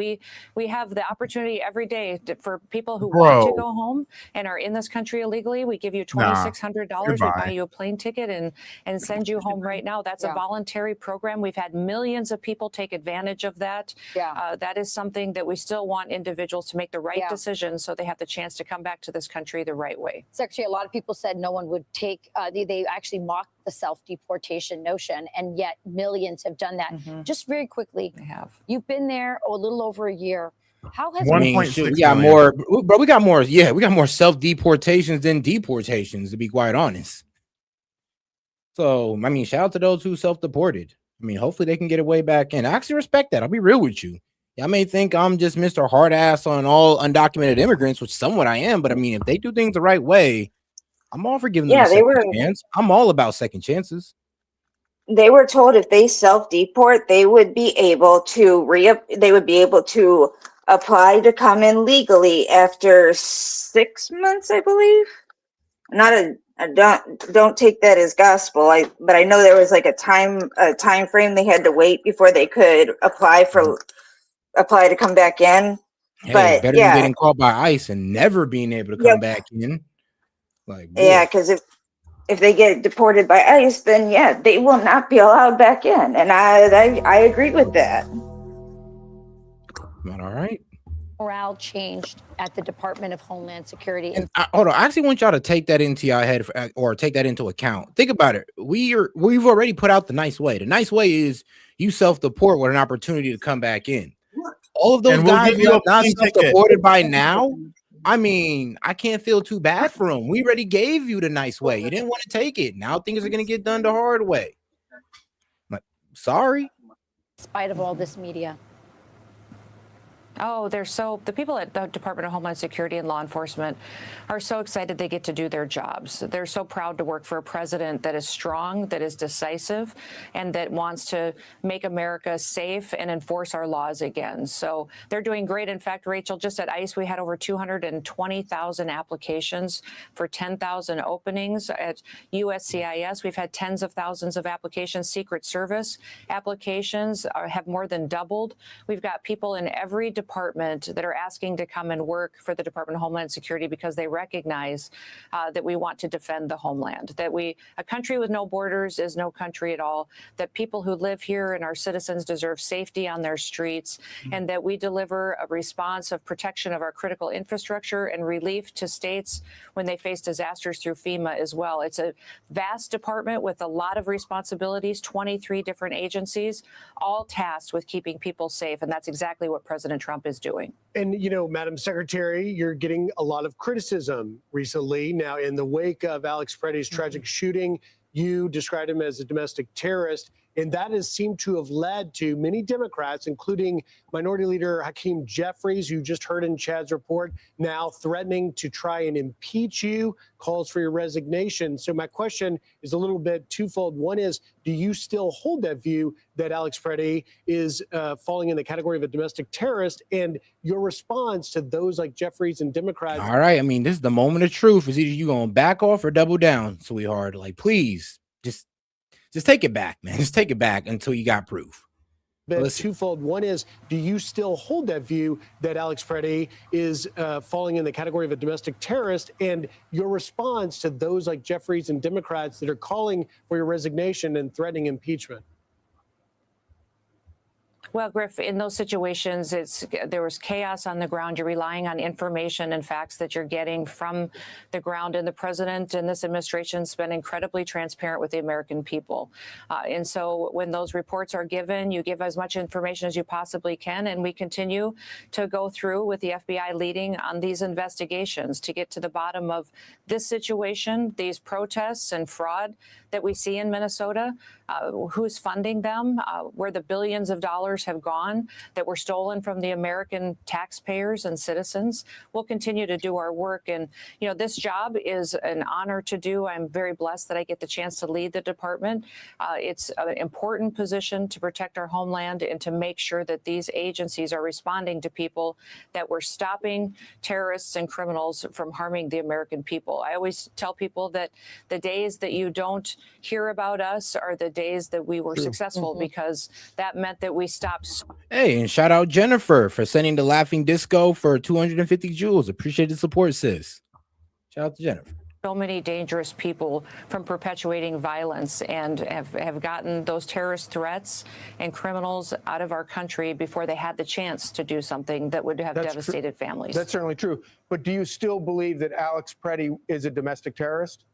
We have the opportunity every day for people who want to go home and are are in this country illegally, we give you
Nah,
$2,600. We buy
goodbye.
you a plane ticket and send you home right now. That's a voluntary program. We've had millions of people take advantage of that. That is something that we still want individuals to make the right decision so they have the chance to come back to this country the right way.
Secretary, a lot of people said no one would take, they actually mocked the self-deportation notion, and yet millions have done that. Just very quickly, you've been there a little over a year. How has
I mean, shoot, we got more, bro. We got more. Yeah, we got more self-deportations than deportations, to be quite honest. So, I mean, shout out to those who self-deported. I mean, hopefully they can get away back in. I actually respect that. I'll be real with you. Y'all may think I'm just Mr. Hard Ass on all undocumented immigrants, which somewhat I am. But I mean, if they do things the right way, I'm all for giving them a second chance. I'm all about second chances.
They were told if they self-deport, they would be able to apply to come in legally after 6 months, I believe. Don't take that as gospel. But I know there was like a time frame they had to wait before they could apply to come back in.
Hey,
but
it's better than getting caught by ICE and never being able to come back in. Like, boy.
Because if they get deported by ICE, then they will not be allowed back in, and I agree with that.
All right.
Morale changed at the Department of Homeland Security.
And hold on, I actually want y'all to take that into your head or take that into account. Think about it. We've already put out the nice way. The nice way is you self-deport with an opportunity to come back in. All of those guys who have not self-deported by now, I mean, I can't feel too bad for them. We already gave you the nice way. You didn't want to take it. Now things are going to get done the hard way. Like, sorry.
In spite of all this media.
Oh, the people at the Department of Homeland Security and law enforcement are so excited they get to do their jobs. They're so proud to work for a president that is strong, that is decisive, and that wants to make America safe and enforce our laws again. So they're doing great. In fact, Rachel, just at ICE, we had over 220,000 applications for 10,000 openings. At USCIS, we've had tens of thousands of applications. Secret Service applications have more than doubled. We've got people in every department that are asking to come and work for the Department of Homeland Security because they recognize that we want to defend the homeland, that a country with no borders is no country at all, that people who live here and our citizens deserve safety on their streets, and that we deliver a response of protection of our critical infrastructure and relief to states when they face disasters through FEMA as well. It's a vast department with a lot of responsibilities, 23 different agencies, all tasked with keeping people safe, and that's exactly what President Trump is doing.
And, Madam Secretary, you're getting a lot of criticism recently. Now, in the wake of Alex Preddy's tragic shooting, you described him as a domestic terrorist, and that has seemed to have led to many Democrats, including Minority Leader Hakeem Jeffries, who you just heard in Chad's report, now threatening to try and impeach you, calls for your resignation. So my question is a little bit twofold. One is, do you still hold that view that Alex Preddy is falling in the category of a domestic terrorist? And your response to those like Jeffries and Democrats?
All right. I mean, this is the moment of truth. Is either you going to back off or double down, sweetheart. Like, please, just take it back, man. Just take it back until you got proof.
But twofold. One is, do you still hold that view that Alex Preddy is falling in the category of a domestic terrorist? And your response to those like Jeffries and Democrats that are calling for your resignation and threatening impeachment?
Well, Griff, in those situations, there was chaos on the ground. You're relying on information and facts that you're getting from the ground. And the president and this administration has been incredibly transparent with the American people. And so when those reports are given, you give as much information as you possibly can. And we continue to go through with the FBI leading on these investigations to get to the bottom of this situation, these protests and fraud that we see in Minnesota, who's funding them, where the billions of dollars have gone that were stolen from the American taxpayers and citizens. We'll continue to do our work. And, this job is an honor to do. I'm very blessed that I get the chance to lead the department. It's an important position to protect our homeland and to make sure that these agencies are responding to people, that we're stopping terrorists and criminals from harming the American people. I always tell people that the days that you don't hear about us are the days that we were successful, because that meant that we stopped.
Hey, and shout out Jennifer for sending the laughing disco for 250 jewels. Appreciate the support, sis. Shout out to Jennifer.
So many dangerous people from perpetuating violence and have gotten those terrorist threats and criminals out of our country before they had the chance to do something that would have devastated families.
That's certainly true. But do you still believe that Alex Pretty is a domestic terrorist?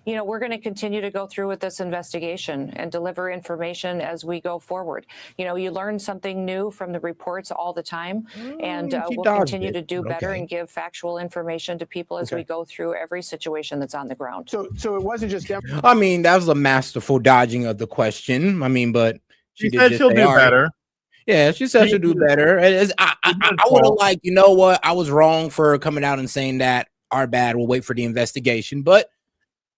You know, we're going to continue to go through with this investigation and deliver information as we go forward. You know, you learn something new from the reports all the time, and we'll continue to do better and give factual information to people as we go through every situation that's on the ground.
So it wasn't just
I mean, that was a masterful dodging of the question. I mean, but
she said she'll do better.
Yeah, she said she'll do better. I would have liked, you know what? I was wrong for coming out and saying that. Our bad. We'll wait for the investigation, but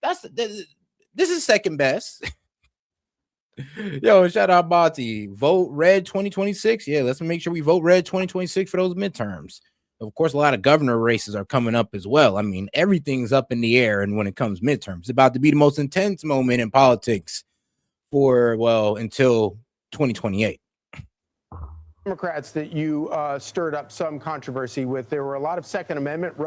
this is second best. Yo, shout out Monty. Vote red 2026. Yeah, let's make sure we vote red 2026 for those midterms. Of course, a lot of governor races are coming up as well. I mean, everything's up in the air, and when it comes midterms, it's about to be the most intense moment in politics for, well, until 2028.
Democrats that you stirred up some controversy with. There were a lot of Second Amendment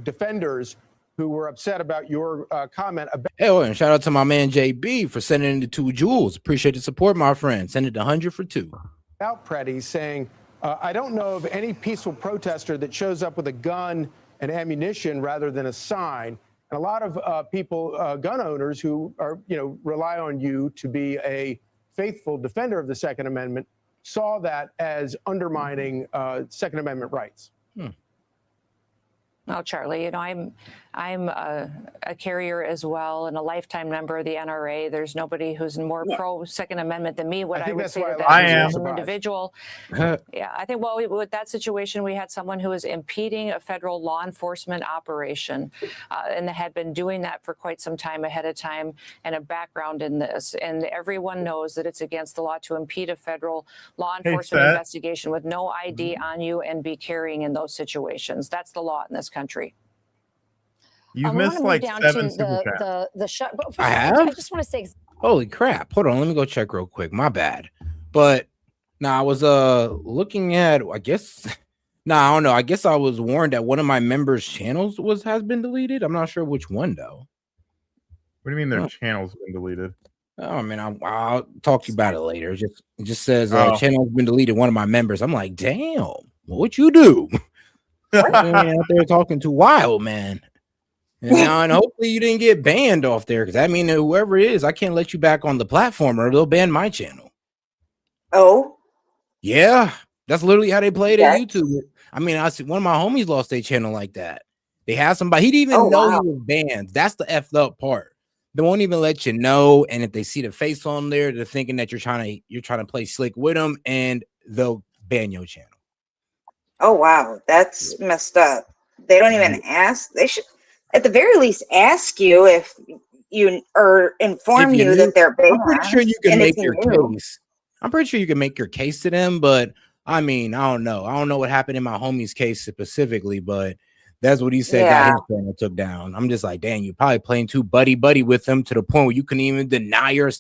defenders who were upset about your comment.
And shout out to my man JB for sending in the 2 jewels. Appreciate the support, my friend. Send it to 100 for 2.
About Pretty saying, I don't know of any peaceful protester that shows up with a gun and ammunition rather than a sign. And a lot of people, gun owners who are, rely on you to be a faithful defender of the Second Amendment, saw that as undermining Second Amendment rights.
Oh, Charlie, I'm a carrier as well and a lifetime member of the NRA. There's nobody who's more pro Second Amendment than me. What I would say to that as an individual. Yeah, I think, well, with that situation, we had someone who was impeding a federal law enforcement operation and had been doing that for quite some time ahead of time and a background in this. And everyone knows that it's against the law to impede a federal law enforcement investigation with no ID on you and be carrying in those situations. That's the law in this country.
You've missed like 7 super chats.
I have?
I just want to say,
holy crap. Hold on. Let me go check real quick. My bad. But now I was looking at, I guess, I don't know. I guess I was warned that one of my members' channels has been deleted. I'm not sure which one, though.
What do you mean their channel's been deleted?
Oh, man, I'll talk to you about it later. It just says channel's been deleted. One of my members. I'm like, damn, what you do? Out there talking to wild, man. And hopefully you didn't get banned off there, because I mean, whoever it is, I can't let you back on the platform or they'll ban my channel.
Oh,
yeah, that's literally how they played at YouTube. I mean, I see one of my homies lost their channel like that. They had somebody, he didn't even know he was banned. That's the effed up part. They won't even let you know, and if they see the face on there, they're thinking that you're trying to play slick with them, and they'll ban your channel.
Oh wow, that's messed up. They don't even ask. They should, at the very least, ask you if you or inform you that they're banned.
I'm pretty sure you can make your case. I'm pretty sure you can make your case to them, but I mean, I don't know. I don't know what happened in my homie's case specifically, but that's what he said. Got his channel took down. I'm just like, dang, you're probably playing too buddy with them to the point where you can even deny your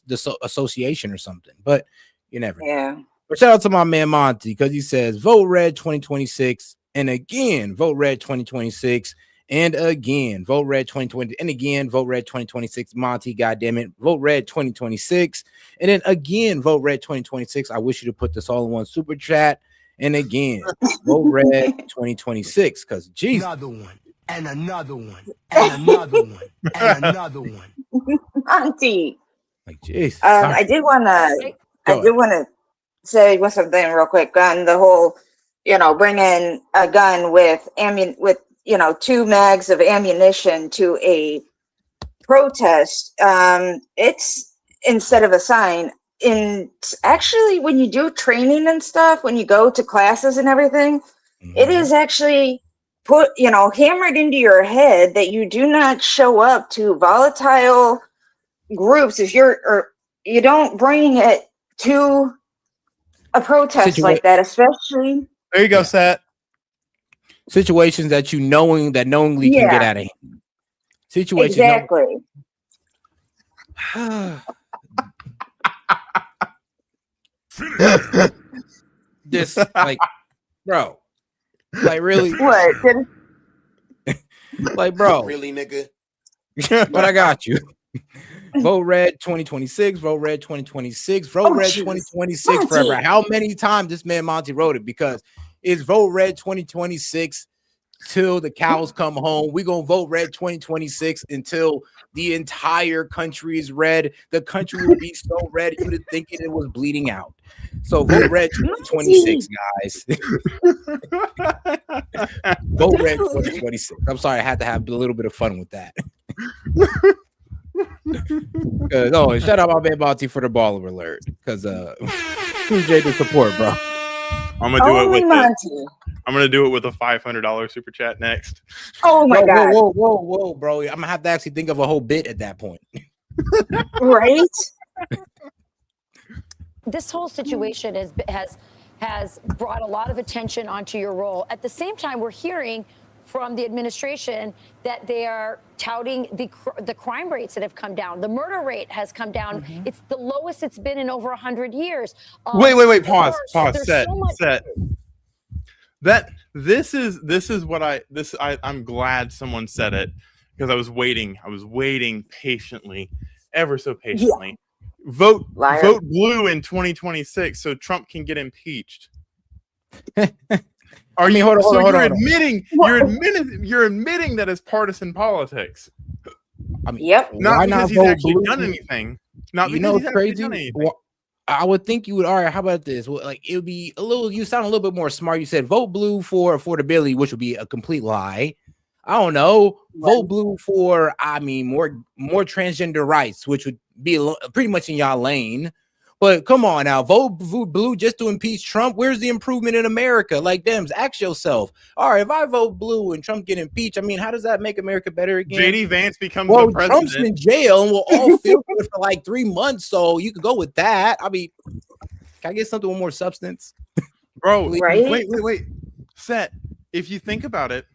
association or something. But you never know.
Yeah.
But shout out to my man Monty, because he says vote red 2026 and again vote red 2026 and again vote red 2020 and again vote red 2026. Monty, goddamn it, vote red 2026 and then again vote red 2026. I wish you to put this all in one super chat and again vote red 2026, because Jesus.
Another one and another one and another one and another one.
Monty.
Like, jeez.
I did want to say something real quick on the whole, bringing a gun with 2 mags of ammunition to a protest. It's instead of a sign. Actually, when you do training and stuff, when you go to classes and everything, it is actually hammered into your head that you do not show up to volatile groups if you don't bring it to a protest like that, especially.
There you go, Seth.
Situations that knowingly can get out of hand. Situations.
Exactly.
Just like, bro, like really.
What?
Like, bro,
Really, nigga?
but I got you. Vote red 2026, vote red 2026, vote red 2026 forever. How many times this man Monty wrote it? Because it's vote red 2026 till the cows come home. We're gonna vote red 2026 until the entire country is red. The country will be so red you would think it was bleeding out. So vote red 2026, guys. Vote red 2026. I'm sorry, I had to have a little bit of fun with that. No, shout out my man Monty for the baller alert. Because appreciate the support, bro.
I'm gonna do it with a $500 super chat next.
Oh my God.
Whoa, bro. I'm gonna have to actually think of a whole bit at that point.
Right?
This whole situation has brought a lot of attention onto your role. At the same time, we're hearing from the administration that they are touting the crime rates that have come down. The murder rate has come down. It's the lowest it's been in over 100 years.
Wait, pause. Set. This is what I'm glad someone said it, because I was waiting patiently, ever so patiently. Yeah. Vote blue in 2026 so Trump can get impeached. Hold on. You're admitting that it's partisan politics.
I mean,
yep.
Not because he's actually done anything. Not because he's actually done anything.
Well, I would think you would. All right, how about this? Well, like, it would be a little. You sound a little bit more smart. You said vote blue for affordability, which would be a complete lie. I don't know. Right. Vote blue for, more transgender rights, which would be pretty much in y'all lane. But come on now, vote blue just to impeach Trump. Where's the improvement in America? Like, Dems, ask yourself. All right, if I vote blue and Trump get impeached, how does that make America better again?
JD Vance becomes the president.
Trump's in jail and we'll all feel good for like 3 months. So you could go with that. Can I get something with more substance?
Bro,
right?
Wait. Set. If you think about it.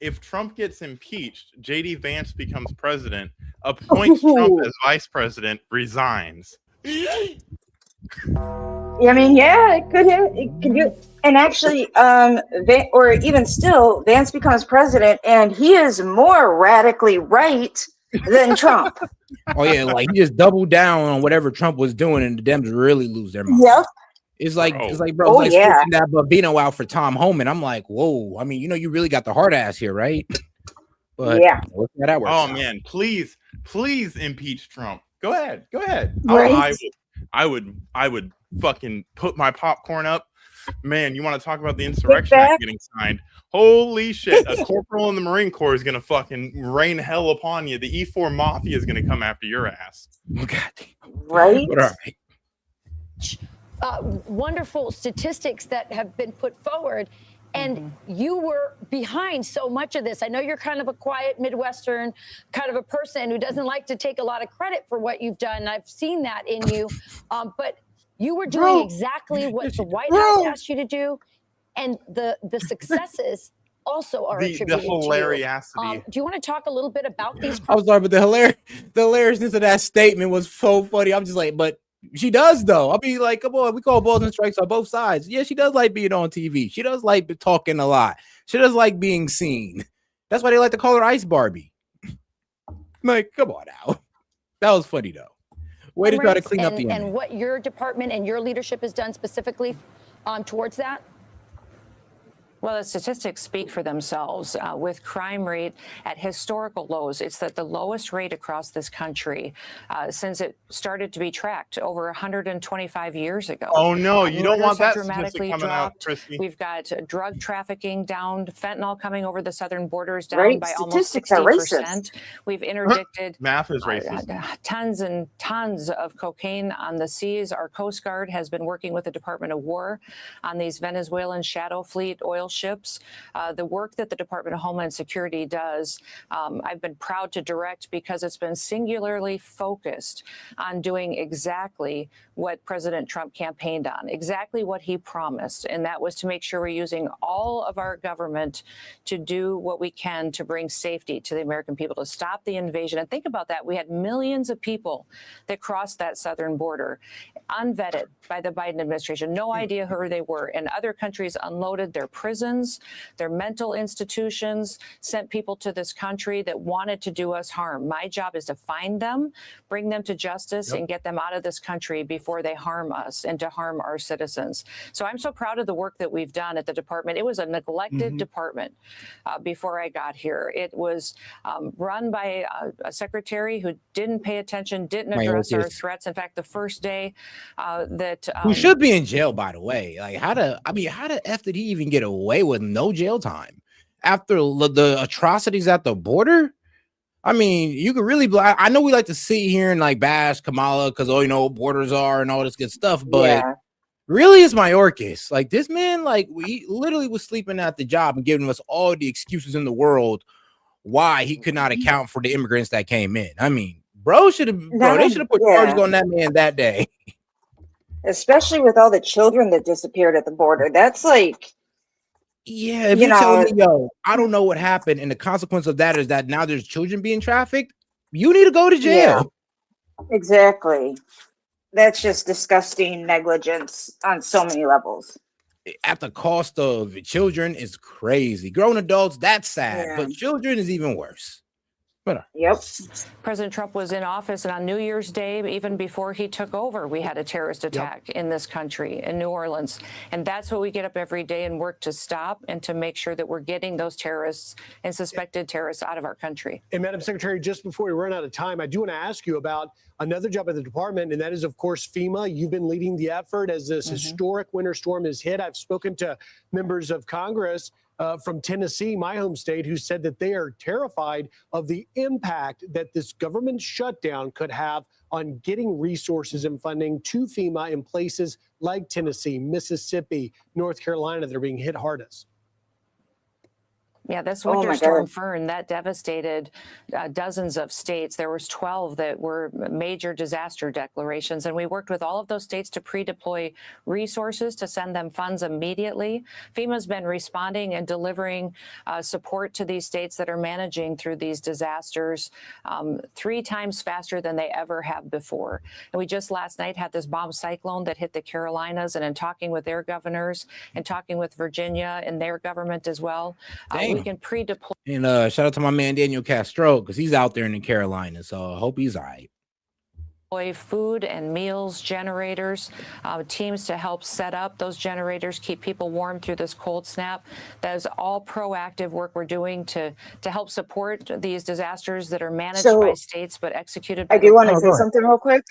If Trump gets impeached, JD Vance becomes president, appoints Trump as vice president, resigns.
Yeah, it could do. And actually, or even still, Vance becomes president, and he is more radically right than Trump.
Oh yeah, like he just doubled down on whatever Trump was doing, and the Dems really lose their mind.
Yep.
It's like, bro, switching that Babino out for Tom Homan. I'm like, whoa. You really got the hard ass here, right? But
yeah,
that works.
Oh man, please impeach Trump. Go ahead.
Right?
I would fucking put my popcorn up. Man, you want to talk about the Insurrection Act getting signed? Holy shit! A corporal in the Marine Corps is gonna fucking rain hell upon you. The E4 Mafia is gonna come after your ass.
God.
Right?
But all right.
Wonderful statistics that have been put forward, and you were behind so much of this. I know you're kind of a quiet Midwestern kind of a person who doesn't like to take a lot of credit for what you've done. I've seen that in you, but you were doing exactly what the White House asked you to do, and the successes also are attributed
the hilariosity.
Do you want to talk a little bit about these?
I'm sorry, but the hilariousness of that statement was so funny. I'm just like, but she does though. Come on, we call balls and strikes on both sides. Yeah, she does like being on TV. She does like talking a lot. She does like being seen. That's why they like to call her Ice Barbie. Like, come on now. That was funny though. Way to try to clean up the image.
And what your department and your leadership has done specifically towards that?
Well, the statistics speak for themselves. With crime rate at historical lows, it's at the lowest rate across this country since it started to be tracked over 125 years ago.
Oh no, you don't want that
dramatically
coming
dropped.
out, Christy.
We've got drug trafficking down, fentanyl coming over the southern borders down by almost 60%. We've interdicted
math is racist.
Tons and tons of cocaine on the seas. Our Coast Guard has been working with the Department of War on these Venezuelan shadow fleet oil ships. The work that the Department of Homeland Security does, I've been proud to direct because it's been singularly focused on doing exactly what President Trump campaigned on, exactly what he promised, and that was to make sure we're using all of our government to do what we can to bring safety to the American people, to stop the invasion. And think about that. We had millions of people that crossed that southern border, unvetted by the Biden administration, no idea who they were, and other countries unloaded their prisoners prisons, their mental institutions, sent people to this country that wanted to do us harm. My job is to find them, bring them to justice, and get them out of this country before they harm us and to harm our citizens. So I'm so proud of the work that we've done at the department. It was a neglected department before I got here. It was run by a secretary who didn't pay attention, didn't address our threats. In fact, the first day that
Who should be in jail, by the way. Like, how the F did he even get away with no jail time after the atrocities at the border? I mean, you could really, I know we like to sit here and like bash Kamala because, oh, you know, borders are and all this good stuff, but really it's Mayorkas. Like, this man, like, he literally was sleeping at the job and giving us all the excuses in the world why he could not account for the immigrants that came in. I mean, they should have put charges on that man that day.
Especially with all the children that disappeared at the border. That's like,
yeah, if you're telling me, yo, I don't know what happened, and the consequence of that is that now there's children being trafficked, you need to go to jail.
Yeah, exactly. That's just disgusting negligence on so many levels.
At the cost of children is crazy. Grown adults, that's sad, but children is even worse.
Yep.
President Trump was in office, and on New Year's Day, even before he took over, we had a terrorist attack in this country, in New Orleans. And that's what we get up every day and work to stop and to make sure that we're getting those terrorists and suspected terrorists out of our country.
And Madam Secretary, just before we run out of time, I do want to ask you about another job at the department, and that is, of course, FEMA. You've been leading the effort as this historic winter storm has hit. I've spoken to members of Congress from Tennessee, my home state, who said that they are terrified of the impact that this government shutdown could have on getting resources and funding to FEMA in places like Tennessee, Mississippi, North Carolina that are being hit hardest.
Yeah, this winter storm Fern that devastated dozens of states. There was 12 that were major disaster declarations, and we worked with all of those states to pre-deploy resources to send them funds immediately. FEMA's been responding and delivering support to these states that are managing through these disasters 3 times faster than they ever have before. And we just last night had this bomb cyclone that hit the Carolinas, and in talking with their governors and talking with Virginia and their government as well, we can pre-deploy.
And shout out to my man Daniel Castro, because he's out there in the Carolinas, so I hope he's all right.
Food and meals generators, teams to help set up those generators, keep people warm through this cold snap. That is all proactive work we're doing to help support these disasters that are managed by states but executed by
I do want to say something real quick.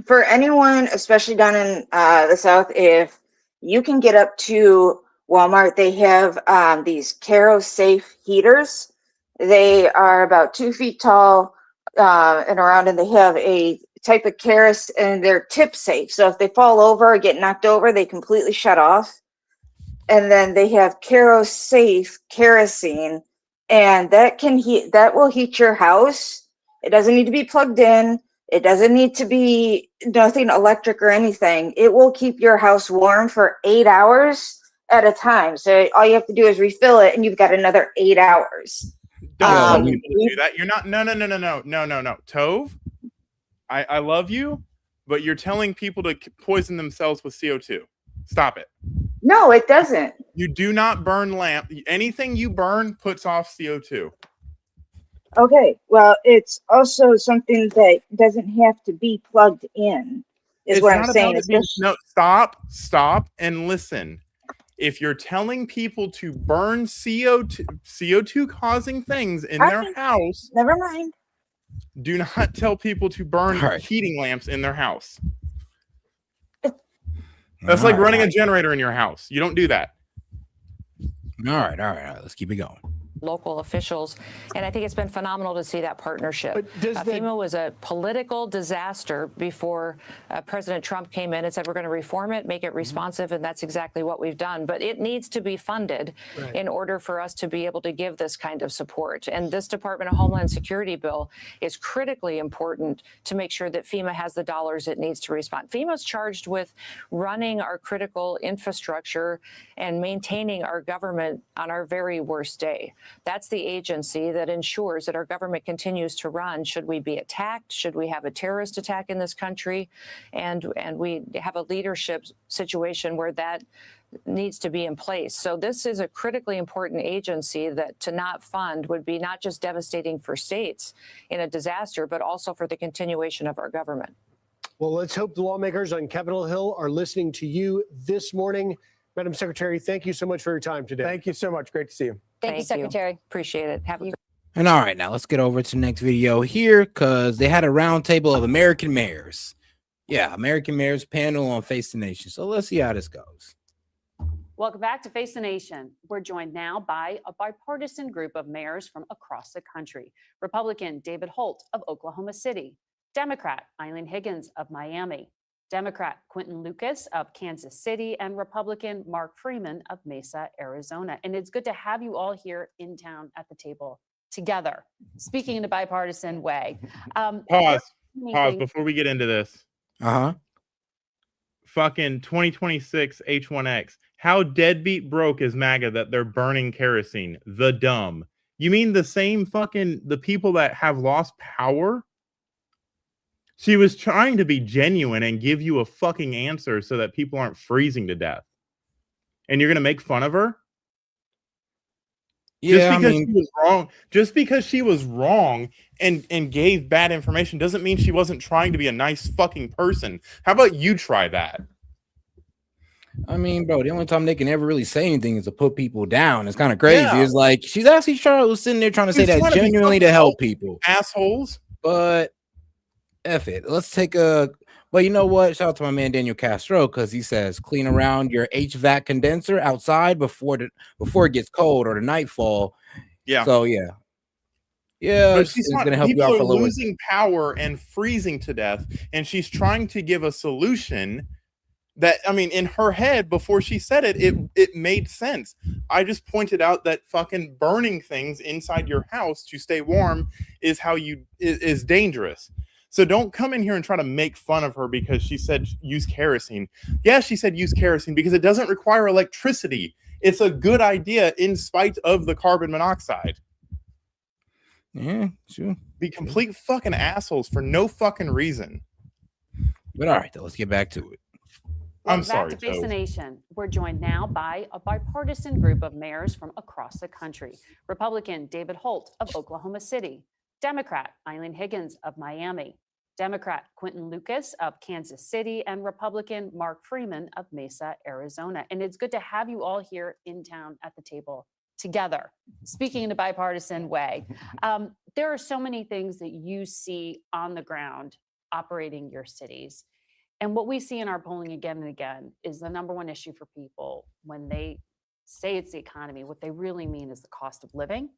For anyone, especially down in the South, if you can get up to Walmart, they have these Caro Safe heaters. They are about 2 feet tall and around, and they have a type of keros, and they're tip safe. So if they fall over or get knocked over, they completely shut off. And then they have Caro Safe kerosene, and that will heat your house. It doesn't need to be plugged in. It doesn't need to be nothing electric or anything. It will keep your house warm for 8 hours at a time. So all you have to do is refill it, and you've got another 8 hours.
Don't tell people to do that. You're not. No. Tove, I love you, but you're telling people to poison themselves with CO2. Stop it.
No, it doesn't.
You do not burn lamp. Anything you burn puts off CO2.
Okay. Well, it's also something that doesn't have to be plugged in. Is what I'm saying.
No, stop, and listen. If you're telling people to burn CO2 causing things in their house,
never mind.
Do not tell people to burn heating lamps in their house. That's like running a generator in your house. You don't do that.
All right. Let's keep it going.
Local officials, and I think it's been phenomenal to see that partnership. FEMA was a political disaster before President Trump came in and said we're going to reform it, make it responsive, and that's exactly what we've done. But it needs to be funded in order for us to be able to give this kind of support. And this Department of Homeland Security bill is critically important to make sure that FEMA has the dollars it needs to respond. FEMA is charged with running our critical infrastructure and maintaining our government on our very worst day. That's the agency that ensures that our government continues to run should we be attacked, should we have a terrorist attack in this country, and we have a leadership situation where that needs to be in place. So this is a critically important agency that to not fund would be not just devastating for states in a disaster, but also for the continuation of our government.
Well, let's hope the lawmakers on Capitol Hill are listening to you this morning. Madam Secretary, thank you so much for your time today.
Thank you so much. Great to see you.
Thank you, Secretary.
Appreciate it. Have a good.
And all right, now let's get over to the next video here because they had a roundtable of American mayors. Yeah, American mayors panel on Face the Nation. So let's see how this goes.
Welcome back to Face the Nation. We're joined now by a bipartisan group of mayors from across the country. Republican David Holt of Oklahoma City, Democrat Eileen Higgins of Miami, Democrat Quentin Lucas of Kansas City, and Republican Mark Freeman of Mesa, Arizona. And it's good to have you all here in town at the table together, speaking in a bipartisan way.
Pause before we get into this. Fucking 2026 H1X. How deadbeat broke is MAGA that they're burning kerosene? The dumb. You mean the same fucking the people that have lost power? She was trying to be genuine and give you a fucking answer so that people aren't freezing to death. And you're gonna make fun of her?
Yeah,
Just because she was wrong and gave bad information doesn't mean she wasn't trying to be a nice fucking person. How about you try that?
I mean, bro, the only time they can ever really say anything is to put people down. It's kind of crazy.
Yeah.
It's like she's actually sitting there trying to say that genuinely to help people.
Assholes.
But F it. Let's take a. But you know what? Shout out to my man Daniel Castro because he says clean around your HVAC condenser outside before it gets cold or the nightfall.
Yeah.
So yeah. Yeah,
But
it's gonna help you
people
out
are
for a little bit.
losing power and freezing to death, and she's trying to give a solution that, I mean, in her head before she said it, it made sense. I just pointed out that fucking burning things inside your house to stay warm is is dangerous. So don't come in here and try to make fun of her because she said use kerosene. Yeah, she said use kerosene because it doesn't require electricity. It's a good idea in spite of the carbon monoxide.
Yeah, sure.
Be complete fucking assholes for no fucking reason.
But all right, let's get back to it.
I'm
Back
sorry,
to Face the
Joe.
Nation. We're joined now by a bipartisan group of mayors from across the country. Republican David Holt of Oklahoma City, Democrat Eileen Higgins of Miami, Democrat Quentin Lucas of Kansas City, and Republican Mark Freeman of Mesa, Arizona. And it's good to have you all here in town at the table together, speaking in a bipartisan way. There are so many things that you see on the ground operating your cities. And what we see in our polling again and again is the number one issue for people when they say it's the economy. What they really mean is the cost of living.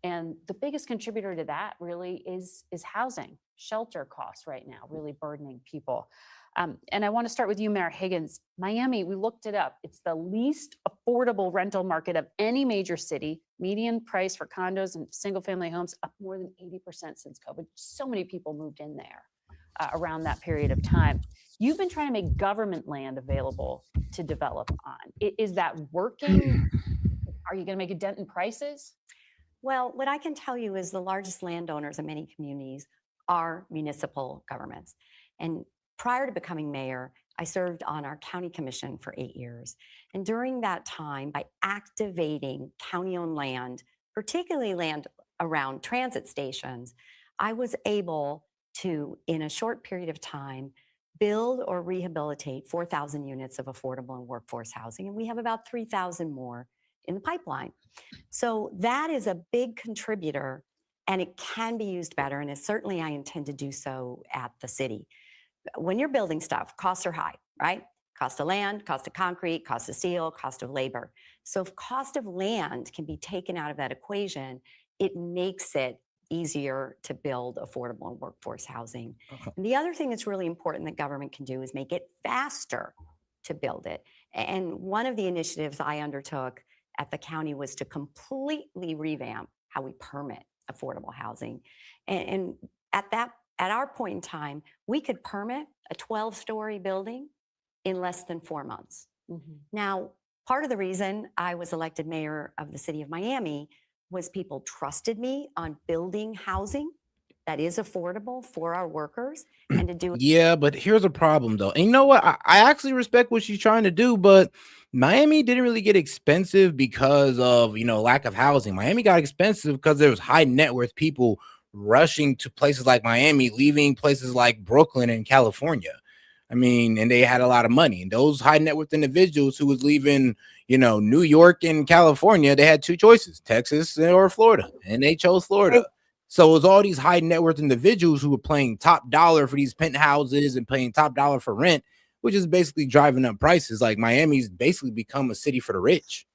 And the biggest contributor to that really is housing, shelter costs right now, really burdening people. And I want to start with you, Mayor Higgins. Miami, we looked it up. It's the least affordable rental market of any major city. Median price for condos and single family homes up more than 80% since COVID. So many people moved in there around that period of time. You've been trying to make government land available to develop on. Is that working? Are you going to make a dent in prices?
Well, what I can tell you is the largest landowners in many communities are municipal governments. And prior to becoming mayor, I served on our county commission for 8 years. And during that time, by activating county-owned land, particularly land around transit stations, I was able to, in a short period of time, build or rehabilitate 4,000 units of affordable and workforce housing. And we have about 3,000 more in the pipeline. So that is a big contributor, and it can be used better. And certainly I intend to do so at the city. When you're building stuff, costs are high, right? Cost of land, cost of concrete, cost of steel, cost of labor. So if cost of land can be taken out of that equation, it makes it easier to build affordable and workforce housing. And the other thing that's really important that government can do is make it faster to build it. And one of the initiatives I undertook at the county was to completely revamp how we permit affordable housing. And at our point in time, we could permit a 12-story building in less than 4 months. Now, part of the reason I was elected mayor of the city of Miami was people trusted me on building housing that is affordable for our workers and to do it.
Yeah, but here's a problem though. And you know what? I actually respect what she's trying to do, but Miami didn't really get expensive because of, lack of housing. Miami got expensive because there was high net worth people rushing to places like Miami, leaving places like Brooklyn and California. I mean, and they had a lot of money. And those high net worth individuals who was leaving, New York and California, they had two choices, Texas or Florida, and they chose Florida. So it was all these high net worth individuals who were paying top dollar for these penthouses and paying top dollar for rent, which is basically driving up prices. Like Miami's basically become a city for the rich.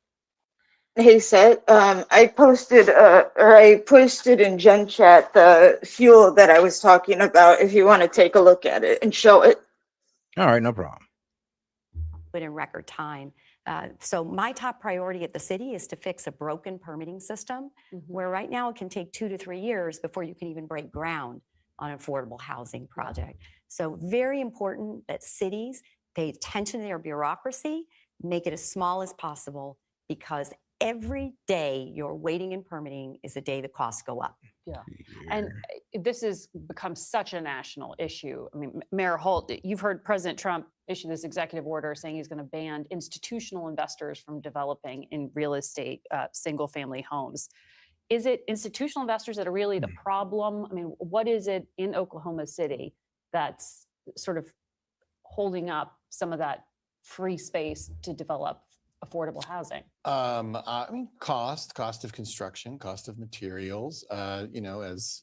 Hey, Seth, I posted in Gen Chat the fuel that I was talking about if you want to take a look at it and show it.
All right, no problem.
In record time. So my top priority at the city is to fix a broken permitting system where right now it can take 2 to 3 years before you can even break ground on an affordable housing project. So very important that cities pay attention to their bureaucracy, make it as small as possible, because every day you're waiting in permitting is a day the costs go up.
Yeah. And this has become such a national issue. I mean, Mayor Holt, you've heard President Trump issue this executive order saying he's going to ban institutional investors from developing in real estate, single family homes. Is it institutional investors that are really the problem? I mean, what is it in Oklahoma City that's sort of holding up some of that free space to develop affordable housing?
I mean, cost of construction, cost of materials. As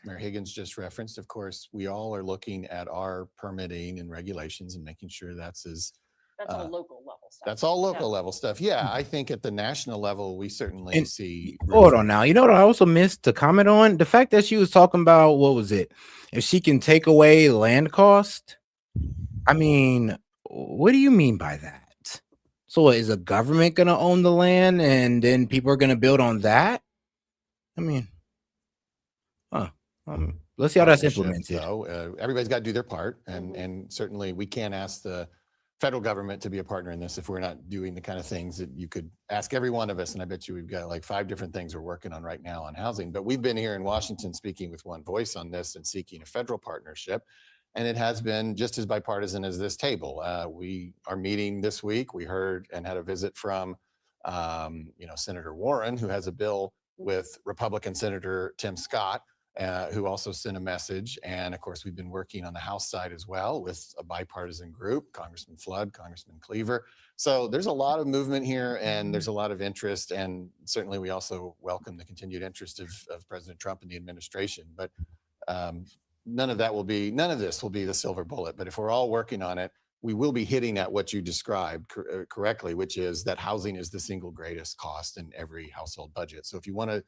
Mayor Higgins just referenced, of course, we all are looking at our permitting and regulations and making sure that's
all local level stuff.
That's all local level stuff. Yeah, I think at the national level, we certainly see.
Hold on now. You know what I also missed to comment on? The fact that she was talking about, what was it? If she can take away land cost. I mean, what do you mean by that? So is the government going to own the land and then people are going to build on that? I mean, let's see how that's implemented.
Everybody's got to do their part. And certainly we can't ask the federal government to be a partner in this if we're not doing the kind of things that you could ask every one of us. And I bet you we've got like 5 different things we're working on right now on housing. But we've been here in Washington speaking with one voice on this and seeking a federal partnership. And it has been just as bipartisan as this table. We are meeting this week. We heard and had a visit from, Senator Warren, who has a bill with Republican Senator Tim Scott, who also sent a message. And of course, we've been working on the House side as well with a bipartisan group, Congressman Flood, Congressman Cleaver. So there's a lot of movement here and there's a lot of interest. And certainly we also welcome the continued interest of President Trump and the administration. But none of this will be the silver bullet. But if we're all working on it, we will be hitting at what you described correctly, which is that housing is the single greatest cost in every household budget. So if you want to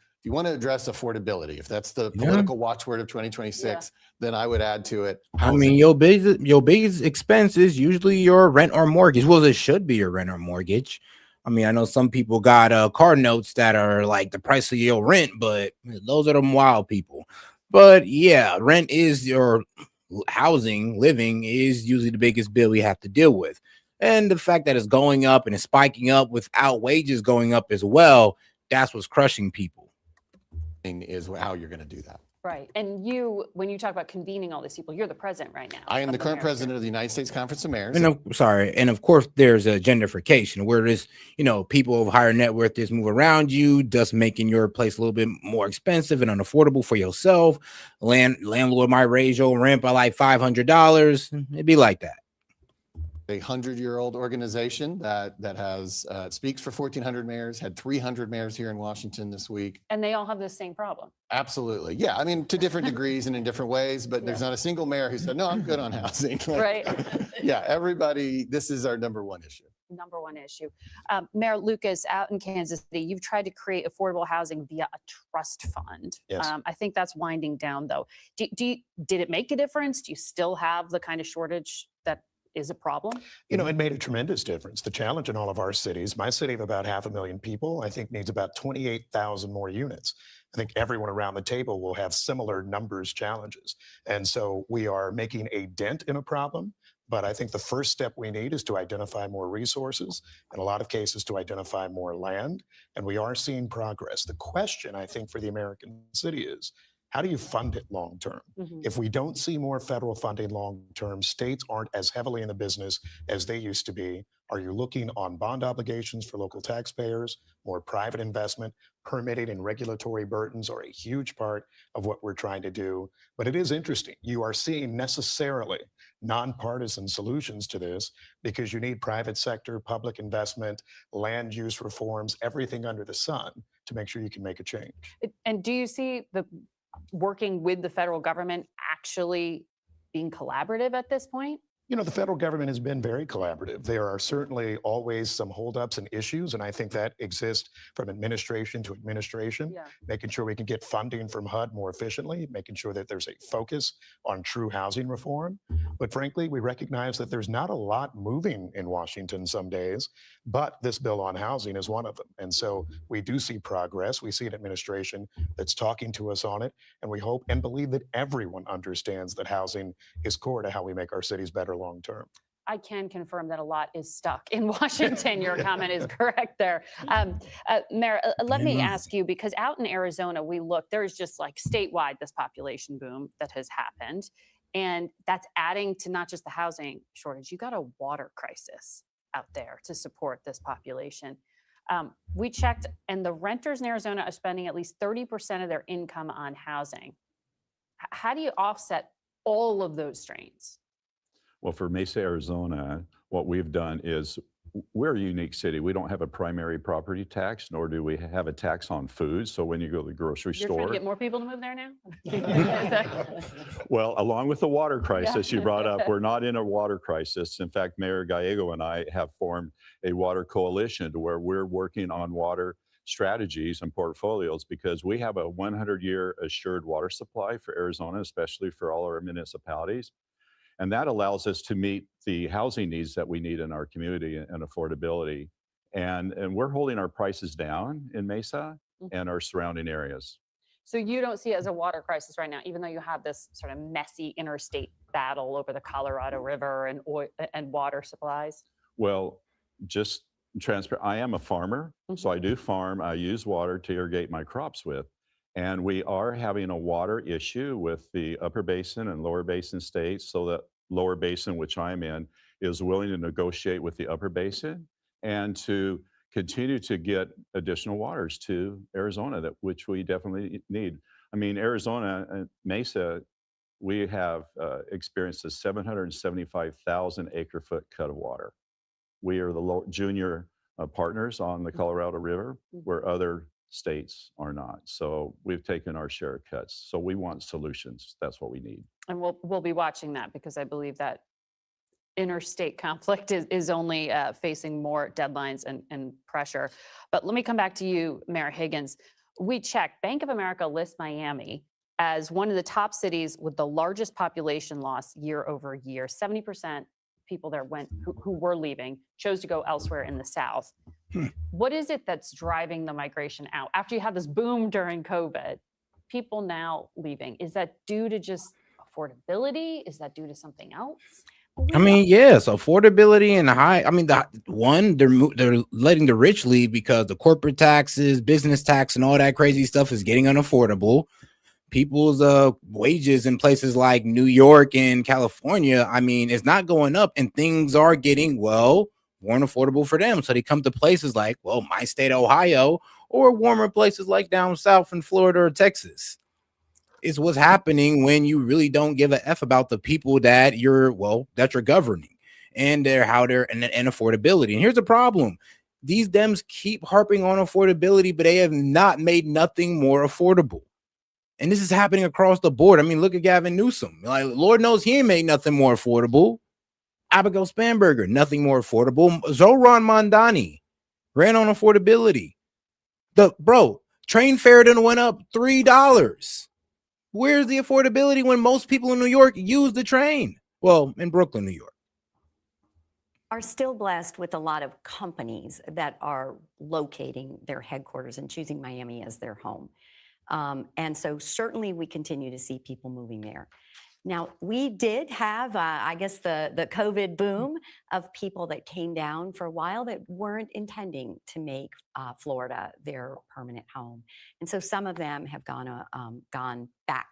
address affordability, if that's the political watchword of 2026, then I would add to it housing.
I mean, your biggest expense is usually your rent or mortgage. Well, it should be your rent or mortgage. I mean, I know some people got car notes that are like the price of your rent, but those are them wild people. But yeah, rent is your housing, living is usually the biggest bill we have to deal with. And the fact that it's going up and it's spiking up without wages going up as well, that's what's crushing people.
Is how you're going to do that.
Right. And when you talk about convening all these people, you're the president right now.
I am the current president of the United States Conference of Mayors.
And of course, there's a gentrification where there's, people of higher net worth just move around you, thus making your place a little bit more expensive and unaffordable for yourself. Landlord might raise your rent by like $500. It'd be like that.
A 100-year-old organization that has speaks for 1,400 mayors, had 300 mayors here in Washington this week.
And they all have the same problem.
Absolutely. Yeah. I mean, to different degrees and in different ways, but there's not a single mayor who said, no, I'm good on housing.
Right.
Yeah. Everybody, this is our number one issue.
Number one issue. Mayor Lucas, out in Kansas City, you've tried to create affordable housing via a trust fund.
Yes.
I think that's winding down, though. Did it make a difference? Do you still have the kind of shortage that is a problem?
It made a tremendous difference. The challenge in all of our cities, my city of about 500,000 people, I think needs about 28,000 more units. I think everyone around the table will have similar numbers challenges. And so we are making a dent in a problem. But I think the first step we need is to identify more resources, in a lot of cases to identify more land, and we are seeing progress. The question, I think, for the American city is, how do you fund it long term? If we don't see more federal funding long term, states aren't as heavily in the business as they used to be. Are you looking on bond obligations for local taxpayers, more private investment? Permitting and regulatory burdens are a huge part of what we're trying to do. But it is interesting. You are seeing necessarily nonpartisan solutions to this because you need private sector, public investment, land use reforms, everything under the sun to make sure you can make a change.
And do you see the working with the federal government actually being collaborative at this point?
You know, the federal government has been very collaborative. There are certainly always some holdups and issues, and I think that exists from administration to administration, making sure we can get funding from HUD more efficiently, making sure that there's a focus on true housing reform. But frankly, we recognize that there's not a lot moving in Washington some days, but this bill on housing is one of them. And so we do see progress. We see an administration that's talking to us on it, and we hope and believe that everyone understands that housing is core to how we make our cities better long term.
I can confirm that a lot is stuck in Washington. Your comment is correct there. Mayor, let me ask you, because out in Arizona, we look, there's just like statewide this population boom that has happened. And that's adding to not just the housing shortage, you got a water crisis out there to support this population. We checked, and the renters in Arizona are spending at least 30% of their income on housing. How do you offset all of those strains?
Well, for Mesa, Arizona, what we've done is we're a unique city. We don't have a primary property tax, nor do we have a tax on food. So when you go to the grocery
You're
store,
trying to get more people to move there now?
well, along with the water crisis you brought up, we're not in a water crisis. In fact, Mayor Gallego and I have formed a water coalition to where we're working on water strategies and portfolios because we have a 100-year assured water supply for Arizona, especially for all our municipalities. And that allows us to meet the housing needs that we need in our community and affordability. And we're holding our prices down in Mesa and our surrounding areas.
So you don't see it as a water crisis right now, even though you have this sort of messy interstate battle over the Colorado River and oil and water supplies?
Well, just transparent, I am a farmer, so I do farm. I use water to irrigate my crops with. And we are having a water issue with the upper basin and lower basin states, so that lower basin, which I'm in, is willing to negotiate with the upper basin and to continue to get additional waters to Arizona, which we definitely need. I mean, Arizona and Mesa, we have experienced a 775,000 acre foot cut of water. We are the junior partners on the Colorado River, where other states are not. So we've taken our share of cuts. So we want solutions. That's what we need.
And we'll be watching that because I believe that interstate conflict is only facing more deadlines and pressure. But let me come back to you, Mayor Higgins. We checked, Bank of America lists Miami as one of the top cities with the largest population loss year over year. 70% people there who were leaving chose to go elsewhere in the South. What is it that's driving the migration out? After you had this boom during COVID, people now leaving, is that due to just affordability? Is that due to something else?
I mean, yes, affordability and high. I mean, they're letting the rich leave because the corporate taxes, business tax, and all that crazy stuff is getting unaffordable. People's wages in places like New York and California, I mean, it's not going up, and things are getting, well, more unaffordable for them. So they come to places like, well, my state, Ohio, or warmer places like down south in Florida or Texas. It's what's happening when you really don't give a F about the people that you're governing and how they're and affordability. And here's the problem. These Dems keep harping on affordability, but they have not made nothing more affordable. And this is happening across the board. I mean, look at Gavin Newsom. Like, Lord knows he ain't made nothing more affordable. Abigail Spanberger, nothing more affordable. Zohran Mamdani ran on affordability. Train fare done went up $3. Where's the affordability when most people in New York use the train? Well, in Brooklyn, New York.
Are still blessed with a lot of companies that are locating their headquarters and choosing Miami as their home. And so certainly we continue to see people moving there. Now, we did have, I guess, the COVID boom of people that came down for a while that weren't intending to make Florida their permanent home. And so some of them have gone back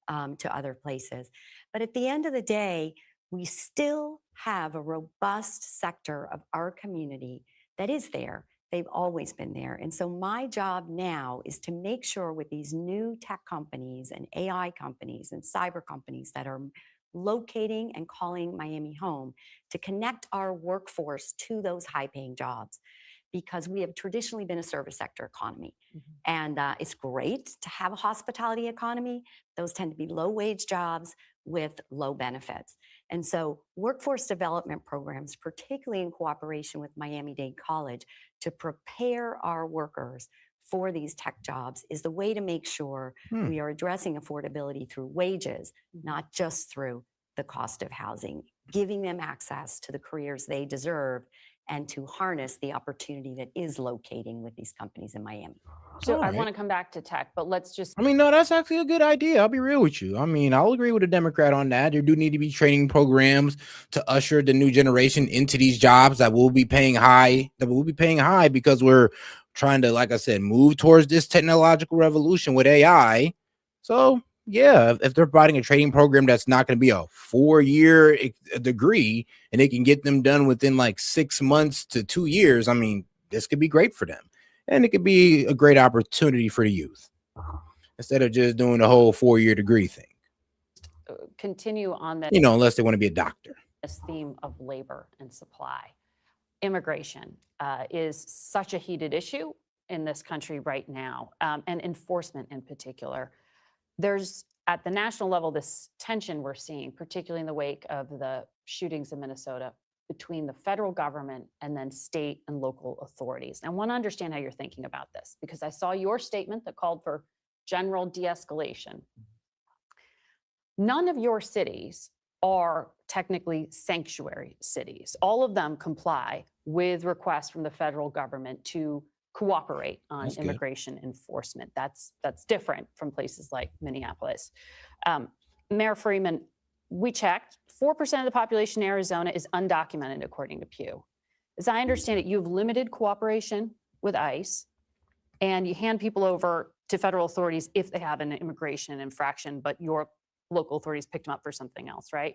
to other places. But at the end of the day, we still have a robust sector of our community that is there. They've always been there. And so my job now is to make sure with these new tech companies and AI companies and cyber companies that are locating and calling Miami home, to connect our workforce to those high-paying jobs, because we have traditionally been a service sector economy. And it's great to have a hospitality economy. Those tend to be low-wage jobs with low benefits. And so workforce development programs, particularly in cooperation with Miami-Dade College, to prepare our workers for these tech jobs is the way to make sure we are addressing affordability through wages, not just through the cost of housing, giving them access to the careers they deserve and to harness the opportunity that is locating with these companies in Miami.
So I want to come back to tech, but let's just.
I mean, no, that's actually a good idea. I'll be real with you. I mean, I'll agree with a Democrat on that. There do need to be training programs to usher the new generation into these jobs that will be paying high, because we're trying to, like I said, move towards this technological revolution with AI. So yeah, if they're providing a training program that's not going to be a 4-year degree and they can get them done within like 6 months to 2 years, I mean, this could be great for them. And it could be a great opportunity for the youth instead of just doing the whole 4-year degree thing.
Continue on that.
Unless they want to be a doctor.
This theme of labor and supply. Immigration is such a heated issue in this country right now, and enforcement in particular. There's, at the national level, this tension we're seeing, particularly in the wake of the shootings in Minnesota, between the federal government and then state and local authorities. And I want to understand how you're thinking about this, because I saw your statement that called for general de-escalation. None of your cities are technically sanctuary cities. All of them comply with requests from the federal government to cooperate on immigration enforcement. That's different from places like Minneapolis. Mayor Freeman, we checked, 4% of the population in Arizona is undocumented, according to Pew. As I understand it, you have limited cooperation with ICE, and you hand people over to federal authorities if they have an immigration infraction, but your local authorities picked them up for something else, right?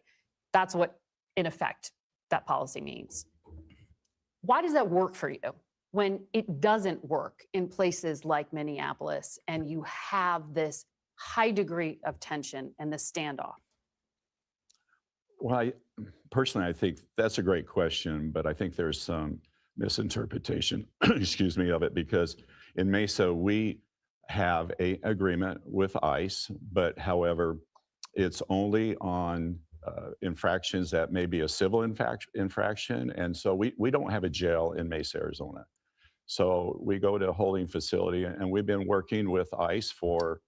That's what, in effect, that policy means. Why does that work for you when it doesn't work in places like Minneapolis and you have this high degree of tension and the standoff?
Well, personally, I think that's a great question, but I think there's some misinterpretation, excuse me, of it, because in Mesa, we have an agreement with ICE, but however, it's only on infractions that may be a civil infraction. And so we don't have a jail in Mesa, Arizona. So we go to a holding facility, and we've been working with ICE for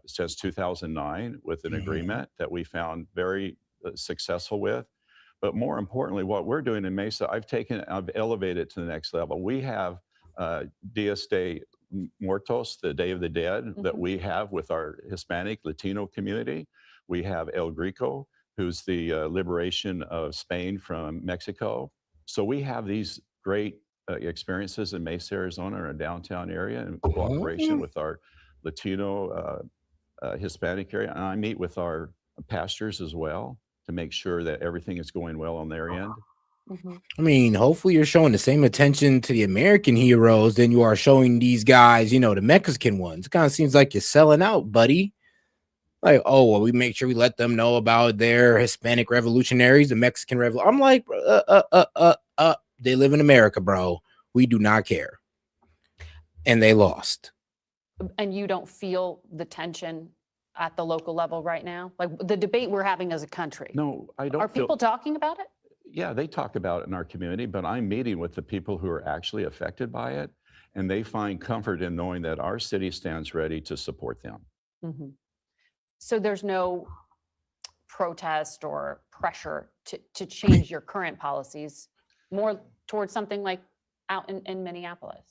since 2009 with an agreement that we found very successful with. But more importantly, what we're doing in Mesa, I've elevated it to the next level. We have Dias de Muertos, the Day of the Dead, that we have with our Hispanic Latino community. We have El Greco, who's the liberation of Spain from Mexico. So we have these great experiences in Mesa, Arizona, in our downtown area, in cooperation with our Latino Hispanic area. And I meet with our pastors as well to make sure that everything is going well on their end.
I mean, hopefully you're showing the same attention to the American heroes than you are showing these guys, the Mexican ones. It kind of seems like you're selling out, buddy. Like, oh, well, we make sure we let them know about their Hispanic revolutionaries, the Mexican revolution. I'm like, they live in America, bro. We do not care. And they lost.
And you don't feel the tension at the local level right now? Like the debate we're having as a country.
No, I don't.
Are people talking about it?
Yeah, they talk about it in our community, but I'm meeting with the people who are actually affected by it, and they find comfort in knowing that our city stands ready to support them.
So there's no protest or pressure to change your current policies more towards something like out in Minneapolis?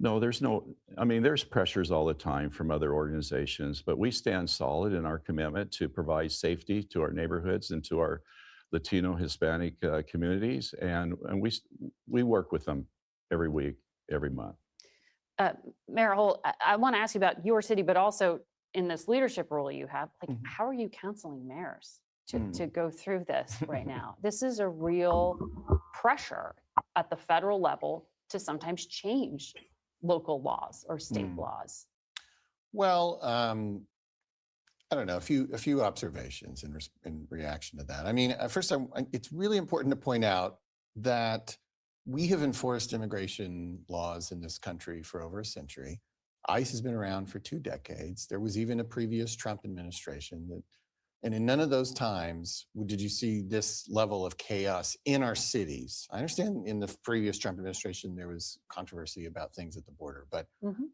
No, there's no, I mean, there's pressures all the time from other organizations, but we stand solid in our commitment to provide safety to our neighborhoods and to our Latino, Hispanic communities. And we work with them every week, every month.
Mayor Holt, I want to ask you about your city, but also in this leadership role you have, like, how are you counseling mayors to go through this right now? This is a real pressure at the federal level to sometimes change local laws or state laws.
Well, I don't know, a few observations in reaction to that. I mean, first, it's really important to point out that we have enforced immigration laws in this country for over a century. ICE has been around for 2 decades. There was even a previous Trump administration that, and in none of those times did you see this level of chaos in our cities. I understand in the previous Trump administration there was controversy about things at the border, but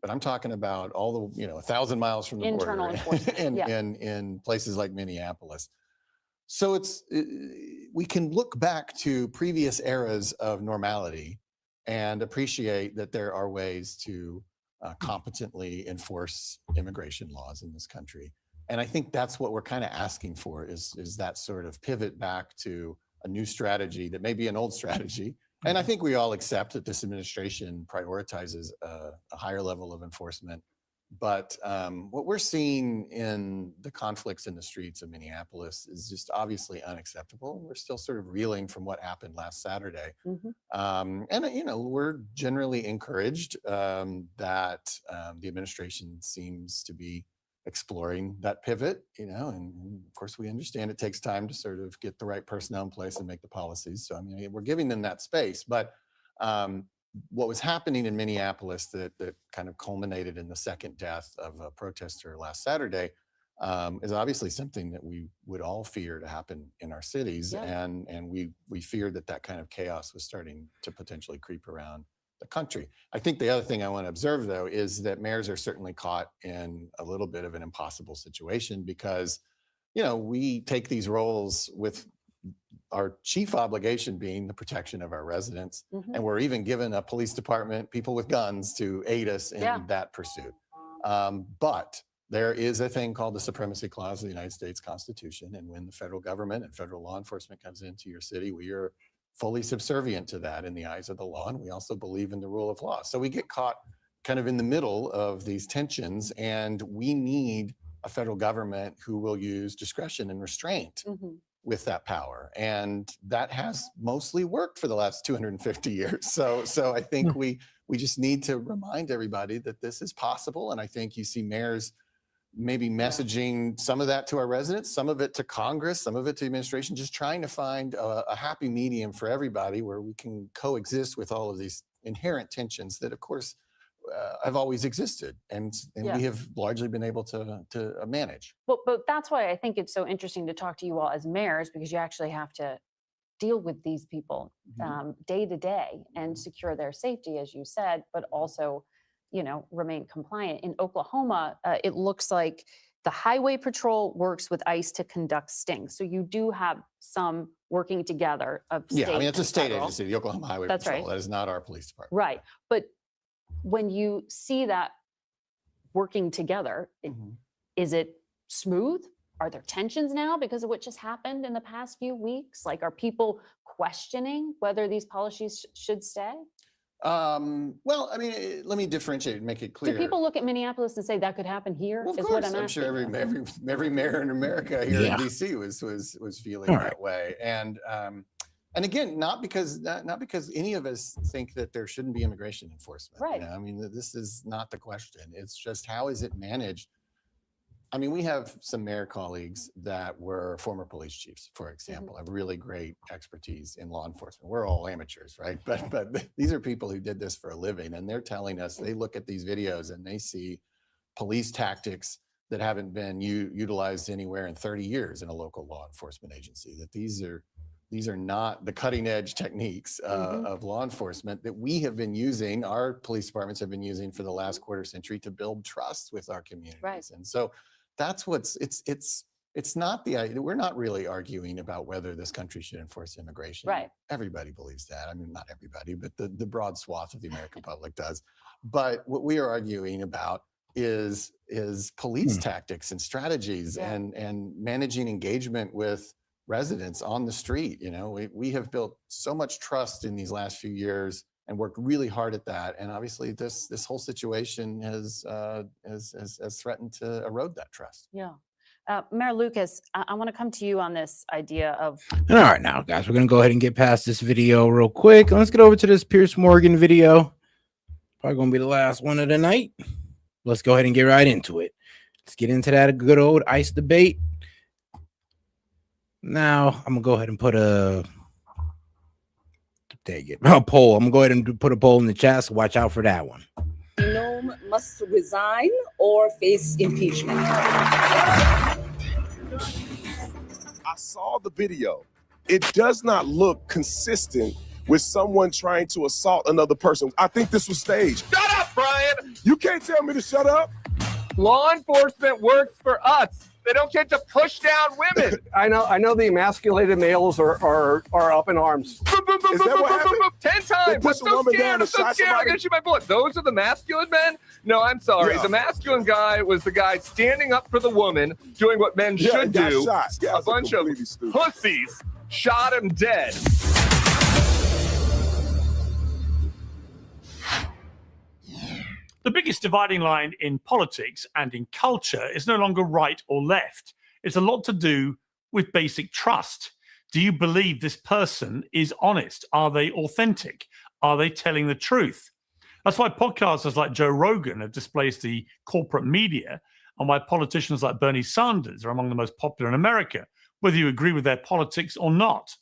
I'm talking about all the 1,000 miles from the
Internal
border
enforcement,
in places like Minneapolis. So we can look back to previous eras of normality and appreciate that there are ways to competently enforce immigration laws in this country. And I think that's what we're kind of asking for is that sort of pivot back to a new strategy that may be an old strategy. And I think we all accept that this administration prioritizes a higher level of enforcement. But what we're seeing in the conflicts in the streets of Minneapolis is just obviously unacceptable. We're still sort of reeling from what happened last Saturday. And, we're generally encouraged that the administration seems to be exploring that pivot, and of course we understand it takes time to sort of get the right personnel in place and make the policies. So, I mean, we're giving them that space, but what was happening in Minneapolis that kind of culminated in the second death of a protester last Saturday is obviously something that we would all fear to happen in our cities.
Yeah.
And we feared that kind of chaos was starting to potentially creep around the country. I think the other thing I want to observe, though, is that mayors are certainly caught in a little bit of an impossible situation because, we take these roles with our chief obligation being the protection of our residents. And we're even given a police department, people with guns to aid us in that pursuit. But there is a thing called the Supremacy Clause of the United States Constitution. And when the federal government and federal law enforcement comes into your city, we are fully subservient to that in the eyes of the law. And we also believe in the rule of law. So we get caught kind of in the middle of these tensions, and we need a federal government who will use discretion and restraint with that power. And that has mostly worked for the last 250 years. So I think we just need to remind everybody that this is possible. And I think you see mayors maybe messaging some of that to our residents, some of it to Congress, some of it to the administration, just trying to find a happy medium for everybody where we can coexist with all of these inherent tensions that, of course, have always existed and we have largely been able to manage.
But that's why I think it's so interesting to talk to you all as mayors, because you actually have to deal with these people day to day and secure their safety, as you said, but also remain compliant. In Oklahoma, it looks like the Highway Patrol works with ICE to conduct stings. So you do have some working together of state.
Yeah, I mean, it's a state
federal
agency, the Oklahoma Highway
That's
Patrol.
right.
That is not our police department.
Right. But when you see that working together, is it smooth? Are there tensions now because of what just happened in the past few weeks? Like, are people questioning whether these policies should stay?
Well, I mean, let me differentiate and make it clear.
Do people look at Minneapolis and say that could happen here?
Well, of
is
course,
what I'm
I'm sure
asking.
every mayor in America here in DC was feeling that way. And again, not because any of us think that there shouldn't be immigration enforcement.
Right.
I mean, this is not the question. It's just, how is it managed? I mean, we have some mayor colleagues that were former police chiefs, for example, have really great expertise in law enforcement. We're all amateurs, right? But these are people who did this for a living, and they're telling us, they look at these videos and they see police tactics that haven't been utilized anywhere in 30 years in a local law enforcement agency, that these are not the cutting edge techniques of law enforcement that we have been using, our police departments have been using for the last quarter century to build trust with our communities.
Right.
And so that's it's not we're not really arguing about whether this country should enforce immigration.
Right.
Everybody believes that. I mean, not everybody, but the broad swath of the American public does. But what we are arguing about is police tactics and strategies and managing engagement with residents on the street. You know, we have built so much trust in these last few years and worked really hard at that. And obviously this whole situation has threatened to erode that trust.
Yeah. Mayor Lucas, I want to come to you on this idea of.
All right, now, guys, we're going to go ahead and get past this video real quick. Let's get over to this Pierce Morgan video. Probably going to be the last one of the night. Let's go ahead and get right into it. Let's get into that good old ICE debate. Now, I'm going to go ahead and put a poll. I'm going to go ahead and put a poll in the chat, so watch out for that one.
Nome must resign or face impeachment.
I saw the video. It does not look consistent with someone trying to assault another person. I think this was staged.
Shut up, Brian!
You can't tell me to shut up.
Law enforcement works for us. They don't get to push down women.
I know the emasculated males are up in arms.
Is that what happened?
10
They
times.
pushed
I'm
a
so
woman
scared.
down
I'm
and
so
shot
scared. I'm
somebody?
gonna shoot my bullet. Those are the masculine men? No, I'm sorry.
Yeah.
The masculine guy was the guy standing up for the woman, doing what men
Yeah,
should
got
do.
shot. Yeah,
A bunch of
completely stupid.
pussies shot him dead.
The biggest dividing line in politics and in culture is no longer right or left. It's a lot to do with basic trust. Do you believe this person is honest? Are they authentic? Are they telling the truth? That's why podcasters like Joe Rogan have displaced the corporate media, and why politicians like Bernie Sanders are among the most popular in America, whether you agree with their politics or not.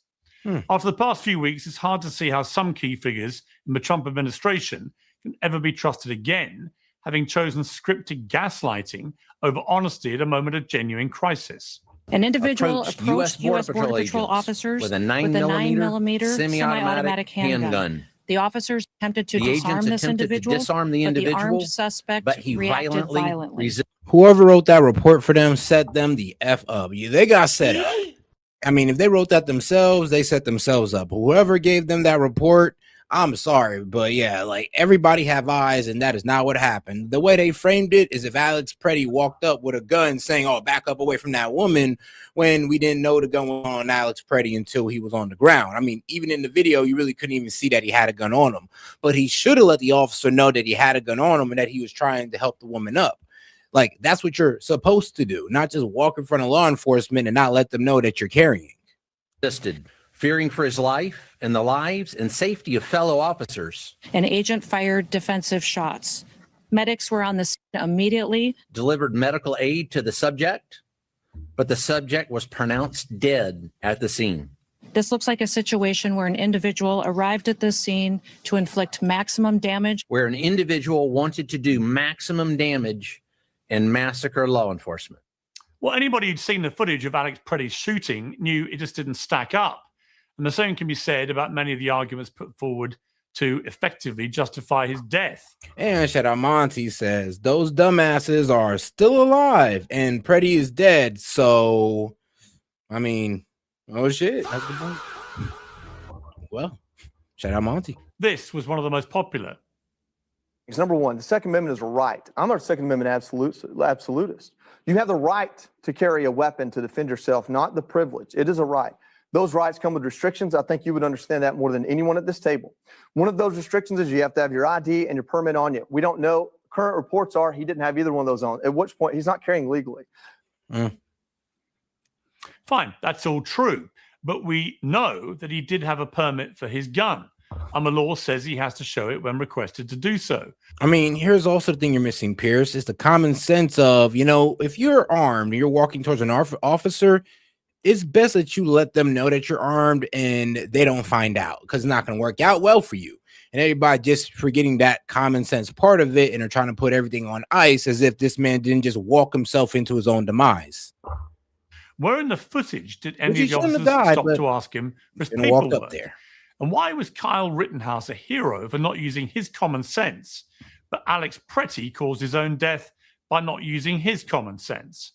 After the past few weeks, it's hard to see how some key figures in the Trump administration can ever be trusted again, having chosen scripted gaslighting over honesty at a moment of genuine crisis.
An individual approached U.S. Border Patrol officers with a 9mm semi-automatic handgun. The officers attempted to disarm this individual, but the armed suspect reacted violently.
Whoever wrote that report for them set them the F up. Yeah, they got set up. I mean, if they wrote that themselves, they set themselves up. Whoever gave them that report, I'm sorry, but yeah, like everybody have eyes, and that is not what happened. The way they framed it is if Alex Pretty walked up with a gun saying, "Oh, back up away from that woman," when we didn't know the gun was on Alex Pretty until he was on the ground. I mean, even in the video, you really couldn't even see that he had a gun on him, but he should have let the officer know that he had a gun on him and that he was trying to help the woman up. Like, that's what you're supposed to do, not just walk in front of law enforcement and not let them know that you're carrying.
Fearing for his life and the lives and safety of fellow officers.
An agent fired defensive shots. Medics were on the scene immediately.
Delivered medical aid to the subject, but the subject was pronounced dead at the scene.
This looks like a situation where an individual arrived at the scene to inflict maximum damage.
Where an individual wanted to do maximum damage and massacre law enforcement.
Well, anybody who'd seen the footage of Alex Pretty's shooting knew it just didn't stack up. And the same can be said about many of the arguments put forward to effectively justify his death.
And shout out Monty says, those dumbasses are still alive and Pretty is dead. So, I mean, oh shit. That's the point. Well, shout out Monty.
This was one of the most popular.
Because number one, the Second Amendment is a right. I'm not a Second Amendment absolutist. You have the right to carry a weapon to defend yourself, not the privilege. It is a right. Those rights come with restrictions. I think you would understand that more than anyone at this table. One of those restrictions is you have to have your ID and your permit on you. We don't know. Current reports are he didn't have either one of those on, at which point he's not carrying legally.
Fine, that's all true. But we know that he did have a permit for his gun. And the law says he has to show it when requested to do so.
I mean, here's also the thing you're missing, Pierce, is the common sense of, you know, if you're armed, you're walking towards an officer, it's best that you let them know that you're armed and they don't find out, because it's not going to work out well for you. And everybody just forgetting that common sense part of it and are trying to put everything on ice as if this man didn't just walk himself into his own demise.
Where in the footage did any of the officers stop to ask him for his
walk up
paperwork?
there.
And why was Kyle Rittenhouse a hero for not using his common sense, but Alex Pretty caused his own death by not using his common sense?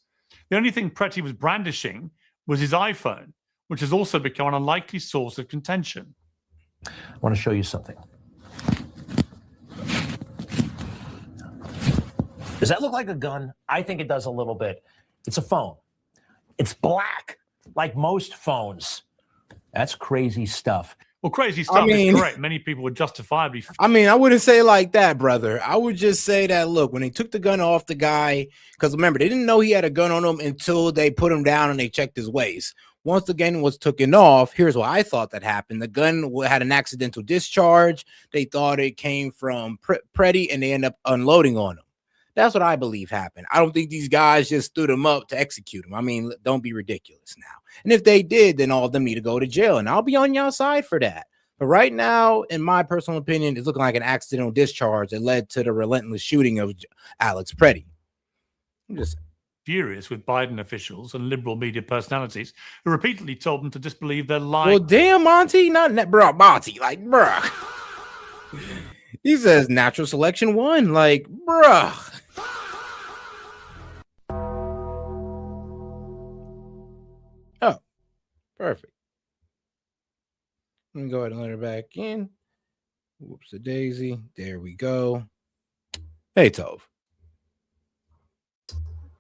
The only thing Pretty was brandishing was his iPhone, which has also become an unlikely source of contention.
I want to show you something.
Does that look like a gun? I think it does a little bit. It's a phone. It's black, like most phones. That's crazy stuff.
Well, crazy stuff is correct. Many people would justifiably.
I mean, I wouldn't say like that, brother. I would just say that, look, when they took the gun off the guy, because remember, they didn't know he had a gun on him until they put him down and they checked his waist. Once the gun was taken off, here's what I thought that happened. The gun had an accidental discharge. They thought it came from Pretty, and they end up unloading on him. That's what I believe happened. I don't think these guys just stood him up to execute him. I mean, don't be ridiculous now. And if they did, then all of them need to go to jail, and I'll be on your side for that. But right now, in my personal opinion, it's looking like an accidental discharge that led to the relentless shooting of Alex Pretty. I'm just
furious with Biden officials and liberal media personalities who repeatedly told them to disbelieve their lies.
Well, damn, Monty, not that, bro, Monty, like, bruh. He says natural selection won, like, bruh. Oh, perfect. Let me go ahead and let her back in. Whoops a daisy. There we go. Hey, Tove.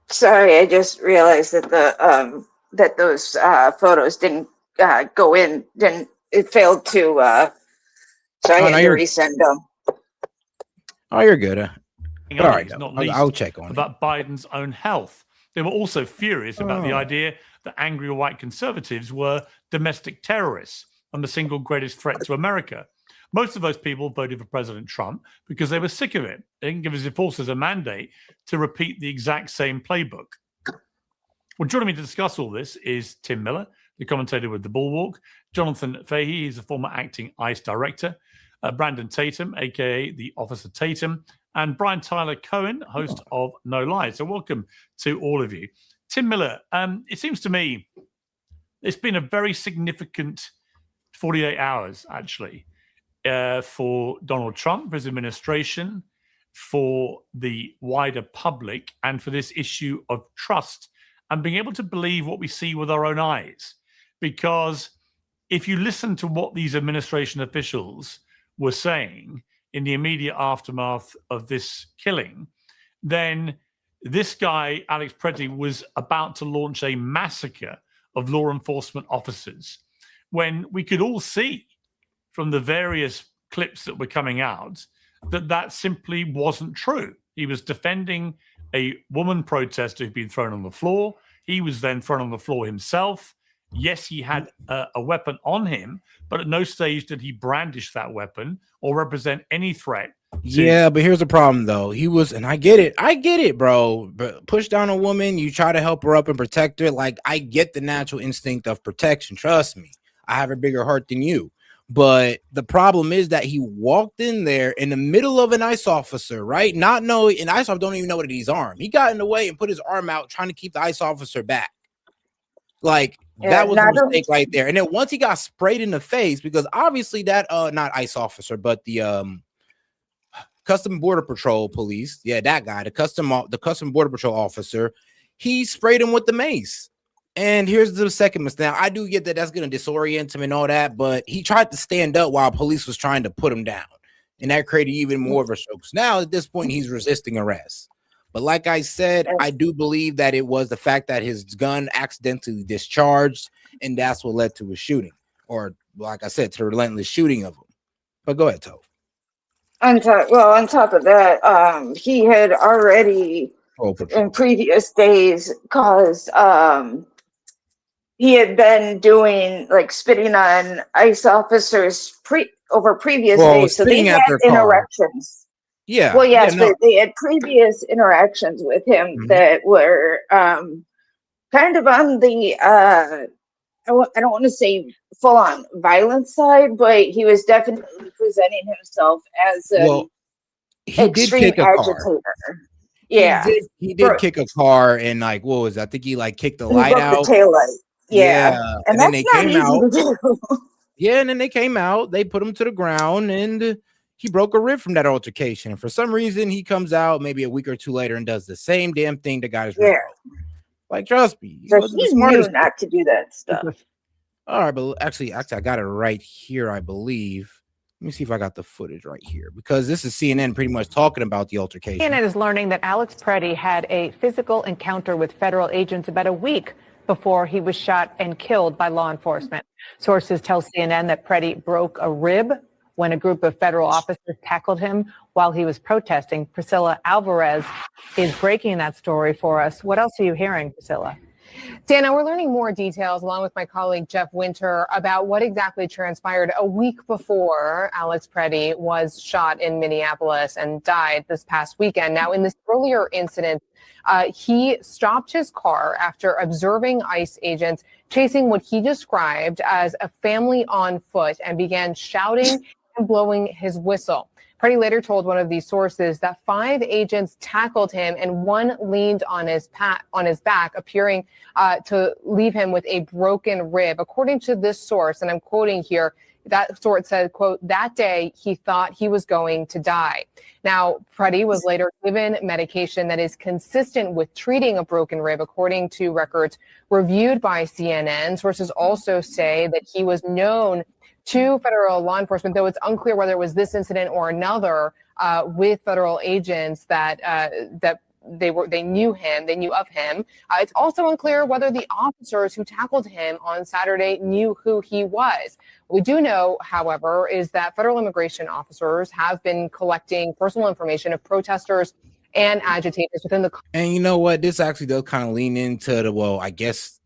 Sorry, I just realized that the that those photos didn't go in. It failed to. So I had to resend them.
Oh, you're good. All right,
not least
I'll check on
about Biden's own health. They were also furious about the idea that angry white conservatives were domestic terrorists and the single greatest threat to America. Most of those people voted for President Trump because they were sick of it. They didn't give his enforcers a mandate to repeat the exact same playbook. Well, joining me to discuss all this is Tim Miller, the commentator with The Bulwark, Jonathan Fahey, he's a former acting ICE director, Brandon Tatum, a.k.a. the Officer Tatum, and Brian Tyler Cohen, host of No Lies. So welcome to all of you. Tim Miller, it seems to me it's been a very significant 48 hours, actually, for Donald Trump, for his administration, for the wider public, and for this issue of trust and being able to believe what we see with our own eyes. Because if you listen to what these administration officials were saying in the immediate aftermath of this killing, then this guy, Alex Pretty, was about to launch a massacre of law enforcement officers when we could all see from the various clips that were coming out that that simply wasn't true. He was defending a woman protester who'd been thrown on the floor. He was then thrown on the floor himself. Yes, he had a weapon on him, but at no stage did he brandish that weapon or represent any threat.
Yeah, but here's the problem, though. He was, and I get it, bro. But push down a woman, you try to help her up and protect her. Like, I get the natural instinct of protection. Trust me, I have a bigger heart than you. But the problem is that he walked in there in the middle of an ICE officer, right? Not knowing, and ICE officer don't even know that he's armed. He got in the way and put his arm out, trying to keep the ICE officer back. Like, that was a mistake right there. And then once he got sprayed in the face, because obviously that not ICE officer, but the Custom Border Patrol police, yeah, that guy, the Custom Border Patrol officer, he sprayed him with the mace. And here's the second mistake. Now, I do get that that's going to disorient him and all that, but he tried to stand up while police was trying to put him down. And that created even more of a show. Now, at this point, he's resisting arrest. But like I said, I do believe that it was the fact that his gun accidentally discharged, and that's what led to his shooting. Or, like I said, to the relentless shooting of him. But go ahead, Tove.
On top of that, he had already in previous days caused he had been doing like spitting on ICE officers over previous days, so they had interactions.
Yeah.
Well, yes, but they had previous interactions with him that were kind of on the I don't want to say full on violent side, but he was definitely presenting himself as an extreme agitator. Yeah,
he did kick a car, and like, what was it? I think he like kicked the light out,
the tail light. Yeah,
and then they came out. Yeah, and then they came out. They put him to the ground, and he broke a rib from that altercation. And for some reason, he comes out maybe a week or two later and does the same damn thing the guy's rib. Like, trust me,
so he knew not to do that stuff.
All right, but actually, I got it right here, I believe. Let me see if I got the footage right here, because this is CNN pretty much talking about the altercation.
CNN is learning that Alex Preddy had a physical encounter with federal agents about a week before he was shot and killed by law enforcement. Sources tell CNN that Preddy broke a rib when a group of federal officers tackled him while he was protesting. Priscilla Alvarez is breaking that story for us. What else are you hearing, Priscilla?
Dana, we're learning more details along with my colleague Jeff Winter about what exactly transpired a week before Alex Preddy was shot in Minneapolis and died this past weekend. Now, in this earlier incident, he stopped his car after observing ICE agents chasing what he described as a family on foot and began shouting and blowing his whistle. Preddy later told one of these sources that 5 agents tackled him and one leaned on his back, appearing to leave him with a broken rib. According to this source, and I'm quoting here, that source said, quote, "That day he thought he was going to die." Now, Preddy was later given medication that is consistent with treating a broken rib, according to records reviewed by CNN. Sources also say that he was known to federal law enforcement, though it's unclear whether it was this incident or another with federal agents that they knew of him. It's also unclear whether the officers who tackled him on Saturday knew who he was. What we do know, however, is that federal immigration officers have been collecting personal information of protesters and agitators within the.
And you know what? This actually does kind of lean into the, well, I guess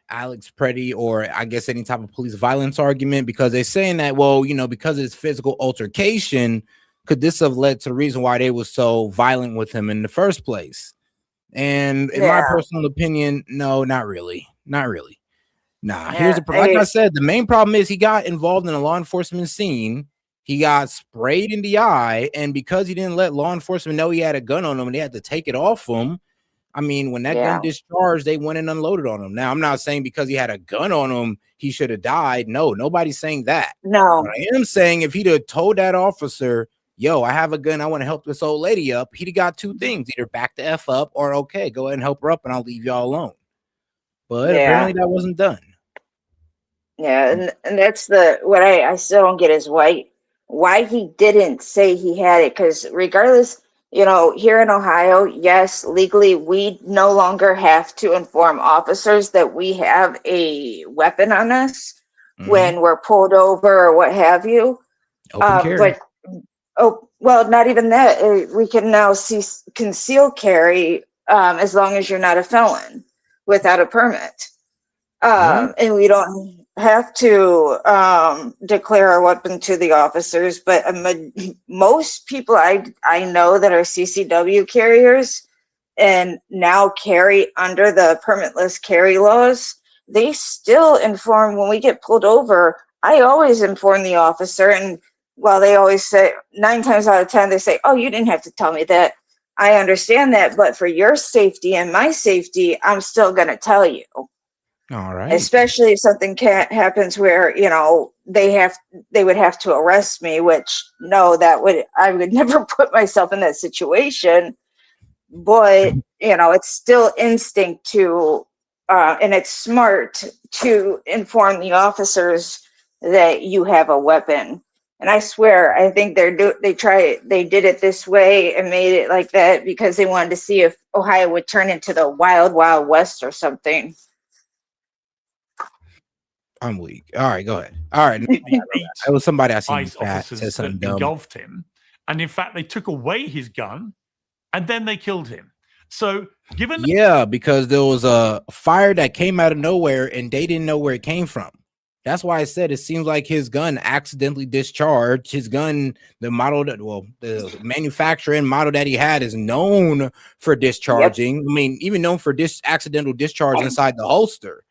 Alex Preddy, or I guess any type of police violence argument, because they're saying that, well, you know, because of this physical altercation, could this have led to the reason why they were so violent with him in the first place? And in my personal opinion, no, not really. Not really. Nah, here's the like I said, the main problem is he got involved in a law enforcement scene. He got sprayed in the eye, and because he didn't let law enforcement know he had a gun on him and they had to take it off him, I mean, when that gun discharged, they went and unloaded on him. Now, I'm not saying because he had a gun on him, he should have died. No, nobody's saying that.
No.
But I am saying if he'd have told that officer, yo, I have a gun, I want to help this old lady up, he'd have got 2 things, either back the F up or, okay, go ahead and help her up and I'll leave y'all alone. But apparently that wasn't done.
Yeah, and that's what I still don't get is why he didn't say he had it, because regardless, you know, here in Ohio, yes, legally, we no longer have to inform officers that we have a weapon on us when we're pulled over or what have you. But, oh, well, not even that. We can now see conceal carry as long as you're not a felon without a permit. And we don't have to declare our weapon to the officers, but most people I know that are CCW carriers and now carry under the permitless carry laws, they still inform when we get pulled over. I always inform the officer, and while they always say 9 times out of 10 they say, "Oh, you didn't have to tell me that." I understand that, but for your safety and my safety, I'm still going to tell you.
All right.
Especially if something happens where, you know, they would have to arrest me, which no, I would never put myself in that situation. But, you know, it's still instinct to, and it's smart to inform the officers that you have a weapon. And I swear, I think they did it this way and made it like that because they wanted to see if Ohio would turn into the wild, wild west or something.
I'm weak. All right, go ahead. All right. It was somebody I seen
ICE officers
said something
that
dumb.
engulfed him. And in fact, they took away his gun and then they killed him. So given
because there was a fire that came out of nowhere and they didn't know where it came from. That's why I said it seems like his gun accidentally discharged. His gun, the manufacturer and model that he had is known for discharging. I mean, even known for accidental discharge inside the holster.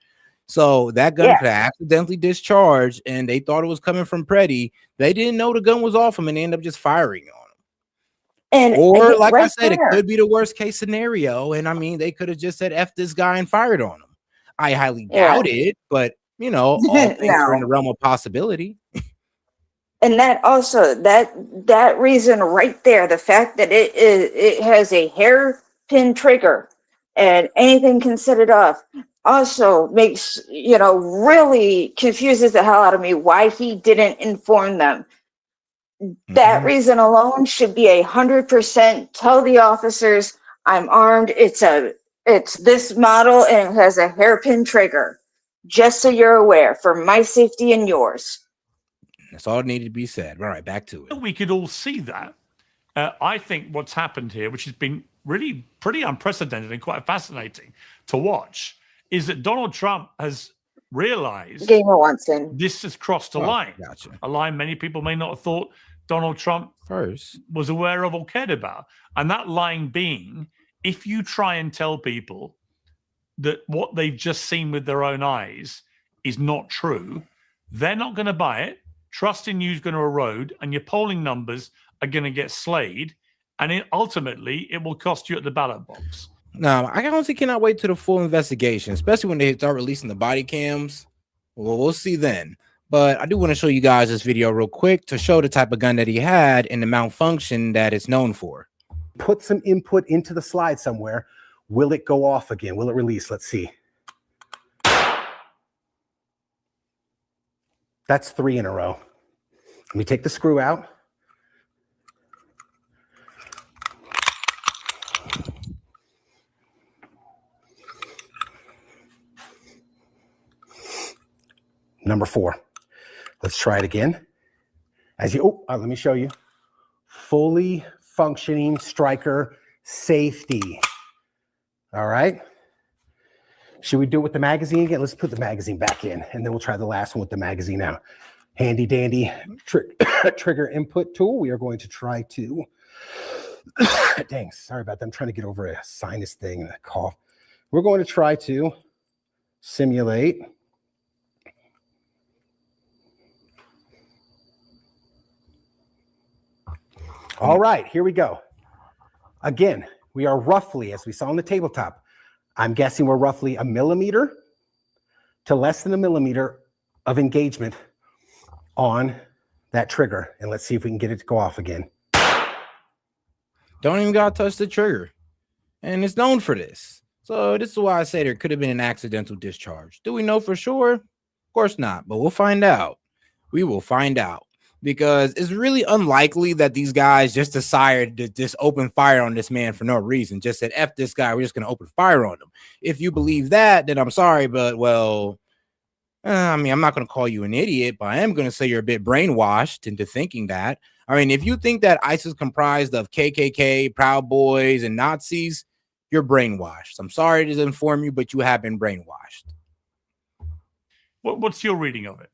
So that gun could accidentally discharge, and they thought it was coming from Preddy. They didn't know the gun was off him, and they ended up just firing on him. Or, like I said, it could be the worst case scenario. And I mean, they could have just said F this guy and fired on him. I highly doubt it, but you know, all things are in the realm of possibility.
And that also that reason right there, the fact that it has a hairpin trigger and anything can set it off, also makes, you know, really confuses the hell out of me why he didn't inform them. That reason alone should be 100%. Tell the officers I'm armed. It's this model and it has a hairpin trigger. Just so you're aware, for my safety and yours.
That's all that needed to be said. All right, back to it.
We could all see that. I think what's happened here, which has been really pretty unprecedented and quite fascinating to watch, is that Donald Trump has realized
Gamer wants in.
this has crossed a line.
Gotcha.
A line many people may not have thought Donald Trump was aware of or cared about. And that line being, if you try and tell people that what they've just seen with their own eyes is not true, they're not going to buy it. Trust in you is going to erode, and your polling numbers are going to get slayed. And ultimately, it will cost you at the ballot box.
Now, I honestly cannot wait to the full investigation, especially when they start releasing the body cams. Well, we'll see then. But I do want to show you guys this video real quick to show the type of gun that he had and the malfunction that it's known for.
Put some input into the slide somewhere. Will it go off again? Will it release? Let's see. That's 3 in a row. Let me take the screw out. Number 4. Let's try it again. Let me show you. Fully functioning striker safety. All right. Should we do it with the magazine again? Let's put the magazine back in, and then we'll try the last one with the magazine out. Handy dandy trigger input tool. We are going to try to, dang, sorry about that. I'm trying to get over a sinus thing and a cough. We're going to try to simulate all right, here we go. Again, we are roughly, as we saw on the tabletop, I'm guessing we're roughly 1 millimeter to less than 1 millimeter of engagement on that trigger. And let's see if we can get it to go off again.
Don't even gotta touch the trigger. And it's known for this. So this is why I say there could have been an accidental discharge. Do we know for sure? Of course not, but we'll find out. We will find out. Because it's really unlikely that these guys just decided to just open fire on this man for no reason. Just said, F this guy, we're just going to open fire on him. If you believe that, then I'm sorry, but well, I mean, I'm not going to call you an idiot, but I am going to say you're a bit brainwashed into thinking that. I mean, if you think that ISIS is comprised of KKK, Proud Boys, and Nazis, you're brainwashed. I'm sorry to inform you, but you have been brainwashed.
What's your reading of it?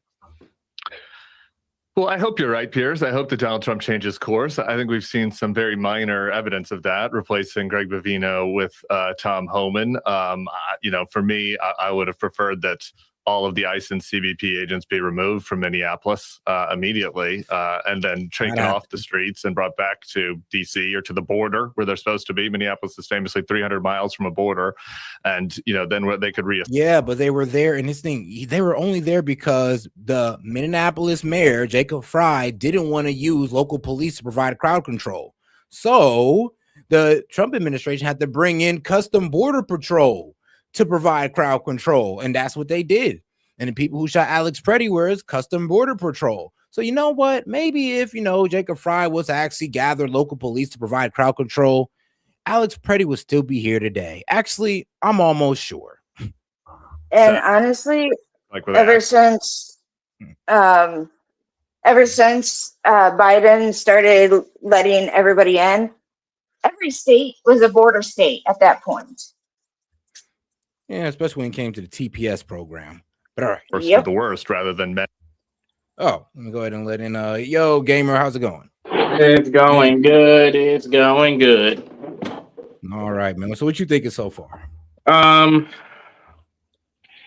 Well, I hope you're right, Piers. I hope that Donald Trump changes course. I think we've seen some very minor evidence of that, replacing Greg Bovino with Tom Homan. For me, I would have preferred that all of the ICE and CBP agents be removed from Minneapolis immediately and then taken off the streets and brought back to D.C. or to the border where they're supposed to be. Minneapolis is famously 300 miles from a border. And, then what they could
Yeah, but they were there. And this thing, they were only there because the Minneapolis mayor, Jacob Fry, didn't want to use local police to provide crowd control. So the Trump administration had to bring in custom border patrol to provide crowd control, and that's what they did. And the people who shot Alex Preddy were custom border patrol. So you know what? Maybe if Jacob Fry was to actually gather local police to provide crowd control, Alex Preddy would still be here today. Actually, I'm almost sure.
And honestly, ever since Biden started letting everybody in, every state was a border state at that point.
Yeah, especially when it came to the TPS program. But all right.
Worst of the worst rather than men.
Oh, let me go ahead and let in. Yo, gamer, how's it going?
It's going good. It's going good.
All right, man. So what you thinking so far?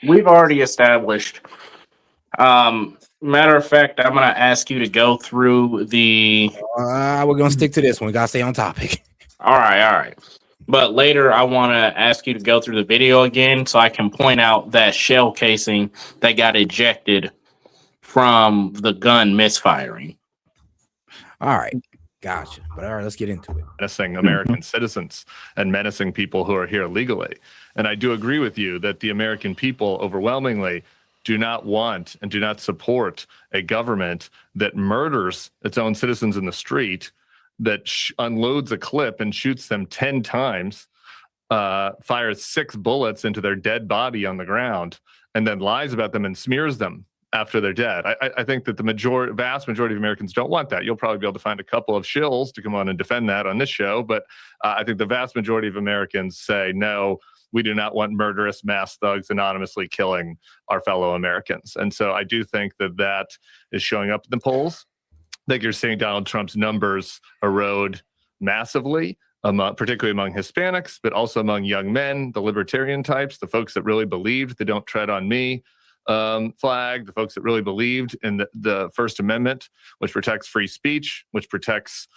We've already established. Matter of fact, I'm gonna ask you to go through the.
We're gonna stick to this one. We gotta stay on topic.
All right. But later, I want to ask you to go through the video again so I can point out that shell casing that got ejected from the gun misfiring.
All right. Gotcha. But all right, let's get into it.
Menacing American citizens and menacing people who are here legally. And I do agree with you that the American people overwhelmingly do not want and do not support a government that murders its own citizens in the street, that unloads a clip and shoots them 10 times, fires 6 bullets into their dead body on the ground, and then lies about them and smears them after they're dead. I think that the vast majority of Americans don't want that. You'll probably be able to find a couple of shills to come on and defend that on this show, but I think the vast majority of Americans say, no, we do not want murderous mass thugs anonymously killing our fellow Americans. And so I do think that that is showing up in the polls. I think you're seeing Donald Trump's numbers erode massively, particularly among Hispanics, but also among young men, the libertarian types, the folks that really believed the "Don't Tread on Me" flag, the folks that really believed in the First Amendment, which protects free speech, which protects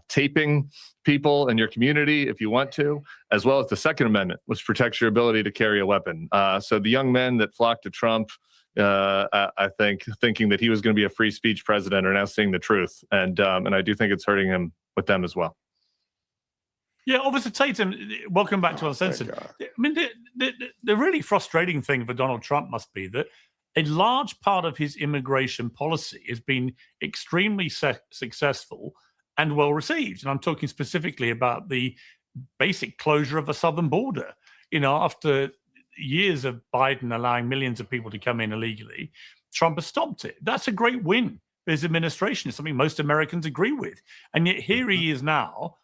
taping people in your community if you want to, as well as the Second Amendment, which protects your ability to carry a weapon. So the young men that flocked to Trump, I think, thinking that he was going to be a free speech president, are now seeing the truth. And I do think it's hurting him with them as well.
Yeah, Officer Tatum, welcome back to Uncensored. I mean, the really frustrating thing for Donald Trump must be that a large part of his immigration policy has been extremely successful and well received. And I'm talking specifically about the basic closure of the southern border. You know, after years of Biden allowing millions of people to come in illegally, Trump has stopped it. That's a great win for his administration. It's something most Americans agree with. And yet here he is now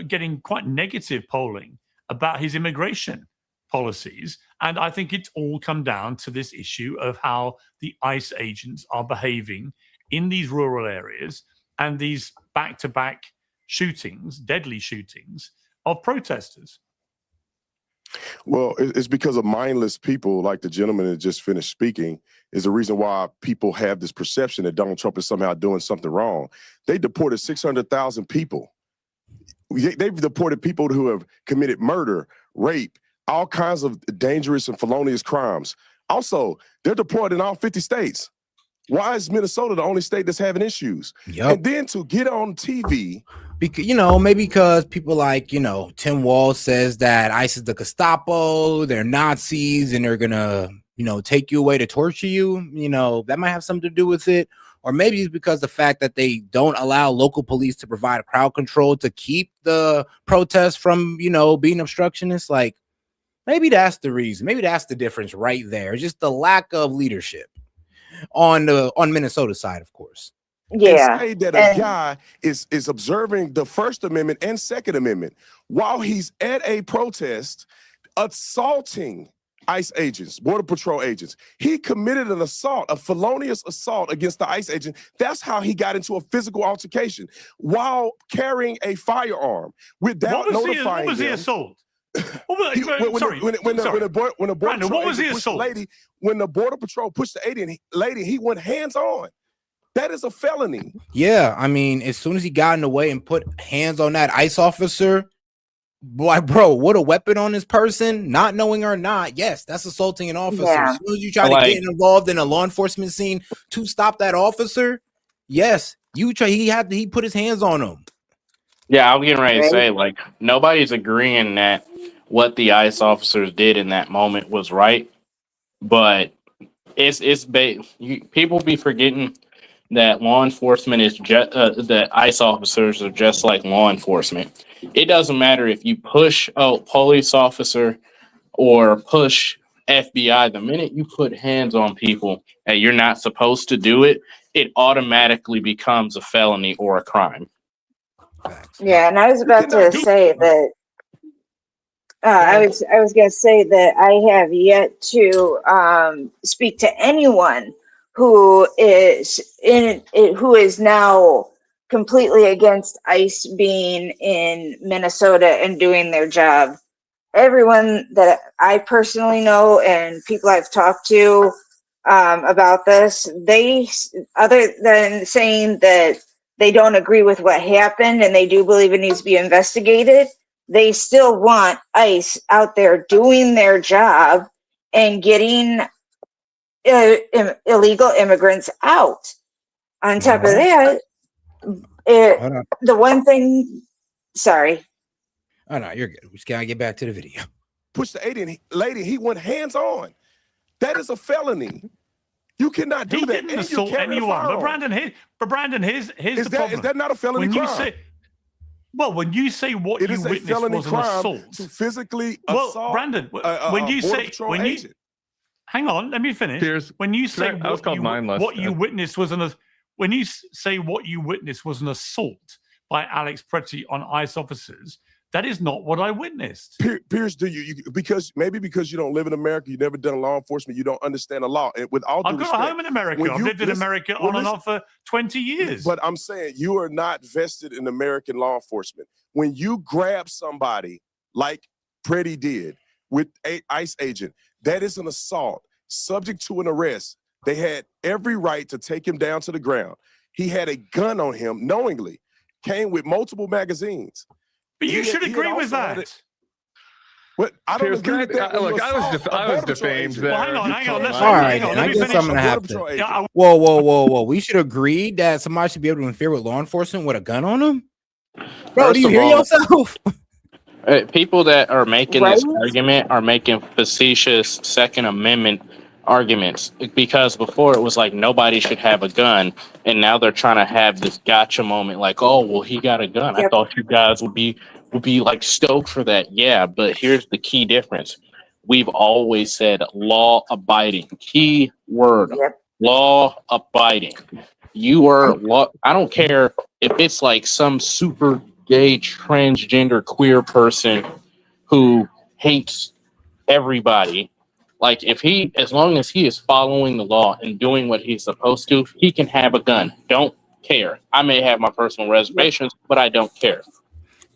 getting quite negative polling about his immigration policies. And I think it's all come down to this issue of how the ICE agents are behaving in these rural areas and these back-to-back shootings, deadly shootings of protesters.
Well, it's because of mindless people like the gentleman that just finished speaking is the reason why people have this perception that Donald Trump is somehow doing something wrong. They deported 600,000 people. They've deported people who have committed murder, rape, all kinds of dangerous and felonious crimes. Also, they're deployed in all 50 states. Why is Minnesota the only state that's having issues? And then to get on TV.
Because, maybe because people like, Tim Walz says that ICE is the Gestapo, they're Nazis, and they're going to, take you away to torture you. That might have something to do with it. Or maybe it's because the fact that they don't allow local police to provide crowd control to keep the protests from, being obstructionist. Like, maybe that's the reason. Maybe that's the difference right there. Just the lack of leadership on Minnesota's side, of course.
Yeah. And say that a guy is observing the First Amendment and Second Amendment while he's at a protest, assaulting ICE agents, Border Patrol agents. He committed an assault, a felonious assault against the ICE agent. That's how he got into a physical altercation while carrying a firearm without notifying
What was the assault? When the
Border Patrol pushed the lady, he went hands on. That is a felony.
Yeah, I mean, as soon as he got in the way and put hands on that ICE officer, boy, bro, what a weapon on this person, not knowing or not. Yes, that's assaulting an officer.
Yeah.
As soon as you try to get involved in a law enforcement scene to stop that officer, yes, he put his hands on him.
Yeah, I'm getting ready to say, nobody's agreeing that what the ICE officers did in that moment was right, but people be forgetting that law enforcement is just that ICE officers are just like law enforcement. It doesn't matter if you push a police officer or push FBI. The minute you put hands on people and you're not supposed to do it, it automatically becomes a felony or a crime.
Yeah, and I was about to say that I was going to say that I have yet to speak to anyone who is now completely against ICE being in Minnesota and doing their job. Everyone that I personally know and people I've talked to about this, they, other than saying that they don't agree with what happened and they do believe it needs to be investigated, they still want ICE out there doing their job and getting illegal immigrants out. On top of that, the one thing, sorry.
Oh, no, you're good. We just got to get back to the video.
Pushed the lady, he went hands on. That is a felony. You cannot do
He
that.
didn't
And you
assault
carry a
anyone. But
firearm.
Brandon, here's
Is
the
that
problem.
is that not a felony
when you
crime?
say, well, when you say what
It
you
is a
witnessed
felony
was an
crime
assault.
to physically
Well,
assault
Brandon, when you
Border
say
Patrol
when you
agent.
hang on, let me finish.
Piers,
When you
can
say
I was called mindless.
what you witnessed was when you say what you witnessed was an assault by Alex Pretty on ICE officers, that is not what I witnessed.
Piers, do you because you don't live in America, you've never done law enforcement, you don't understand the law. And with all due
I've got
respect,
a home in America.
when
I've
you-
lived in
listen-
America
well,
on and
listen,
off for 20 years.
But I'm saying you are not vested in American law enforcement. When you grab somebody like Pretty did with a ICE agent, that is an assault, subject to an arrest. They had every right to take him down to the ground. He had a gun on him knowingly, came with multiple magazines.
But you should agree with that.
But I don't
Piers,
agree with that. when
look,
you
I was
assault a
I was
Border Patrol
defamed
agent.
there.
Well, hang on,
You
hang on.
can't
Let's
lie.
All
hang
right,
on.
then
Let
I
me
guess
finish.
I'm gonna
Border
have
Patrol
to.
agent.
Whoa. We should agree that somebody should be able to interfere with law enforcement with a gun on them. Bro,
First
do you
of
hear
all,
yourself?
People that are making this
Right?
argument are making facetious Second Amendment arguments because before it was like nobody should have a gun, and now they're trying to have this gotcha moment, like, oh, well, he got a gun. I
Yep.
thought you guys would be like stoked for that. Yeah, but here's the key difference. We've always said law abiding. Key word,
Yep.
law abiding. You are law. I don't care if it's like some super gay, transgender, queer person who hates everybody. Like if he, as long as he is following the law and doing what he's supposed to, he can have a gun. Don't care. I may have my personal reservations, but I don't care.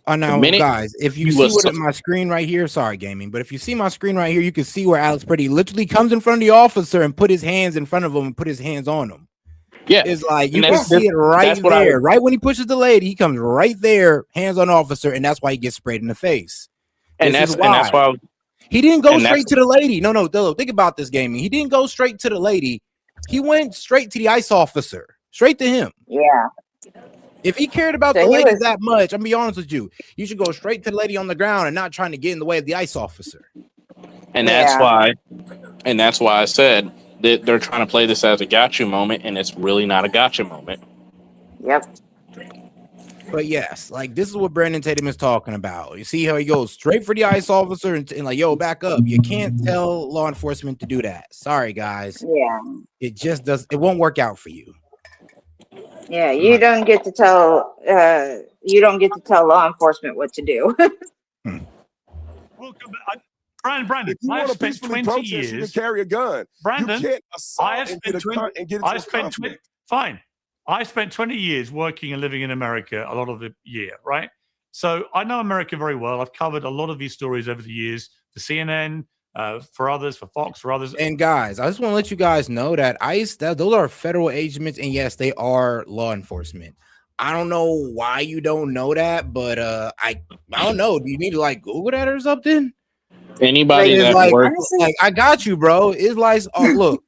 Oh,
The
now,
minute
guys, if you
you
see
was
what my screen right here, sorry, gaming, but if you see my screen right here, you can see where Alex Pretty literally comes in front of the officer and put his hands in front of him and put his hands on him.
yeah,
It's like you
and
can
that's
see it right
that's what
there. Right when he pushes the lady, he comes right there, hands on the officer, and that's why he gets sprayed in the face.
and
This is
that's
why.
why
He didn't go
and that's
straight to the lady. No, think about this, gaming. He didn't go straight to the lady. He went straight to the ICE officer, straight to him.
Yeah.
If he cared about
So
the
he
lady
was
that much, I'm gonna be honest with you, you should go straight to the lady on the ground and not trying to get in the way of the ICE officer.
and that's
yeah.
why I said that they're trying to play this as a gotcha moment, and it's really not a gotcha moment.
Yep.
But yes, like this is what Brandon Tatum is talking about. You see how he goes straight for the ICE officer and like, yo, back up. You can't tell law enforcement to do that. Sorry, guys.
Yeah.
It just does. It won't work out for you.
Yeah. You don't get to tell law enforcement what to do.
Well, Brandon,
If you
I've
want to
spent
peacefully
20
protest, you can
years.
carry a gun.
Brandon,
You can't assault
I have
and
spent 20,
get into
I
a
spent
conflict.
fine. I spent 20 years working and living in America, a lot of the year, right? So I know America very well. I've covered a lot of these stories over the years for CNN, for others, for Fox, for others.
And guys, I just want to let you guys know that ICE, those are federal agents, and yes, they are law enforcement. I don't know why you don't know that, but I don't know. Do you need to like Google that or something?
Anybody
It's
that
like,
works,
I got you, bro. It's like, oh, look,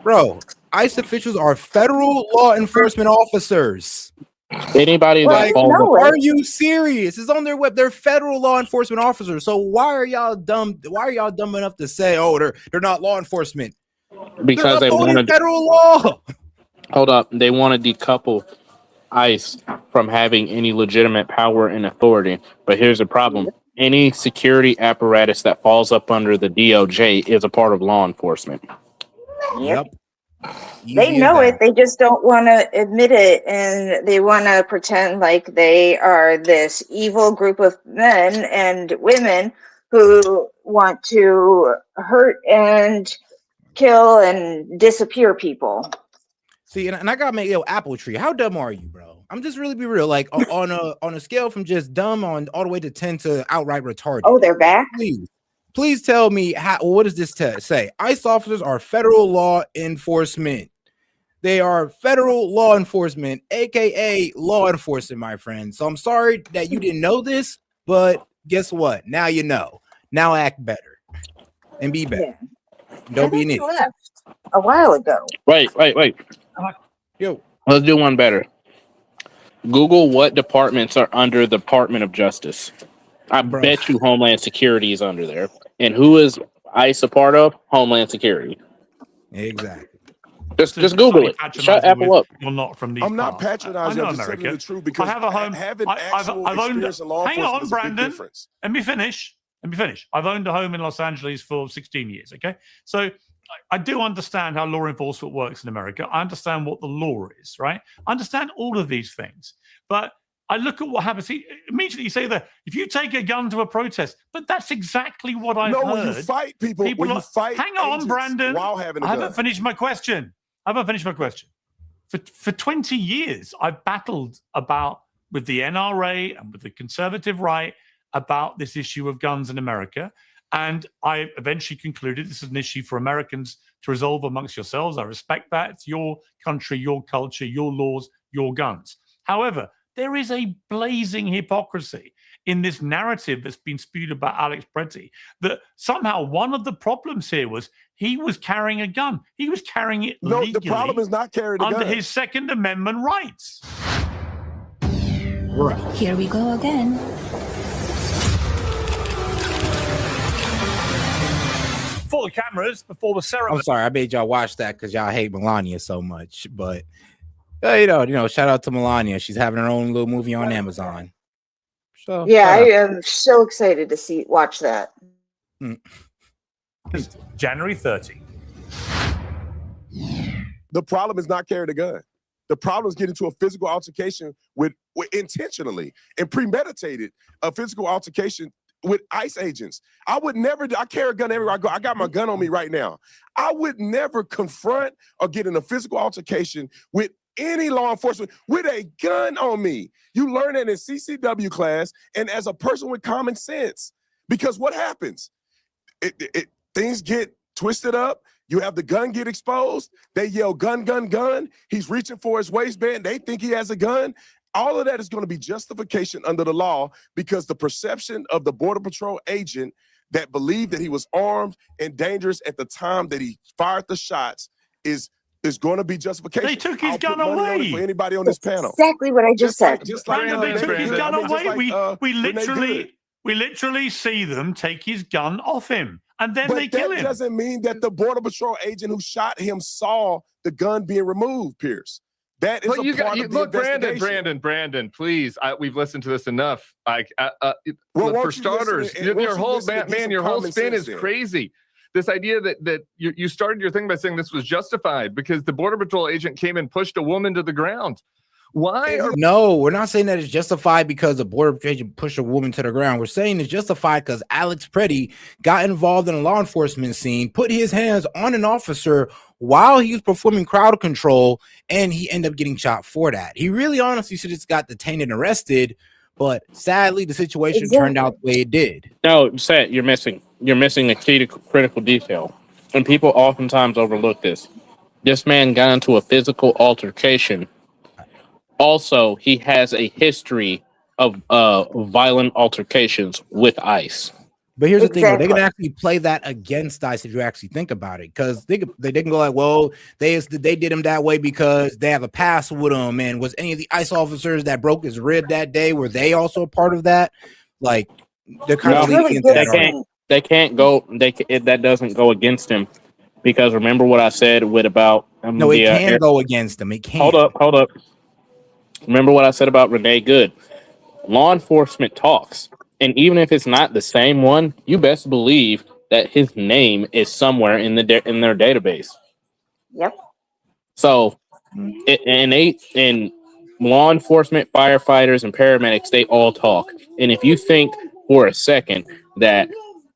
bro, ICE officials are federal law enforcement officers.
anybody
Well,
that
you
falls
know it.
Are you serious? It's on their web. They're federal law enforcement officers. So why are y'all dumb? Why are y'all dumb enough to say, oh, they're not law enforcement?
because
They're
they
upholding
want to
federal law.
hold up, they want to decouple ICE from having any legitimate power and authority. But here's the problem. Any security apparatus that falls up under the DOJ is a part of law enforcement.
Yep.
Easy
They
as
know
that.
it. They just don't want to admit it, and they want to pretend like they are this evil group of men and women who want to hurt and kill and disappear people.
See, and I gotta make Apple Tree. How dumb are you, bro? I'm just really be real. Like on a scale from just dumb on all the way to 10 to outright retarded.
Oh, they're back.
Please tell me what does this say? ICE officers are federal law enforcement. They are federal law enforcement, aka law enforcement, my friend. So I'm sorry that you didn't know this, but guess what? Now you know. Now act better and be better.
Yeah.
Don't be an
They
idiot.
left a while ago.
Wait.
Yo,
Let's do one better. Google what departments are under the Department of Justice. I bet you Homeland Security is under there. And who is ICE a part of? Homeland Security.
Exactly.
Just Google it. Shut Apple up.
You're not from these
I'm not
parts.
patronizing.
I know
I'm just telling you
America.
the truth because
I have a home.
having
I've
actual
owned.
experience in law
Hang
enforcement
on,
is a big
Brandon.
difference.
Let me finish. I've owned a home in Los Angeles for 16 years. Okay, so I do understand how law enforcement works in America. I understand what the law is, right? I understand all of these things, but I look at what happens. Immediately you say that if you take a gun to a protest, but that's exactly what I've heard.
When you fight people when you fight
hang on,
agents
Brandon.
while having a
I
gun.
haven't finished my question. For 20 years, I've battled with the NRA and with the conservative right about this issue of guns in America. And I eventually concluded this is an issue for Americans to resolve amongst yourselves. I respect that. It's your country, your culture, your laws, your guns. However, there is a blazing hypocrisy in this narrative that's been spewed about Alex Pretty, that somehow one of the problems here was he was carrying a gun. He was carrying it legally.
No, the problem is not carrying a gun.
Under his Second Amendment rights.
Right.
Here we go again.
Before the cameras, before the ceremony.
I'm sorry, I made y'all watch that because y'all hate Melania so much. But you know, shout out to Melania. She's having her own little movie on Amazon. So
yeah, I am so excited to watch that.
January 30.
The problem is not carrying a gun. The problem is getting into a physical altercation with intentionally and premeditated a physical altercation with ICE agents. I would never. I carry a gun everywhere I go. I got my gun on me right now. I would never confront or get in a physical altercation with any law enforcement with a gun on me. You learn that in CCW class and as a person with common sense. Because what happens? Things get twisted up. You have the gun get exposed. They yell, gun, gun, gun. He's reaching for his waistband. They think he has a gun. All of that is going to be justification under the law because the perception of the Border Patrol agent that believed that he was armed and dangerous at the time that he fired the shots is going to be justification.
They took his
I'll
gun
put money on
away.
it for anybody on this panel.
Exactly what I just said.
Brandon, they took his gun away. We
literally
see them take his gun off him, and then they kill him.
That doesn't mean that the Border Patrol agent who shot him saw the gun being removed, Pierce. That is
Look, Brandon, please. We've listened to this enough. For starters, your whole spin is crazy. This idea that you started your thing by saying this was justified because the Border Patrol agent came and pushed a woman to the ground. Why?
No, we're not saying that it's justified because the Border Patrol agent pushed a woman to the ground. We're saying it's justified because Alex Pretty got involved in a law enforcement scene, put his hands on an officer while he was performing crowd control, and he ended up getting shot for that. He really honestly should have just got detained and arrested, but sadly the situation turned out the way it did.
No, Seth, you're missing a key to critical detail. And people oftentimes overlook this. This man got into a physical altercation. Also, he has a history of violent altercations with ICE.
But here's the thing, though. They can actually play that against ICE if you actually think about it, because they can go like, well, they did him that way because they have a past with him. And was any of the ICE officers that broke his rib that day, were they also a part of that? Like, they're kind of leaning into that.
They can't go. That doesn't go against him, because remember what I said about
no, it can go against them. It can.
Hold up. Remember what I said about Renee Good. Law enforcement talks. And even if it's not the same one, you best believe that his name is somewhere in their database.
Yep.
So, and law enforcement, firefighters, and paramedics, they all talk. And if you think for a second that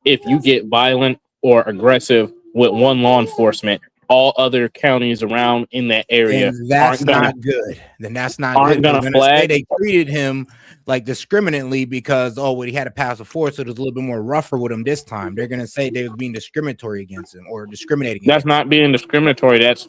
if you get violent or aggressive with one law enforcement, all other counties around in that area
that's not good. Then that's not good.
Gonna
say they treated him like discriminately because he had a pass before, so it was a little bit more rougher with him this time. They're gonna say they was being discriminatory against him or discriminating.
That's not being discriminatory. That's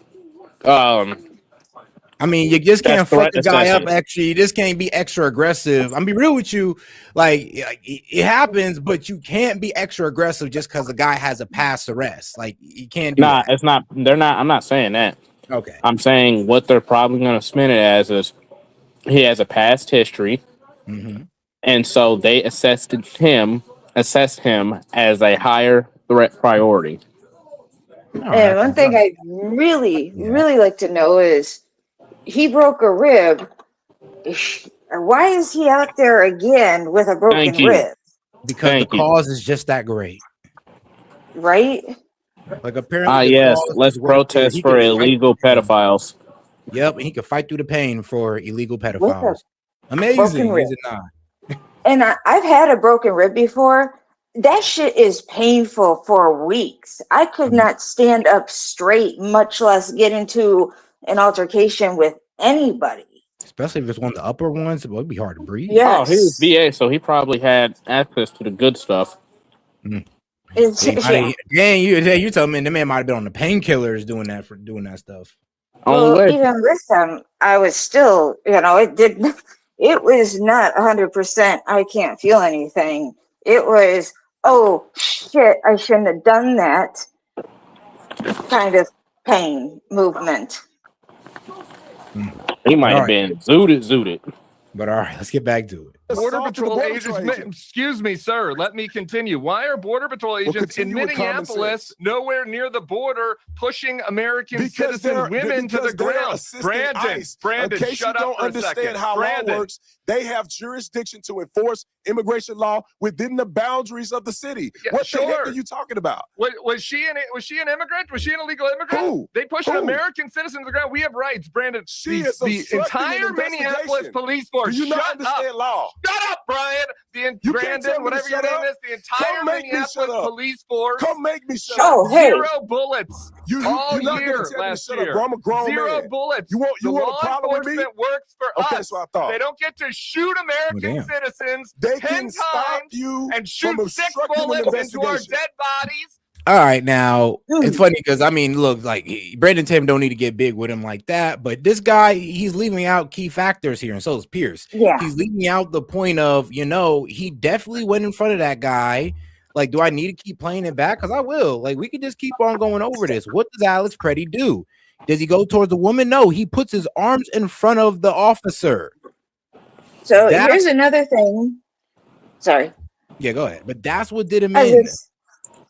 I mean, you just can't fuck the guy up extra. You just can't be extra aggressive. I'm be real with you. Like it happens, but you can't be extra aggressive just because the guy has a past arrest. Like you can't do that.
It's not. They're not. I'm not saying that.
Okay.
I'm saying what they're probably going to spin it as is he has a past history, and so they assessed him as a higher threat priority.
And one thing I really like to know is he broke a rib. Why is he out there again with a broken rib?
Because the cause is just that great.
Right?
Like apparently the
yes,
cause
let's
is worth it.
protest
He
for
can fight
illegal
through the pain.
pedophiles.
Yep, he can fight through the pain for illegal
With a
pedophiles.
broken
Amazing,
rib.
is it not?
And I've had a broken rib before. That shit is painful for weeks. I could not stand up straight, much less get into an altercation with anybody.
Especially if it's one of the upper ones, it would be hard to breathe.
Oh, he was VA, so he probably had access to the good stuff.
You telling me the man might have been on the painkillers doing that stuff.
Well, even with them, I was still, it was not 100%. I can't feel anything. It was, oh shit, I shouldn't have done that kind of pain movement.
He might have been zooted.
But all right, let's get back to it.
Border Patrol agents, excuse me, sir, let me continue. Why are Border Patrol agents in Minneapolis, nowhere near the border, pushing American citizen women to the ground? Brandon, shut up for a second.
How law works, they have jurisdiction to enforce immigration law within the boundaries of the city.
Yeah,
what the heck are you talking about?
Was she an immigrant? Was she an illegal immigrant?
Who?
They push an American citizen to the ground. We have rights, Brandon. The entire Minneapolis police force.
Do you not understand law?
Shut up, Brian. Brandon, whatever your name is, the entire Minneapolis police force.
Come make me shut
up.
Zero bullets all
you're not gonna
year
tell me to
last
shut up,
year.
bro. I'm a grown
Zero
man.
bullets.
You want
the
a
law
problem with me?
enforcement works for
Okay,
us.
so I thought.
They don't get to shoot American citizens
They
10
can stop
times
you
and shoot
from
6
obstructing an
bullets into our
investigation.
dead bodies.
All right, now it's funny because I mean, look, like Brandon Tatum don't need to get big with him like that, but this guy, he's leaving out key factors here, and so is Pierce.
Yeah,
he's leaving out the point of, he definitely went in front of that guy. Like, do I need to keep playing it back? Because I will. Like, we could just keep on going over this. What does Alex Preddy do? Does he go towards the woman? No, he puts his arms in front of the officer.
So here's another thing. Sorry.
Yeah, go ahead. But that's what did him in.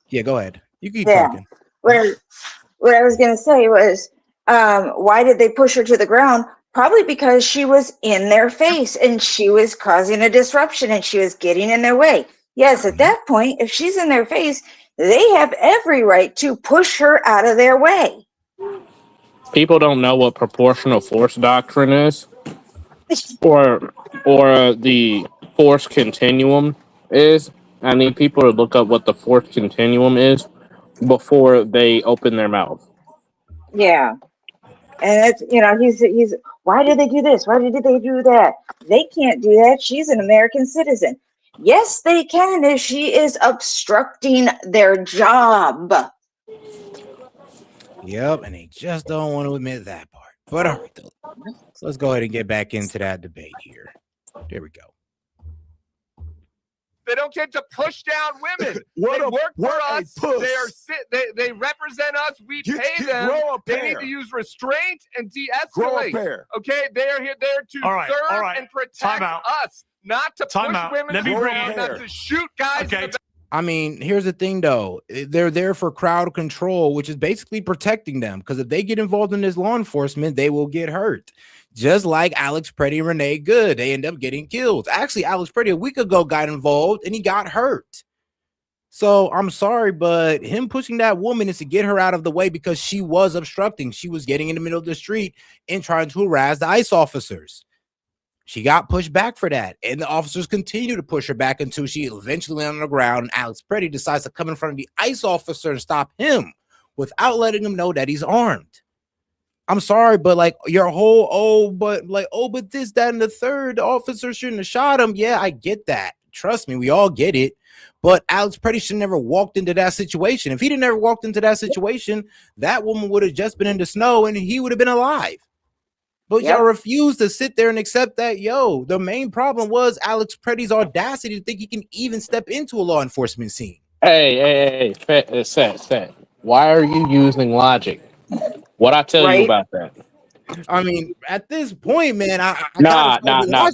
Yeah, go ahead. You keep talking.
What I was going to say was, why did they push her to the ground? Probably because she was in their face and she was causing a disruption and she was getting in their way. Yes, at that point, if she's in their face, they have every right to push her out of their way.
People don't know what proportional force doctrine is, or the force continuum is. I need people to look up what the force continuum is before they open their mouth.
Yeah. And it's, he's, why did they do this? Why did they do that? They can't do that. She's an American citizen. Yes, they can if she is obstructing their job.
Yep, and they just don't want to admit that part. But all right, so let's go ahead and get back into that debate here. There we go.
They don't get to push down women. They work for us. They represent us. We pay them. They need to use restraint and de-escalate. Okay, they're here there to serve and protect us, not to push women around, not to shoot guys.
I mean, here's the thing, though. They're there for crowd control, which is basically protecting them. Because if they get involved in this law enforcement, they will get hurt. Just like Alex Preddy and Renee Good. They end up getting killed. Actually, Alex Preddy a week ago got involved and he got hurt. So I'm sorry, but him pushing that woman is to get her out of the way because she was obstructing. She was getting in the middle of the street and trying to harass the ICE officers. She got pushed back for that, and the officers continue to push her back until she eventually landed on the ground, and Alex Preddy decides to come in front of the ICE officer and stop him without letting him know that he's armed. I'm sorry, but like your whole, but this, that, and the third, the officer shouldn't have shot him. Yeah, I get that. Trust me, we all get it. But Alex Preddy should never walked into that situation. If he didn't ever walked into that situation, that woman would have just been in the snow and he would have been alive. But y'all refuse to sit there and accept that, the main problem was Alex Preddy's audacity to think he can even step into a law enforcement scene.
Hey, Seth, why are you using logic? What I tell you about that?
I mean, at this point, man, I
Nah.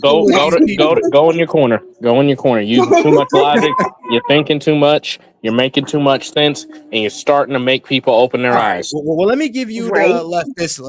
Go in your corner. Go in your corner. Using too much logic. You're thinking too much. You're making too much sense, and you're starting to make people open their
All right.
eyes.
Well, let me give you
Right?
the leftist.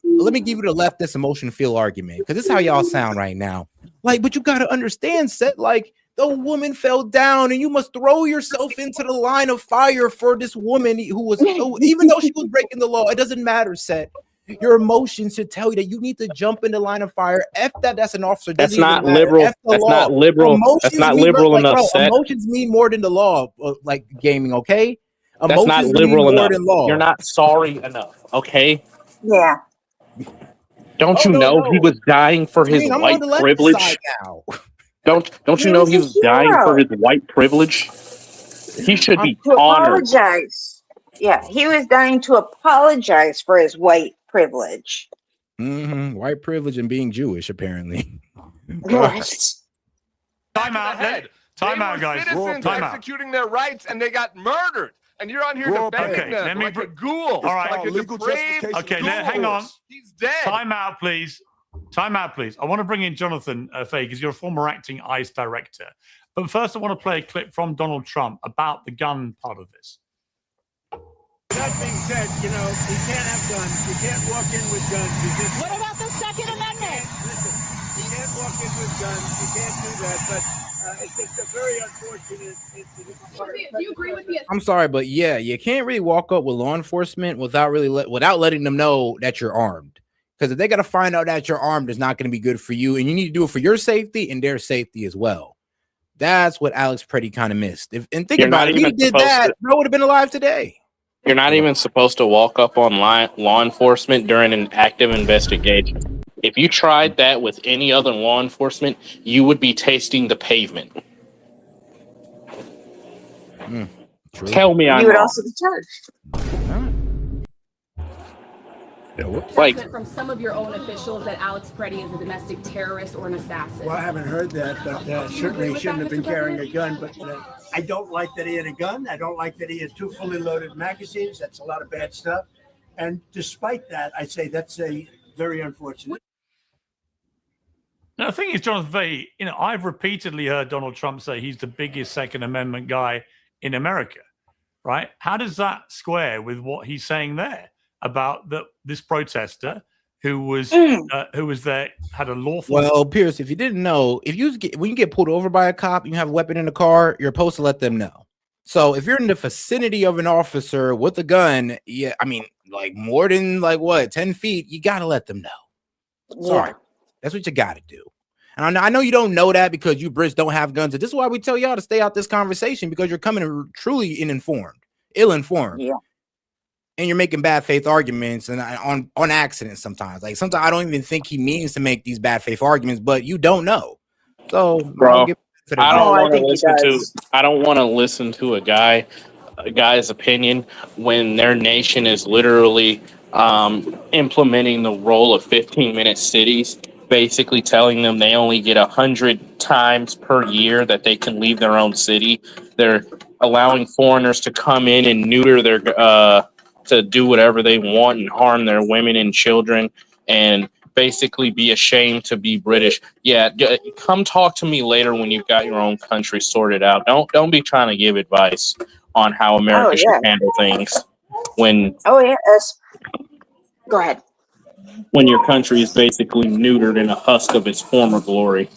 Let me give you the leftist emotion feel argument, because this is how y'all sound right now. Like, but you got to understand, Set. Like, the woman fell down, and you must throw yourself into the line of fire for this woman who even though she was breaking the law, it doesn't matter, Set. Your emotions should tell you that you need to jump in the line of fire. F that's an officer.
That's
Doesn't even
not
matter.
liberal.
F the
That's
law.
not liberal. That's
Emotions
not
mean,
liberal
like,
enough,
bro,
Set.
emotions mean more than the law, like gaming, okay?
That's not
Emotions mean
liberal
more
enough.
than law.
You're not sorry enough, okay?
Yeah.
Don't you know he was dying for his
I'm on
white
the left
privilege?
side now.
Don't
He
you know
was
he
a
was dying for
hero.
his white privilege? He should be
To
honored.
apologize. Yeah, he was dying to apologize for his white privilege.
White privilege and being Jewish, apparently.
Right.
Time out. Time out, guys.
Citizens
Time out.
executing their rights, and they got murdered. And you're on here defending them like a ghoul.
All right.
Like a depraved
Okay,
ghoul.
hang on.
He's dead.
Time out, please. Time out, please. I want to bring in Jonathan Fay, because you're a former acting ICE director. But first, I want to play a clip from Donald Trump about the gun part of this.
That being said, you know, you can't have guns. You can't walk in with guns.
What about the Second Amendment?
Listen, you can't walk in with guns. You can't do that. But it's just a very unfortunate incident.
Do you agree with me?
I'm sorry, but yeah, you can't really walk up with law enforcement without letting them know that you're armed. Because if they got to find out that you're armed, it's not going to be good for you, and you need to do it for your safety and their safety as well. That's what Alex Pretty kind of missed. And think about it, if he did that, bro would have been alive today.
You're not even supposed to walk up on law enforcement during an active investigation. If you tried that with any other law enforcement, you would be tasting the pavement. Tell me I'm
You would
wrong.
also be charged.
Assessment from some of your own officials that Alex Pretty is a domestic terrorist or an assassin.
Well, I haven't heard that, but certainly he shouldn't have been carrying a gun. But I don't like that he had a gun. I don't like that he had 2 fully loaded magazines. That's a lot of bad stuff. And despite that, I say that's a very unfortunate.
Now, the thing is, Jonathan Fay, you know, I've repeatedly heard Donald Trump say he's the biggest Second Amendment guy in America, right? How does that square with what he's saying there about this protester who was there, had a lawful?
Well, Pierce, if you didn't know, when you get pulled over by a cop, you have a weapon in the car, you're supposed to let them know. So if you're in the vicinity of an officer with a gun, yeah, I mean, like more than 10 feet, you got to let them know. Sorry. That's what you got to do. And I know you don't know that because you Brits don't have guns. This is why we tell y'all to stay out this conversation, because you're coming truly ill-informed.
Yeah.
And you're making bad faith arguments and on accident sometimes. Like sometimes I don't even think he means to make these bad faith arguments, but you don't know. So,
bro, I don't want to listen to a guy's opinion when their nation is literally implementing the role of 15-minute cities, basically telling them they only get 100 times per year that they can leave their own city. They're allowing foreigners to come in and neuter their to do whatever they want and harm their women and children and basically be ashamed to be British. Yeah, come talk to me later when you've got your own country sorted out. Don't be trying to give advice on how America should handle things when
Go ahead.
When your country is basically neutered in a husk of its former glory.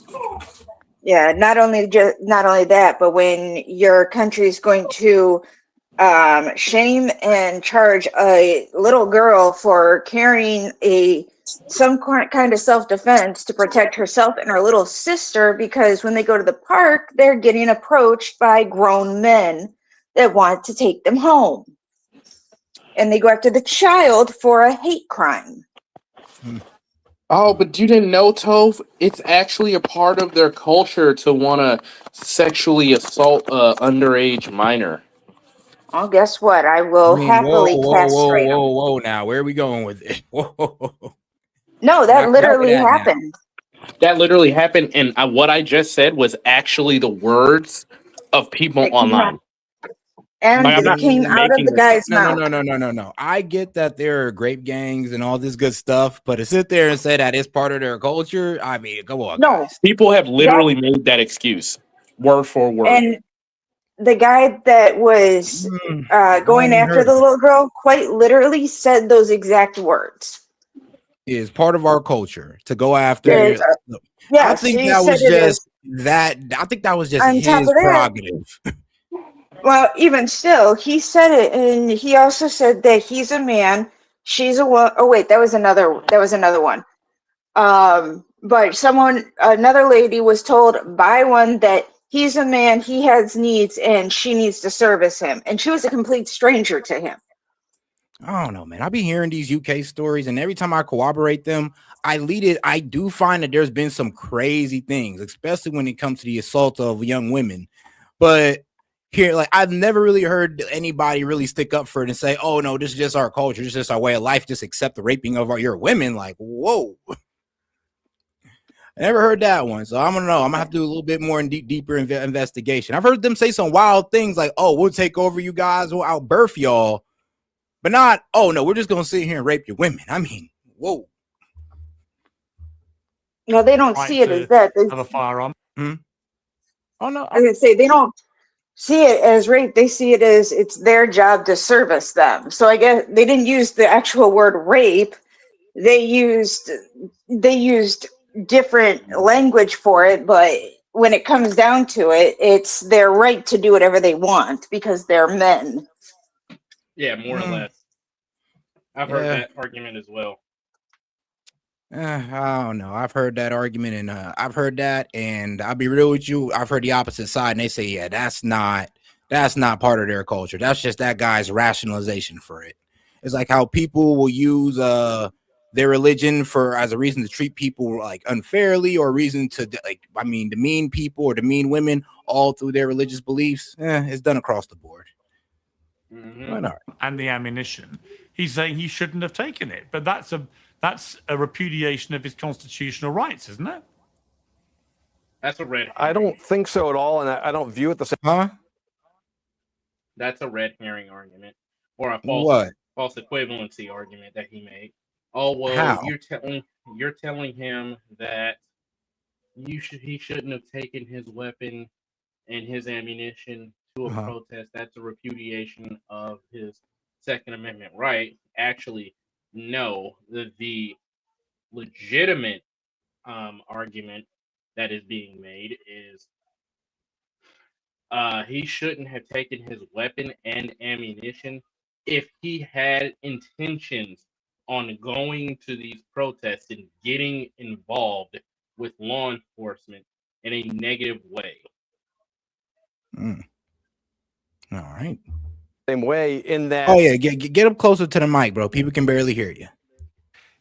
Yeah, not only that, but when your country is going to shame and charge a little girl for carrying some kind of self-defense to protect herself and her little sister, because when they go to the park, they're getting approached by grown men that want to take them home. And they go after the child for a hate crime.
Oh, but you didn't know, Toph? It's actually a part of their culture to want to sexually assault an underage minor.
Well, guess what? I will happily castrate them.
Whoa, now, where are we going with it? Whoa.
No, that literally happened.
That literally happened, and what I just said was actually the words of people online.
and
Like, I'm
it
not
came out of
making
the
this up.
guy's mouth.
No. I get that there are grape gangs and all this good stuff, but to sit there and say that it's part of their culture, I mean, come on,
No,
guys.
People have literally made that excuse, word for word.
and the guy that was going after the little girl quite literally said those exact words.
Is part of our culture to go after.
Yes,
I think
he
that
said
was
it
just
is.
that. I think that was just
On top
his
of that,
prerogative.
well, even still, he said it, and he also said that he's a man, she's a woman. Oh wait, that was another one. But another lady was told by one that he's a man, he has needs, and she needs to service him, and she was a complete stranger to him.
I don't know, man. I be hearing these UK stories, and every time I corroborate them, I do find that there's been some crazy things, especially when it comes to the assault of young women. But here, like, I've never really heard anybody really stick up for it and say, "Oh no, this is just our culture, this is just our way of life. Just accept the raping of your women." Like, whoa. I never heard that one, so I'm gonna know. I'm gonna have to do a little bit more deeper investigation. I've heard them say some wild things like, "Oh, we'll take over you guys, we'll outbirth y'all," but not, "Oh no, we're just gonna sit here and rape your women." I mean, whoa.
No, they don't see it as that. They
have a firearm.
Oh no,
I was gonna say they don't see it as rape. They see it as it's their job to service them. So I guess they didn't use the actual word rape. They used different language for it, but when it comes down to it, it's their right to do whatever they want because they're men.
Yeah, more or less. I've heard that argument as well.
I don't know. I've heard that argument, and I'll be real with you. I've heard the opposite side, and they say, "Yeah, that's not part of their culture. That's just that guy's rationalization for it." It's like how people will use their religion as a reason to treat people like unfairly, or a reason to demean people or demean women, all through their religious beliefs. It's done across the board.
And the ammunition. He's saying he shouldn't have taken it, but that's a repudiation of his constitutional rights, isn't it?
That's a red herring.
I don't think so at all, and I don't view it the same.
Huh?
That's a red herring argument, or a false equivalency argument that he made. Oh well,
How?
you're telling him that he shouldn't have taken his weapon and his ammunition to a protest. That's a repudiation of his Second Amendment right. Actually, no. The legitimate argument that is being made is he shouldn't have taken his weapon and ammunition if he had intentions on going to these protests and getting involved with law enforcement in a negative way.
All right.
Same way in that.
Oh yeah, get up closer to the mic, bro. People can barely hear you.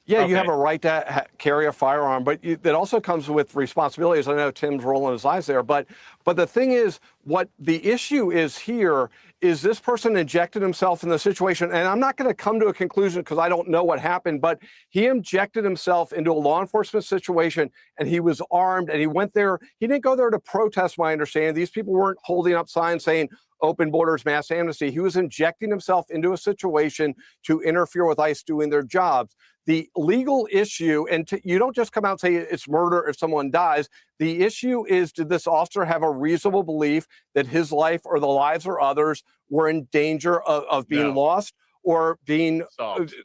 Yeah, you have a right to carry a firearm, but that also comes with responsibilities. I know Tim's rolling his eyes there, but the thing is, what the issue is here is this person injected himself in the situation, and I'm not going to come to a conclusion because I don't know what happened, but he injected himself into a law enforcement situation, and he was armed, and he went there. He didn't go there to protest, my understanding. These people weren't holding up signs saying open borders, mass amnesty. He was injecting himself into a situation to interfere with ICE doing their jobs. The legal issue, and you don't just come out and say it's murder if someone dies. The issue is, did this officer have a reasonable belief that his life or the lives of others were in danger of being lost or being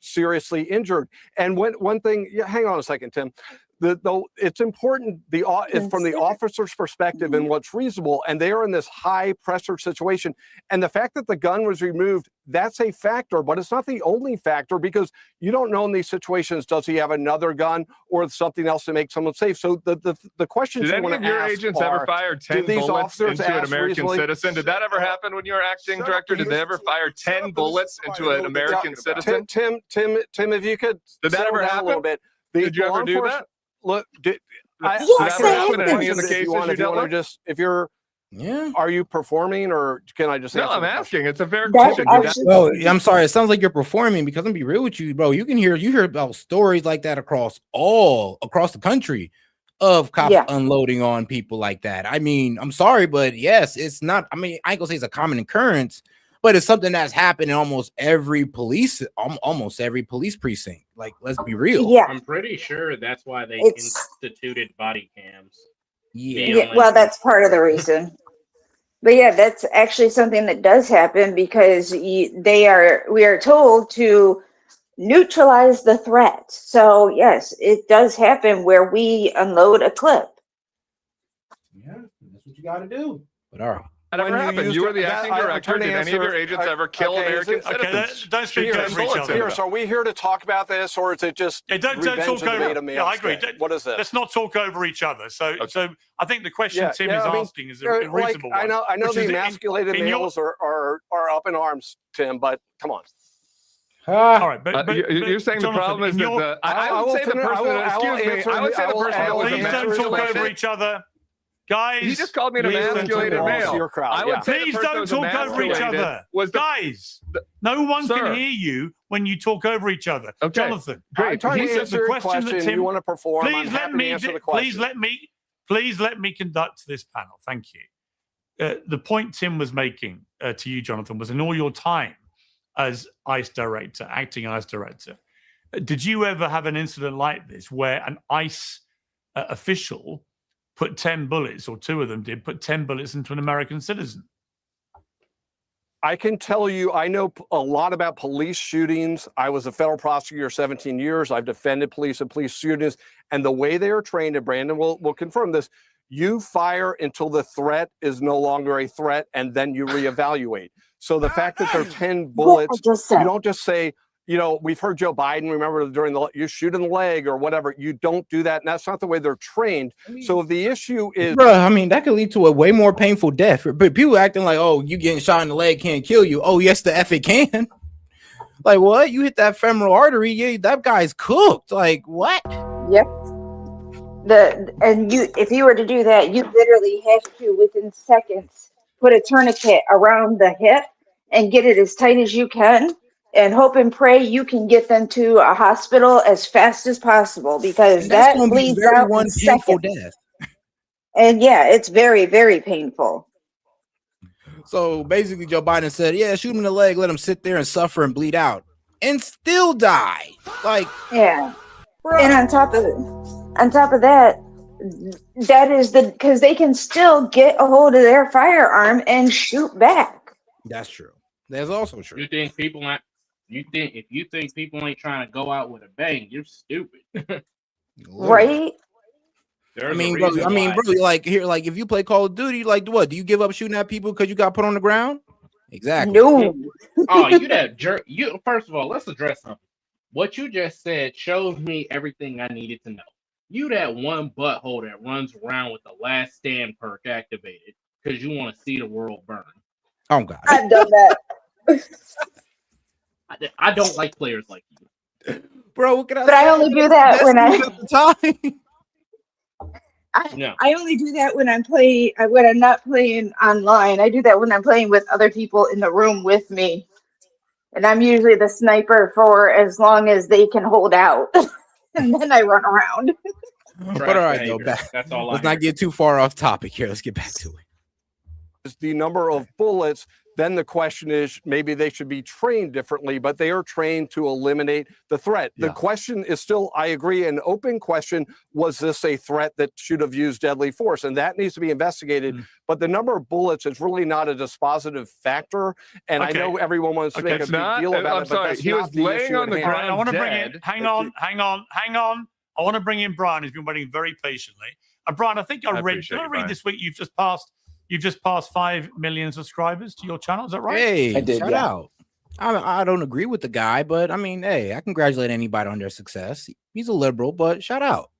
seriously injured? And one thing, hang on a second, Tim. It's important from the officer's perspective and what's reasonable, and they are in this high pressure situation. And the fact that the gun was removed, that's a factor, but it's not the only factor, because you don't know in these situations, does he have another gun or something else to make someone safe? So the questions
Did
you
any
want
of
to
your
ask
agents
are,
ever fire 10
do these
bullets
officers
into an
ask
American
reasonably?
citizen? Did that ever happen when you were acting director? Did they ever fire 10 bullets into an American citizen?
Tim, if you could
Did that ever
settle down
happen?
a little bit.
Did you ever do that?
Look, I
Yes,
can
I
answer
have.
the
In any
question
of the
if you
cases
want.
you
If you
dealt
want to
with?
just, are you performing, or can I just
No,
answer
I'm
the
asking. It's a fair
That
question.
actually-
Well, I'm sorry. It sounds like you're performing, because I'm gonna be real with you, bro. You hear about stories like that across the country of cops unloading on people like that. I mean, I'm sorry, but yes, it's not. I mean, I ain't gonna say it's a common occurrence, but it's something that's happened in almost every police precinct. Like, let's be real.
Yeah.
I'm pretty sure that's why they instituted body cams.
Yeah, well, that's part of the reason. But yeah, that's actually something that does happen because we are told to neutralize the threat. So yes, it does happen where we unload a clip.
Yeah, that's what you got to do. But all right.
That never happened. You were the acting director. Did any of your agents ever kill American citizens?
Don't speak over each other.
Pierce, are we here to talk about this, or is it just
don't talk over? Yeah, I agree.
What is this?
Let's not talk over each other. So I think the question Tim is asking is a reasonable one.
I know the emasculated males are up in arms, Tim, but come on.
All right, but
you're saying
Jonathan,
the problem is that I would say the person. I would say the person.
Please don't talk over each other. Guys,
he just called me an emasculated male.
Your crowd.
I would say
please don't talk over each other. Guys, no one can hear you when you talk over each other.
Okay.
Jonathan,
I'm trying to answer your question that Tim, you want to perform.
Please let me conduct this panel. Thank you. The point Tim was making to you, Jonathan, was in all your time as ICE director, acting ICE director, did you ever have an incident like this where an ICE official put 10 bullets, or two of them did, put 10 bullets into an American citizen?
I can tell you, I know a lot about police shootings. I was a federal prosecutor 17 years. I've defended police and police shootings. And the way they are trained, and Brandon will confirm this, you fire until the threat is no longer a threat, and then you reevaluate. So the fact that there are 10 bullets, you don't just say, we've heard Joe Biden, remember you shoot in the leg or whatever. You don't do that. And that's not the way they're trained. So if the issue is,
bro, I mean, that could lead to a way more painful death. But people acting like, oh, you getting shot in the leg can't kill you. Oh, yes, the F it can. Like, what? You hit that femoral artery. Yeah, that guy's cooked. Like, what?
Yep. If you were to do that, you literally have to, within seconds, put a tourniquet around the hip and get it as tight as you can, and hope and pray you can get them to a hospital as fast as possible, because that bleeds out in seconds. Death. And yeah, it's very, very painful.
So basically, Joe Biden said, yeah, shoot him in the leg, let him sit there and suffer and bleed out and still die. Like,
yeah. Bro. And on top of that, that is because they can still get a hold of their firearm and shoot back.
That's true. That's also true.
If you think people ain't trying to go out with a bang, you're stupid.
Right?
I mean, bro, like here, like if you play Call of Duty, like what? Do you give up shooting at people because you got put on the ground? Exactly.
No.
Oh, you that jerk. First of all, let's address something. What you just said shows me everything I needed to know. You that one butthole that runs around with the last stand perk activated because you want to see the world burn.
Oh God.
I've done that.
I don't like players like you.
Bro, what can I
say? I only do that when I only do that when I'm not playing online. I do that when I'm playing with other people in the room with me. And I'm usually the sniper for as long as they can hold out. And then I run around.
But all right, though,
that's all.
Let's not get too far off topic here. Let's get back to it.
The number of bullets, then the question is maybe they should be trained differently, but they are trained to eliminate the threat. The question is still, I agree, an open question. Was this a threat that should have used deadly force? And that needs to be investigated. But the number of bullets is really not a dispositive factor. And I know everyone wants to make a big deal about
I'm
it.
sorry,
but
he was laying on the ground.
I want to bring in, hang on. I want to bring in Brian, who's been waiting very patiently. And Brian, I think I read this week you've just passed 5 million subscribers to your channel. Is that right?
Hey, I did, shout out. I don't agree with the guy, but I mean, hey, I congratulate anybody on their success. He's a liberal, but shout out.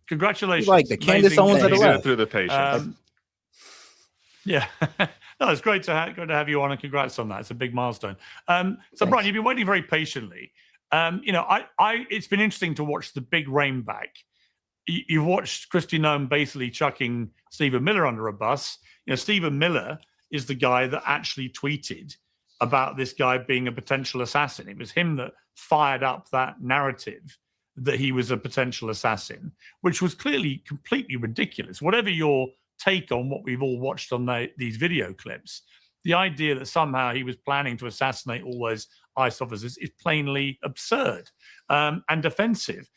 Congratulations.
He's like the Candace Owens of the left.
Through the patience.
Yeah. No, it's great to have you on, and congrats on that. It's a big milestone. So Brian, you've been waiting very patiently. It's been interesting to watch the big rain back. You've watched Kristi Noem basically chucking Stephen Miller under a bus. Stephen Miller is the guy that actually tweeted about this guy being a potential assassin. It was him that fired up that narrative that he was a potential assassin, which was clearly completely ridiculous. Whatever your take on what we've all watched on these video clips, The idea that somehow he was planning to assassinate all those ICE officers is plainly absurd and offensive.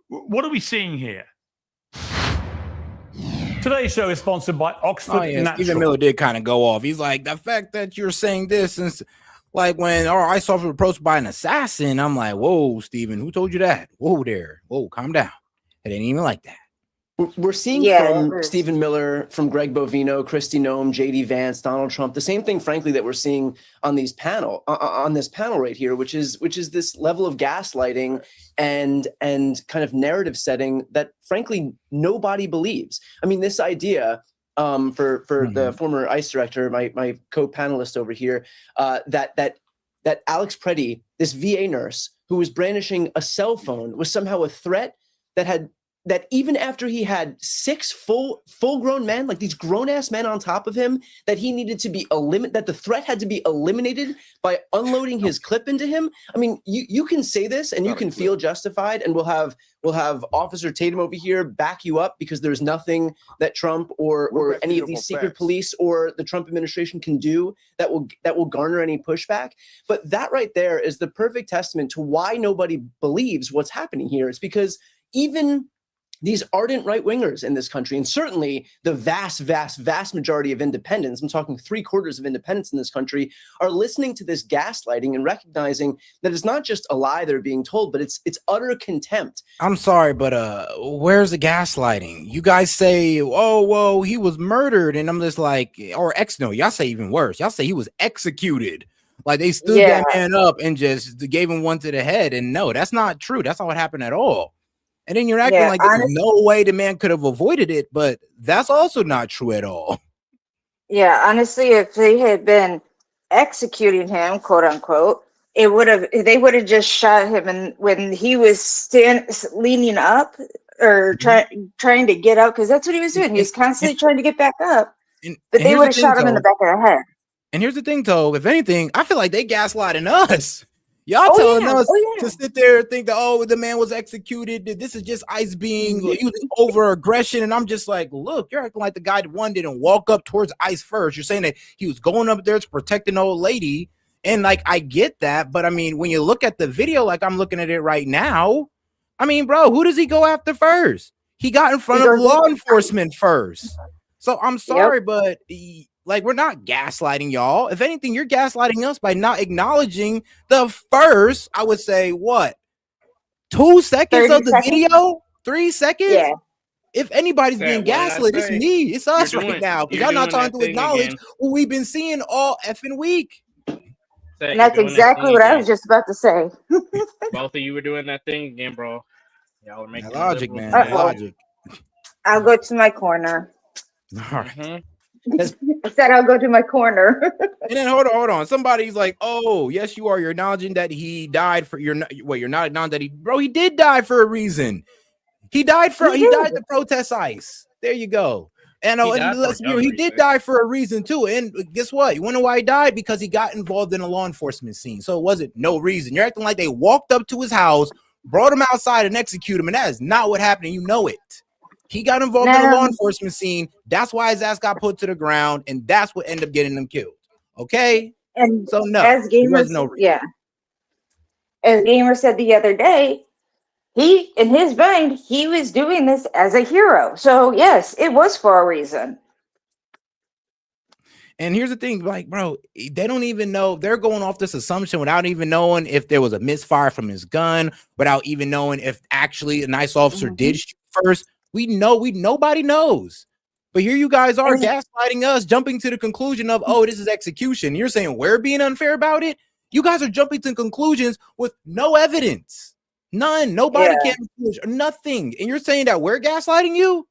What are we seeing here? Today's show is sponsored by Oxford Natural.
Stephen Miller did kind of go off. He's like, the fact that you're saying this, and like when our ICE officer was approached by an assassin, I'm like, whoa, Stephen, who told you that? Whoa there. Whoa, calm down. It ain't even like that.
We're seeing from Stephen Miller, from Greg Bovino, Kristi Noem, JD Vance, Donald Trump, the same thing, frankly, that we're seeing on these on this panel right here, which is this level of gaslighting and kind of narrative setting that, frankly, nobody believes. I mean, this idea for the former ICE director, my co-panelist over here, that Alex Preddy, this VA nurse who was brandishing a cell phone, was somehow a threat that even after he had 6 full-grown men, like these grown-ass men on top of him, that he needed to be that the threat had to be eliminated by unloading his clip into him. I mean, you can say this and you can feel justified, and we'll have Officer Tatum over here back you up, because there's nothing that Trump or any of these secret police or the Trump administration can do that will garner any pushback. But that right there is the perfect testament to why nobody believes what's happening here. It's because even these ardent right-wingers in this country, and certainly the vast, vast, vast majority of independents, I'm talking 3/4 of independents in this country, are listening to this gaslighting and recognizing that it's not just a lie they're being told, but it's utter contempt.
I'm sorry, but where's the gaslighting? You guys say, oh, whoa, he was murdered, and I'm just like, y'all say even worse. Y'all say he was executed. Like they stood that man up and just gave him one to the head, and no, that's not true. That's not what happened at all. And then you're acting like there's no way the man could have avoided it, but that's also not true at all.
Yeah, honestly, if they had been executing him, quote unquote, they would have just shot him, and when he was leaning up or trying to get up, because that's what he was doing. He was constantly trying to get back up, but they would have shot him in the back of the head.
And here's the thing, though. If anything, I feel like they gaslighting us. Y'all telling us to sit there and think that, the man was executed. This is just ICE being using over aggression. And I'm just like, look, you're acting like the guy didn't walk up towards ICE first. You're saying that he was going up there to protect an old lady. And like, I get that. But I mean, when you look at the video, like I'm looking at it right now, I mean, bro, who does he go after first? He got in front of law enforcement first. So I'm sorry, but like, we're not gaslighting y'all. If anything, you're gaslighting us by not acknowledging the first, I would say, 2 seconds of the video? 3 seconds? Yeah. If anybody's being gaslit, it's me. It's us right now. Because y'all not trying to acknowledge what we've been seeing all effing week.
And that's exactly what I was just about to say.
Both of you were doing that thing again, bro. Y'all were making
logic, man. Logic.
I'll go to my corner.
All right.
I said I'll go to my corner.
And then hold on. Somebody's like, oh, yes, you are. You're acknowledging that he died for you're not acknowledging that he did die for a reason. He died to protest ICE. There you go. And he did die for a reason too. And guess what? You wonder why he died? Because he got involved in a law enforcement scene. So it wasn't no reason. You're acting like they walked up to his house, brought him outside, and executed him. And that is not what happened. You know it. He got involved in a law enforcement scene. That's why his ass got put to the ground, and that's what ended up getting him killed. Okay?
And
so no,
as Gamer said the other day, he, in his mind, he was doing this as a hero. So yes, it was for a reason.
And here's the thing, like, bro, they don't even know. They're going off this assumption without even knowing if there was a misfire from his gun, without even knowing if actually a nice officer did shoot first. Nobody knows. But here you guys are gaslighting us, jumping to the conclusion of, this is execution. You're saying we're being unfair about it. You guys are jumping to conclusions with no evidence. None. Nobody can or nothing. And you're saying that we're gaslighting you?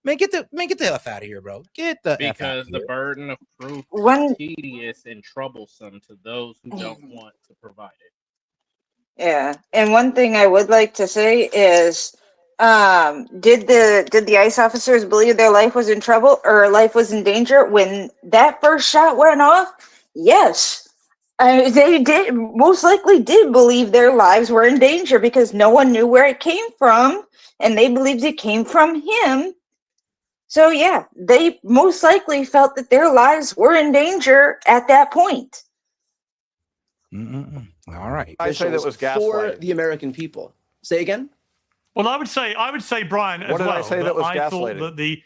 Man, get the F out of here, bro. Get the F out of here.
Because the burden of proof is tedious and troublesome to those who don't want to provide it.
Yeah. And one thing I would like to say is, did the ICE officers believe their life was in trouble or life was in danger when that first shot went off? Yes. They most likely did believe their lives were in danger because no one knew where it came from, and they believed it came from him. So yeah, they most likely felt that their lives were in danger at that point.
All right.
I say that was
for
gaslighting.
the American people. Say again?
Well, I would say, Brian, as
What did
well.
I say that was
I thought
gaslighting?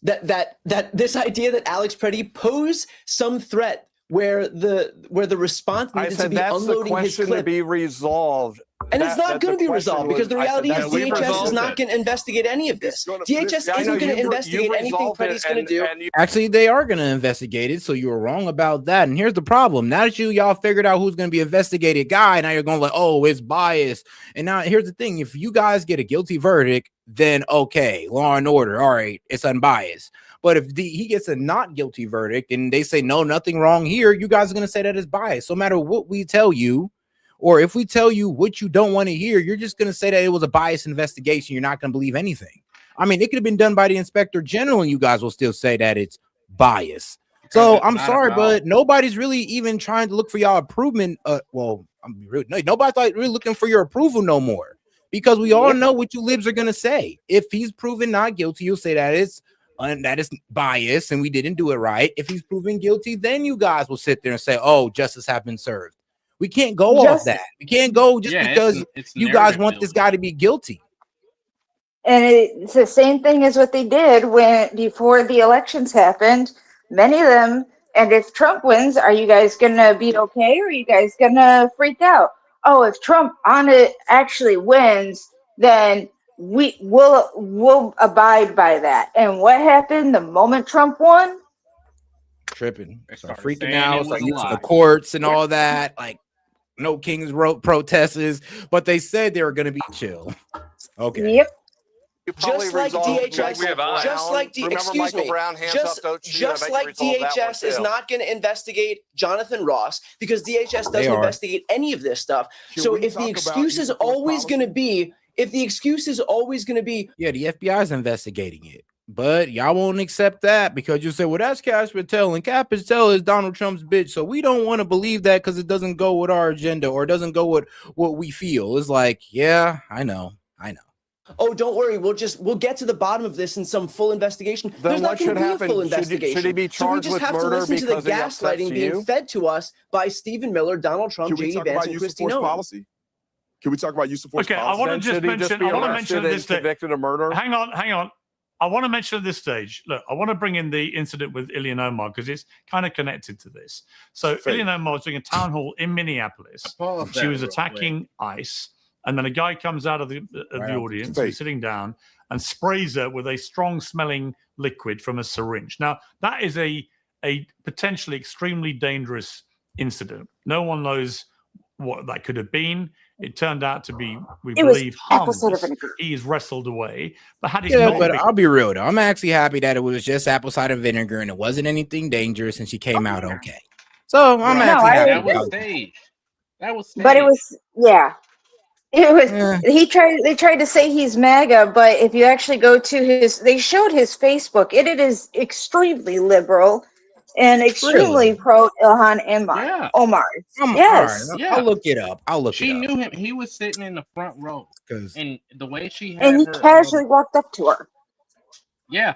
That this idea that Alex Preddy posed some threat where the response
I
needed to
said
be
that's the
unloading his
question to
clip.
be resolved.
And it's not going to be resolved because the reality is
we've
DHS is
resolved
not
it.
going to investigate any of this. DHS
Yeah, I know,
isn't going to
you've
investigate anything
resolved it,
Preddy's going to do.
Actually, they are going to investigate it. So you were wrong about that. And here's the problem. Now that y'all figured out who's going to be investigated guy, now you're going like, oh, it's biased. And now here's the thing. If you guys get a guilty verdict, then okay, law and order. All right, it's unbiased. But if he gets a not guilty verdict and they say, no, nothing wrong here, you guys are going to say that is biased. So no matter what we tell you, or if we tell you what you don't want to hear, you're just going to say that it was a biased investigation. You're not going to believe anything. I mean, it could have been done by the inspector general and you guys will still say that it's biased. So I'm sorry, but nobody's really even trying to look for y'all improvement. Nobody's like really looking for your approval no more, because we all know what you libs are going to say. If he's proven not guilty, you'll say that is biased and we didn't do it right. If he's proven guilty, then you guys will sit there and say, oh, justice has been served. We can't go off that. We can't go just because you guys want this guy to be guilty.
And it's the same thing as what they did before the elections happened. Many of them, and if Trump wins, are you guys gonna be okay, or are you guys gonna freak out? Oh, if Trump actually wins, then we'll abide by that. And what happened the moment Trump won?
Tripping, start freaking out, start using the courts and all that. Like, no Kings wrote protesters, but they said they were going to be chill. Okay.
Yep.
Just like DHS, just like DHS is not going to investigate Jonathan Ross, because DHS doesn't investigate any of this stuff. So if the excuse is always going to be, yeah, the
FBI is investigating it. But y'all won't accept that because you say, well, that's Cash Patel, and Cash Patel is Donald Trump's bitch. So we don't want to believe that because it doesn't go with our agenda or it doesn't go with what we feel. It's like, yeah, I know.
Oh, don't worry. We'll get to the bottom of this in some full investigation.
Then
There's not going to be a full
happen?
investigation.
Should he be charged with murder?
So we just have to listen to the gaslighting being
you?
fed to us by Stephen Miller, Donald Trump, J.D. Vance, and Kristi Noem.
Policy? Can we talk about use of force
Okay,
policy?
I want to mention at this stage.
Convicted of murder?
Hang on. I want to mention at this stage, look, I want to bring in the incident with Ilhan Omar because it's kind of connected to this. So Ilhan Omar was doing a town hall in Minneapolis. She was attacking ICE, and then a guy comes out of the audience, who's sitting down, and sprays her with a strong-smelling liquid from a syringe. Now, that is a potentially extremely dangerous incident. No one knows what that could have been. It turned out to be, we believe, harmless. He is wrestled away. But had it not
but
been,
I'll be real though. I'm actually happy that it was just apple cider vinegar and it wasn't anything dangerous, and she came out okay. So I'm actually happy.
That was staged.
But it was, it was. They tried to say he's MAGA, but if you actually go to they showed his Facebook. It is extremely liberal and extremely pro Ilhan Omar. Yes.
I'll look it up.
She knew him. He was sitting in the front row, and the way she had
and he casually walked up to her.
Yeah.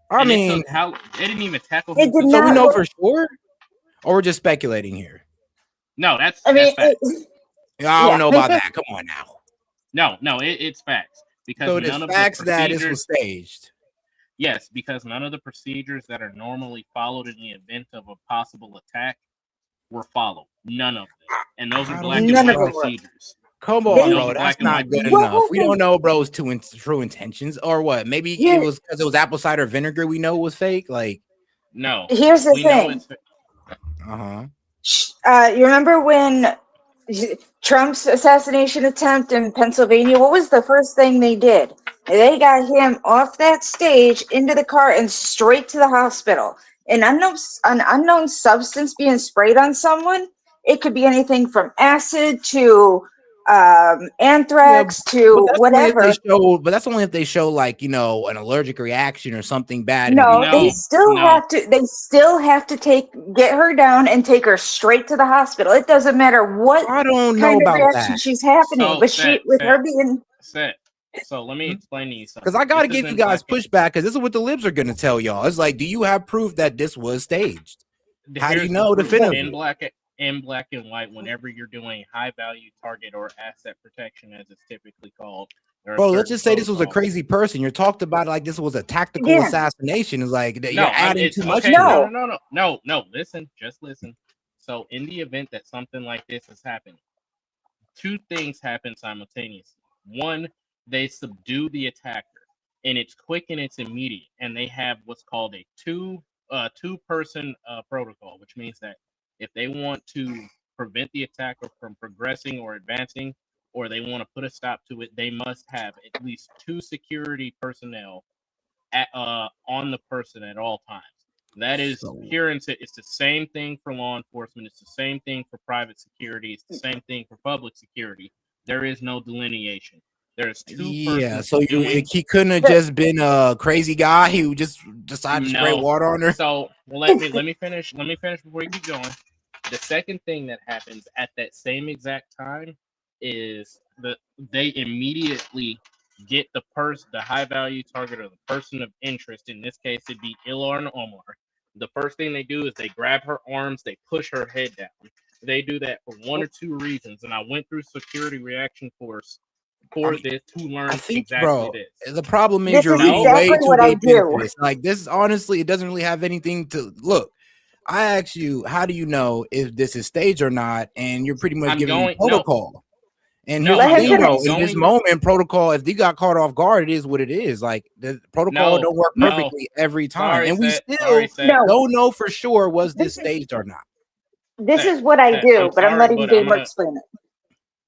I mean,
how they didn't even tackle
it
him.
did
So
not
we know
look-
for sure, or we're just speculating here.
No, that's.
I mean,
that's
I don't know about that. Come on now.
No, it's facts because
So it's
none of
facts
the
that
procedures
this was staged.
Yes, because none of the procedures that are normally followed in the event of a possible attack were followed. None of them. And those are black and white procedures.
Come on, bro. That's not good enough. We don't know bro's true intentions or what. Maybe it was because it was apple cider vinegar. We know it was fake. Like,
no.
Here's the
we know
thing.
it's fake.
You remember when Trump's assassination attempt in Pennsylvania? What was the first thing they did? They got him off that stage into the car and straight to the hospital. An unknown substance being sprayed on someone. It could be anything from acid to anthrax to whatever.
But that's only if they show like, an allergic reaction or something bad.
No, they still have to. They still have to get her down and take her straight to the hospital. It doesn't matter what
I don't know
kind of
about
reaction
that.
she's happening,
So,
but her being.
Set. So let me explain to you something.
Because I got to give you guys pushback, because this is what the libs are going to tell y'all. It's like, do you have proof that this was staged? How do you know definitively?
In black and white, whenever you're doing high value target or asset protection, as it's typically called.
Bro, let's just say this was a crazy person. You're talked about like this was a tactical assassination. It's like you're adding too much.
No. Listen, just listen. So in the event that something like this has happened, two things happen simultaneously. One, they subdue the attacker, and it's quick and it's immediate, and they have what's called a two-person protocol, which means that if they want to prevent the attacker from progressing or advancing, or they want to put a stop to it, they must have at least 2 security personnel on the person at all times. That is pure and it's the same thing for law enforcement. It's the same thing for private security. It's the same thing for public security. There is no delineation. There's 2 persons.
So he couldn't have just been a crazy guy who just decided to spray water on her.
So let me finish. Let me finish before you keep going. The second thing that happens at that same exact time is they immediately get the high value target or the person of interest. In this case, it'd be Ilhan Omar. The first thing they do is they grab her arms, they push her head down. They do that for 1 or 2 reasons, and I went through security reaction course for this to learn exactly this.
The problem is you're reading way too deep into this. Like this, honestly, it doesn't really have anything to look. I asked you, how do you know if this is staged or not? And you're pretty much giving me protocol. And here's the thing, though, in this moment, protocol, if you got caught off guard, it is what it is. Like the protocol don't work perfectly every time. And we still don't know for sure was this staged or not.
This is what I do, but I'm letting Gamer explain it.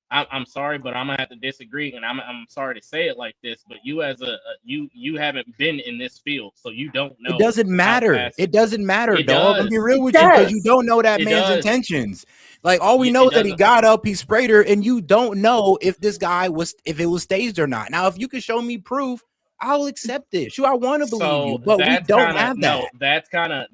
I'm sorry, but I'm gonna have to disagree, and I'm sorry to say it like this, but you as you haven't been in this field, so you don't know.
It doesn't matter. It doesn't matter, dog. I'm be real with you, because you don't know that man's intentions. Like all we know is that he got up, he sprayed her, and you don't know if this guy if it was staged or not. Now, if you can show me proof, I'll accept it. Sure, I want to believe you, but we don't have that.
No, that's kind of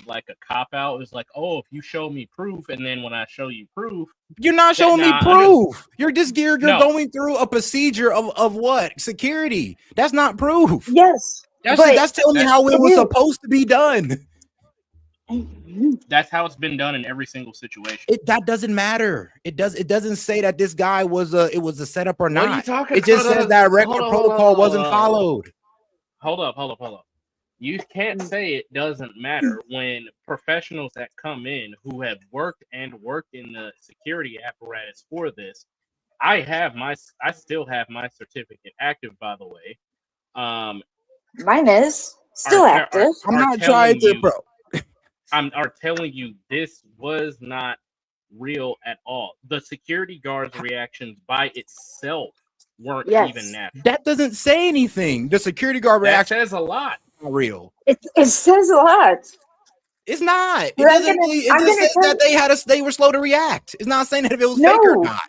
like a cop out. It's like, oh, if you show me proof, and then when I show you proof,
you're not showing me proof. You're just going through a procedure of what? Security. That's not proof.
Yes.
That's telling me how it was supposed to be done.
That's how it's been done in every single situation.
That doesn't matter. It doesn't say that this guy was it was a setup or not.
What are you talking
it just says that regular protocol wasn't followed.
Hold up. You can't say it doesn't matter when professionals that come in who have worked in the security apparatus for this. I still have my certificate active, by the way.
Mine is still active.
I'm not trying to, bro.
Are telling you this was not real at all. The security guards' reactions by itself weren't even natural.
That doesn't say anything. The security guard reaction
says a lot.
Not real.
It says a lot.
It's not. It doesn't really. It just says that they were slow to react. It's not saying that if it was fake or not.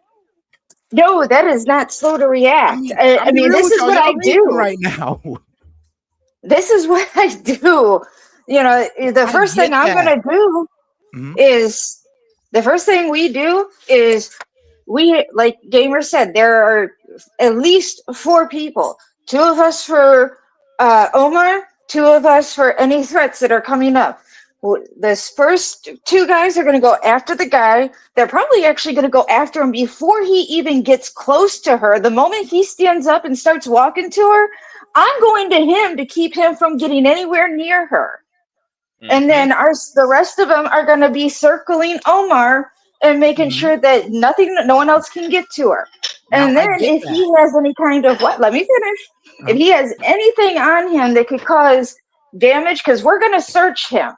No, that is not slow to react. I mean this is what I do
right now.
This is what I do. You know, the first thing I'm going to do is the first thing we do is like Gamer said, there are at least 4 people, 2 of us for Omar, 2 of us for any threats that are coming up. This first 2 guys are going to go after the guy. They're probably actually going to go after him before he even gets close to her. The moment he stands up and starts walking to her, I'm going to him to keep him from getting anywhere near her. And then the rest of them are going to be circling Omar and making sure that no one else can get to her. And then if he has any kind of let me finish. If he has anything on him that could cause damage, because we're going to search him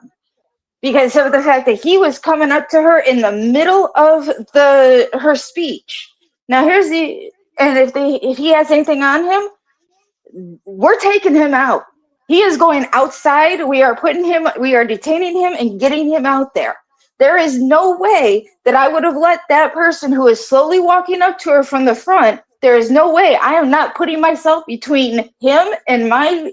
because of the fact that he was coming up to her in the middle of her speech. Now if he has anything on him, we're taking him out. He is going outside. We are detaining him and getting him out there. There is no way that I would have let that person who is slowly walking up to her from the front. There is no way. I am not putting myself between him and my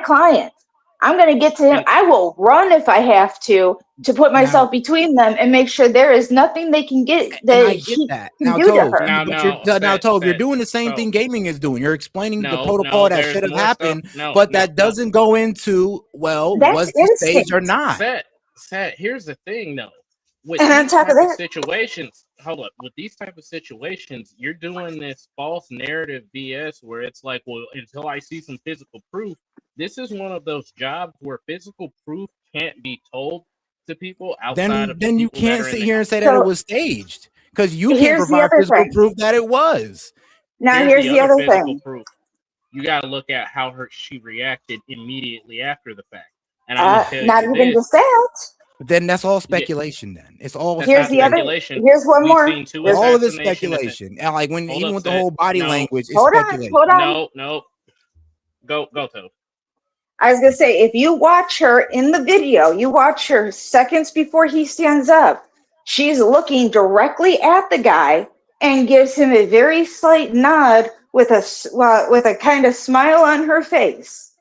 client. I'm going to get to him. I will run if I have to, to put myself between them and make sure there is nothing they can get that
I get
he
that.
can
Now,
do to
Tove,
her.
now, Tove, you're doing the same thing gaming is doing. You're explaining the protocol that should have happened, but that doesn't go into, well, was this staged or not?
Set. Here's the thing, though. With
And on
these
top
type
of
of
that,
situations, hold up. With these type of situations, you're doing this false narrative BS where it's like, well, until I see some physical proof. This is one of those jobs where physical proof can't be told to people outside of the
Then you
people that
can't
are in
sit
the
here and
house.
say that it was staged because you can't
here's the
provide
other
physical
thing.
proof that it was.
Now here's the other
physical
thing.
proof. You got to look at how she reacted immediately after the fact. And I'm gonna tell
Not
you
even
this.
just that.
But then that's all speculation. Then it's all
Here's the other.
speculation.
Here's one
We've
more.
seen two
all of it's
assassination
speculation. And like when
Hold
even
up,
with the
Seth.
whole body
No.
language, it's
Hold on,
speculation.
hold on.
No. Go, Tove.
I was gonna say, if you watch her in the video, you watch her seconds before he stands up. She's looking directly at the guy and gives him a very slight nod with a kind of smile on her face.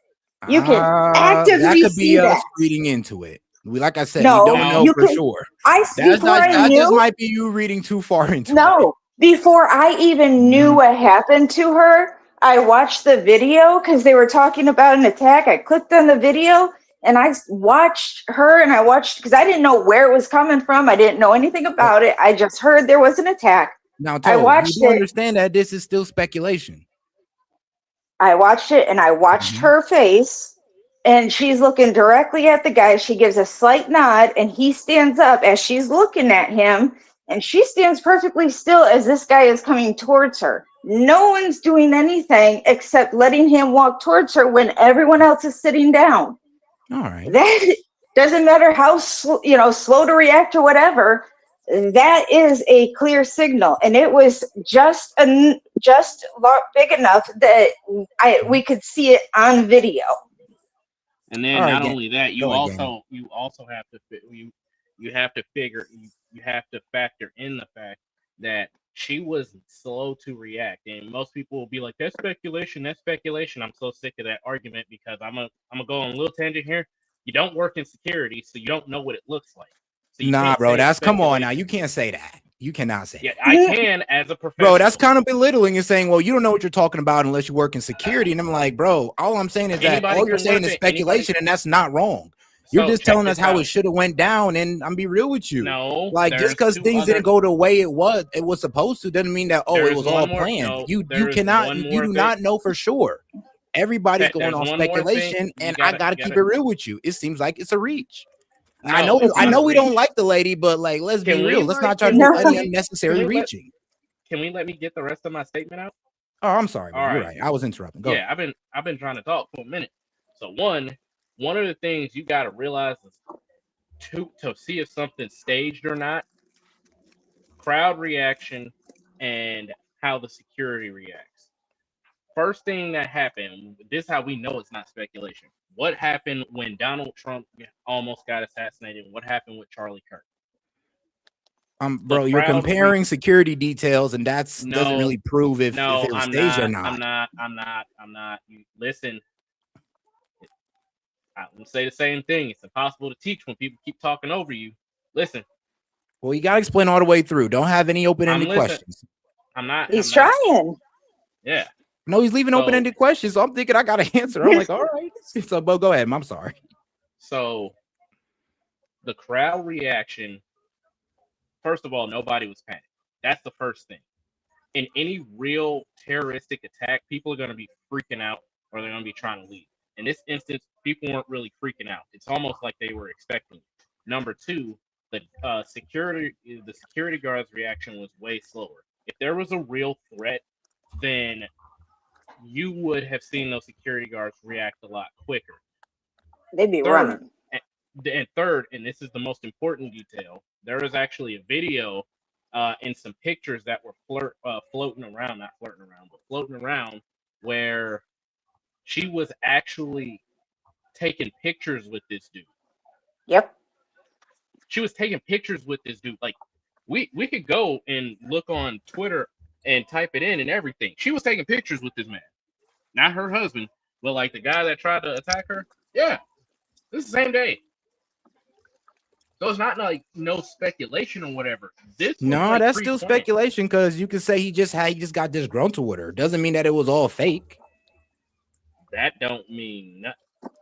You can
That
actively
could be
see that.
us reading into it. Like I said, we
No,
don't know
you
for
can.
sure.
Before I
That
knew,
just might be you reading too far into it.
no, before I even knew what happened to her, I watched the video because they were talking about an attack. I clicked on the video and I watched her and I watched because I didn't know where it was coming from. I didn't know anything about it. I just heard there was an attack.
Now,
I
Tove,
watched
you do
it.
understand that this is still speculation.
I watched it and I watched her face and she's looking directly at the guy. She gives a slight nod and he stands up as she's looking at him and she stands perfectly still as this guy is coming towards her. No one's doing anything except letting him walk towards her when everyone else is sitting down.
All right.
That doesn't matter how slow to react or whatever. That is a clear signal, and it was just big enough that we could see it on video.
And then not only that, you also have to factor in the fact that she was slow to react, and most people will be like, "That's speculation. That's speculation." I'm so sick of that argument because I'm gonna go on a little tangent here. You don't work in security, so you don't know what it looks like. So
Nah, bro, that's come on now. You can't say that. You cannot say
that.
that.
I can as a professional.
Bro, that's kind of belittling and saying, well, you don't know what you're talking about unless you work in security. And I'm like, bro, all I'm saying is that all you're saying is speculation, and that's not wrong. You're just telling us how it should have went down, and I'm be real with you.
No,
like just because things didn't go the way it was supposed to, doesn't mean that it was all planned. You do not know for sure. Everybody's going on speculation, and I gotta keep it real with you. It seems like it's a reach. I know we don't like the lady, but like, let's be real. Let's not try to do any unnecessary reaching.
Can we let me get the rest of my statement out?
Oh, I'm sorry, man. You're right. I was interrupting. Go.
Yeah, I've been trying to talk for a minute. So one of the things you got to realize is to see if something's staged or not, crowd reaction and how the security reacts. First thing that happened, this is how we know it's not speculation. What happened when Donald Trump almost got assassinated? What happened with Charlie Kirk?
Bro, you're comparing security details, and doesn't really prove if it was staged or not.
I'm not. You listen. I will say the same thing. It's impossible to teach when people keep talking over you. Listen.
Well, you got to explain all the way through. Don't have any open-ended questions.
I'm not.
He's trying.
Yeah.
No, he's leaving open-ended questions. So I'm thinking I got to answer. I'm like, all right. So, but go ahead. I'm sorry.
So, the crowd reaction. First of all, nobody was panicked. That's the first thing. In any real terroristic attack, people are going to be freaking out or they're going to be trying to leave. In this instance, people weren't really freaking out. It's almost like they were expecting it. Number two, the security guard's reaction was way slower. If there was a real threat, then you would have seen those security guards react a lot quicker.
They'd be running.
And third, and this is the most important detail, there is actually a video and some pictures that were floating around where she was actually taking pictures with this dude.
Yep.
She was taking pictures with this dude. Like, we could go and look on Twitter and type it in and everything. She was taking pictures with this man. Not her husband, but like the guy that tried to attack her. Yeah. This is the same day.
So it's not like no speculation or whatever. This was
No,
like
that's still
pre-planned.
speculation because you could say he just got disgruntled with her. Doesn't mean that it was all fake.
That don't mean nothing.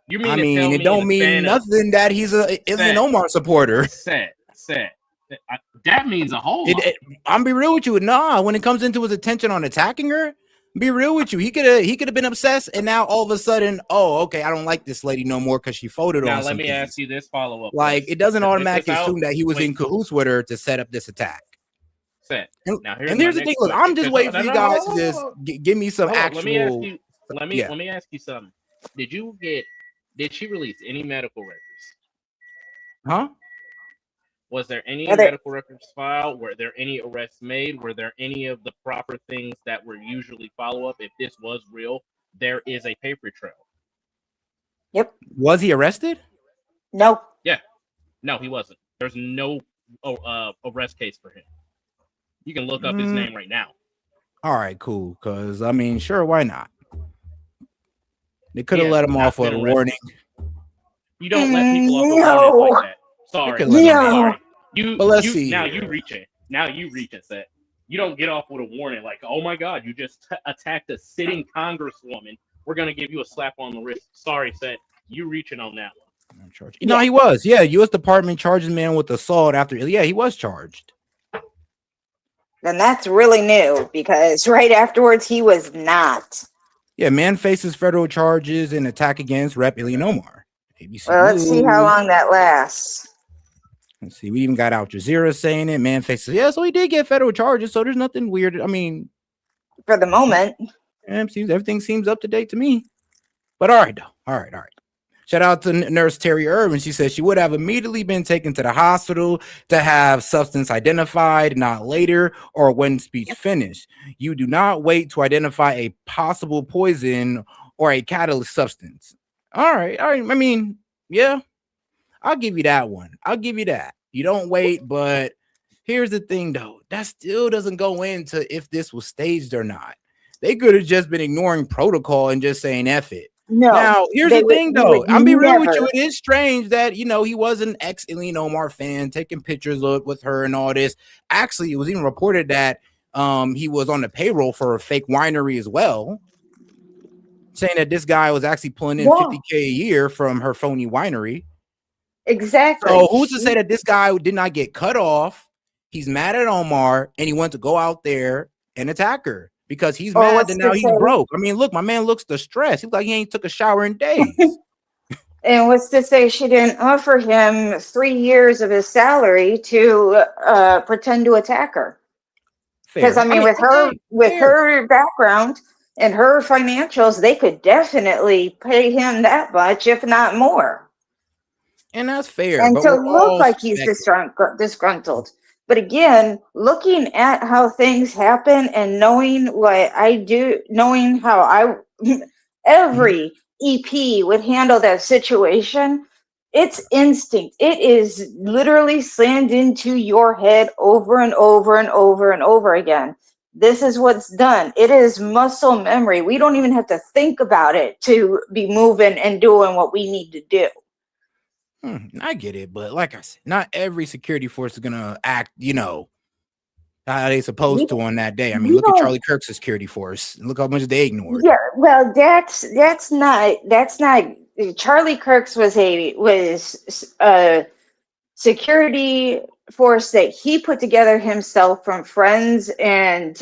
You mean
I
to
mean,
tell
it
me
don't mean nothing that he's a Ilhan Omar supporter.
That means a whole lot.
I'm be real with you. Nah, when it comes into his attention on attacking her, be real with you. He could have been obsessed, and now all of a sudden, oh, okay, I don't like this lady no more because she folded on.
Now let me ask you this follow-up.
Like, it doesn't automatically
out-
assume that he was in cahoots with her to set up this attack.
Now
Here's the thing. Look, I'm just waiting for you guys to just give me some actual.
Let me ask you something. Did she release any medical records?
Huh?
Was there any medical records filed? Were there any arrests made? Were there any of the proper things that were usually follow-up? If this was real, there is a paper trail.
Yep.
Was he arrested?
No.
Yeah. No, he wasn't. There's no arrest case for him. You can look up his name right now.
All right, cool. Because, I mean, sure, why not? They could have let him off with a warning.
You don't let people off with warnings like that. Sorry. Sorry.
But let's see.
Now you reaching. Seth. You don't get off with a warning like, oh my God, you just attacked a sitting congresswoman. We're going to give you a slap on the wrist. Sorry, Seth. You reaching on that one.
No, he was. Yeah, U.S. Department charged the man with assault after. Yeah, he was charged.
Then that's really new because right afterwards he was not.
Yeah, man faces federal charges and attack against Rep. Ilhan Omar. ABC
Well, let's see how long that lasts.
Let's see. We even got Al Jazeera saying it. Man faces. Yeah, so he did get federal charges. So there's nothing weird. I mean,
for the moment,
everything seems up to date to me. But all right, though. All right. Shout out to Nurse Terry Irvin. She said she would have immediately been taken to the hospital to have substance identified, not later or when speech finished. You do not wait to identify a possible poison or a catalyst substance. All right. I mean, yeah, I'll give you that one. I'll give you that. You don't wait, but here's the thing, though. That still doesn't go into if this was staged or not. They could have just been ignoring protocol and just saying F it.
No.
Now, here's the thing, though. I'm be real with you. It is strange that, he was an ex-Ilhan Omar fan, taking pictures with her and all this. Actually, it was even reported that he was on the payroll for a fake winery as well, saying that this guy was actually pulling in $50K a year from her phony winery.
Exactly.
So who's to say that this guy did not get cut off? He's mad at Omar, and he went to go out there and attack her. Because he's mad that now he's broke. I mean, look, my man looks distressed. He looks like he ain't took a shower in days.
And what's to say she didn't offer him 3 years of his salary to pretend to attack her? Because I mean, with her background and her financials, they could definitely pay him that much, if not more.
And that's fair.
And
but
to look like he's disgruntled. But again, looking at how things happen and knowing what I do, knowing how every EP would handle that situation, it's instinct. It is literally slammed into your head over and over and over and over again. This is what's done. It is muscle memory. We don't even have to think about it to be moving and doing what we need to do.
I get it, but like I said, not every security force is gonna act, how they supposed to on that day. I mean, look at Charlie Kirk's security force. Look how much they ignored.
Yeah, well, that's not Charlie Kirk's was a security force that he put together himself from friends and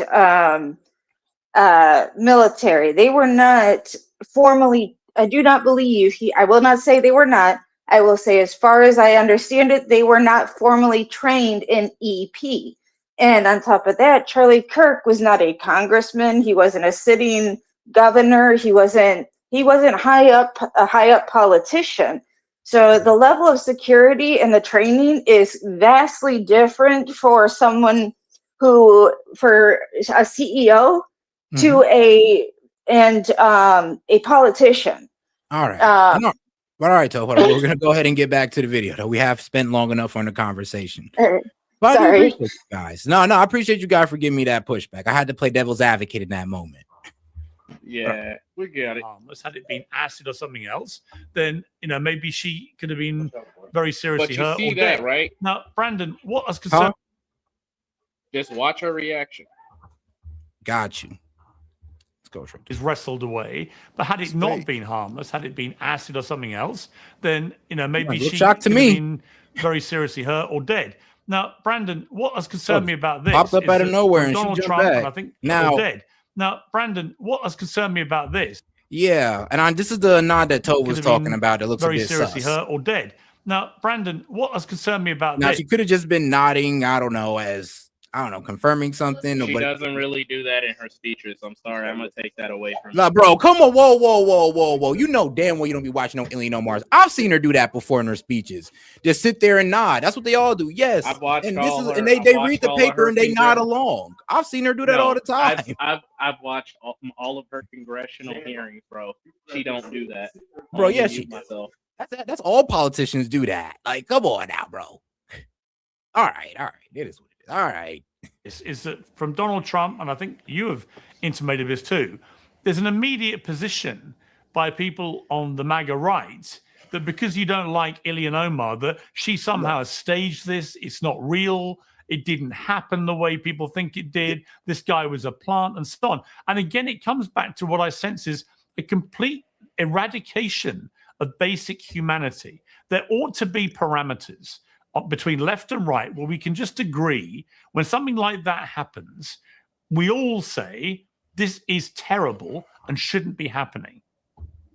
military. They were not formally. I do not believe I will not say they were not. I will say, as far as I understand it, they were not formally trained in EP. And on top of that, Charlie Kirk was not a congressman. He wasn't a sitting governor. He wasn't a high up politician. So the level of security and the training is vastly different for someone for a CEO to a politician.
All right. But all right, Toe, hold on. We're going to go ahead and get back to the video, though. We have spent long enough on the conversation. But I do appreciate you guys. No, I appreciate you guys for giving me that pushback. I had to play devil's advocate in that moment.
Yeah, we got it.
Harmless. Had it been acid or something else, then maybe she could have been very seriously
But you
hurt
see
or
that,
dead.
right?
Now, Brandon, what has concerned?
Just watch her reaction.
Got you. Let's go.
Is wrestled away, but had it not been harmless, had it been acid or something else, then maybe she
shock to
could
me.
have been very seriously hurt or dead. Now, Brandon, what has concerned me about this
popped up
is
out of
that
nowhere
from
and she
Donald
jumped
Trump,
back.
and I think
Now-
or dead. Now, Brandon, what has concerned me about this?
Yeah, and this is the nod that Tove was
Could have
talking
been
about. It looks a
very
bit
seriously
sus.
hurt or dead. Now, Brandon, what has concerned me about
Now
this?
she could have just been nodding. I don't know, confirming something.
She
But
doesn't really do that in her speeches. I'm sorry, I'm gonna take that away from you.
nah, bro, come on, whoa. You know damn well you don't be watching no Illinois Mars. I've seen her do that before in her speeches. Just sit there and nod. That's what they all do. Yes,
I've watched
and
all her-
they
I've
read
watched
the
all of
paper
her
and they nod
congressional-
along. I've seen her do that
No,
all the time.
I've watched all of her congressional hearings, bro. She don't do that.
Bro,
I'll
yeah,
mute
she
myself.
That's all politicians do that. Like, come on now, bro. All right. It is what it is. All right.
Is that from Donald Trump, and I think you have intimated this too, there's an immediate position by people on the MAGA right that because you don't like Ilhan Omar, that she somehow has staged this, it's not real, it didn't happen the way people think it did, this guy was a plant, and so on. And again, it comes back to what I sense is a complete eradication of basic humanity. There ought to be parameters between left and right where we can just agree when something like that happens, we all say this is terrible and shouldn't be happening.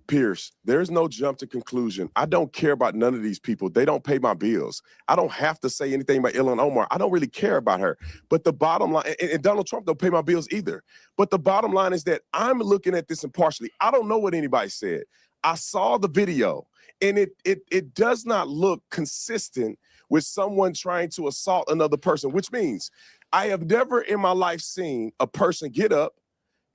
Pierce, there's no jump to conclusion. I don't care about none of these people. They don't pay my bills. I don't have to say anything about Ilhan Omar. I don't really care about her. But the bottom line, and Donald Trump don't pay my bills either. But the bottom line is that I'm looking at this impartially. I don't know what anybody said. I saw the video, and it does not look consistent with someone trying to assault another person, which means I have never in my life seen a person get up,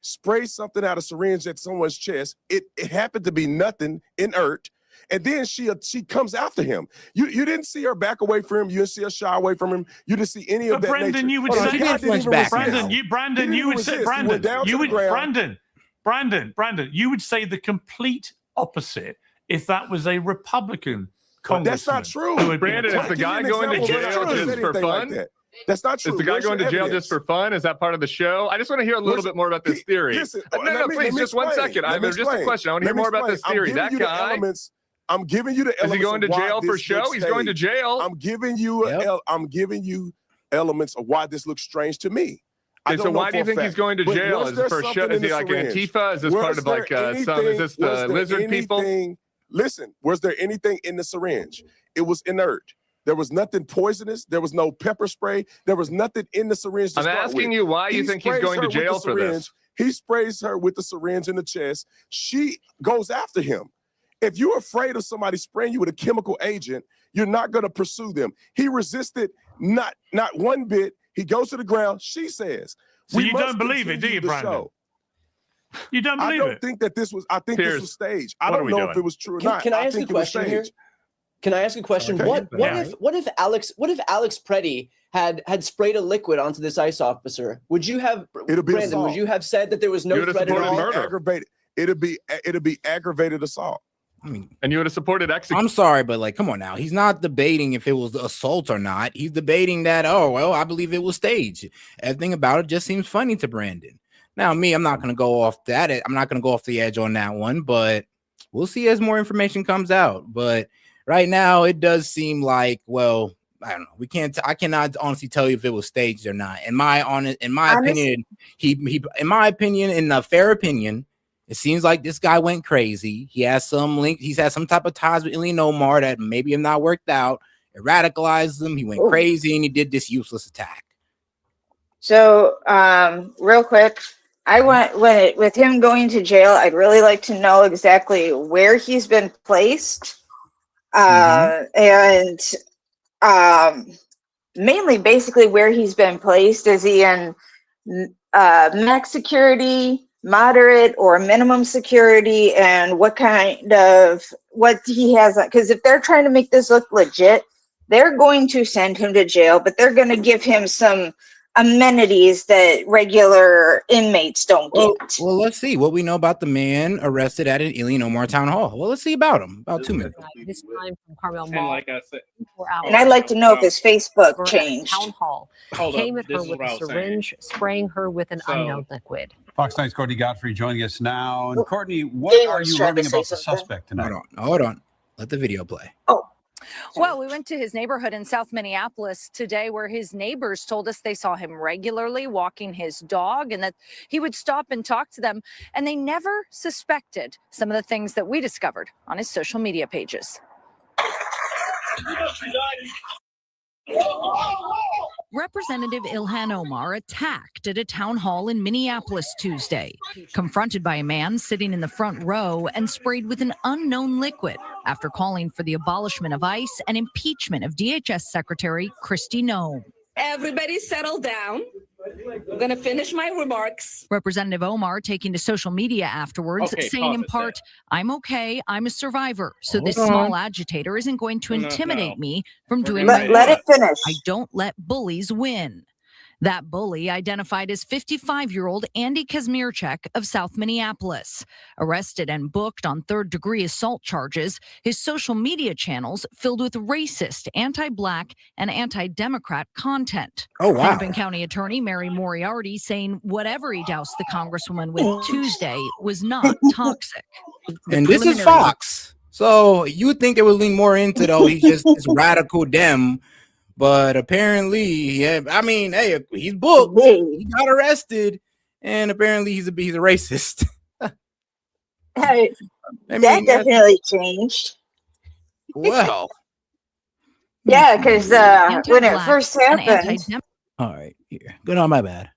spray something out of syringe at someone's chest. It happened to be nothing, inert, and then she comes after him. You didn't see her back away from him. You didn't see her shy away from him. You didn't see any of that
Brandon,
nature.
you would
Hold on,
say
the guy didn't even resist.
Brandon, you would say Brandon, you would say the complete opposite if that was a Republican congressman.
That's not true.
Brandon, is the guy going to jail just for fun?
That's not true.
Is the guy going to jail just for fun? Is that part of the show? I just want to hear a little bit more about this theory.
Listen,
no, please, just 1 second. There's just a question. I want to hear more about this theory. That guy.
I'm giving you the elements.
Is he going to
of why
jail for
this
show?
looks
He's going to
staged.
jail.
I'm giving you elements of why this looks strange to me.
Okay, so why do you think he's going to jail? Is it for a show? Is he like an Antifa? Is this part of like is this the lizard people?
Listen, was there anything in the syringe? It was inert. There was nothing poisonous. There was no pepper spray. There was nothing in the syringe.
I'm asking you why you think he's going to jail for this.
He sprays her with the syringe in the chest. She goes after him. If you're afraid of somebody spraying you with a chemical agent, you're not going to pursue them. He resisted not one bit. He goes to the ground. She says.
So you don't believe it, do you, Brandon? You don't believe it?
I don't think that this was. I think this was staged. I don't know if it was true or not.
Can I ask a question here? Can I ask a question?
Okay.
What if Alex Preddy had sprayed a liquid onto this ICE officer? Would you have Brandon?
assault.
Would you have said that there was no threat at all?
Aggravated. It'd be aggravated assault.
I mean,
and you would have supported execution.
I'm sorry, but like, come on now. He's not debating if it was assault or not. He's debating that, oh, well, I believe it was staged. Everything about it just seems funny to Brandon. Now, me, I'm not going to go off that. I'm not going to go off the edge on that one, but we'll see as more information comes out. But right now, it does seem like, well, I don't know. I cannot honestly tell you if it was staged or not. In my opinion, in a fair opinion, it seems like this guy went crazy. He has some link. He's had some type of ties with Ilhan Omar that maybe have not worked out. It radicalized him. He went crazy and he did this useless attack.
So, real quick, with him going to jail, I'd really like to know exactly where he's been placed, and mainly, basically, where he's been placed. Is he in max security, moderate, or minimum security, and what he has? Because if they're trying to make this look legit, they're going to send him to jail, but they're going to give him some amenities that regular inmates don't get.
Well, let's see what we know about the man arrested at an Ilhan Omar town hall. Well, let's see about him. About 2 minutes.
This time from Carmel
And
Mall.
like I said,
And I'd like to know if his Facebook changed.
Town hall came at her with a syringe, spraying her with an unknown liquid.
Fox 9's Courtney Godfrey joining us now. And Courtney, what are you learning about the suspect tonight?
Hold on. Let the video play.
Well, we went to his neighborhood in South Minneapolis today where his neighbors told us they saw him regularly walking his dog and that he would stop and talk to them. And they never suspected some of the things that we discovered on his social media pages. Representative Ilhan Omar attacked at a town hall in Minneapolis Tuesday, confronted by a man sitting in the front row and sprayed with an unknown liquid after calling for the abolishment of ICE and impeachment of DHS Secretary Kristi Noem.
Everybody settle down. I'm going to finish my remarks.
Representative Omar taking to social media afterwards, saying in part, "I'm okay, I'm a survivor, so this small agitator isn't going to intimidate me from doing my work.
Let it finish.
I don't let bullies win." That bully, identified as 55-year-old Andy Kazmierczak of South Minneapolis, arrested and booked on third-degree assault charges, his social media channels filled with racist, anti-Black, and anti-Democrat content.
Oh, wow.
Hennepin County Attorney Mary Moriarty saying whatever he doused the Congresswoman with Tuesday was not toxic.
And this is Fox. So you would think they would lean more into, though, he's just this radical Dem. But apparently, yeah, I mean, hey, he's booked. He got arrested, and apparently he's a racist.
That definitely changed.
Well,
yeah, because when it first happened,
all right, here, good on my bad.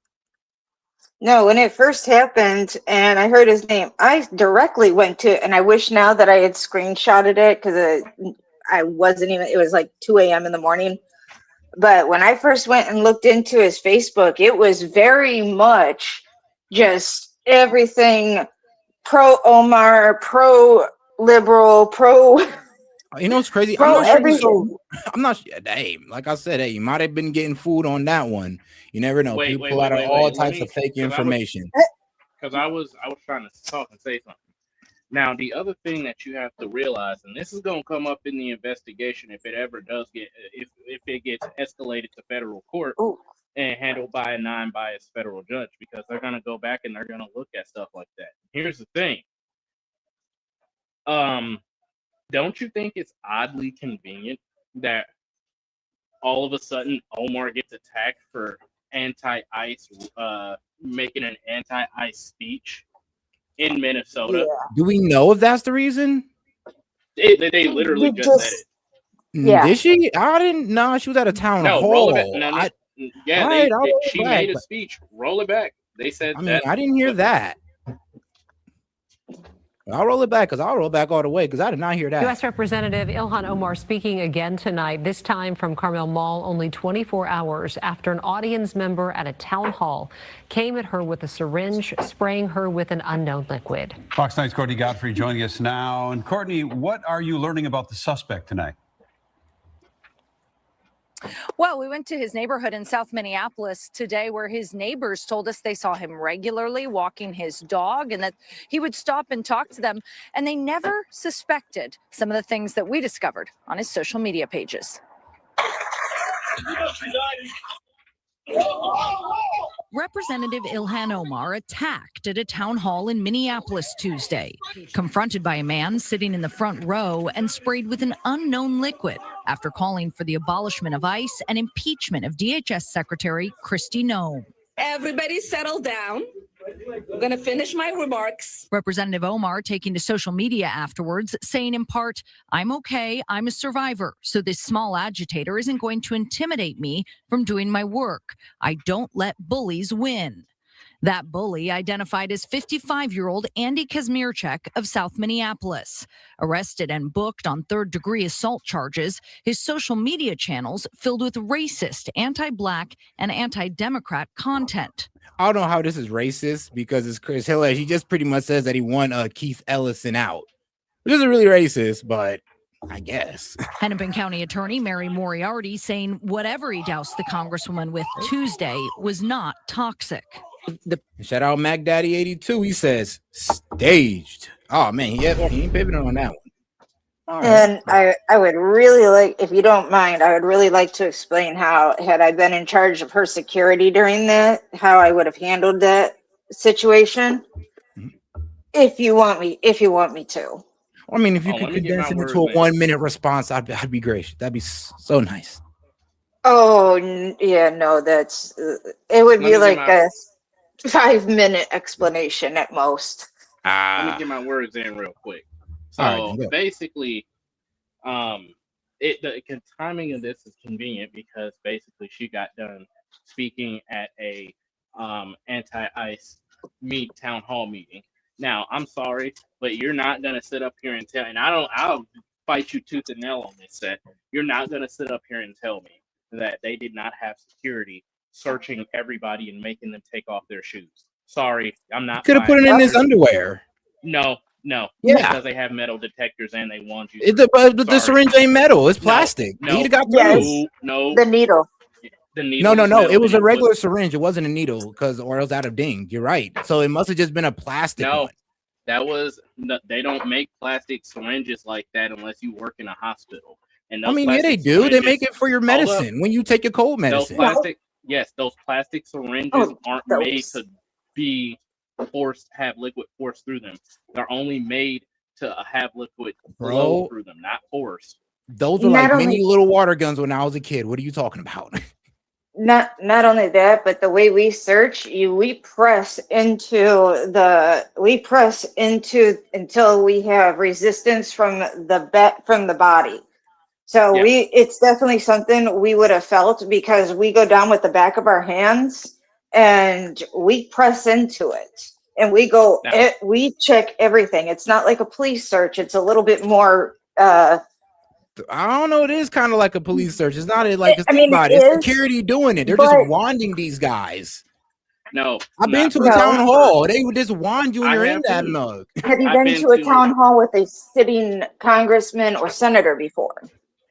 No, when it first happened, and I heard his name, I directly went to, and I wish now that I had screenshotted it because I wasn't even. It was like 2 a.m. in the morning. But when I first went and looked into his Facebook, it was very much just everything pro Omar, pro liberal, pro.
You know what's crazy?
Pro
I'm not sure. Hey, like I said, hey, you might have been getting food on that one. You never know. People pull out all types of fake information.
Because I was trying to talk and say something. Now, the other thing that you have to realize, and this is going to come up in the investigation if it ever does get, if it gets escalated to federal court and handled by a non-biased federal judge, because they're going to go back and they're going to look at stuff like that. Here's the thing. Don't you think it's oddly convenient that all of a sudden Omar gets attacked for anti-ICE, making an anti-ICE speech in Minnesota?
Do we know if that's the reason?
They literally just said it.
Yeah. Did she? I didn't know. She was at a town hall.
Roll it back. She made a speech. Roll it back. They said that.
I didn't hear that. I'll roll it back because I'll roll back all the way because I did not hear that.
U.S. Representative Ilhan Omar speaking again tonight, this time from Carmel Mall, only 24 hours after an audience member at a town hall came at her with a syringe, spraying her with an unknown liquid.
Fox 9's Courtney Godfrey joining us now. And Courtney, what are you learning about the suspect tonight?
Well, we went to his neighborhood in South Minneapolis today where his neighbors told us they saw him regularly walking his dog and that he would stop and talk to them. And they never suspected some of the things that we discovered on his social media pages. Representative Ilhan Omar attacked at a town hall in Minneapolis Tuesday, confronted by a man sitting in the front row and sprayed with an unknown liquid after calling for the abolishment of ICE and impeachment of DHS Secretary Kristi Noem.
Everybody settle down. I'm going to finish my remarks.
Representative Omar taking to social media afterwards, saying in part, "I'm okay, I'm a survivor, so this small agitator isn't going to intimidate me from doing my work. I don't let bullies win." That bully, identified as 55-year-old Andy Kazmierczak of South Minneapolis, arrested and booked on third-degree assault charges, his social media channels filled with racist, anti-Black, and anti-Democrat content.
I don't know how this is racist because it's Chris Hillary. He just pretty much says that he won Keith Ellison out, which isn't really racist, but I guess.
Hennepin County Attorney Mary Moriarty saying whatever he doused the Congresswoman with Tuesday was not toxic.
Shout out Mac Daddy 82. He says staged. Oh man, he ain't pivoting on that one.
And I would really like, if you don't mind, I would really like to explain how, had I been in charge of her security during that, how I would have handled that situation. If you want me to.
I mean, if you could condense it into a 1 minute response, I'd be gracious. That'd be so nice.
Oh yeah, no, that's it would be like a 5-minute explanation at most.
Let me get my words in real quick. So basically, the timing of this is convenient because basically she got done speaking at a anti-ICE town hall meeting. Now, I'm sorry, but you're not gonna sit up here and tell, and I'll fight you tooth and nail on this set. You're not gonna sit up here and tell me that they did not have security searching everybody and making them take off their shoes. Sorry, I'm not.
Could have put it in his underwear.
No.
Yeah.
Because they have metal detectors and they want you.
But the syringe ain't metal. It's plastic. He'd have got through.
No.
The needle.
The needle.
No. It was a regular syringe. It wasn't a needle or else out of ding. You're right. So it must have just been a plastic one.
That was. They don't make plastic syringes like that unless you work in a hospital. And
I mean, yeah, they do. They make it for your medicine when you take your cold medicine.
Those plastic syringes aren't made to be have liquid force through them. They're only made to have liquid flow through them, not force.
Those were like mini little water guns when I was a kid. What are you talking about?
Not only that, but the way we search we press into until we have resistance from the body. So it's definitely something we would have felt because we go down with the back of our hands and we press into it and we go, we check everything. It's not like a police search. It's a little bit more,
I don't know. It is kind of like a police search. It's not like, it's security doing it. They're just wanding these guys.
No,
I've been to a town hall. They would just wand you when you're in that mug.
Have you been to a town hall with a sitting congressman or senator before?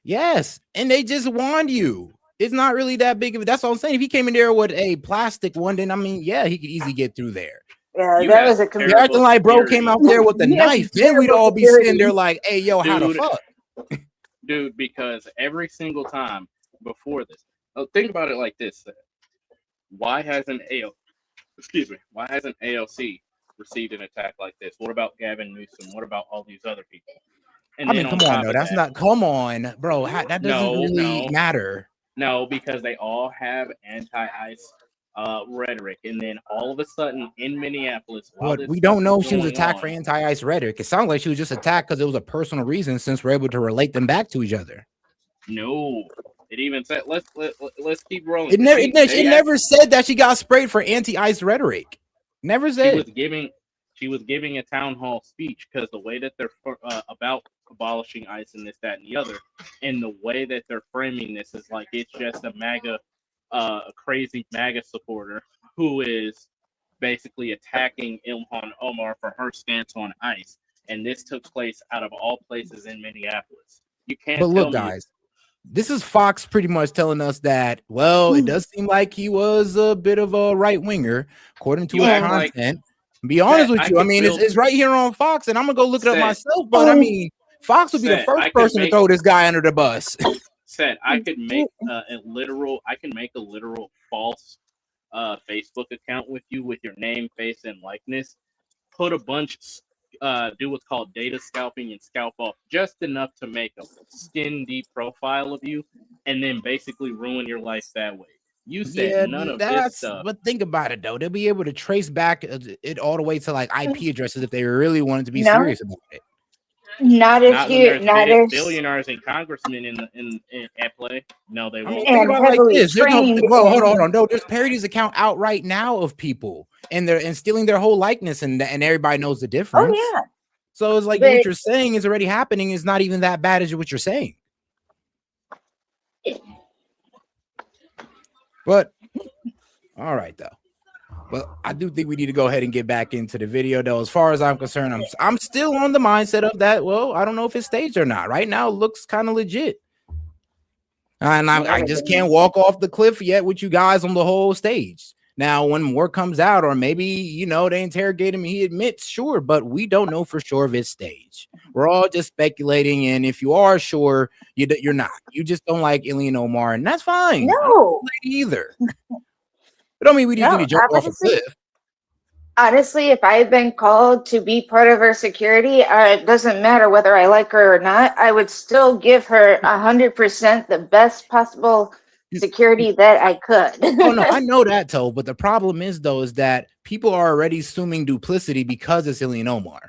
Yes, and they just wand you. It's not really that big of it. That's what I'm saying. If he came in there with a plastic one, then I mean, yeah, he could easily get through there.
Yeah, that was a
You're acting like bro came out there with a knife. Then we'd all be sitting there like, hey, yo, how the fuck?
Dude, because every single time before this, think about it like this. Why hasn't AOC received an attack like this? What about Gavin Newsom? What about all these other people? And
I mean, come on, no, that's not. Come on, bro. That doesn't really matter.
No, because they all have anti-ICE rhetoric, and then all of a sudden in Minneapolis,
but we don't know if she was attacked for anti-ICE rhetoric. It sounds like she was just attacked because it was a personal reason. Since we're able to relate them back to each other.
No, it even said let's keep rolling.
It never said that she got sprayed for anti-ICE rhetoric. Never said.
She was giving a town hall speech because the way that they're about abolishing ICE and this, that, and the other, and the way that they're framing this is like it's just a crazy MAGA supporter who is basically attacking Ilhan Omar for her stance on ICE, and this took place out of all places in Minneapolis. You can't.
But look, guys, this is Fox pretty much telling us that. Well, it does seem like he was a bit of a right winger according to his content. Be honest with you, I mean, it's right here on Fox, and I'm gonna go look it up myself. But I mean, Fox would be the first person to throw this guy under the bus.
I could make a literal false Facebook account with you with your name, face, and likeness. Put a bunch, do what's called data scalping and scalp off just enough to make a skin deep profile of you, and then basically ruin your life that way. You said none of this stuff.
But think about it though; they'll be able to trace back it all the way to like IP addresses if they really wanted to be serious about it.
Not if
billionaires and congressmen in at play. No, they won't.
Think about it like this. Hold on. No, there's Parody's account out right now of people, and they're stealing their whole likeness, and everybody knows the difference.
Oh yeah.
So it's like what you're saying is already happening. Is not even that bad as what you're saying. But all right, though. Well, I do think we need to go ahead and get back into the video, though. As far as I'm concerned, I'm still on the mindset of that. Well, I don't know if it's staged or not. Right now, it looks kind of legit. And I just can't walk off the cliff yet with you guys on the whole stage. Now, when more comes out, or maybe, you know, they interrogate him and he admits, sure, but we don't know for sure if it's staged. We're all just speculating. And if you are sure, you're not. You just don't like Ilhan Omar, and that's fine.
No.
I don't like either. It don't mean we need to jump off a cliff.
Honestly, if I had been called to be part of her security, it doesn't matter whether I like her or not. I would still give her 100% the best possible security that I could.
Oh no, I know that, Toe. But the problem is, though, is that people are already assuming duplicity because it's Ilhan Omar.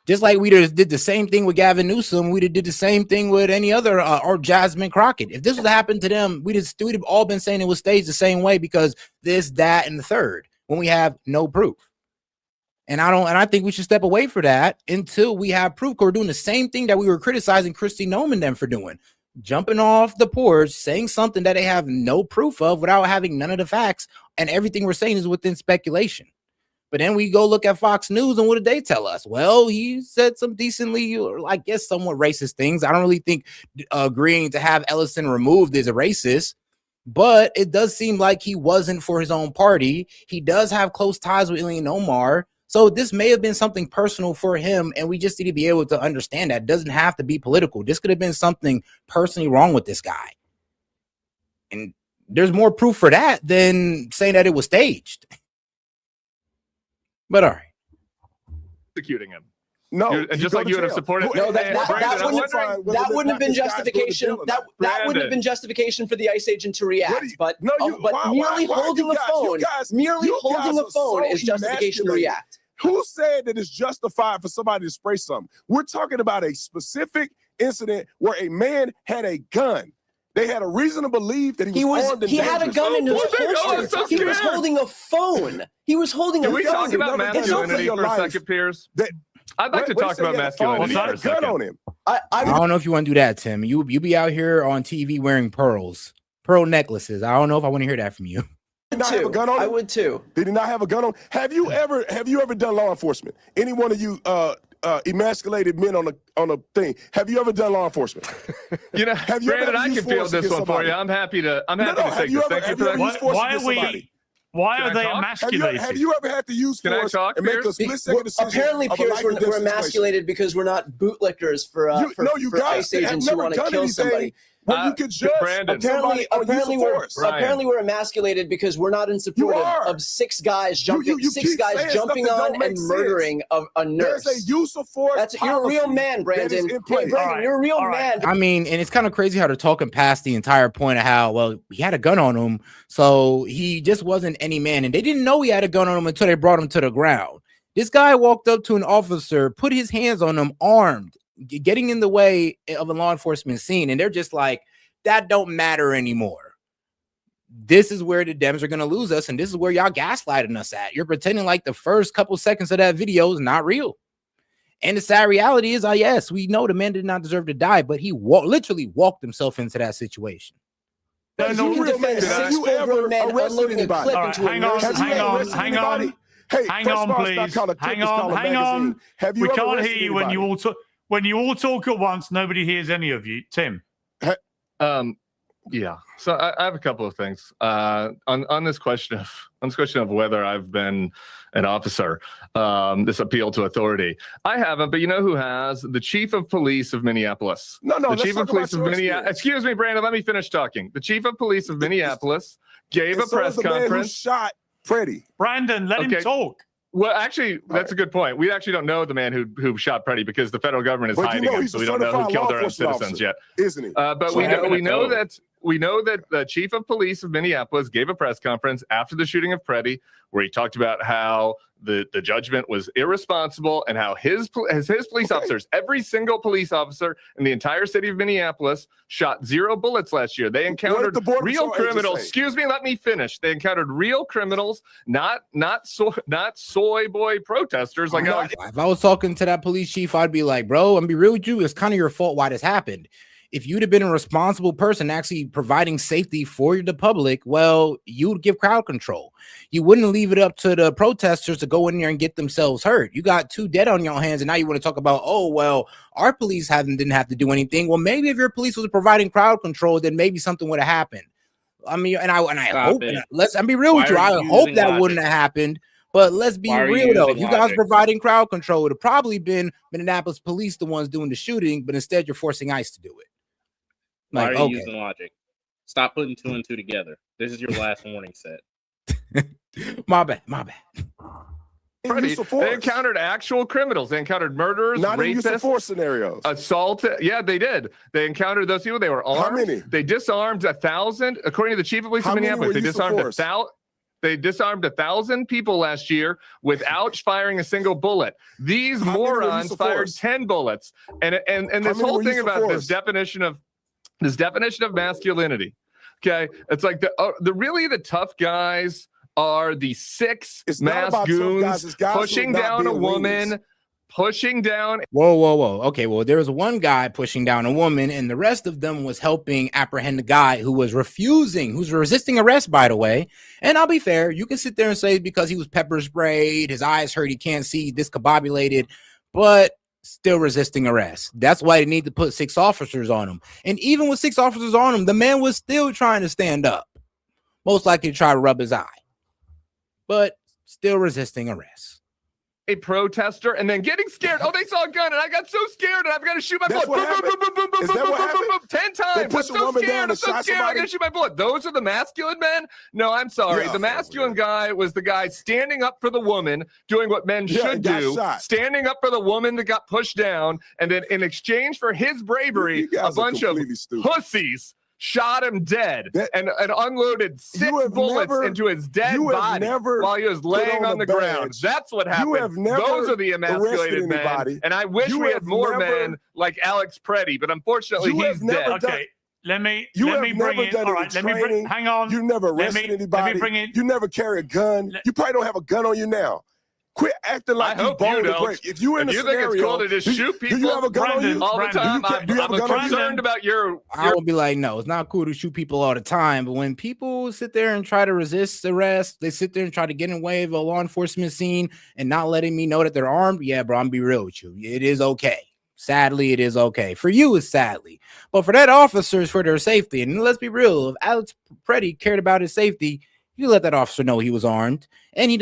Just like we just did the same thing with Gavin Newsom, we did the same thing with any other or Jasmine Crockett. If this would happen to them, we'd have all been saying it was staged the same way because this, that, and the third, when we have no proof. And I think we should step away from that until we have proof. We're doing the same thing that we were criticizing Kristi Noem and them for doing. Jumping off the porch, saying something that they have no proof of without having none of the facts, and everything we're saying is within speculation. But then we go look at Fox News, and what did they tell us? Well, he said some decently, or I guess somewhat racist things. I don't really think agreeing to have Ellison removed is a racist, but it does seem like he wasn't for his own party. He does have close ties with Ilhan Omar. So this may have been something personal for him, and we just need to be able to understand that. It doesn't have to be political. This could have been something personally wrong with this guy. And there's more proof for that than saying that it was staged. But all right.
Executing him.
No,
and just like you would have supported.
No, that wouldn't have been justification. That wouldn't have been justification for the ICE agent to react. But merely holding a phone, is justification to react.
Who said that it's justified for somebody to spray something? We're talking about a specific incident where a man had a gun. They had a reason to believe that he was armed and dangerous.
He had a gun in his holster. He was holding a phone. He was holding a phone.
Can we talk about masculinity for a second, Piers? I'd like to talk about masculinity for a second.
I don't know if you want to do that, Tim. You be out here on TV wearing pearl necklaces. I don't know if I want to hear that from you.
Did not have a gun on him?
I would too.
Did he not have a gun on? Have you ever done law enforcement? Any one of you emasculated men on a thing? Have you ever done law enforcement?
You know, Brandon, I can field this one for you. I'm happy to take this. Thank you for that.
Why are they emasculated?
Have you ever had to use force and make a split-second decision?
Apparently, Piers, we're emasculated because we're not bootlickers for ICE agents who want to kill somebody.
Well, you can judge
apparently we're emasculated because we're not in support of six guys jumping on and murdering a nurse.
There's a use of force.
You're a real man, Brandon. Hey, Brandon, you're a real man.
I mean, and it's kind of crazy how they're talking past the entire point of how, well, he had a gun on him, so he just wasn't any man. And they didn't know he had a gun on him until they brought him to the ground. This guy walked up to an officer, put his hands on him, armed, getting in the way of a law enforcement scene, and they're just like, that don't matter anymore. This is where the Dems are going to lose us, and this is where y'all gaslighting us at. You're pretending like the first couple seconds of that video is not real. And the sad reality is, yes, we know the man did not deserve to die, but he literally walked himself into that situation.
Hang
on. We can't hear you when you all talk. When you all talk at once, nobody hears any of you. Tim.
Yeah. So I have a couple of things on this question of whether I've been an officer. This appeal to authority. I haven't, but you know who has? The chief of police of Minneapolis.
The
chief of police of Minneapolis. Excuse me, Brandon. Let me finish talking. The chief of police of Minneapolis gave a press conference.
Shot Freddie.
Brandon, let him talk.
Well, actually, that's a good point. We actually don't know the man who shot Freddie because the federal government is hiding him, so we don't know who killed their own citizens yet.
Isn't he?
But we know that the chief of police of Minneapolis gave a press conference after the shooting of Freddie, where he talked about how the judgment was irresponsible and how his police officers, every single police officer in the entire city of Minneapolis, shot 0 bullets last year. They encountered real criminals. Excuse me, let me finish. They encountered real criminals, not soy boy protesters. Like
if I was talking to that police chief, I'd be like, bro, I'm be real with you. It's kind of your fault why this happened. if you'd have been a responsible person actually providing safety for the public, well, you would give crowd control. You wouldn't leave it up to the protesters to go in there and get themselves hurt. You got 2 dead on your hands, and now you want to talk about, oh, well, our police didn't have to do anything. Well, maybe if your police was providing crowd control, then maybe something would have happened. I mean, and I hope, I'll be real with you. I hope that wouldn't have happened. But let's be real though. If you guys providing crowd control, it would have probably been Minneapolis police the ones doing the shooting, but instead you're forcing ICE to do it.
Why are you using logic? Stop putting 2 and 2 together. This is your last warning set.
My bad.
Freddie, they encountered actual criminals. They encountered murderers,
not
rapists,
in use of force scenarios.
Assault. Yeah, they did. They encountered those people. They were armed. How many? They disarmed 1,000. According to the chief of police of Minneapolis, they disarmed 1,000. They disarmed 1,000 people last year without firing a single bullet. These morons fired 10 bullets. And this whole thing about this definition of masculinity. Okay, it's like the tough guys are the 6 masked goons pushing down a woman. Pushing down.
Whoa. Okay, well, there was one guy pushing down a woman, and the rest of them was helping apprehend the guy who's resisting arrest, by the way. And I'll be fair, you can sit there and say because he was pepper sprayed, his eyes hurt, he can't see, discombobulated, but still resisting arrest. That's why they need to put 6 officers on him. And even with 6 officers on him, the man was still trying to stand up. Most likely to try to rub his eye, but still resisting arrest.
A protester and then getting scared. Oh, they saw a gun and I got so scared and I've got to shoot my bullet. Boom, boom, boom, boom, boom, boom, boom, boom, boom, boom, 10 times. I'm so scared. I'm so scared. I got to shoot my bullet. Those are the masculine men? No, I'm sorry. The masculine guy was the guy standing up for the woman, doing what men should do, standing up for the woman that got pushed down. And then in exchange for his bravery, a bunch of pussies shot him dead and unloaded 6 bullets into his dead body while he was laying on the ground. That's what happened. Those are the emasculated men. And I wish we had more men like Alex Preddy, but unfortunately he's dead.
Okay. Let me bring in. All right, hang on.
You never arrested anybody.
Let me bring in.
You never carry a gun. You probably don't have a gun on you now. Quit acting like you bold to break. If you're in a scenario,
think it's cool to just shoot people,
do you have a gun on you
all the time? I'm concerned about your.
I would be like, no, it's not cool to shoot people all the time. But when people sit there and try to resist arrest, they sit there and try to get in the way of a law enforcement scene and not letting me know that they're armed. Yeah, bro, I'm be real with you. It is okay. Sadly, it is okay. For you, it's sadly. But for that officers, for their safety, and let's be real, if Alex Preddy cared about his safety, you let that officer know he was armed, and he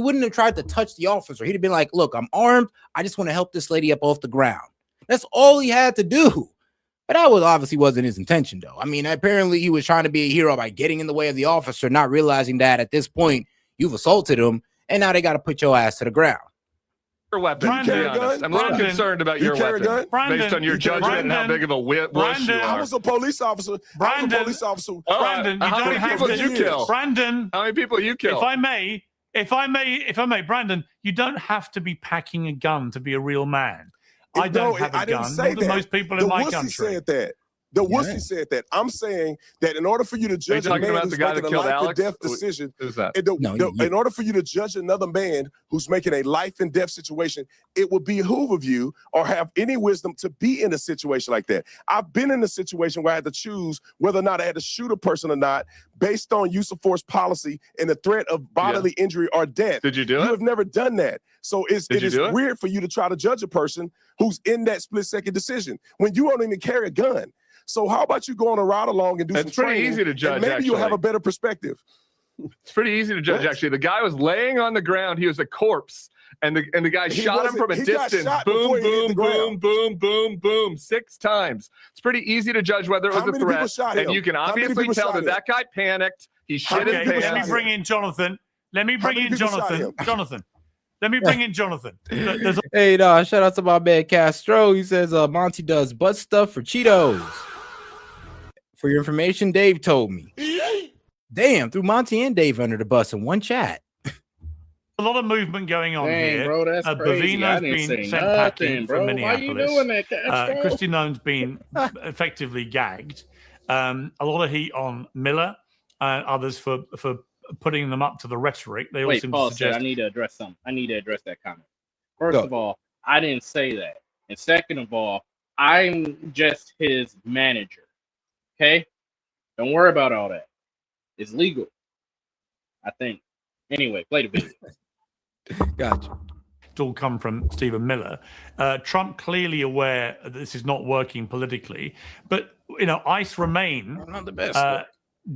wouldn't have tried to touch the officer. He'd have been like, look, I'm armed. I just want to help this lady up off the ground. That's all he had to do. But that obviously wasn't his intention, though. I mean, apparently he was trying to be a hero by getting in the way of the officer, not realizing that at this point you've assaulted him, and now they got to put your ass to the ground.
Your weapon, to be honest. I'm a little concerned about your weapon based on your judgment and how big of a wuss you are.
I was a police officer.
Brandon,
how many people did you kill?
Brandon,
how many people you kill?
If I may, Brandon, you don't have to be packing a gun to be a real man. I don't have a gun. More than most people in my country.
Said that. The wussy said that. I'm saying that in order for you to judge a man who's making a life or death decision, in order for you to judge another man who's making a life and death situation, it would behoove of you or have any wisdom to be in a situation like that. I've been in a situation where I had to choose whether or not I had to shoot a person or not based on use of force policy and the threat of bodily injury or death.
Did you do it?
You have never done that. So it is weird for you to try to judge a person who's in that split-second decision when you don't even carry a gun. So how about you go on a ride along and do some training?
It's pretty easy to judge,
maybe you'll have a better perspective.
It's pretty easy to judge, actually. The guy was laying on the ground. He was a corpse. And the guy shot him from a distance. Boom, boom, boom, boom, boom, boom, 6 times. It's pretty easy to judge whether it was a threat. And you can obviously tell that that guy panicked. He shit his pants.
Let me bring in Jonathan. Let me bring in Jonathan.
Hey, no, shout out to my man Castro. He says Monty does butt stuff for Cheetos. For your information, Dave told me. Damn, threw Monty and Dave under the bus in one chat.
A lot of movement going on here.
Bro, that's crazy.
Bovino's been sent packing from Minneapolis.
Why you doing that, Castro?
Kristi Noem's been effectively gagged. A lot of heat on Miller and others for putting them up to the rhetoric. They all seem to suggest.
I need to address something. I need to address that comment. First of all, I didn't say that. And second of all, I'm just his manager. Okay? Don't worry about all that. It's legal, I think. Anyway, play the video.
Gotcha.
It all come from Stephen Miller. Trump clearly aware that this is not working politically, but ICE remain
not the best,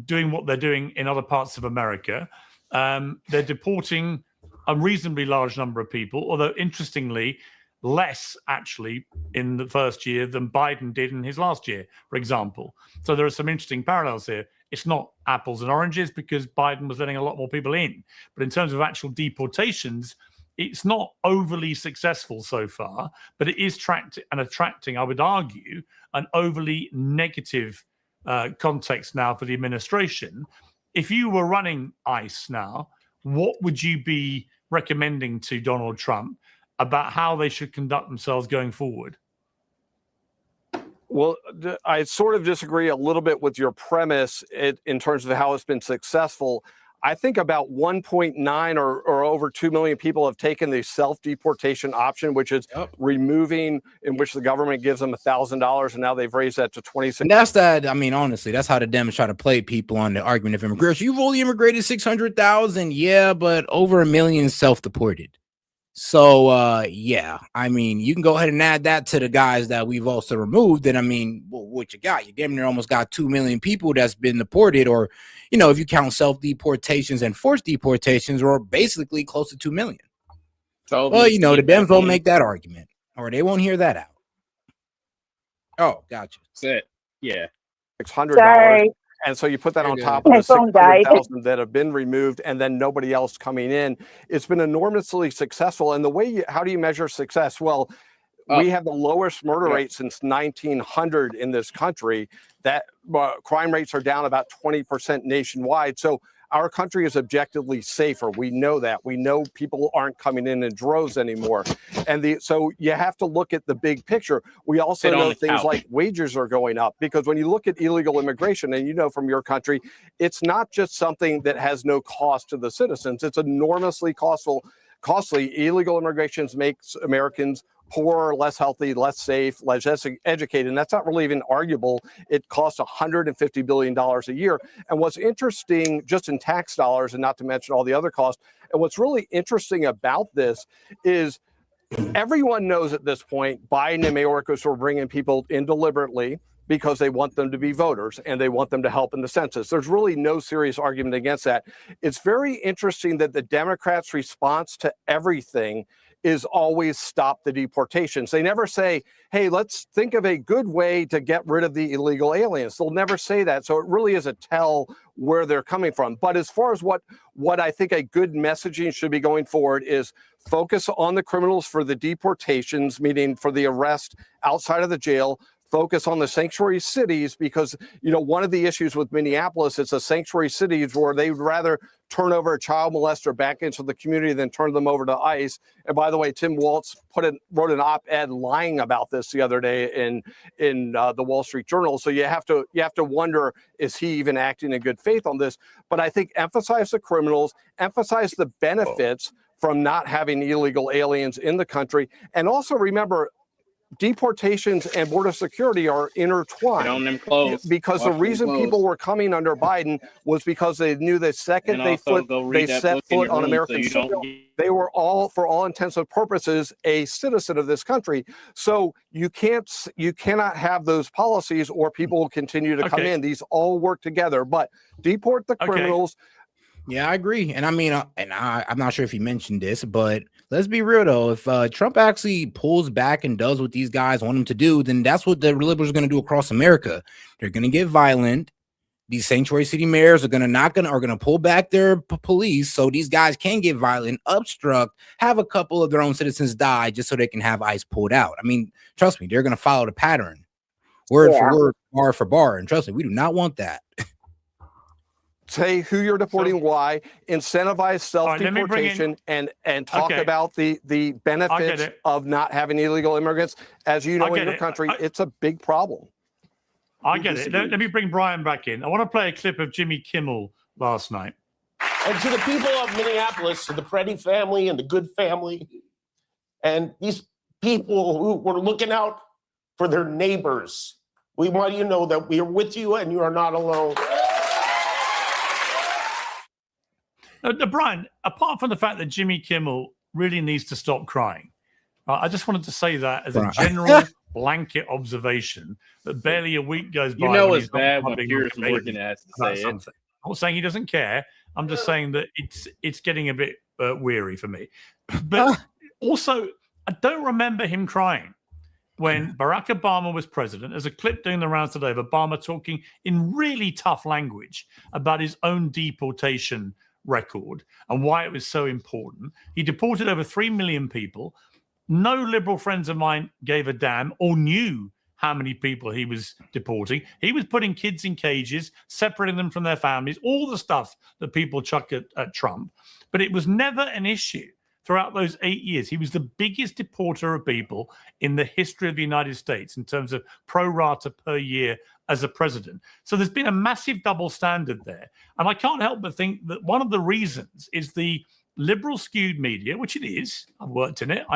doing what they're doing in other parts of America. They're deporting a reasonably large number of people, although interestingly, less actually in the first year than Biden did in his last year, for example. So there are some interesting parallels here. It's not apples and oranges because Biden was letting a lot more people in. But in terms of actual deportations, it's not overly successful so far, but it is attracting, I would argue, an overly negative context now for the administration. If you were running ICE now, what would you be recommending to Donald Trump about how they should conduct themselves going forward?
Well, I sort of disagree a little bit with your premise in terms of how it's been successful. I think about 1.9 or over 2 million people have taken the self-deportation option, which is removing, in which the government gives them $1,000, and now they've raised that to 26.
And that's that. I mean, honestly, that's how the Dems try to play people on the argument of immigration. You've only immigrated 600,000, yeah, but over 1 million self-deported. So, yeah, I mean, you can go ahead and add that to the guys that we've also removed. And I mean, what you got? You damn near almost got 2 million people that's been deported, or, if you count self-deportations and forced deportations, we're basically close to 2 million. So, well, the Dems won't make that argument, or they won't hear that out. Oh, gotcha.
That's it. Yeah.
$600. And so you put that on top of the 600,000 that have been removed and then nobody else coming in. It's been enormously successful. And the way how do you measure success? Well, we have the lowest murder rate since 1900 in this country. That crime rates are down about 20% nationwide. So our country is objectively safer. We know that. We know people aren't coming in droves anymore. And so you have to look at the big picture. We also know things like wages are going up, because when you look at illegal immigration, and from your country, it's not just something that has no cost to the citizens. It's enormously costly. Illegal immigration makes Americans poorer, less healthy, less safe, less educated. And that's not really even arguable. It costs $150 billion a year. And what's interesting, just in tax dollars, and not to mention all the other costs, and what's really interesting about this is everyone knows at this point Biden and Mayorkas are bringing people in deliberately because they want them to be voters and they want them to help in the census. There's really no serious argument against that. It's very interesting that the Democrats' response to everything is always stop the deportations. They never say, hey, let's think of a good way to get rid of the illegal aliens. They'll never say that. So it really is a tell where they're coming from. But as far as what I think a good messaging should be going forward is focus on the criminals for the deportations, meaning for the arrest outside of the jail. Focus on the sanctuary cities, because, one of the issues with Minneapolis is the sanctuary cities where they'd rather turn over a child molester back into the community than turn them over to ICE. And by the way, Tim Walz wrote an op-ed lying about this the other day in the Wall Street Journal. So you have to wonder, is he even acting in good faith on this? But I think emphasize the criminals, emphasize the benefits from not having illegal aliens in the country, and also remember, deportations and border security are intertwined.
Get on them clothes.
Because the reason people were coming under Biden was because they knew the second they set foot on American soil, they were all, for all intents and purposes, a citizen of this country. So you cannot have those policies, or people will continue to come in. These all work together. But deport the criminals.
Yeah, I agree. And I mean, I'm not sure if he mentioned this, but let's be real, though. If Trump actually pulls back and does what these guys want him to do, then that's what the liberals are going to do across America. They're going to get violent. These sanctuary city mayors are going to pull back their police, so these guys can get violent, obstruct, have a couple of their own citizens die just so they can have ICE pulled out. I mean, trust me, they're going to follow the pattern, word for word, bar for bar. And trust me, we do not want that.
Say who you're deporting, why, incentivize self-deportation, and talk about the benefits of not having illegal immigrants. As you know, in your country, it's a big problem.
I get it. Let me bring Brian back in. I want to play a clip of Jimmy Kimmel last night.
And to the people of Minneapolis, to the Preddy family and the Good family, and these people who were looking out for their neighbors. We want you to know that we are with you and you are not alone.
Brian, apart from the fact that Jimmy Kimmel really needs to stop crying, I just wanted to say that as a general blanket observation that barely a week goes by.
You know
when
it's
he's not
bad when
blabbing
Piers
on
Morgan
comedians
has to
about
say it.
something. I'm not saying he doesn't care. I'm just saying that it's getting a bit weary for me. But also, I don't remember him crying when Barack Obama was president. There's a clip doing the rounds today of Obama talking in really tough language about his own deportation record and why it was so important. He deported over 3 million people. No liberal friends of mine gave a damn or knew how many people he was deporting. He was putting kids in cages, separating them from their families, all the stuff that people chuck at Trump. But it was never an issue throughout those 8 years. He was the biggest deporter of people in the history of the United States in terms of pro rata per year as a president. So there's been a massive double standard there. And I can't help but think that one of the reasons is the liberal skewed media, which it is. I've worked in it.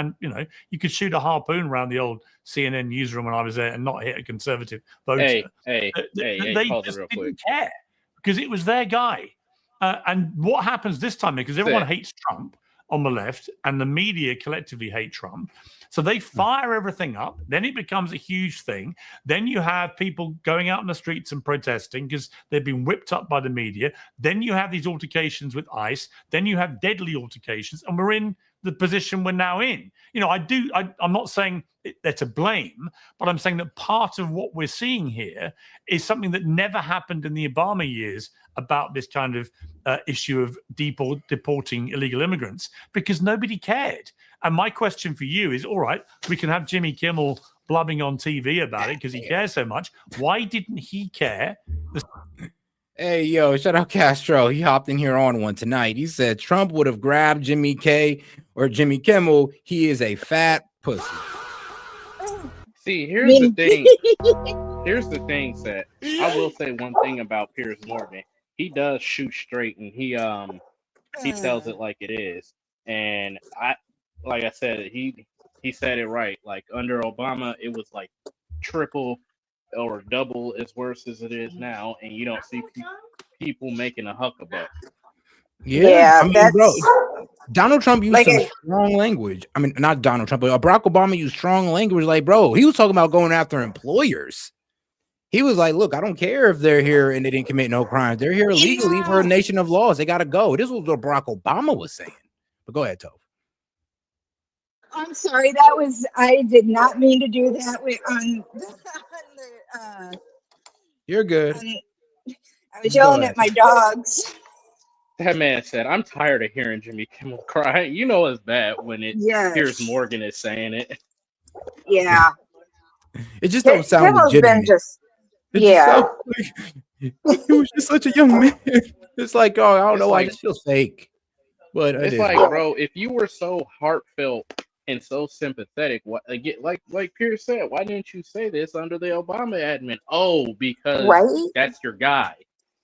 You could shoot a harpoon around the old CNN newsroom when I was there and not hit a conservative voter.
Hey,
they
pause
just
it real
didn't
quick.
care because it was their guy. And what happens this time, because everyone hates Trump on the left and the media collectively hate Trump. So they fire everything up. Then it becomes a huge thing. Then you have people going out in the streets and protesting because they've been whipped up by the media. Then you have these altercations with ICE. Then you have deadly altercations. And we're in the position we're now in. I'm not saying they're to blame, but I'm saying that part of what we're seeing here is something that never happened in the Obama years about this kind of issue of deporting illegal immigrants because nobody cared. And my question for you is, all right, we can have Jimmy Kimmel blubbing on TV about it because he cares so much. Why didn't he care?
Hey, yo, shout out Castro. He hopped in here on one tonight. He said Trump would have grabbed Jimmy K or Jimmy Kimmel. He is a fat pussy.
See, here's the thing. Here's the thing, Seth. I will say one thing about Piers Morgan. He does shoot straight, and he tells it like it is. And like I said, he said it right. Like under Obama, it was like triple or double as worse as it is now, and you don't see people making a hucklebuck.
Yeah, bro, Donald Trump used some strong language. I mean, not Donald Trump, but Barack Obama used strong language. Like, bro, he was talking about going after employers. He was like, look, I don't care if they're here and they didn't commit no crimes. They're here illegally. We're a nation of laws. They got to go. This was what Barack Obama was saying. But go ahead, Toph.
I'm sorry. I did not mean to do that.
You're good.
I was yelling at my dogs.
That man said, I'm tired of hearing Jimmy Kimmel cry. You know it's bad when Piers Morgan is saying it.
Yeah.
It just don't sound
Kimmel's
legitimate. He was just such a young man. It's like, oh, I don't know. It just feels fake. But
it's like, bro, if you were so heartfelt and so sympathetic, like Pierce said, why didn't you say this under the Obama admin? Oh, because that's your guy.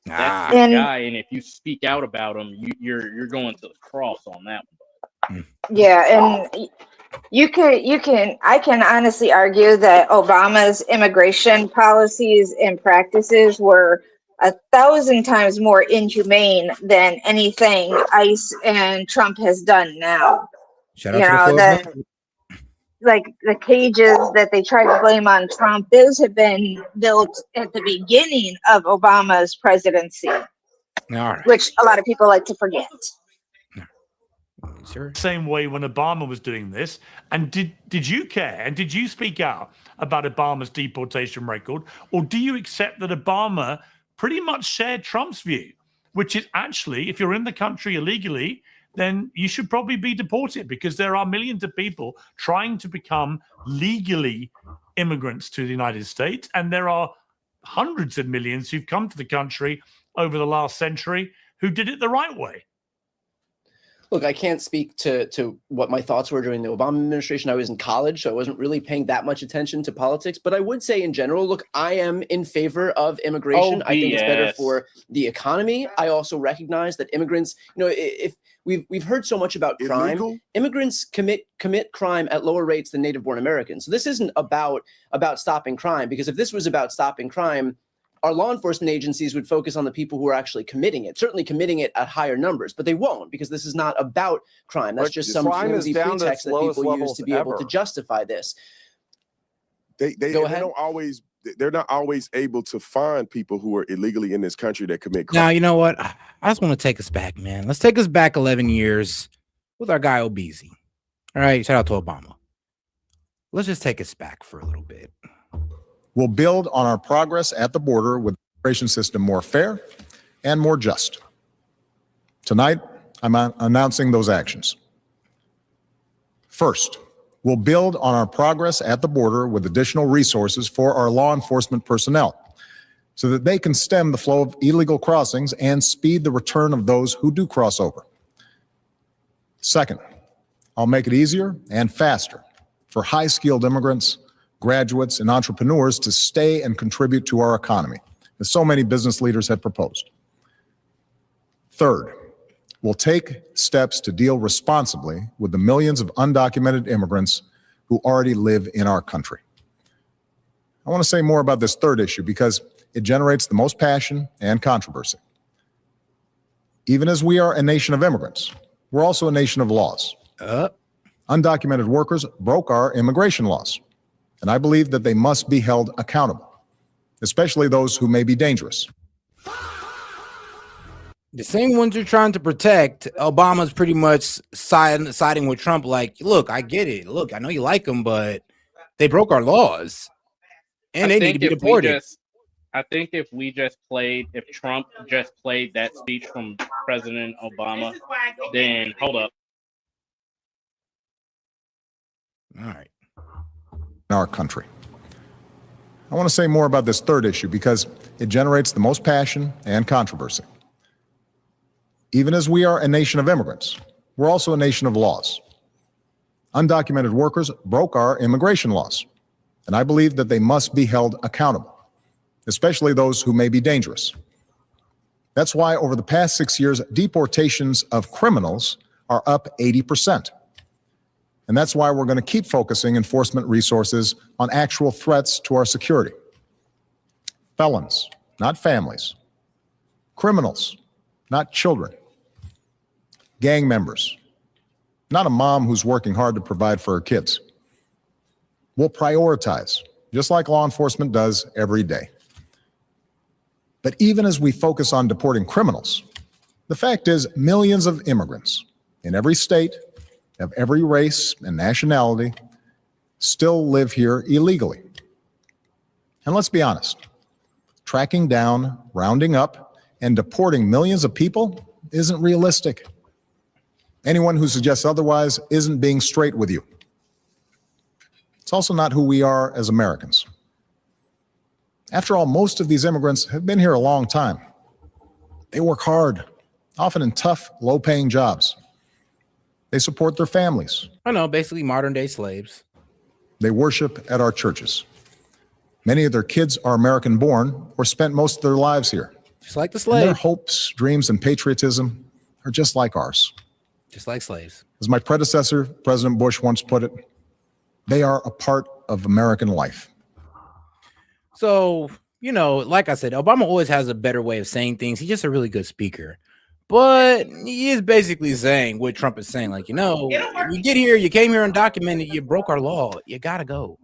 That's your guy, and if you speak out about him, you're going to the cross on that one.
Yeah, and I can honestly argue that Obama's immigration policies and practices were 1,000 times more inhumane than anything ICE and Trump has done now.
Shout out to
like the cages that they try to blame on Trump, those have been built at the beginning of Obama's presidency, which a lot of people like to forget.
Same way when Obama was doing this. And did you care and did you speak out about Obama's deportation record, or do you accept that Obama pretty much shared Trump's view, which is actually, if you're in the country illegally, then you should probably be deported because there are millions of people trying to become legally immigrants to the United States, and there are hundreds of millions who've come to the country over the last century who did it the right way.
Look, I can't speak to what my thoughts were during the Obama administration. I was in college, so I wasn't really paying that much attention to politics. But I would say in general, look, I am in favor of immigration. I think it's better for the economy. I also recognize that immigrants, if we've heard so much about crime.
Illegal?
Immigrants commit crime at lower rates than native-born Americans. So this isn't about stopping crime, because if this was about stopping crime, our law enforcement agencies would focus on the people who are actually committing it, certainly committing it at higher numbers, but they won't, because this is not about crime. That's just some flimsy pretext that people use to be able to justify this.
They're not always able to find people who are illegally in this country that commit crime.
Now, you know what? I just want to take us back, man. Let's take us back 11 years with our guy Obeezy. All right, shout out to Obama. Let's just take us back for a little bit.
We'll build on our progress at the border with the immigration system more fair and more just. Tonight, I'm announcing those actions. First, we'll build on our progress at the border with additional resources for our law enforcement personnel so that they can stem the flow of illegal crossings and speed the return of those who do cross over. Second, I'll make it easier and faster for high-skilled immigrants, graduates, and entrepreneurs to stay and contribute to our economy, as so many business leaders have proposed. Third, we'll take steps to deal responsibly with the millions of undocumented immigrants who already live in our country. I want to say more about this third issue because it generates the most passion and controversy. Even as we are a nation of immigrants, we're also a nation of laws. Undocumented workers broke our immigration laws, and I believe that they must be held accountable, especially those who may be dangerous.
The same ones you're trying to protect, Obama's pretty much siding with Trump like, look, I get it. Look, I know you like them, but they broke our laws, and they need to be deported.
I think if Trump just played that speech from President Obama, then hold up.
All right.
In our country. I want to say more about this third issue because it generates the most passion and controversy. Even as we are a nation of immigrants, we're also a nation of laws. Undocumented workers broke our immigration laws, and I believe that they must be held accountable, especially those who may be dangerous. That's why over the past 6 years, deportations of criminals are up 80%. And that's why we're going to keep focusing enforcement resources on actual threats to our security. Felons, not families. Criminals, not children. Gang members, not a mom who's working hard to provide for her kids. We'll prioritize, just like law enforcement does every day. But even as we focus on deporting criminals, the fact is millions of immigrants in every state, of every race and nationality, still live here illegally. And let's be honest, tracking down, rounding up, and deporting millions of people isn't realistic. Anyone who suggests otherwise isn't being straight with you. It's also not who we are as Americans. After all, most of these immigrants have been here a long time. They work hard, often in tough, low-paying jobs. They support their families.
I know, basically modern-day slaves.
They worship at our churches. Many of their kids are American-born or spent most of their lives here.
Just like the
And
slaves.
their hopes, dreams, and patriotism are just like ours.
Just like slaves.
As my predecessor, President Bush, once put it, they are a part of American life.
So, you know, like I said, Obama always has a better way of saying things. He's just a really good speaker. But he is basically saying what Trump is saying. Like, you know, you get here, you came here undocumented, you broke our law. You got to go.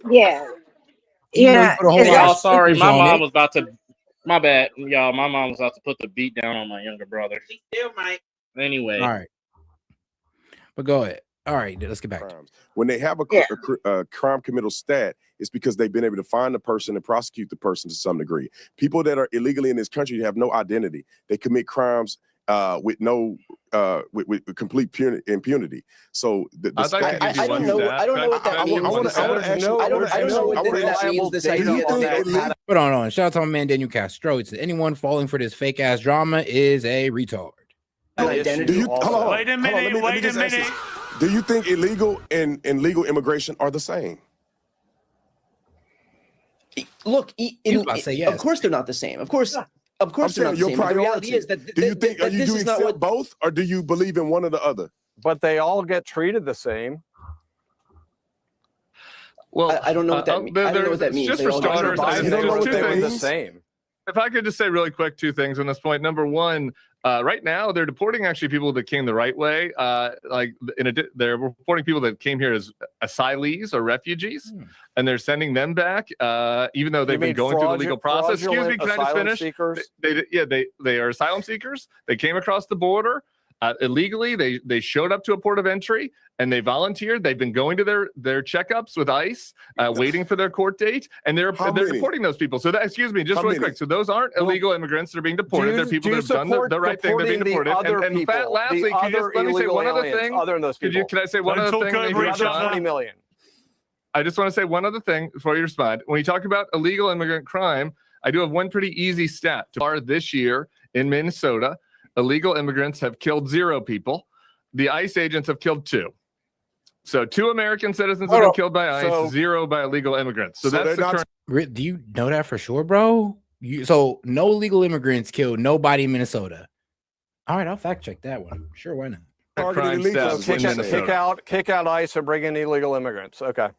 Yeah.
Y'all, sorry, my mom was about to. My bad, y'all. My mom was about to put the beat down on my younger brother. Anyway.
All right. But go ahead. All right, let's get back.
When they have a crime committal stat, it's because they've been able to find the person and prosecute the person to some degree. People that are illegally in this country have no identity. They commit crimes with no with complete impunity. So
I don't know what that means. I don't know what that means. This idea that
Hold on. Shout out to my man Daniel Castro. It's anyone falling for this fake ass drama is a retard.
Wait a minute. Do you think illegal and legal immigration are the same?
Look, of course they're not the same. Of course, Of course,
I'm saying your
the reality
priority.
is that
Do you think do you accept both, or do you believe in one or the other?
But they all get treated the same.
Well,
I don't know what that means. I don't know what that means.
Just
They
for
all get
starters,
treated the same.
I just say two things.
The same.
If I could just say really quick 2 things on this point. Number one, right now they're deporting actually people that came the right way. They're reporting people that came here as asylees or refugees, and they're sending them back, even though they've been going through the legal process. Excuse me, can I just finish? They are asylum seekers. They came across the border illegally. They showed up to a port of entry and they volunteered. They've been going to their checkups with ICE, waiting for their court date, and they're deporting those people. So that, excuse me, just really quick. So those aren't illegal immigrants that are being deported. They're people that have done the right thing. They're being deported. And lastly, can you just let me say one other thing?
Other than those people.
Can I say one other thing?
Maybe 20 million.
I just want to say one other thing before you respond. When you talk about illegal immigrant crime, I do have one pretty easy stat. This year in Minnesota, illegal immigrants have killed 0 people. The ICE agents have killed 2. So 2 American citizens have been killed by ICE, 0 by illegal immigrants. So that's the current.
Do you know that for sure, bro? So no illegal immigrants killed nobody in Minnesota. All right, I'll fact check that one. Sure, why not?
Crime stats
Kick out ICE and bring in illegal immigrants. Okay.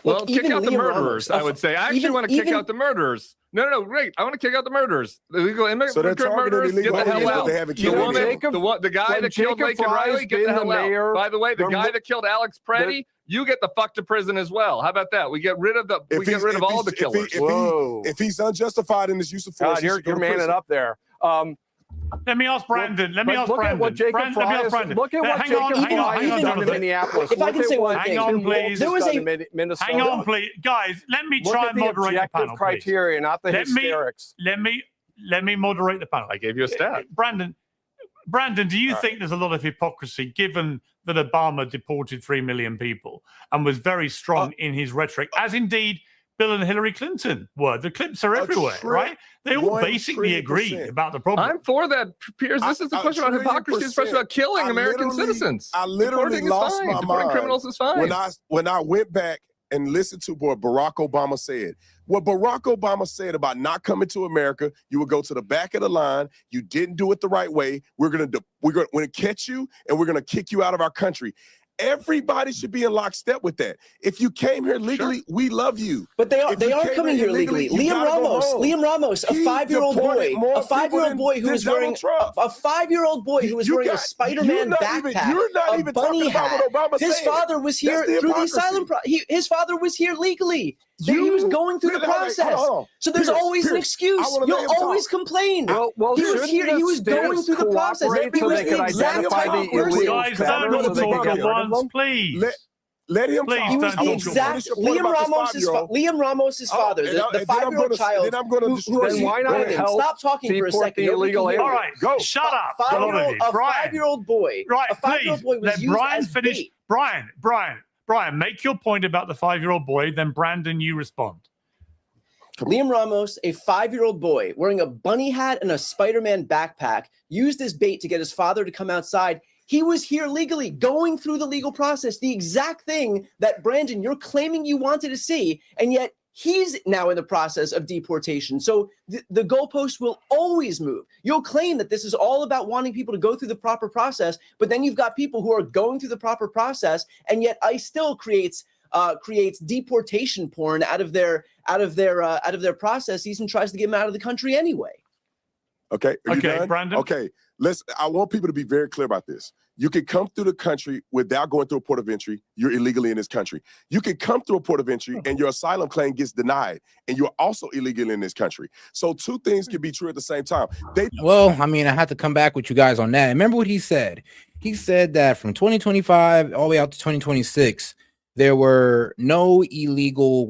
Well, kick out the murderers, I would say. I actually want to kick out the murderers. No, great. I want to kick out the murderers. The illegal immigrant murderers, get the hell out. The guy that killed Laken Riley, get the hell out. By the way, the guy that killed Alex Preddy, you get the fuck to prison as well. How about that? We get rid of all the killers.
If he's unjustified in his use of force,
you're manning up there.
Let me ask Brandon. Let me ask Brandon.
Look at what Jacob Fry has done in Minneapolis.
If I can say one thing.
Hang on, please. Hang on, please. Guys, let me try and moderate the panel,
criteria, not the hysterics.
Let me moderate the panel.
I gave you a stat.
Brandon, do you think there's a lot of hypocrisy given that Obama deported 3 million people and was very strong in his rhetoric, as indeed Bill and Hillary Clinton were? The clips are everywhere, right? They all basically agree about the problem.
I'm for that, Piers. This is a question about hypocrisy. It's a question about killing American citizens.
I literally lost my mind.
Deporting criminals is fine.
When I went back and listened to what Barack Obama said, what Barack Obama said about not coming to America, you would go to the back of the line. You didn't do it the right way. We're gonna catch you and we're gonna kick you out of our country. Everybody should be in lockstep with that. If you came here legally, we love you.
But they are coming here legally. Liam Ramos, a 5-year-old boy, who was wearing a 5-year-old boy who was wearing a Spider-Man backpack, a bunny hat. His father was here through the asylum. His father was here legally. He was going through the process. So there's always an excuse. You'll always complain.
Well,
he was here. He was going through the process. He was the exact type of person.
Guys, don't talk at once, please.
Let him talk.
He was the exact Liam Ramos's father, the 5-year-old child.
Then I'm going to destroy you.
Why not help
stop talking for a second?
All
right, go. Shut up.
A 5-year-old boy.
Right,
a 5-year-old boy was
let
used
Brian
as
finish.
bait.
Brian, make your point about the 5-year-old boy. Then Brandon, you respond.
Liam Ramos, a 5-year-old boy wearing a bunny hat and a Spider-Man backpack, used as bait to get his father to come outside. He was here legally, going through the legal process, the exact thing that, Brandon, you're claiming you wanted to see, and yet he's now in the process of deportation. So the goalpost will always move. You'll claim that this is all about wanting people to go through the proper process, but then you've got people who are going through the proper process, and yet ICE still creates deportation porn out of their processes and tries to get them out of the country anyway.
Okay. Are you done?
Brandon.
Okay. I want people to be very clear about this. You can come through the country without going through a port of entry. You're illegally in this country. You can come through a port of entry and your asylum claim gets denied, and you're also illegally in this country. So 2 things can be true at the same time.
Well, I mean, I have to come back with you guys on that. Remember what he said? He said that from 2025 all the way out to 2026, there were no illegal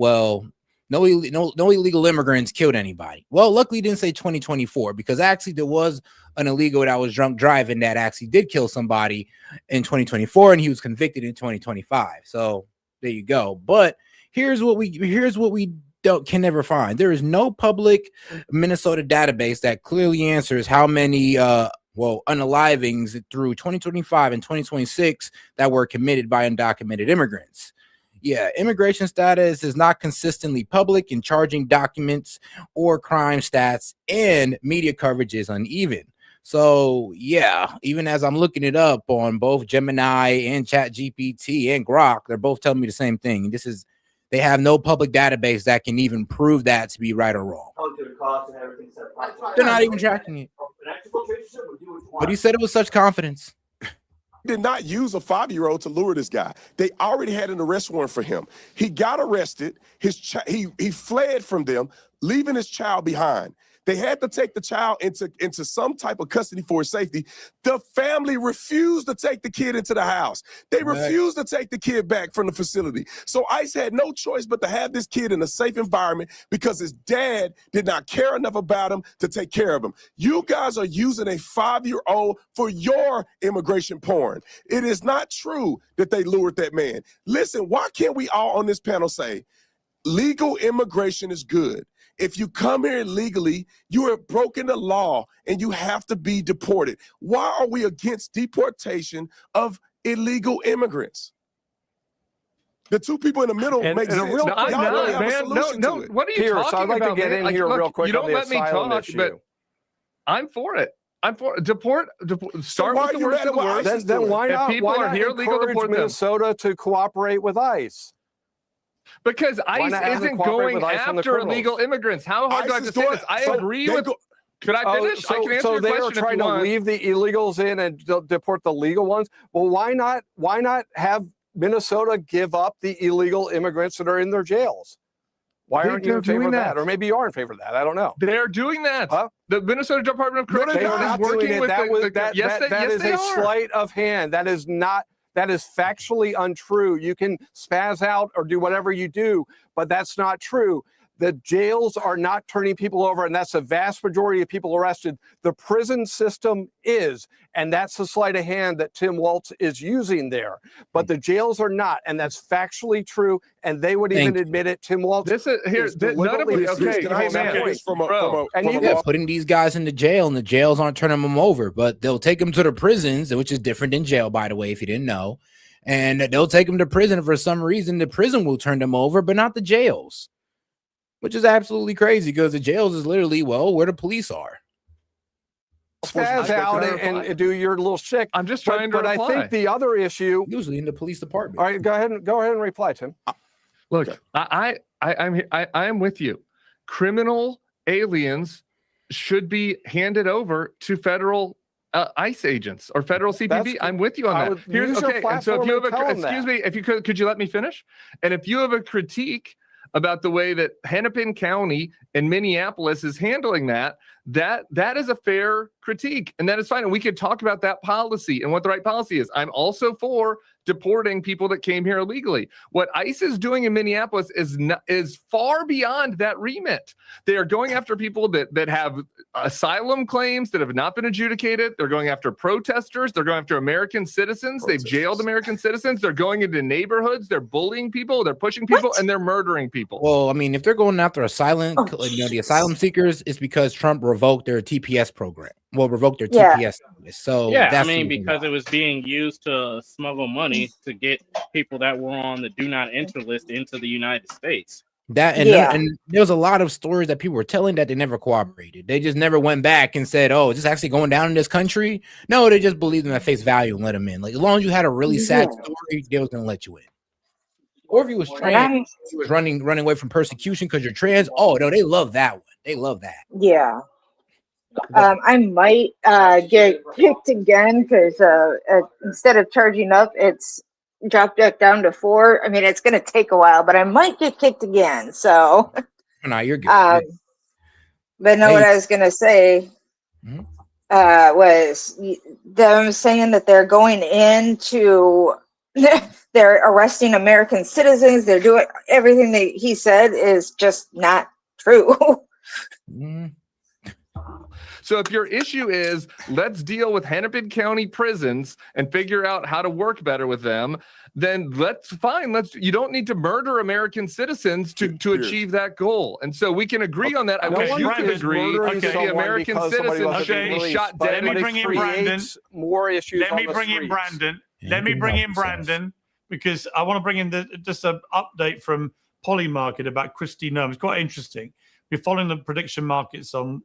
immigrants killed anybody. Well, luckily he didn't say 2024, because actually there was an illegal that was drunk driving that actually did kill somebody in 2024, and he was convicted in 2025. So there you go. But here's what we can never find. There is no public Minnesota database that clearly answers how many unalivings through 2025 and 2026 that were committed by undocumented immigrants. Yeah, immigration status is not consistently public in charging documents or crime stats, and media coverage is uneven. So yeah, even as I'm looking it up on both Gemini and ChatGPT and Grok, they're both telling me the same thing. They have no public database that can even prove that to be right or wrong. They're not even tracking it. But he said it with such confidence.
Did not use a 5-year-old to lure this guy. They already had an arrest warrant for him. He got arrested. He fled from them, leaving his child behind. They had to take the child into some type of custody for his safety. The family refused to take the kid into the house. They refused to take the kid back from the facility. So ICE had no choice but to have this kid in a safe environment because his dad did not care enough about him to take care of him. You guys are using a 5-year-old for your immigration porn. It is not true that they lured that man. Listen, why can't we all on this panel say legal immigration is good? If you come here illegally, you have broken the law and you have to be deported. Why are we against deportation of illegal immigrants? The two people in the middle make sense.
What are you
Pierce,
talking
I'd like
about,
to get
man?
in here
Look,
real quick.
You don't
on the
let me
asylum
talk,
issue.
but I'm for it. I'm for deport. Start
why
with
are
the
you
worst
mad
of the
at what
worst.
ICE is
Then why
If
not?
people
Why
are
not
here, legal
encourage
deport them.
Minnesota to cooperate with ICE?
Because
Why
ICE
not have them
isn't
cooperate
going
with ICE on the
after
criminals?
illegal immigrants. How hard do I have to say this? I agree with. Could I finish? I can answer
So
your
they are
question if
trying
you
to
want.
leave the illegals in and deport the legal ones. Well, why not? Why not have Minnesota give up the illegal immigrants that are in their jails? Why aren't you in favor of that? Or maybe you are in favor of that. I don't know.
They're doing that. The Minnesota Department of Corrections
They are not
is working
doing it.
with
That is
they
a
are.
sleight of hand. That is not. That is factually untrue. You can spaz out or do whatever you do, but that's not true. The jails are not turning people over, and that's the vast majority of people arrested. The prison system is, and that's the sleight of hand that Tim Walz is using there. But the jails are not, and that's factually true, and they would even admit it. Tim Walz
None of putting these guys in the jail, and the jails aren't turning them over, but they'll take them to the prisons, which is different than jail, by the way, if you didn't know. And they'll take them to prison, and for some reason, the prison will turn them over, but not the jails. Which is absolutely crazy because the jails is literally, well, where the police are.
Spaz out and do your little shtick.
I'm just trying to
But I
reply.
think the other issue,
usually in the police department.
All right, go ahead and reply, Tim.
Look, I'm with you. Criminal aliens should be handed over to federal ICE agents or federal CPB. I'm with you on that. Here's okay. And so if you have if you could you let me finish? And if you have a critique about the way that Hennepin County and Minneapolis is handling that is a fair critique, and that is fine. And we could talk about that policy and what the right policy is. I'm also for deporting people that came here illegally. What ICE is doing in Minneapolis is far beyond that remit. They are going after people that have asylum claims that have not been adjudicated. They're going after protesters. They're going after American citizens. They've jailed American citizens. They're going into neighborhoods. They're bullying people. They're pushing people, and they're murdering people.
Well, I mean, if they're going after asylum, the asylum seekers, it's because Trump revoked their TPS program. Well, revoked their TPS. So
yeah,
that's
I mean, because it was being used to smuggle money to get people that were on the do not enter list into the United States.
And there was a lot of stories that people were telling that they never cooperated. They just never went back and said, "Oh, is this actually going down in this country?" No, they just believed them at face value and let them in. Like as long as you had a really sad story, they was gonna let you in. Or if you was trans, you was running away from persecution because you're trans. Oh no, they love that one. They love that.
Yeah. I might get kicked again because instead of charging up, it's dropped back down to 4. I mean, it's going to take a while, but I might get kicked again. So,
no, you're good.
But no, what I was going to say was them saying that they're going into, they're arresting American citizens. They're doing everything that he said is just not true.
So if your issue is let's deal with Hennepin County prisons and figure out how to work better with them, then you don't need to murder American citizens to achieve that goal. And so we can agree on that. I wish you could agree that the American citizens should be shot dead.
Let me bring in Brandon.
More issues.
Let me bring in Brandon. because I want to bring in just an update from Polymarket about Kristi Noem. It's quite interesting. We're following the prediction markets on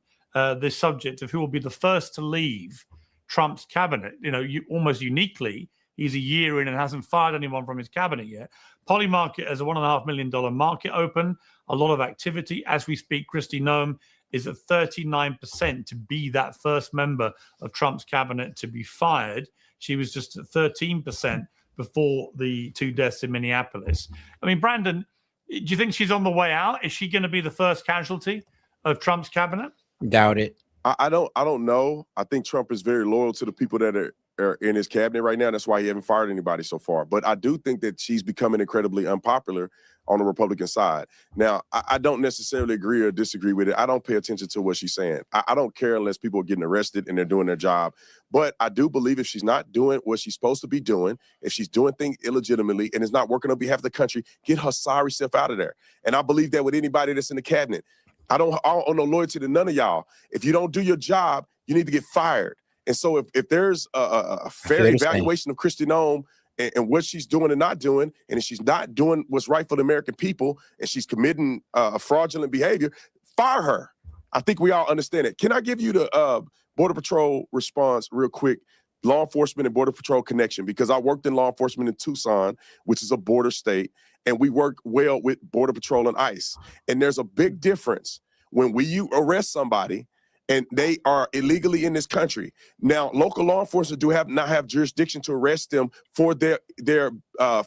this subject of who will be the first to leave Trump's cabinet. You know, almost uniquely, he's a year in and hasn't fired anyone from his cabinet yet. Polymarket has a $1.5 million market open, a lot of activity. As we speak, Kristi Noem is at 39% to be that first member of Trump's cabinet to be fired. She was just at 13% before the 2 deaths in Minneapolis. I mean, Brandon, do you think she's on the way out? Is she going to be the first casualty of Trump's cabinet?
Doubt it.
I don't know. I think Trump is very loyal to the people that are in his cabinet right now. That's why he hasn't fired anybody so far. But I do think that she's becoming incredibly unpopular on the Republican side. Now, I don't necessarily agree or disagree with it. I don't pay attention to what she's saying. I don't care unless people are getting arrested and they're doing their job. But I do believe if she's not doing what she's supposed to be doing, if she's doing things illegitimately and is not working on behalf of the country, get her sorry self out of there. And I believe that with anybody that's in the cabinet. I don't owe no loyalty to none of y'all. If you don't do your job, you need to get fired. And so if there's a fair evaluation of Kristi Noem and what she's doing and not doing, and if she's not doing what's right for the American people and she's committing fraudulent behavior, fire her. I think we all understand it. Can I give you the Border Patrol response real quick? Law enforcement and Border Patrol connection, because I worked in law enforcement in Tucson, which is a border state, and we work well with Border Patrol and ICE. And there's a big difference when you arrest somebody and they are illegally in this country. Now, local law enforcement do not have jurisdiction to arrest them for their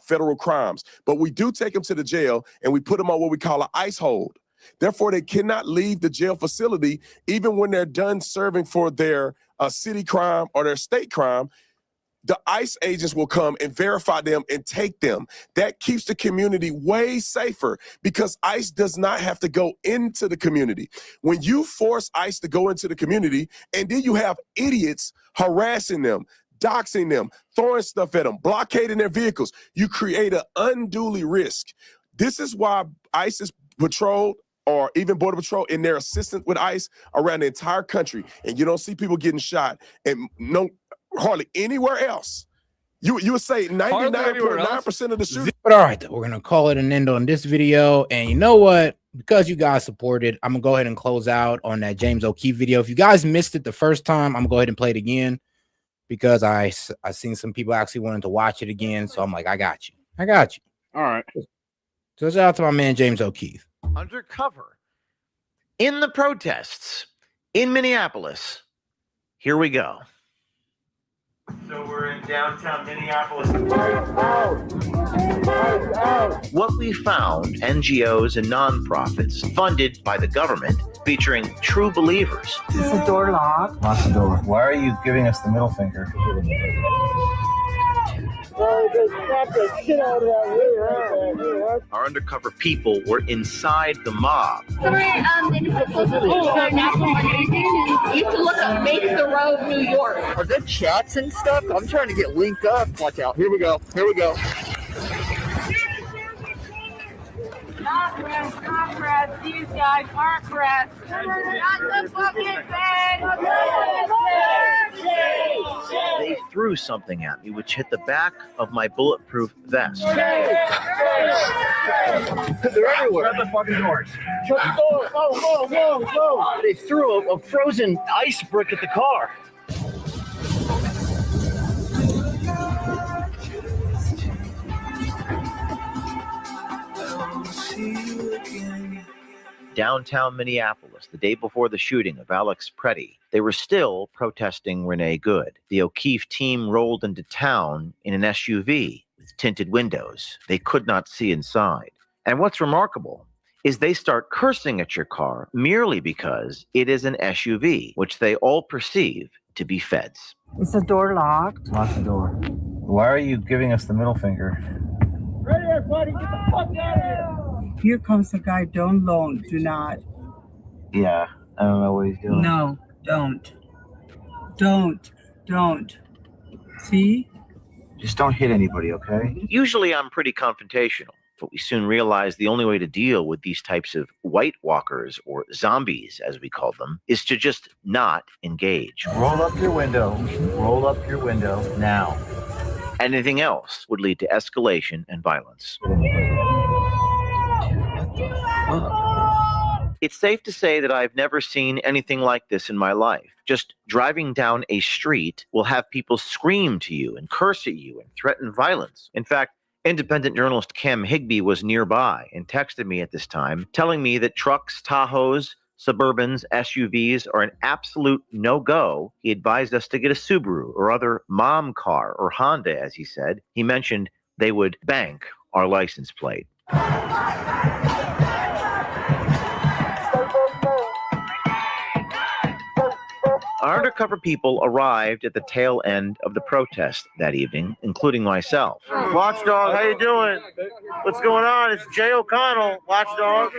federal crimes, but we do take them to the jail and we put them on what we call an ICE hold. Therefore, they cannot leave the jail facility even when they're done serving for their city crime or their state crime. The ICE agents will come and verify them and take them. That keeps the community way safer because ICE does not have to go into the community. When you force ICE to go into the community and then you have idiots harassing them, doxing them, throwing stuff at them, blockading their vehicles, you create an unduly risk. This is why ICE is patrolled, or even Border Patrol and their assistance with ICE around the entire country. And you don't see people getting shot and hardly anywhere else. You would say 99.9% of the shootings.
But all right, we're gonna call it an end on this video. And you know what? Because you guys supported, I'm gonna go ahead and close out on that James O'Keefe video. If you guys missed it the first time, I'm gonna go ahead and play it again because I seen some people actually wanted to watch it again. So I'm like, I got you.
All right.
So shout out to my man James O'Keefe.
Undercover in the protests in Minneapolis. Here we go.
So we're in downtown Minneapolis.
What we found, NGOs and nonprofits funded by the government, featuring true believers.
Is the door locked?
Lock the door. Why are you giving us the middle finger?
Our undercover people were inside the mob.
You can look up Make the Road New York.
Are there chats and stuff? I'm trying to get linked up. Watch out. Here we go.
Not press. These guys aren't press. Not the fucking thing.
They threw something at me which hit the back of my bulletproof vest.
They're everywhere.
Grab the fucking doors.
Shut the door. Whoa.
They threw a frozen ice brick at the car. Downtown Minneapolis, the day before the shooting of Alex Pretty, they were still protesting Renee Good. The O'Keefe team rolled into town in an SUV with tinted windows. They could not see inside. And what's remarkable is they start cursing at your car merely because it is an SUV, which they all perceive to be feds.
Is the door locked?
Lock the door. Why are you giving us the middle finger?
Ready, everybody, get the fuck out of here. Here comes the guy. Don't loan. Do not.
Yeah, I don't know what he's doing.
No, don't. See?
Just don't hit anybody, okay?
Usually I'm pretty confrontational, but we soon realized the only way to deal with these types of white walkers, or zombies as we call them, is to just not engage.
Roll up your window now.
Anything else would lead to escalation and violence. It's safe to say that I've never seen anything like this in my life. Just driving down a street will have people scream to you and curse at you and threaten violence. In fact, independent journalist Cam Higbee was nearby and texted me at this time, telling me that trucks, Tahoes, Suburbans, SUVs are an absolute no-go. He advised us to get a Subaru or other mom car or Honda, as he said. He mentioned they would bank our license plate. Our undercover people arrived at the tail end of the protest that evening, including myself.
Watchdog, how you doing? What's going on? It's Jay O'Connell, Watchdog.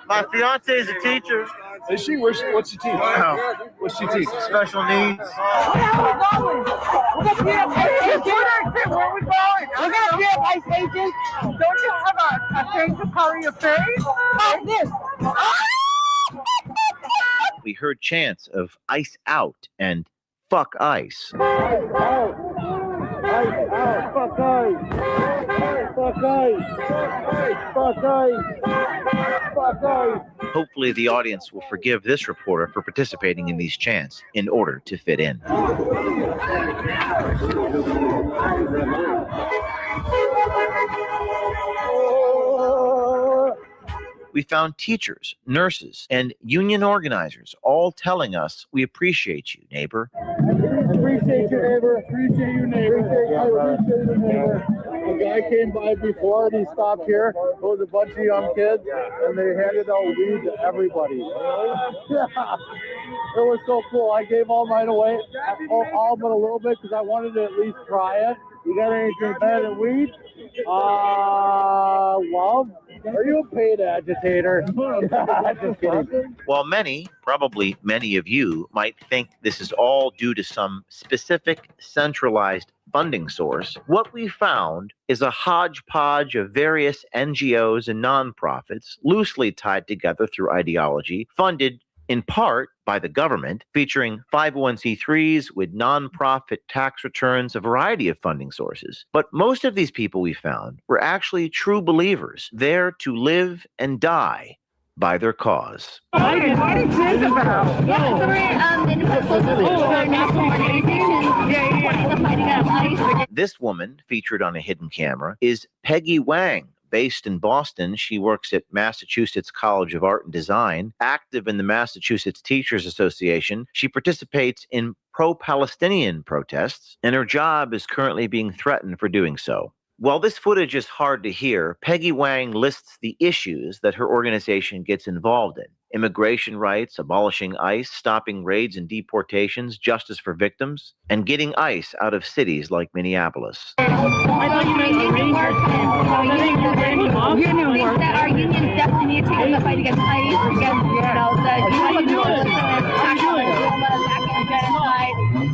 My fiance is a teacher.
Is she? What's she teach? What's she teach?
Special needs.
Where are we going? We're gonna be at ICE agents. Don't you have a thing to cover your face? Like this.
We heard chants of ICE out and fuck ICE.
Ice out. Ice out. Fuck ICE. Fuck ICE. Fuck ICE. Fuck ICE.
Hopefully the audience will forgive this reporter for participating in these chants in order to fit in. We found teachers, nurses, and union organizers all telling us, "We appreciate you, neighbor."
Appreciate you, neighbor. Appreciate you, neighbor. Appreciate you, neighbor. A guy came by before and he stopped here. It was a bunch of young kids and they handed out weed to everybody. Yeah. It was so cool. I gave all mine away, all but a little bit, because I wanted to at least try it. You got anything better than weed? Love? Are you a paid agitator? Just kidding.
While many, probably many of you, might think this is all due to some specific centralized funding source, what we found is a hodgepodge of various NGOs and nonprofits loosely tied together through ideology, funded in part by the government, featuring 501c3s with nonprofit tax returns, a variety of funding sources. But most of these people we found were actually true believers, there to live and die by their cause.
What is this about? Yeah, so we're
This woman, featured on a hidden camera, is Peggy Wang. Based in Boston, she works at Massachusetts College of Art and Design. Active in the Massachusetts Teachers Association, she participates in pro-Palestinian protests, and her job is currently being threatened for doing so. While this footage is hard to hear, Peggy Wang lists the issues that her organization gets involved in: immigration rights, abolishing ICE, stopping raids and deportations, justice for victims, and getting ICE out of cities like Minneapolis.
I thought you meant union work. Union work. That our unions definitely need to take up the fight against ICE, against the genocide.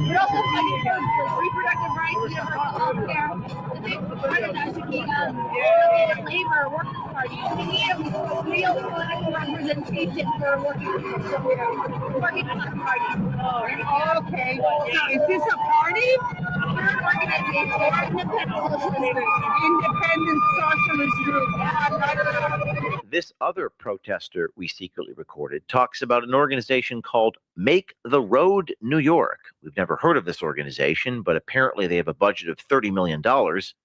But also fighting for reproductive rights, universal health care. Labor, workers' party. We need a real political representation for working class party. Oh, okay. So is this a party? We're an organization. Independent socialist group.
This other protester we secretly recorded talks about an organization called Make the Road New York. We've never heard of this organization, but apparently they have a budget of $30 million.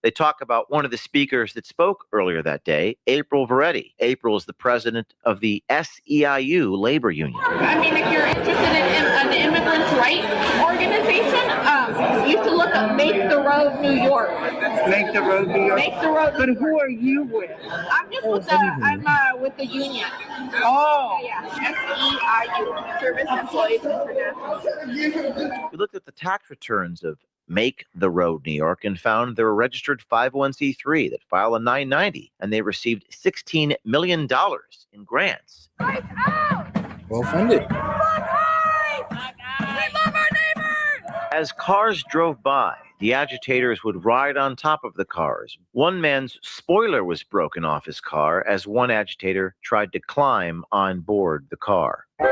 They talk about one of the speakers that spoke earlier that day, April Veretti. April is the president of the SEIU labor union.
I mean, if you're interested in an immigrants' rights organization, you should look up Make the Road New York.
Make the Road New York.
Make the Road.
But who are you with?
I'm just with with the union.
Oh.
Yeah, SEIU, Service Employees International.
We looked at the tax returns of Make the Road New York and found they're a registered 501c3 that file a 990, and they received $16 million in grants.
Well funded.
As cars drove by, the agitators would ride on top of the cars. One man's spoiler was broken off his car as one agitator tried to climb on board the car.
What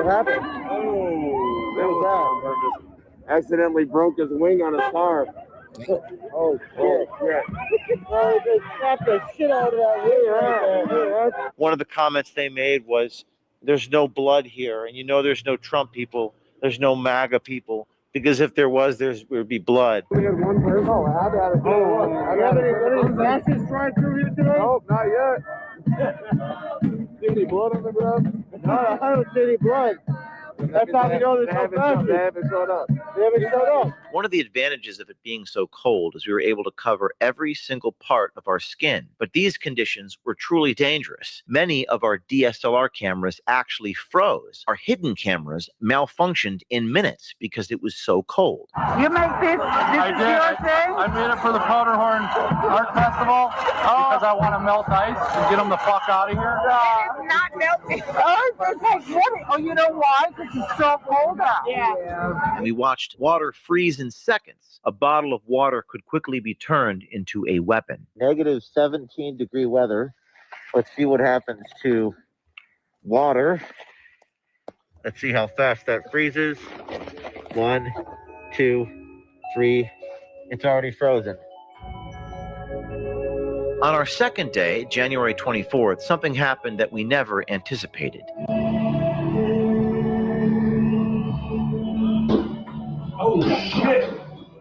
happened? What was that?
accidentally broke his wing on his car. Oh, shit. Oh, they slapped the shit out of that wing.
One of the comments they made was, there's no blood here. And you know there's no Trump people. There's no MAGA people. Because if there was, there would be blood.
We had one person. Oh, I had it. Oh, you have any matches trying through here today? Nope, not yet. See any blood on the ground? No, I haven't seen any blood. That's how we know there's no matches. They haven't showed up. They haven't showed up.
One of the advantages of it being so cold is we were able to cover every single part of our skin. But these conditions were truly dangerous. Many of our DSLR cameras actually froze. Our hidden cameras malfunctioned in minutes because it was so cold.
You make this? This is your thing?
I made it for the Powderhorn Art Festival because I want to melt ice and get them the fuck out of here.
It is not melting. Oh, it's like what? Oh, you know why? Because it's so cold out.
And we watched water freeze in seconds. A bottle of water could quickly be turned into a weapon.
Negative 17-degree weather. Let's see what happens to water. Let's see how fast that freezes. 1, 2, 3. It's already frozen.
On our second day, January 24th, something happened that we never anticipated.
Holy shit!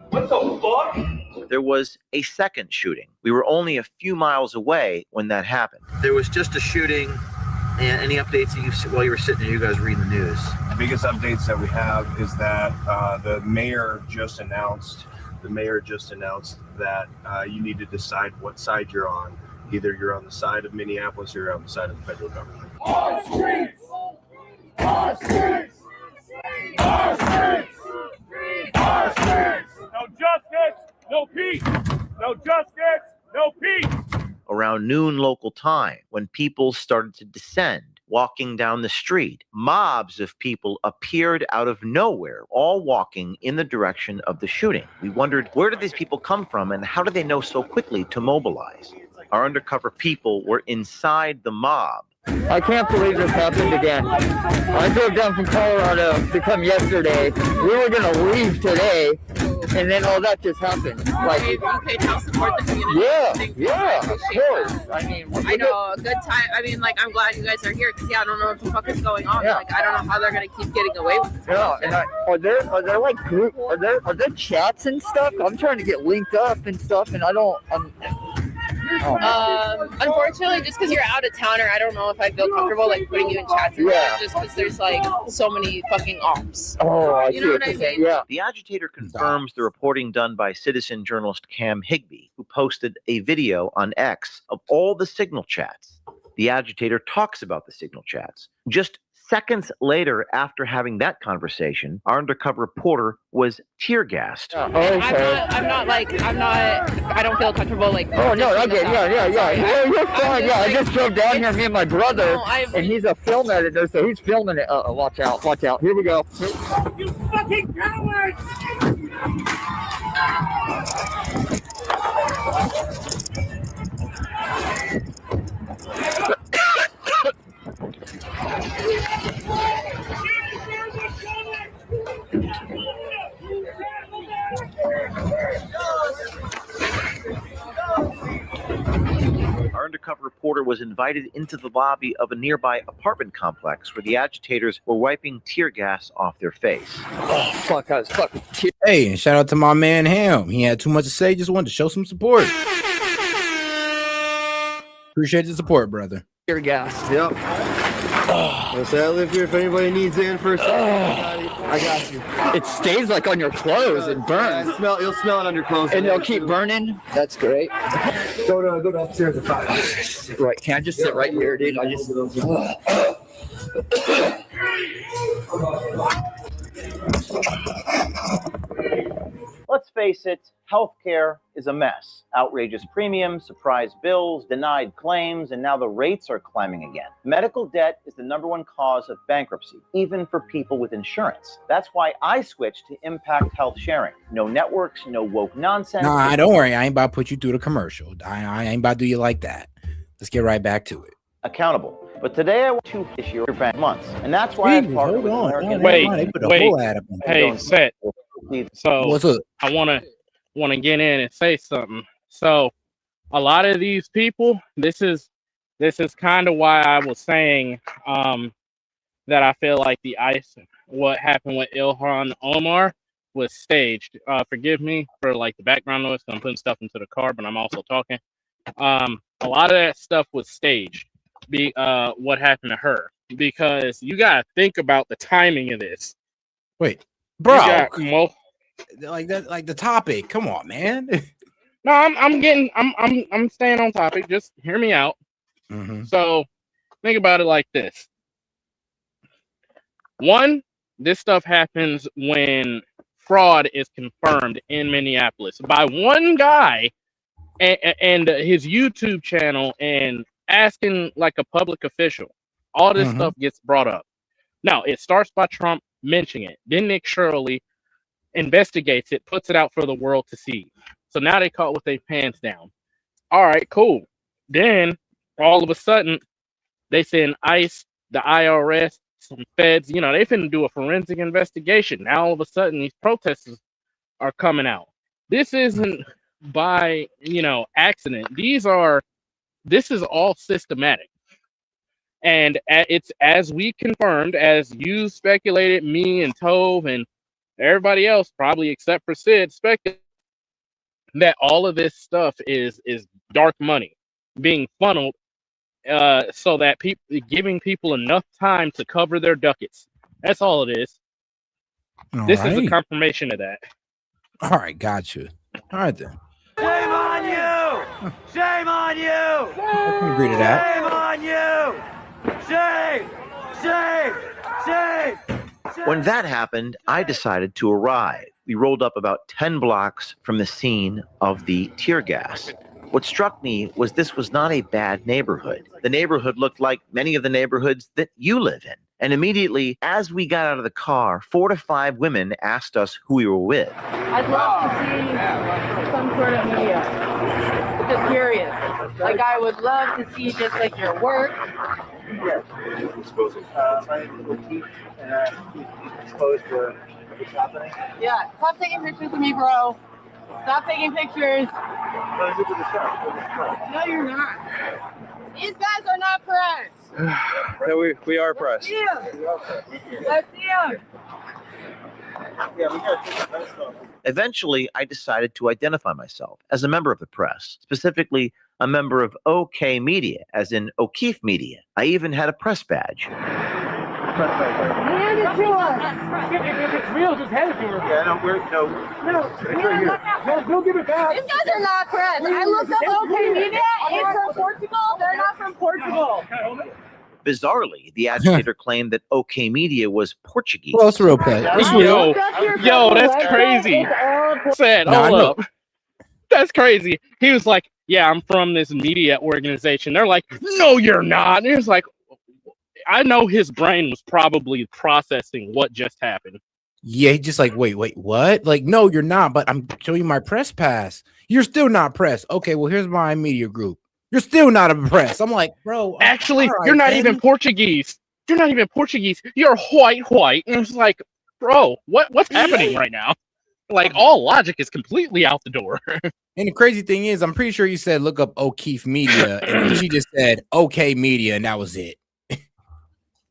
What the fuck?
There was a second shooting. We were only a few miles away when that happened. There was just a shooting. And any updates that you while you were sitting there, you guys reading the news?
The biggest updates that we have is that the mayor just announced that you need to decide what side you're on. Either you're on the side of Minneapolis or you're on the side of the federal government.
Our streets! Our streets! Our streets! Our streets!
No justice, no peace. No justice, no peace.
Around noon local time, when people started to descend, walking down the street, mobs of people appeared out of nowhere, all walking in the direction of the shooting. We wondered, where did these people come from and how did they know so quickly to mobilize? Our undercover people were inside the mob.
I can't believe this happened again. I drove down from Colorado to come yesterday. We were going to leave today, and then all that just happened. Like,
you could help support the community.
Yeah, of course.
I mean, I know a good time. I mean, like, I'm glad you guys are here because I don't know what the fuck is going on.
Yeah.
Like, I don't know how they're gonna keep getting away with it.
Yeah, and are there like group? Are there chats and stuff? I'm trying to get linked up and stuff, and I don't.
Unfortunately, just because you're out of towner, I don't know if I feel comfortable like putting you in chats and stuff, just because there's like so many fucking ops.
Oh, I
you know what I mean?
Yeah.
The agitator confirms the reporting done by citizen journalist Cam Higbee, who posted a video on X of all the signal chats. The agitator talks about the signal chats. Just seconds later, after having that conversation, our undercover reporter was tear gassed.
I'm not. I don't feel comfortable like.
Oh no, I get. Yeah. You're fine. I just drove down here. Me and my brother, and he's a film editor, so he's filming it. Watch out. Here we go.
You fucking cowards!
Our undercover reporter was invited into the lobby of a nearby apartment complex where the agitators were wiping tear gas off their face.
Oh, fuck, I was fucking tear.
Hey, and shout out to my man Ham. He had too much to say, just wanted to show some support. Appreciate the support, brother.
Tear gas.
Yep. Let's say I live here if anybody needs in for a second. I got you.
It stays like on your clothes and burns.
Yeah, you'll smell it on your clothes.
And they'll keep burning. That's great.
Go to upstairs and find.
Right. Can I just sit right here, dude? I just.
Let's face it, healthcare is a mess. Outrageous premiums, surprise bills, denied claims, and now the rates are climbing again. Medical debt is the #1 cause of bankruptcy, even for people with insurance. That's why I switched to Impact Health Sharing. No networks, no woke nonsense.
Nah, don't worry. I ain't about to put you through the commercial. I ain't about to do you like that. Let's get right back to it.
Accountable. But today I want to issue for months, and that's why I partnered with American.
Hey, Set.
So
What's up?
I want to get in and say something. So a lot of these people, this is kind of why I was saying that I feel like the ICE, what happened with Ilhan Omar was staged. Forgive me for like the background noise, 'cause I'm putting stuff into the car, but I'm also talking. A lot of that stuff was staged. What happened to her? Because you gotta think about the timing of this.
Wait, bro.
Like
that, like the topic. Come on, man.
No, I'm staying on topic. Just hear me out.
Mm-hmm.
So think about it like this. One, this stuff happens when fraud is confirmed in Minneapolis by one guy and his YouTube channel and asking like a public official. All this stuff gets brought up. Now, it starts by Trump mentioning it. Then Nick Shirley investigates it, puts it out for the world to see. So now they caught with their pants down. All right, cool. Then all of a sudden, they send ICE, the IRS, some feds, they finna do a forensic investigation. Now all of a sudden, these protesters are coming out. This isn't by, accident. This is all systematic. And it's as we confirmed, as you speculated, me and Tove and everybody else, probably except for Sid, speculated that all of this stuff is dark money being funneled so that giving people enough time to cover their ducats. That's all it is. This is a confirmation of that.
All right, got you. All right then.
Shame on you! Shame on you!
I can agree to that.
Shame on you! Shame! Shame! Shame!
When that happened, I decided to arrive. We rolled up about 10 blocks from the scene of the tear gas. What struck me was this was not a bad neighborhood. The neighborhood looked like many of the neighborhoods that you live in. And immediately, as we got out of the car, 4 to 5 women asked us who we were with.
I'd love to see some sort of media. Just curious. Like, I would love to see just like your work.
Yes. My name is Latif, and he's exposed to what's happening.
Yeah, stop taking pictures of me, bro. Stop taking pictures. No, you're not. These guys are not press.
No, we are press.
Let's see them.
Eventually, I decided to identify myself as a member of the press, specifically a member of OK Media, as in O'Keefe Media. I even had a press badge.
Hand it to us.
If it's real, just hand it to her. Yeah, no, it's right here. No, go give it back.
These guys are not press. I looked up OK Media. It's from Portugal. They're not from Portugal.
Bizarrely, the agitator claimed that OK Media was Portuguese.
Well, it's a real play. It's real.
Yo, that's crazy. Said, hold up. That's crazy. He was like, yeah, I'm from this media organization. They're like, no, you're not. And he was like, I know his brain was probably processing what just happened.
Yeah, he just like, wait, what? Like, no, you're not, but I'm showing you my press pass. You're still not press. Okay, well, here's my media group. You're still not a press. I'm like, bro.
Actually,
right,
you're not even Portuguese. You're not even Portuguese. You're white. And it's like, bro, what's happening right now? Like, all logic is completely out the door.
And the crazy thing is, I'm pretty sure he said, look up O'Keefe Media. And she just said, OK Media. And that was it.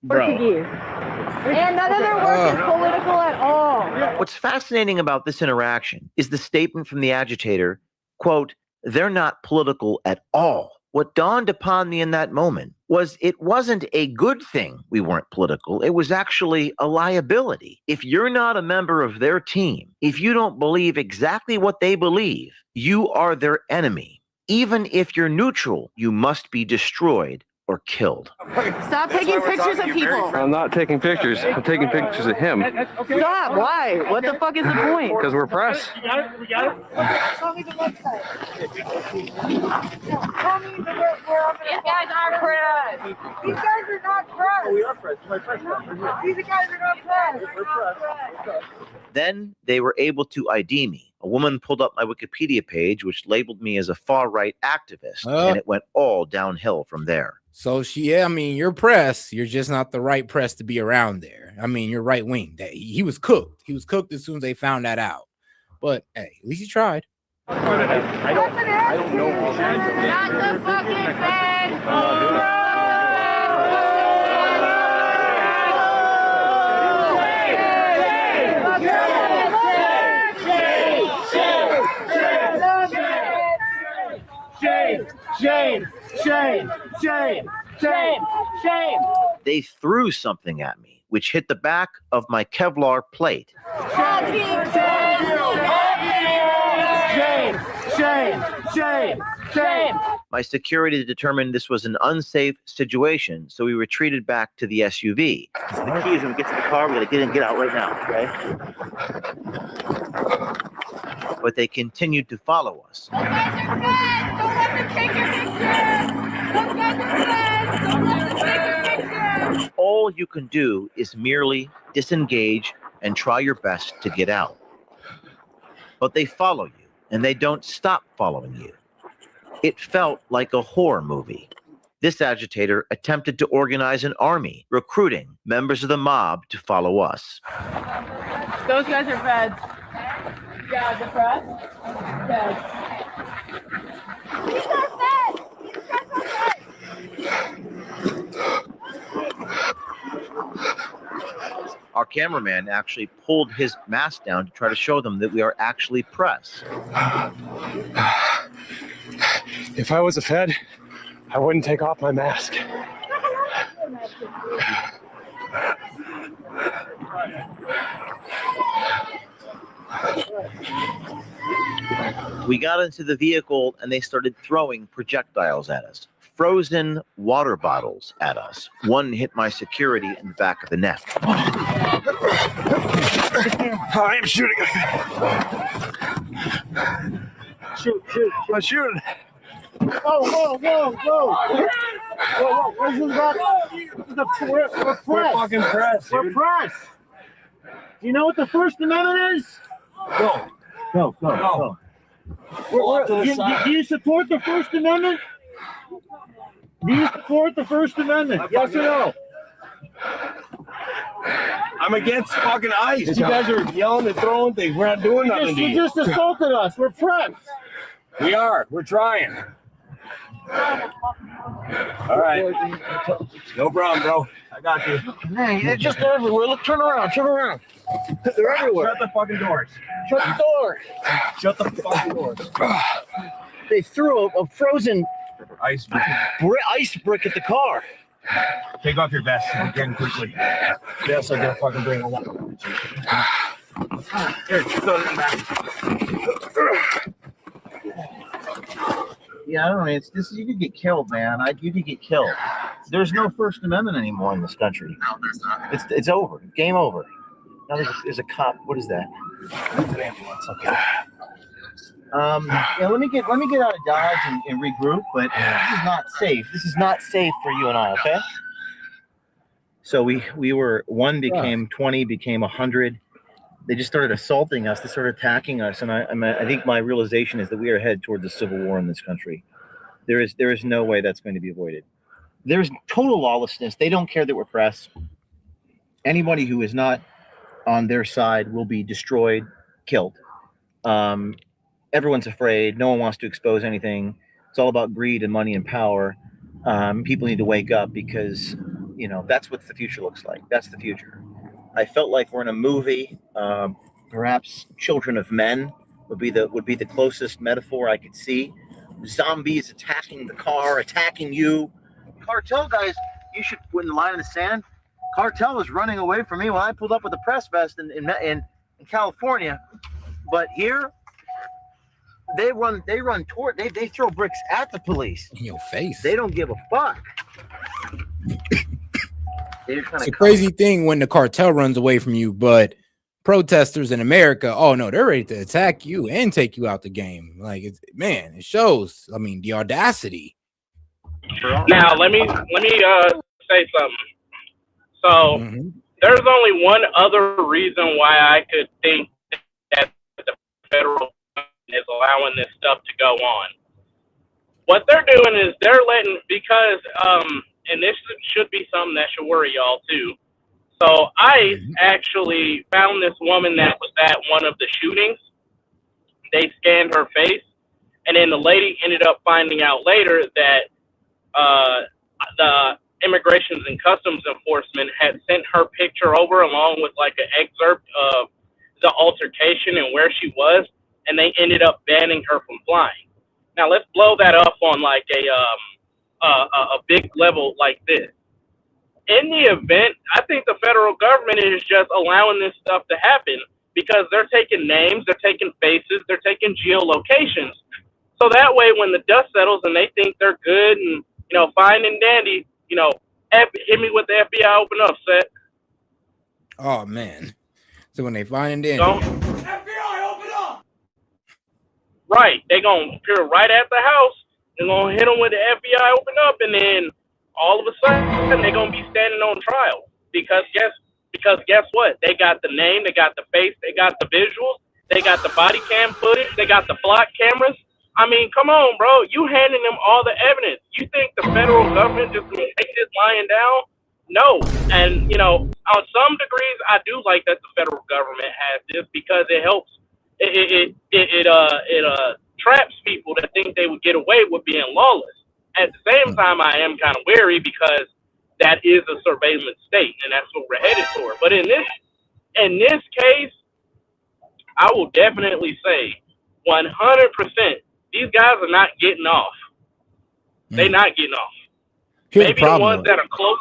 Bro.
And none of their work is political at all.
What's fascinating about this interaction is the statement from the agitator, quote, they're not political at all. What dawned upon me in that moment was it wasn't a good thing we weren't political. It was actually a liability. If you're not a member of their team, if you don't believe exactly what they believe, you are their enemy. Even if you're neutral, you must be destroyed or killed.
Stop taking pictures of people.
I'm not taking pictures. I'm taking pictures of him.
Stop. Why? What the fuck is the point?
Because we're press.
You got it? We got it?
Show me the website. Tell me these guys are press. These guys are not press.
We are press. My press.
These guys are not press.
We're press.
Then they were able to ID me. A woman pulled up my Wikipedia page, which labeled me as a far-right activist, and it went all downhill from there.
So I mean, you're press. You're just not the right press to be around there. I mean, you're right wing. He was cooked. He was cooked as soon as they found that out. But hey, at least he tried.
I don't know all
Not the fucking bed.
Shame, shame, shame, shame, shame, shame.
They threw something at me, which hit the back of my Kevlar plate.
Shame, shame, shame, shame.
My security determined this was an unsafe situation, so we retreated back to the SUV. So the key is when we get to the car, we gotta get in and get out right now, okay? But they continued to follow us. All you can do is merely disengage and try your best to get out. But they follow you, and they don't stop following you. It felt like a horror movie. This agitator attempted to organize an army, recruiting members of the mob to follow us.
Those guys are feds. Yeah, the press. Feds.
These are feds. These guys are
Our cameraman actually pulled his mask down to try to show them that we are actually press.
If I was a Fed, I wouldn't take off my mask.
We got into the vehicle and they started throwing projectiles at us. Frozen water bottles at us. One hit my security in the back of the neck.
I am shooting.
Shoot, shoot,
I'm shooting.
Whoa, whoa, whoa, whoa. Whoa, whoa, this is about, we're press.
We're fucking press,
We're
dude.
press. Do you know what the First Amendment is? Go. Go, go, go. Do you support the First Amendment? Do you support the First Amendment? Yes or no?
I'm against fucking ICE. You guys are yelling and throwing things. We're not doing nothing to
You
you.
just assaulted us. We're press.
We are. We're trying. All right. No problem, bro. I got you.
Hey, they're just everywhere. Look, turn around, turn around. They're everywhere.
Shut the fucking doors.
Shut the door.
Shut the fucking doors.
They threw a frozen
Ice.
ice brick at the car.
Take off your vest again quickly. Yes, I gotta fucking bring a lot. Here, throw it in the back.
Yeah, I don't know. It's this. You could get killed, man. You could get killed. There's no First Amendment anymore in this country. No, there's not. It's over. Game over. Now there's a cop. What is that? Ambulance. Okay. Yeah, let me get out of Dodge and regroup. But this is not safe. This is not safe for you and I. Okay. So we were 1 became 20 became 100. They just started assaulting us. They started attacking us, and I think my realization is that we are headed towards a civil war in this country. There is no way that's going to be avoided. There's total lawlessness. They don't care that we're press. Anybody who is not on their side will be destroyed, killed. Everyone's afraid. No one wants to expose anything. It's all about greed and money and power. People need to wake up because, that's what the future looks like. That's the future. I felt like we're in a movie. Perhaps Children of Men would be the closest metaphor I could see. Zombies attacking the car, attacking you. Cartel guys, you should put in the line in the sand. Cartel was running away from me when I pulled up with a press vest in California, but here they throw bricks at the police
in your face.
They don't give a fuck.
It's a crazy thing when the cartel runs away from you, but protesters in America, oh no, they're ready to attack you and take you out the game. Like it shows. I mean, the audacity.
Now let me say something. So there's only one other reason why I could think that the federal government is allowing this stuff to go on.
what they're doing is they're letting, because and this should be something that should worry y'all too. So ICE actually found this woman that was at one of the shootings. They scanned her face, and then the lady ended up finding out later that the Immigrations and Customs Enforcement had sent her picture over along with like an excerpt of the altercation and where she was, and they ended up banning her from flying. Now let's blow that up on like a big level like this. In the event, I think the federal government is just allowing this stuff to happen because they're taking names, they're taking faces, they're taking geolocations. So that way, when the dust settles and they think they're good and, you know, fine and dandy, you know, hit me with the FBI open up set.
Oh man! So when they find it, FBI open up.
Right, they gonna appear right at the house. They're gonna hit them with the FBI open up, and then all of a sudden they're gonna be standing on trial because guess what? They got the name, they got the face, they got the visuals, they got the body cam footage, they got the block cameras. I mean, come on, bro. You handing them all the evidence. You think the federal government just gonna take this lying down? No. And, you know, on some degrees, I do like that the federal government has this because it helps. It traps people that think they would get away with being lawless. At the same time, I am kind of wary because that is a surveillance state, and that's what we're headed for. But in this case, I will definitely say 100%. These guys are not getting off. They're not getting off. Maybe the ones that are close.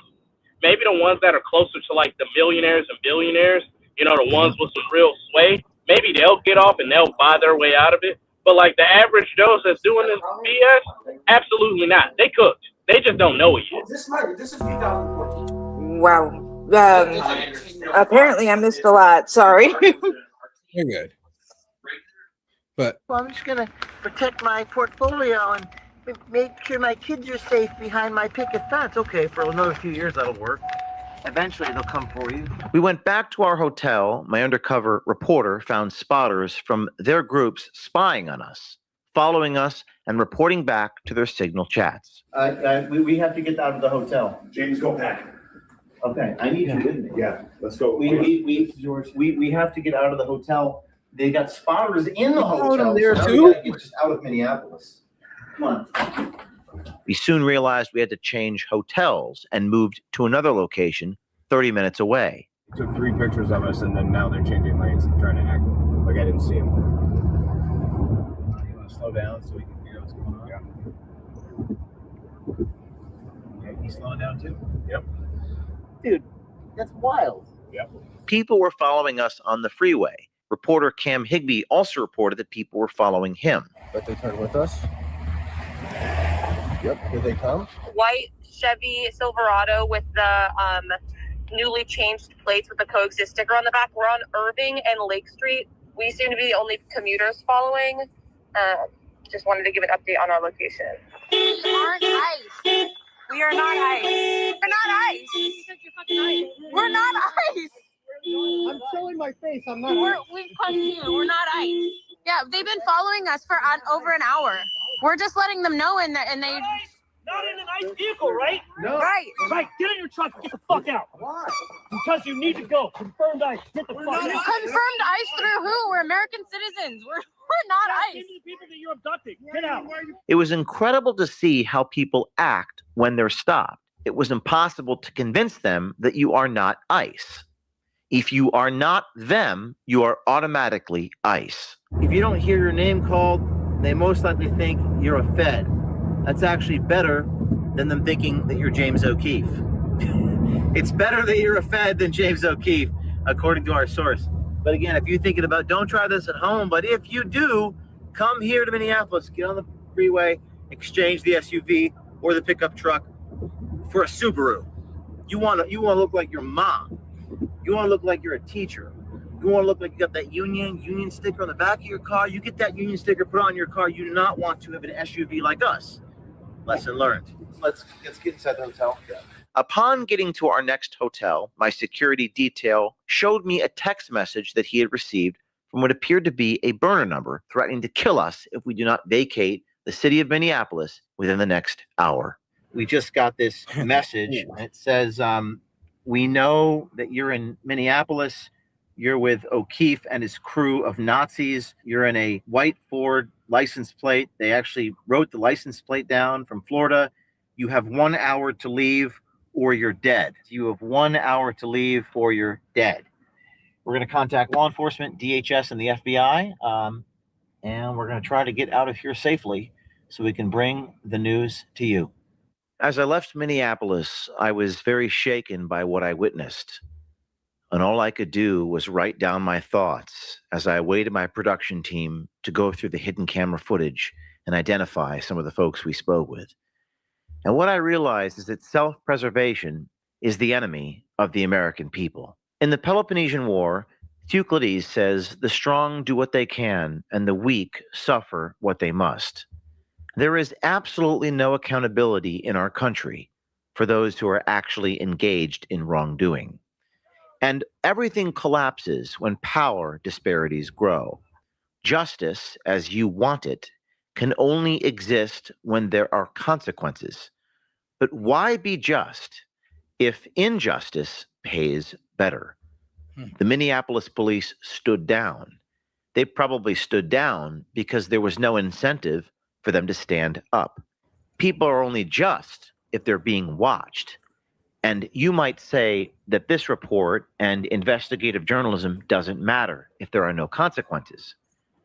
Maybe the ones that are closer to like the millionaires and billionaires. You know, the ones with some real sway. Maybe they'll get off and they'll buy their way out of it. But like the average Joe that's doing this BS, absolutely not. They cooked. They just don't know it yet.
This is 2014.
Wow. Apparently I missed a lot. Sorry.
You're good. But
well, I'm just gonna protect my portfolio and make sure my kids are safe behind my picket fence. Okay, for another few years that'll work. Eventually they'll come for you.
We went back to our hotel. My undercover reporter found spotters from their groups spying on us, following us, and reporting back to their signal chats.
We have to get out of the hotel.
James, go pack.
Okay, I need you with me.
Yeah, let's go.
We have to get out of the hotel. They got spotters in the hotel.
There
so
too?
We gotta get just out of Minneapolis. Come on.
We soon realized we had to change hotels and moved to another location 30 minutes away.
Took 3 pictures of us, and then now they're changing lanes and trying to act like I didn't see them.
You want to slow down so we can figure out what's going on? Yeah, he's slowing down too?
Yep.
Dude, that's wild.
Yep.
People were following us on the freeway. Reporter Cam Higbee also reported that people were following him.
But they turned with us? Yep. Here they come.
White Chevy Silverado with the newly changed plates with the coexist sticker on the back. We're on Irving and Lake Street. We seem to be the only commuters following. Just wanted to give an update on our location. We aren't ICE. We are not ICE. We're not ICE. We're not ICE.
I'm showing my face. I'm not.
We've come to you. We're not ICE. Yeah, they've been following us for over an hour. We're just letting them know, and they.
Not in an ICE vehicle, right?
No.
Right.
Right. Get in your truck. Get the fuck out. Why? Because you need to go. Confirmed ICE. Get the fuck out.
Confirmed ICE through who? We're American citizens. We're not ICE.
Give me the people that you're abducting. Get out.
It was incredible to see how people act when they're stopped. It was impossible to convince them that you are not ICE. If you are not them, you are automatically ICE.
If you don't hear your name called, they most likely think you're a Fed. That's actually better than them thinking that you're James O'Keefe. It's better that you're a Fed than James O'Keefe, according to our source. But again, if you're thinking about, don't try this at home, but if you do, come here to Minneapolis, get on the freeway, exchange the SUV or the pickup truck for a Subaru. You want to look like your mom. You want to look like you're a teacher. You want to look like you got that union sticker on the back of your car. You get that union sticker put on your car. You do not want to have an SUV like us. Lesson learned. Let's get inside the hotel. Yeah.
Upon getting to our next hotel, my security detail showed me a text message that he had received from what appeared to be a burner number threatening to kill us if we do not vacate the city of Minneapolis within the next hour. We just got this message. It says, we know that you're in Minneapolis. You're with O'Keefe and his crew of Nazis. You're in a white Ford license plate. They actually wrote the license plate down from Florida. You have 1 hour to leave or you're dead. You have 1 hour to leave or you're dead. We're going to contact law enforcement, DHS, and the FBI, and we're going to try to get out of here safely so we can bring the news to you. As I left Minneapolis, I was very shaken by what I witnessed. And all I could do was write down my thoughts as I awaited my production team to go through the hidden camera footage and identify some of the folks we spoke with. And what I realized is that self-preservation is the enemy of the American people. In the Peloponnesian War, Thucydides says, the strong do what they can and the weak suffer what they must. There is absolutely no accountability in our country for those who are actually engaged in wrongdoing. And everything collapses when power disparities grow. Justice, as you want it, can only exist when there are consequences. But why be just if injustice pays better? The Minneapolis police stood down. They probably stood down because there was no incentive for them to stand up. People are only just if they're being watched. And you might say that this report and investigative journalism doesn't matter if there are no consequences.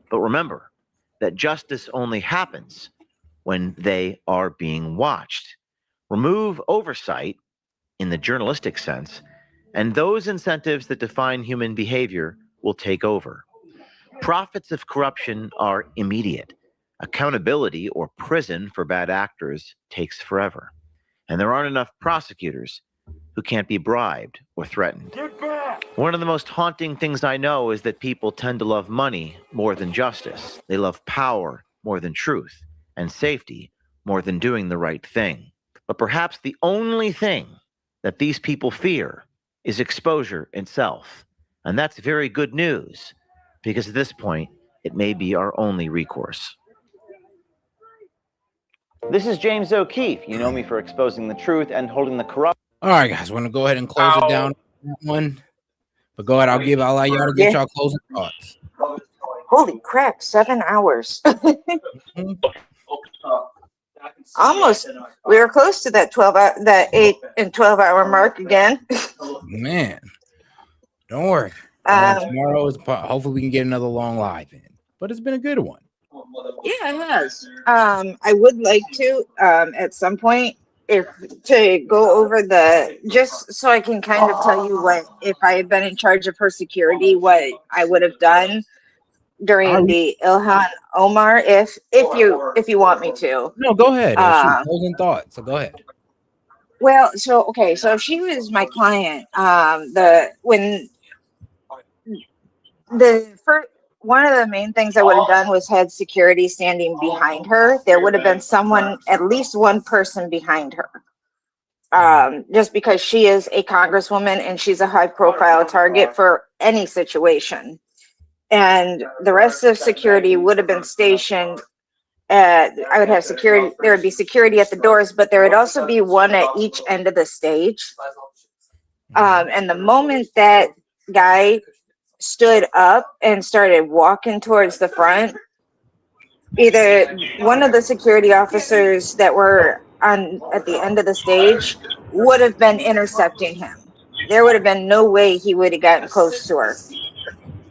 But remember that justice only happens when they are being watched. Remove oversight in the journalistic sense, and those incentives that define human behavior will take over. Profits of corruption are immediate. Accountability or prison for bad actors takes forever. And there aren't enough prosecutors who can't be bribed or threatened. One of the most haunting things I know is that people tend to love money more than justice. They love power more than truth, and safety more than doing the right thing. But perhaps the only thing that these people fear is exposure itself. And that's very good news, because at this point, it may be our only recourse. This is James O'Keefe. You know me for exposing the truth and holding the corrupt.
All right, guys, want to go ahead and close it down on that one. But go ahead, I'll allow y'all to get y'all closing thoughts.
Holy crap, 7 hours. Almost. We were close to that 8 and 12 hour mark again.
Man, don't worry. Tomorrow is hopefully we can get another long live in. But it's been a good one.
Yeah, it has. I would like to at some point to go over just so I can kind of tell you what, if I had been in charge of her security, what I would have done during the Ilhan Omar, if you want me to.
No, go ahead. Closing thoughts. So go ahead.
Well, so she was my client. One of the main things I would have done was had security standing behind her. There would have been at least one person behind her. Just because she is a congresswoman and she's a high profile target for any situation. And the rest of security would have been stationed I would have security, there would be security at the doors, but there would also be one at each end of the stage. And the moment that guy stood up and started walking towards the front, either one of the security officers that were at the end of the stage would have been intercepting him. There would have been no way he would have gotten close to her.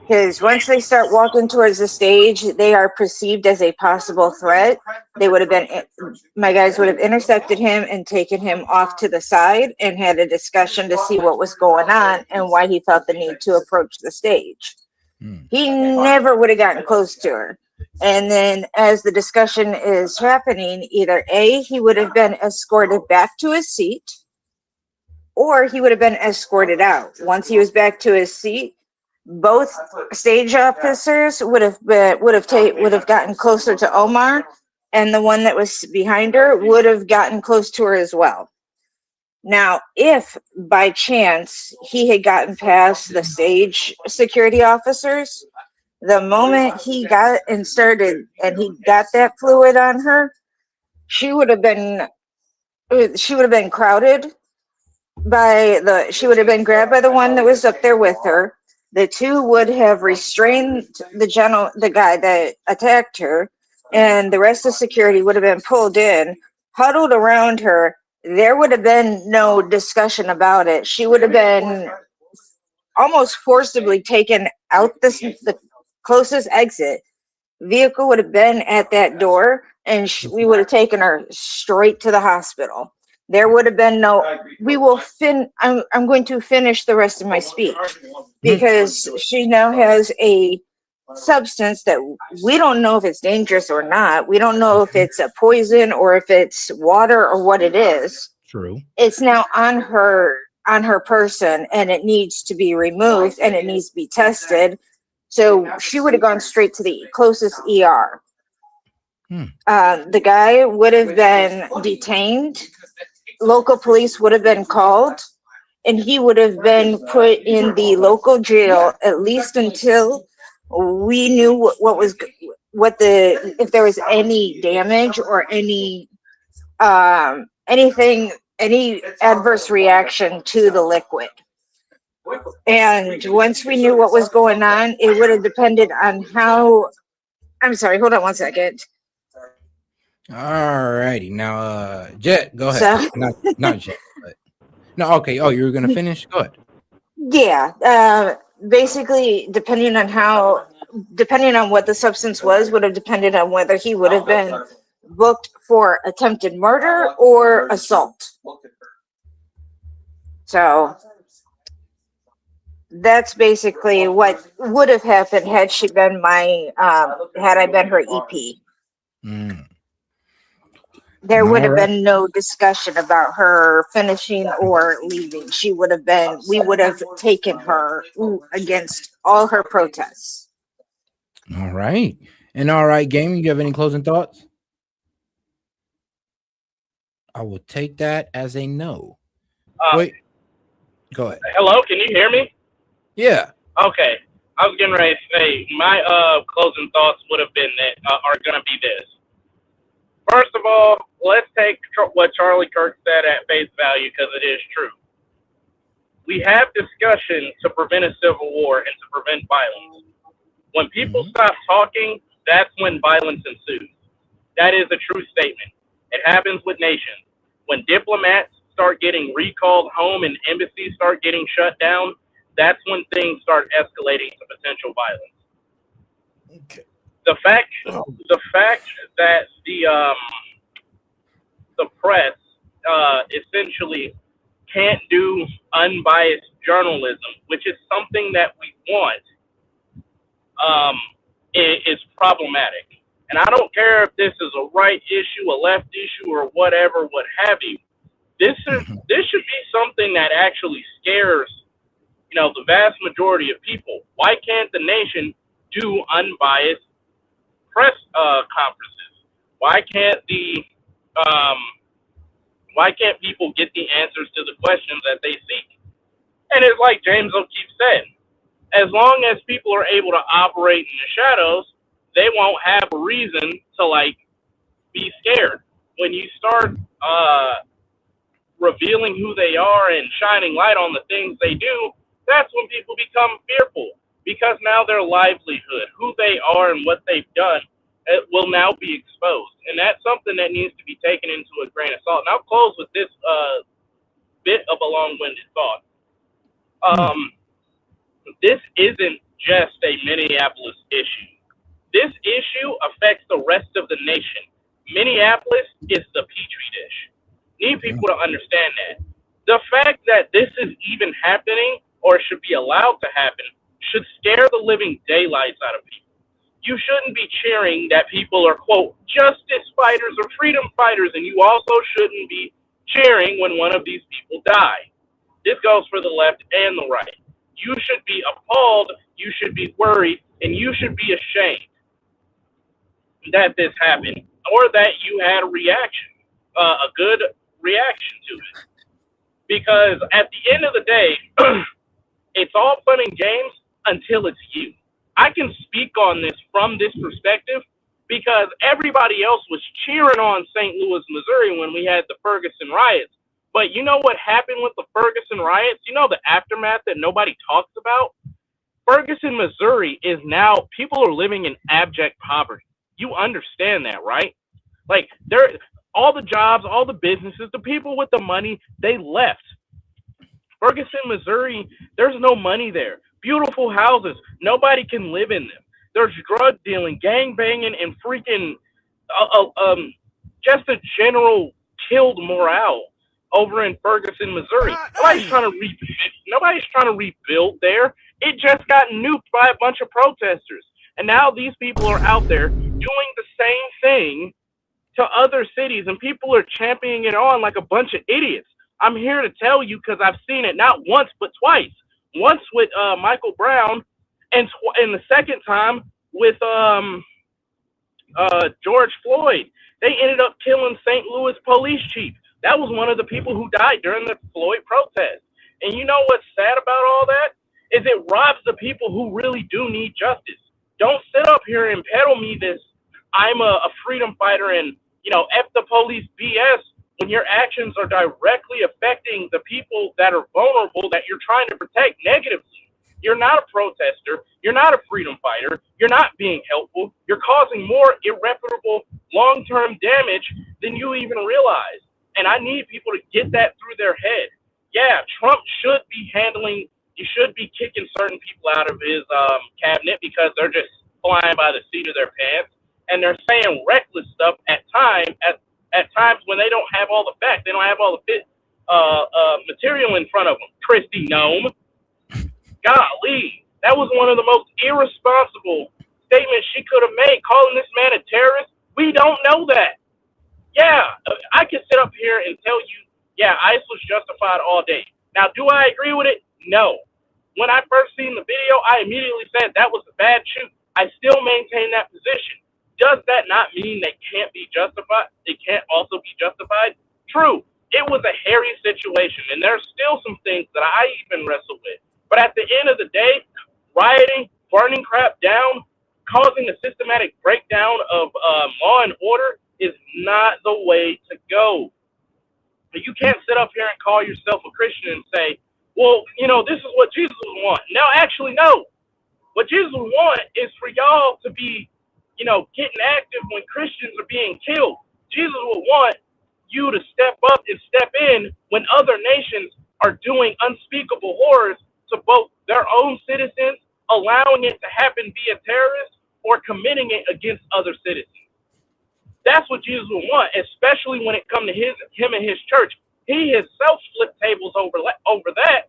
Because once they start walking towards the stage, they are perceived as a possible threat. My guys would have intercepted him and taken him off to the side and had a discussion to see what was going on and why he felt the need to approach the stage. He never would have gotten close to her. And then as the discussion is happening, either A, he would have been escorted back to his seat, or he would have been escorted out. Once he was back to his seat, both stage officers would have gotten closer to Omar, and the one that was behind her would have gotten close to her as well. Now, if by chance he had gotten past the stage security officers, the moment he got that fluid on her, she would have been crowded she would have been grabbed by the one that was up there with her. The two would have restrained the guy that attacked her, and the rest of security would have been pulled in, huddled around her. There would have been no discussion about it. She would have been almost forcibly taken out the closest exit. Vehicle would have been at that door, and we would have taken her straight to the hospital. There would have been no. I'm going to finish the rest of my speech because she now has a substance that we don't know if it's dangerous or not. We don't know if it's a poison or if it's water or what it is.
True.
It's now on her person, and it needs to be removed, and it needs to be tested. So she would have gone straight to the closest ER. The guy would have been detained. Local police would have been called, and he would have been put in the local jail at least until we knew if there was any damage or any adverse reaction to the liquid. And once we knew what was going on, it would have depended on how. I'm sorry, hold on one second.
All righty. Now, Jet, go ahead. Not Jet, but no, okay. Oh, you were gonna finish? Go ahead.
Yeah. Basically, depending on what the substance was, would have depended on whether he would have been booked for attempted murder or assault. So that's basically what would have happened had she been had I been her EP. There would have been no discussion about her finishing or leaving. We would have taken her against all her protests.
All right. And all right, Game, you have any closing thoughts? I will take that as a no. Wait. Go ahead.
Hello, can you hear me?
Yeah.
Okay. I was getting ready to say my closing thoughts would have been that are going to be this. First of all, let's take what Charlie Kirk said at face value because it is true. We have discussion to prevent a civil war and to prevent violence. When people stop talking, that's when violence ensues. That is a true statement. It happens with nations. When diplomats start getting recalled home and embassies start getting shut down, that's when things start escalating to potential violence.
Okay.
The fact that the press essentially can't do unbiased journalism, which is something that we want, is problematic. And I don't care if this is a right issue, a left issue, or whatever, what have you. This should be something that actually scares, the vast majority of people. Why can't the nation do unbiased press conferences? Why can't people get the answers to the questions that they seek? And it's like James O'Keefe said, as long as people are able to operate in the shadows, they won't have a reason to be scared. When you start revealing who they are and shining light on the things they do, that's when people become fearful, because now their livelihood, who they are and what they've done, it will now be exposed. And that's something that needs to be taken into a grain of salt. And I'll close with this bit of a long-winded thought. This isn't just a Minneapolis issue. This issue affects the rest of the nation. Minneapolis is the petri dish. Need people to understand that. The fact that this is even happening or should be allowed to happen should scare the living daylights out of people. You shouldn't be cheering that people are, quote, justice fighters or freedom fighters, and you also shouldn't be cheering when one of these people die. This goes for the left and the right. You should be appalled, you should be worried, and you should be ashamed that this happened, or that you had a reaction, a good reaction to it. Because at the end of the day, it's all fun and games until it's you. I can speak on this from this perspective because everybody else was cheering on St. Louis, Missouri when we had the Ferguson riots. But you know what happened with the Ferguson riots? You know the aftermath that nobody talks about? Ferguson, Missouri is now, people are living in abject poverty. You understand that, right? Like, all the jobs, all the businesses, the people with the money, they left. Ferguson, Missouri, there's no money there. Beautiful houses, nobody can live in them. There's drug dealing, gang banging, and freaking just a general killed morale over in Ferguson, Missouri. Nobody's trying to rebuild there. It just got nuked by a bunch of protesters. And now these people are out there doing the same thing to other cities, and people are championing it on like a bunch of idiots. I'm here to tell you because I've seen it not once but twice. Once with Michael Brown, and the second time with George Floyd. They ended up killing St. Louis police chief. That was one of the people who died during the Floyd protest. And you know what's sad about all that? Is it robs the people who really do need justice. Don't sit up here and peddle me this, I'm a freedom fighter and, F the police BS, when your actions are directly affecting the people that are vulnerable that you're trying to protect negatively. You're not a protester. You're not a freedom fighter. You're not being helpful. You're causing more irreparable long-term damage than you even realize. And I need people to get that through their head. Yeah, Trump should be kicking certain people out of his cabinet because they're just flying by the seat of their pants. And they're saying reckless stuff at times when they don't have all the facts. They don't have all the material in front of them. Christy Nome. Golly, that was one of the most irresponsible statements she could have made, calling this man a terrorist. We don't know that. Yeah, I can sit up here and tell you, yeah, ICE was justified all day. Now, do I agree with it? No. When I first seen the video, I immediately said that was a bad shoot. I still maintain that position. Does that not mean they can't be justified? They can't also be justified? True. It was a hairy situation, and there's still some things that I even wrestle with. But at the end of the day, rioting, burning crap down, causing a systematic breakdown of law and order is not the way to go. But you can't sit up here and call yourself a Christian and say, well, this is what Jesus would want. No, actually, no. What Jesus would want is for y'all to be, getting active when Christians are being killed. Jesus would want you to step up and step in when other nations are doing unspeakable horrors to both their own citizens, allowing it to happen via terrorists, or committing it against other citizens. That's what Jesus would want, especially when it comes to him and his church. He himself flipped tables over that.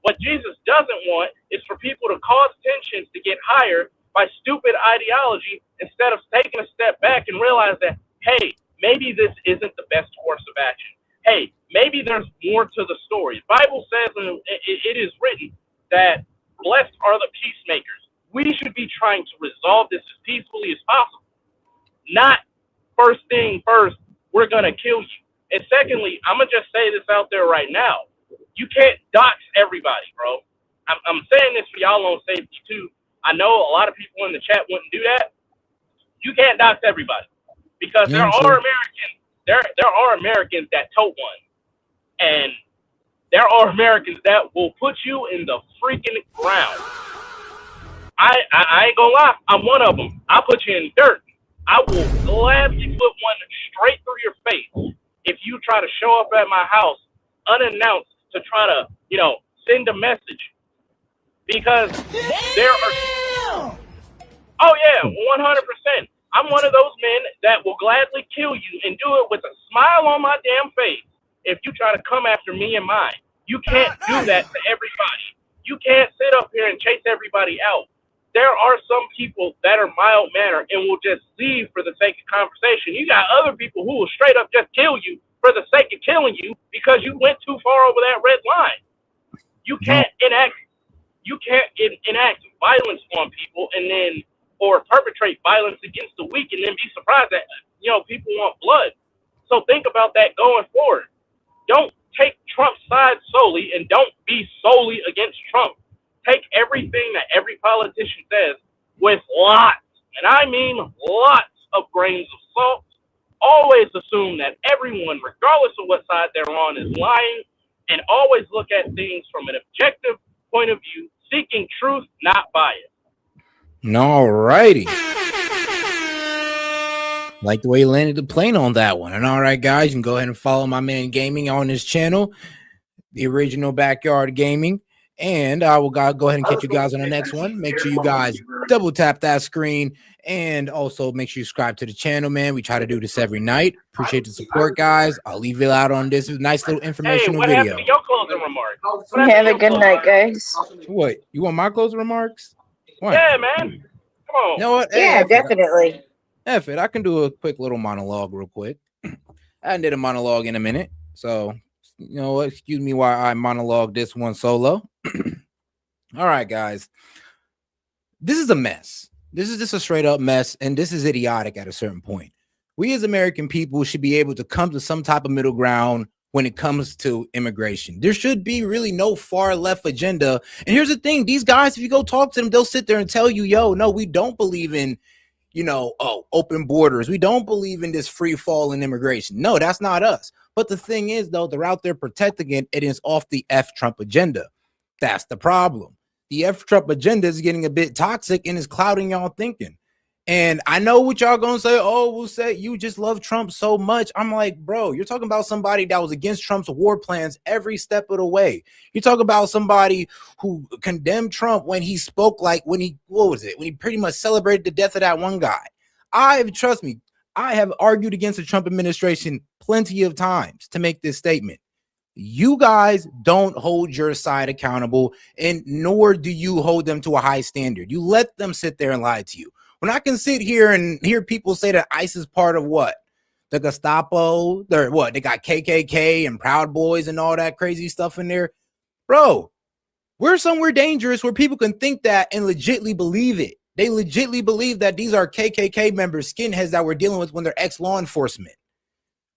What Jesus doesn't want is for people to cause tensions to get higher by stupid ideology instead of taking a step back and realize that, hey, maybe this isn't the best course of action. Hey, maybe there's more to the story. The Bible says, and it is written, that blessed are the peacemakers. We should be trying to resolve this as peacefully as possible. Not first thing first, we're going to kill you. And secondly, I'm going to just say this out there right now. You can't dox everybody, bro. I'm saying this for y'all on safety too. I know a lot of people in the chat wouldn't do that. You can't dox everybody because there are Americans. There are Americans that tote one, and there are Americans that will put you in the freaking ground. I ain't gonna lie. I'm one of them. I'll put you in dirt. I will gladly put one straight through your face if you try to show up at my house unannounced to try to, send a message. Because there are... Oh, yeah, 100%. I'm one of those men that will gladly kill you and do it with a smile on my damn face if you try to come after me and mine. You can't do that to everybody. You can't sit up here and chase everybody out. There are some people that are mild-mannered and will just leave for the sake of conversation. You got other people who will straight up just kill you for the sake of killing you because you went too far over that red line. You can't enact violence on people or perpetrate violence against the weak and then be surprised that people want blood. So think about that going forward. Don't take Trump's side solely and don't be solely against Trump. Take everything that every politician says with lots, and I mean lots of grains of salt. Always assume that everyone, regardless of what side they're on, is lying, and always look at things from an objective point of view, seeking truth, not bias.
All righty. Like the way he landed the plane on that one. And all right, guys, you can go ahead and follow my man Gaming on his channel, the original Backyard Gaming. And I will go ahead and catch you guys on the next one. Make sure you guys double tap that screen and also make sure you subscribe to the channel, man. We try to do this every night. Appreciate the support, guys. I'll leave it out on this nice little informational
what
video.
happened to your closing remarks?
Have a good night, guys.
What? You want my closing remarks? What?
Yeah, man. Come on.
You know what?
Yeah, definitely.
F it. I can do a quick little monologue real quick. I hadn't did a monologue in a minute. So, you know what? Excuse me while I monologue this one solo. All right, guys. This is a mess. This is just a straight up mess. And this is idiotic at a certain point. We as American people should be able to come to some type of middle ground when it comes to immigration. There should be really no far left agenda. And here's the thing. These guys, if you go talk to them, they'll sit there and tell you, yo, no, we don't believe in, you know, open borders. We don't believe in this free fall in immigration. No, that's not us. But the thing is, though, they're out there protecting it. It is off the F Trump agenda. That's the problem. The F Trump agenda is getting a bit toxic and is clouding y'all thinking. And I know what y'all gonna say. Oh, we'll say you just love Trump so much. I'm like, bro, you're talking about somebody that was against Trump's war plans every step of the way. You're talking about somebody who condemned Trump when he spoke when he pretty much celebrated the death of that one guy. Trust me, I have argued against the Trump administration plenty of times to make this statement. You guys don't hold your side accountable, and nor do you hold them to a high standard. You let them sit there and lie to you. When I can sit here and hear people say that ICE is part of what? The Gestapo? They're what? They got KKK and Proud Boys and all that crazy stuff in there. Bro, we're somewhere dangerous where people can think that and legitly believe it. They legitly believe that these are KKK members, skinheads that we're dealing with when they're ex-law enforcement.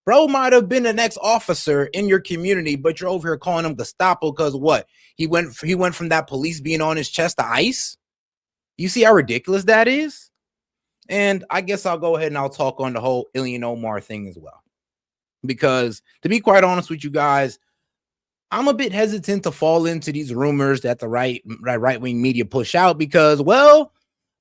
Bro might have been an ex-officer in your community, but you're over here calling him Gestapo because what? He went from that police being on his chest to ICE? You see how ridiculous that is? And I guess I'll go ahead and I'll talk on the whole Ilhan Omar thing as well. Because to be quite honest with you guys, I'm a bit hesitant to fall into these rumors that the right-wing media push out because, well,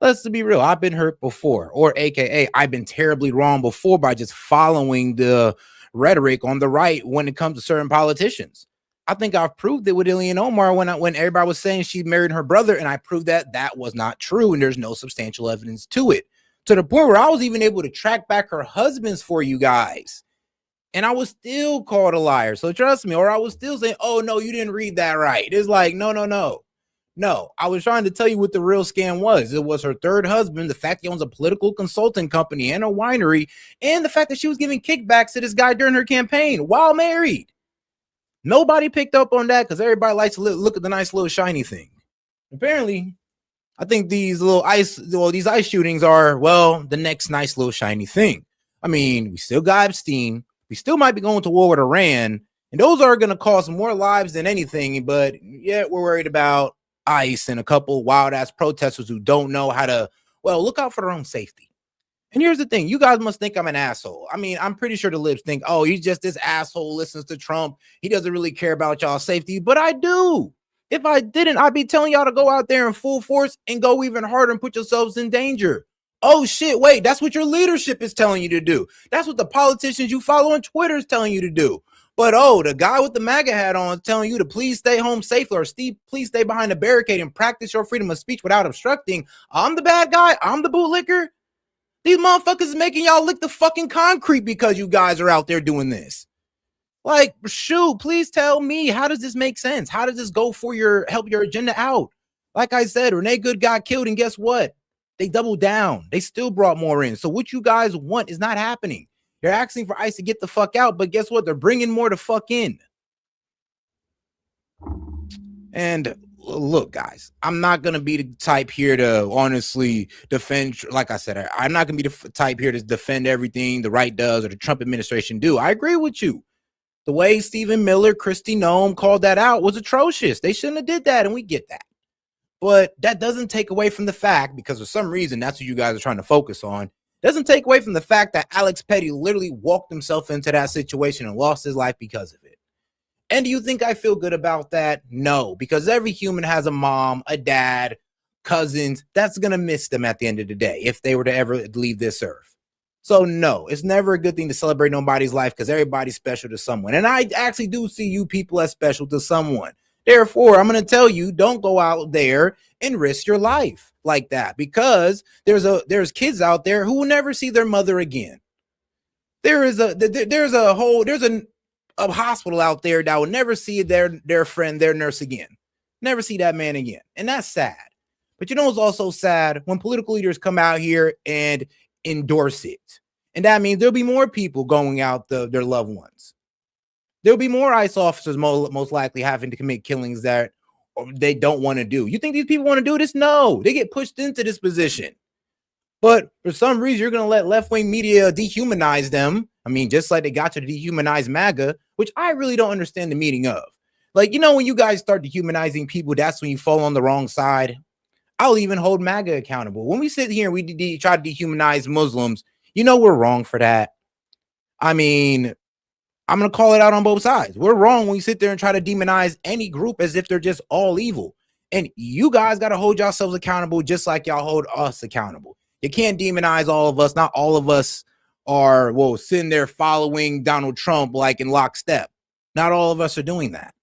let's be real. I've been hurt before, or AKA I've been terribly wrong before by just following the rhetoric on the right when it comes to certain politicians. I think I've proved it with Ilhan Omar when everybody was saying she married her brother, and I proved that that was not true, and there's no substantial evidence to it. To the point where I was even able to track back her husbands for you guys. And I was still called a liar. So trust me, or I was still saying, oh, no, you didn't read that right. It's like, no. No, I was trying to tell you what the real scam was. It was her third husband, the fact he owns a political consulting company and a winery, and the fact that she was giving kickbacks to this guy during her campaign while married. Nobody picked up on that because everybody likes to look at the nice little shiny thing. Apparently, I think these ICE shootings are, well, the next nice little shiny thing. I mean, we still got Epstein. We still might be going to war with Iran. And those are going to cost more lives than anything. But yet we're worried about ICE and a couple wild-ass protesters who don't know how to, well, look out for their own safety. And here's the thing. You guys must think I'm an asshole. I mean, I'm pretty sure the libs think, oh, he's just this asshole, listens to Trump. He doesn't really care about y'all's safety. But I do. If I didn't, I'd be telling y'all to go out there in full force and go even harder and put yourselves in danger. Oh, shit, wait, that's what your leadership is telling you to do. That's what the politicians you follow on Twitter is telling you to do. But, oh, the guy with the MAGA hat on is telling you to please stay home safely or please stay behind the barricade and practice your freedom of speech without obstructing. I'm the bad guy. I'm the bootlicker. These motherfuckers is making y'all lick the fucking concrete because you guys are out there doing this. Like, shoot, please tell me, how does this make sense? How does this go for help your agenda out? Like I said, Renee Good got killed, and guess what? They doubled down. They still brought more in. So what you guys want is not happening. You're asking for ICE to get the fuck out, but guess what? They're bringing more to fuck in. And look, guys, I'm not going to be the type here to honestly defend. Like I said, I'm not going to be the type here to defend everything the right does or the Trump administration do. I agree with you. The way Stephen Miller, Kristi Noem called that out was atrocious. They shouldn't have did that, and we get that. But that doesn't take away from the fact, because for some reason, that's what you guys are trying to focus on, Doesn't take away from the fact that Alex Petty literally walked himself into that situation and lost his life because of it. And do you think I feel good about that? No, because every human has a mom, a dad, cousins that's going to miss them at the end of the day if they were to ever leave this earth. So no, it's never a good thing to celebrate nobody's life because everybody's special to someone. And I actually do see you people as special to someone. Therefore, I'm going to tell you, don't go out there and risk your life like that, because there's kids out there who will never see their mother again. There's a hospital out there that will never see their friend, their nurse again. Never see that man again. And that's sad. But you know what's also sad? When political leaders come out here and endorse it. And that means there'll be more people going out their loved ones. There'll be more ICE officers most likely having to commit killings that they don't want to do. You think these people want to do this? No, they get pushed into this position. But for some reason, you're going to let left-wing media dehumanize them. I mean, just like they got to dehumanize MAGA, which I really don't understand the meaning of. Like, you know, when you guys start dehumanizing people, that's when you fall on the wrong side. I'll even hold MAGA accountable. When we sit here and we try to dehumanize Muslims, you know we're wrong for that. I mean, I'm going to call it out on both sides. We're wrong when we sit there and try to demonize any group as if they're just all evil. And you guys got to hold yourselves accountable just like y'all hold us accountable. You can't demonize all of us. Not all of us are, sitting there following Donald Trump like in lockstep. Not all of us are doing that.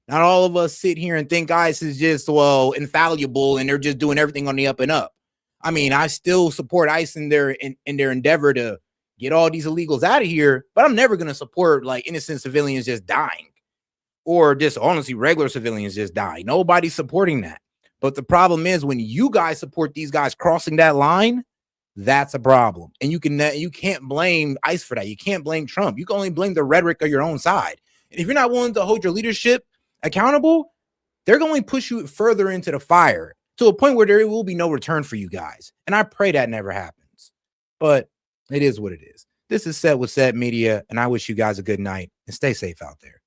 Not all of us sit here and think ICE is just, infallible and they're just doing everything on the up and up. I mean, I still support ICE in their endeavor to get all these illegals out of here, but I'm never going to support like innocent civilians just dying or just honestly regular civilians just dying. Nobody's supporting that. But the problem is when you guys support these guys crossing that line, that's a problem. And you can't blame ICE for that. You can't blame Trump. You can only blame the rhetoric of your own side. And if you're not willing to hold your leadership accountable, they're going to push you further into the fire to a point where there will be no return for you guys. And I pray that never happens. But it is what it is. This is S.E.T with S.E.T Media, and I wish you guys a good night and stay safe out there.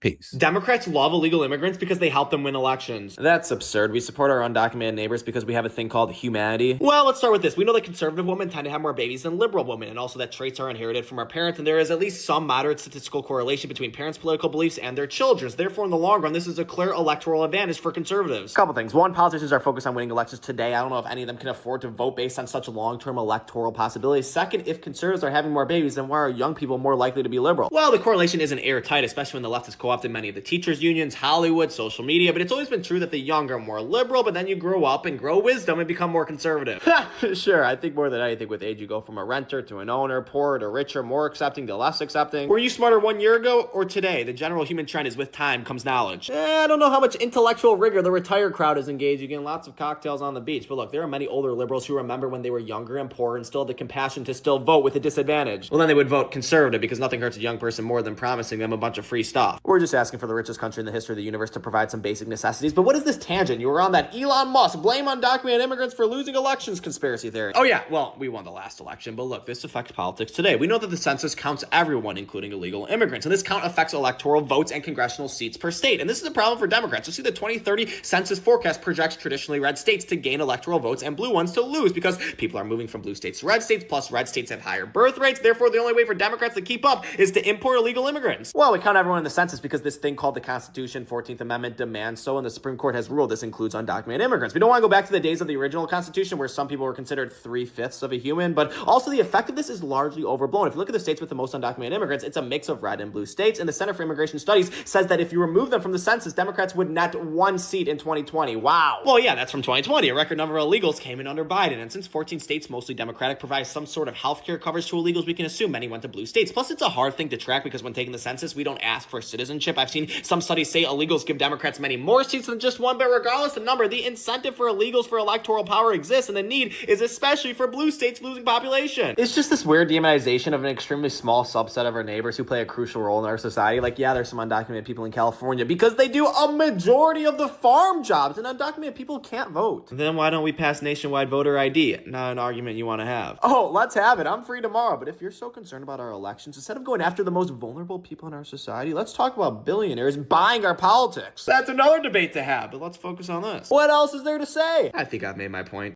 Peace.
Democrats love illegal immigrants because they help them win elections. That's absurd. We support our undocumented neighbors because we have a thing called humanity. Well, let's start with this. We know that conservative women tend to have more babies than liberal women, and also that traits are inherited from our parents, and there is at least some moderate statistical correlation between parents' political beliefs and their children's. Therefore, in the long run, this is a clear electoral advantage for conservatives. Couple things. One, politicians are focused on winning elections today. I don't know if any of them can afford to vote based on such long-term electoral possibilities. Second, if conservatives are having more babies, then why are young people more likely to be liberal? Well, the correlation isn't airtight, especially when the left has co-opted many of the teachers unions, Hollywood, social media, but it's always been true that the young are more liberal, but then you grow up and grow wisdom and become more conservative. Sure, I think more than anything with age, you go from a renter to an owner, poorer to richer, more accepting to less accepting. Were you smarter 1 year ago or today? The general human trend is with time comes knowledge. I don't know how much intellectual rigor the retired crowd is engaging in. Lots of cocktails on the beach, but look, there are many older liberals who remember when they were younger and poor and still had the compassion to still vote with a disadvantage. Well, then they would vote conservative because nothing hurts a young person more than promising them a bunch of free stuff. We're just asking for the richest country in the history of the universe to provide some basic necessities. But what is this tangent? You were on that Elon Musk blame undocumented immigrants for losing elections conspiracy theory. Oh yeah, well, we won the last election, but look, this affects politics today. We know that the census counts everyone, including illegal immigrants, and this count affects electoral votes and congressional seats per state. And this is a problem for Democrats. You see, the 2030 census forecast projects traditionally red states to gain electoral votes and blue ones to lose because people are moving from blue states to red states, plus red states have higher birth rates. Therefore, the only way for Democrats to keep up is to import illegal immigrants. Well, we count everyone in the census because this thing called the Constitution, 14th Amendment, demands so, and the Supreme Court has ruled this includes undocumented immigrants. We don't want to go back to the days of the original Constitution where some people were considered 3/5 of a human, but also the effect of this is largely overblown. If you look at the states with the most undocumented immigrants, it's a mix of red and blue states, and the Center for Immigration Studies says that if you remove them from the census, Democrats would net 1 seat in 2020. Wow. Well, yeah, that's from 2020. A record number of illegals came in under Biden, and since 14 states, mostly Democratic, provide some sort of healthcare coverage to illegals, we can assume many went to blue states. Plus, it's a hard thing to track because when taking the census, we don't ask for citizenship. I've seen some studies say illegals give Democrats many more seats than just one, but regardless of the number, the incentive for illegals for electoral power exists, and the need is especially for blue states losing population. It's just this weird demonization of an extremely small subset of our neighbors who play a crucial role in our society. Like, yeah, there's some undocumented people in California because they do a majority of the farm jobs, and undocumented people can't vote. Then why don't we pass nationwide voter ID? Not an argument you want to have. Oh, let's have it. I'm free tomorrow, but if you're so concerned about our elections, instead of going after the most vulnerable people in our society, let's talk about billionaires buying our politics. That's another debate to have, but let's focus on this. What else is there to say? I think I've made my point.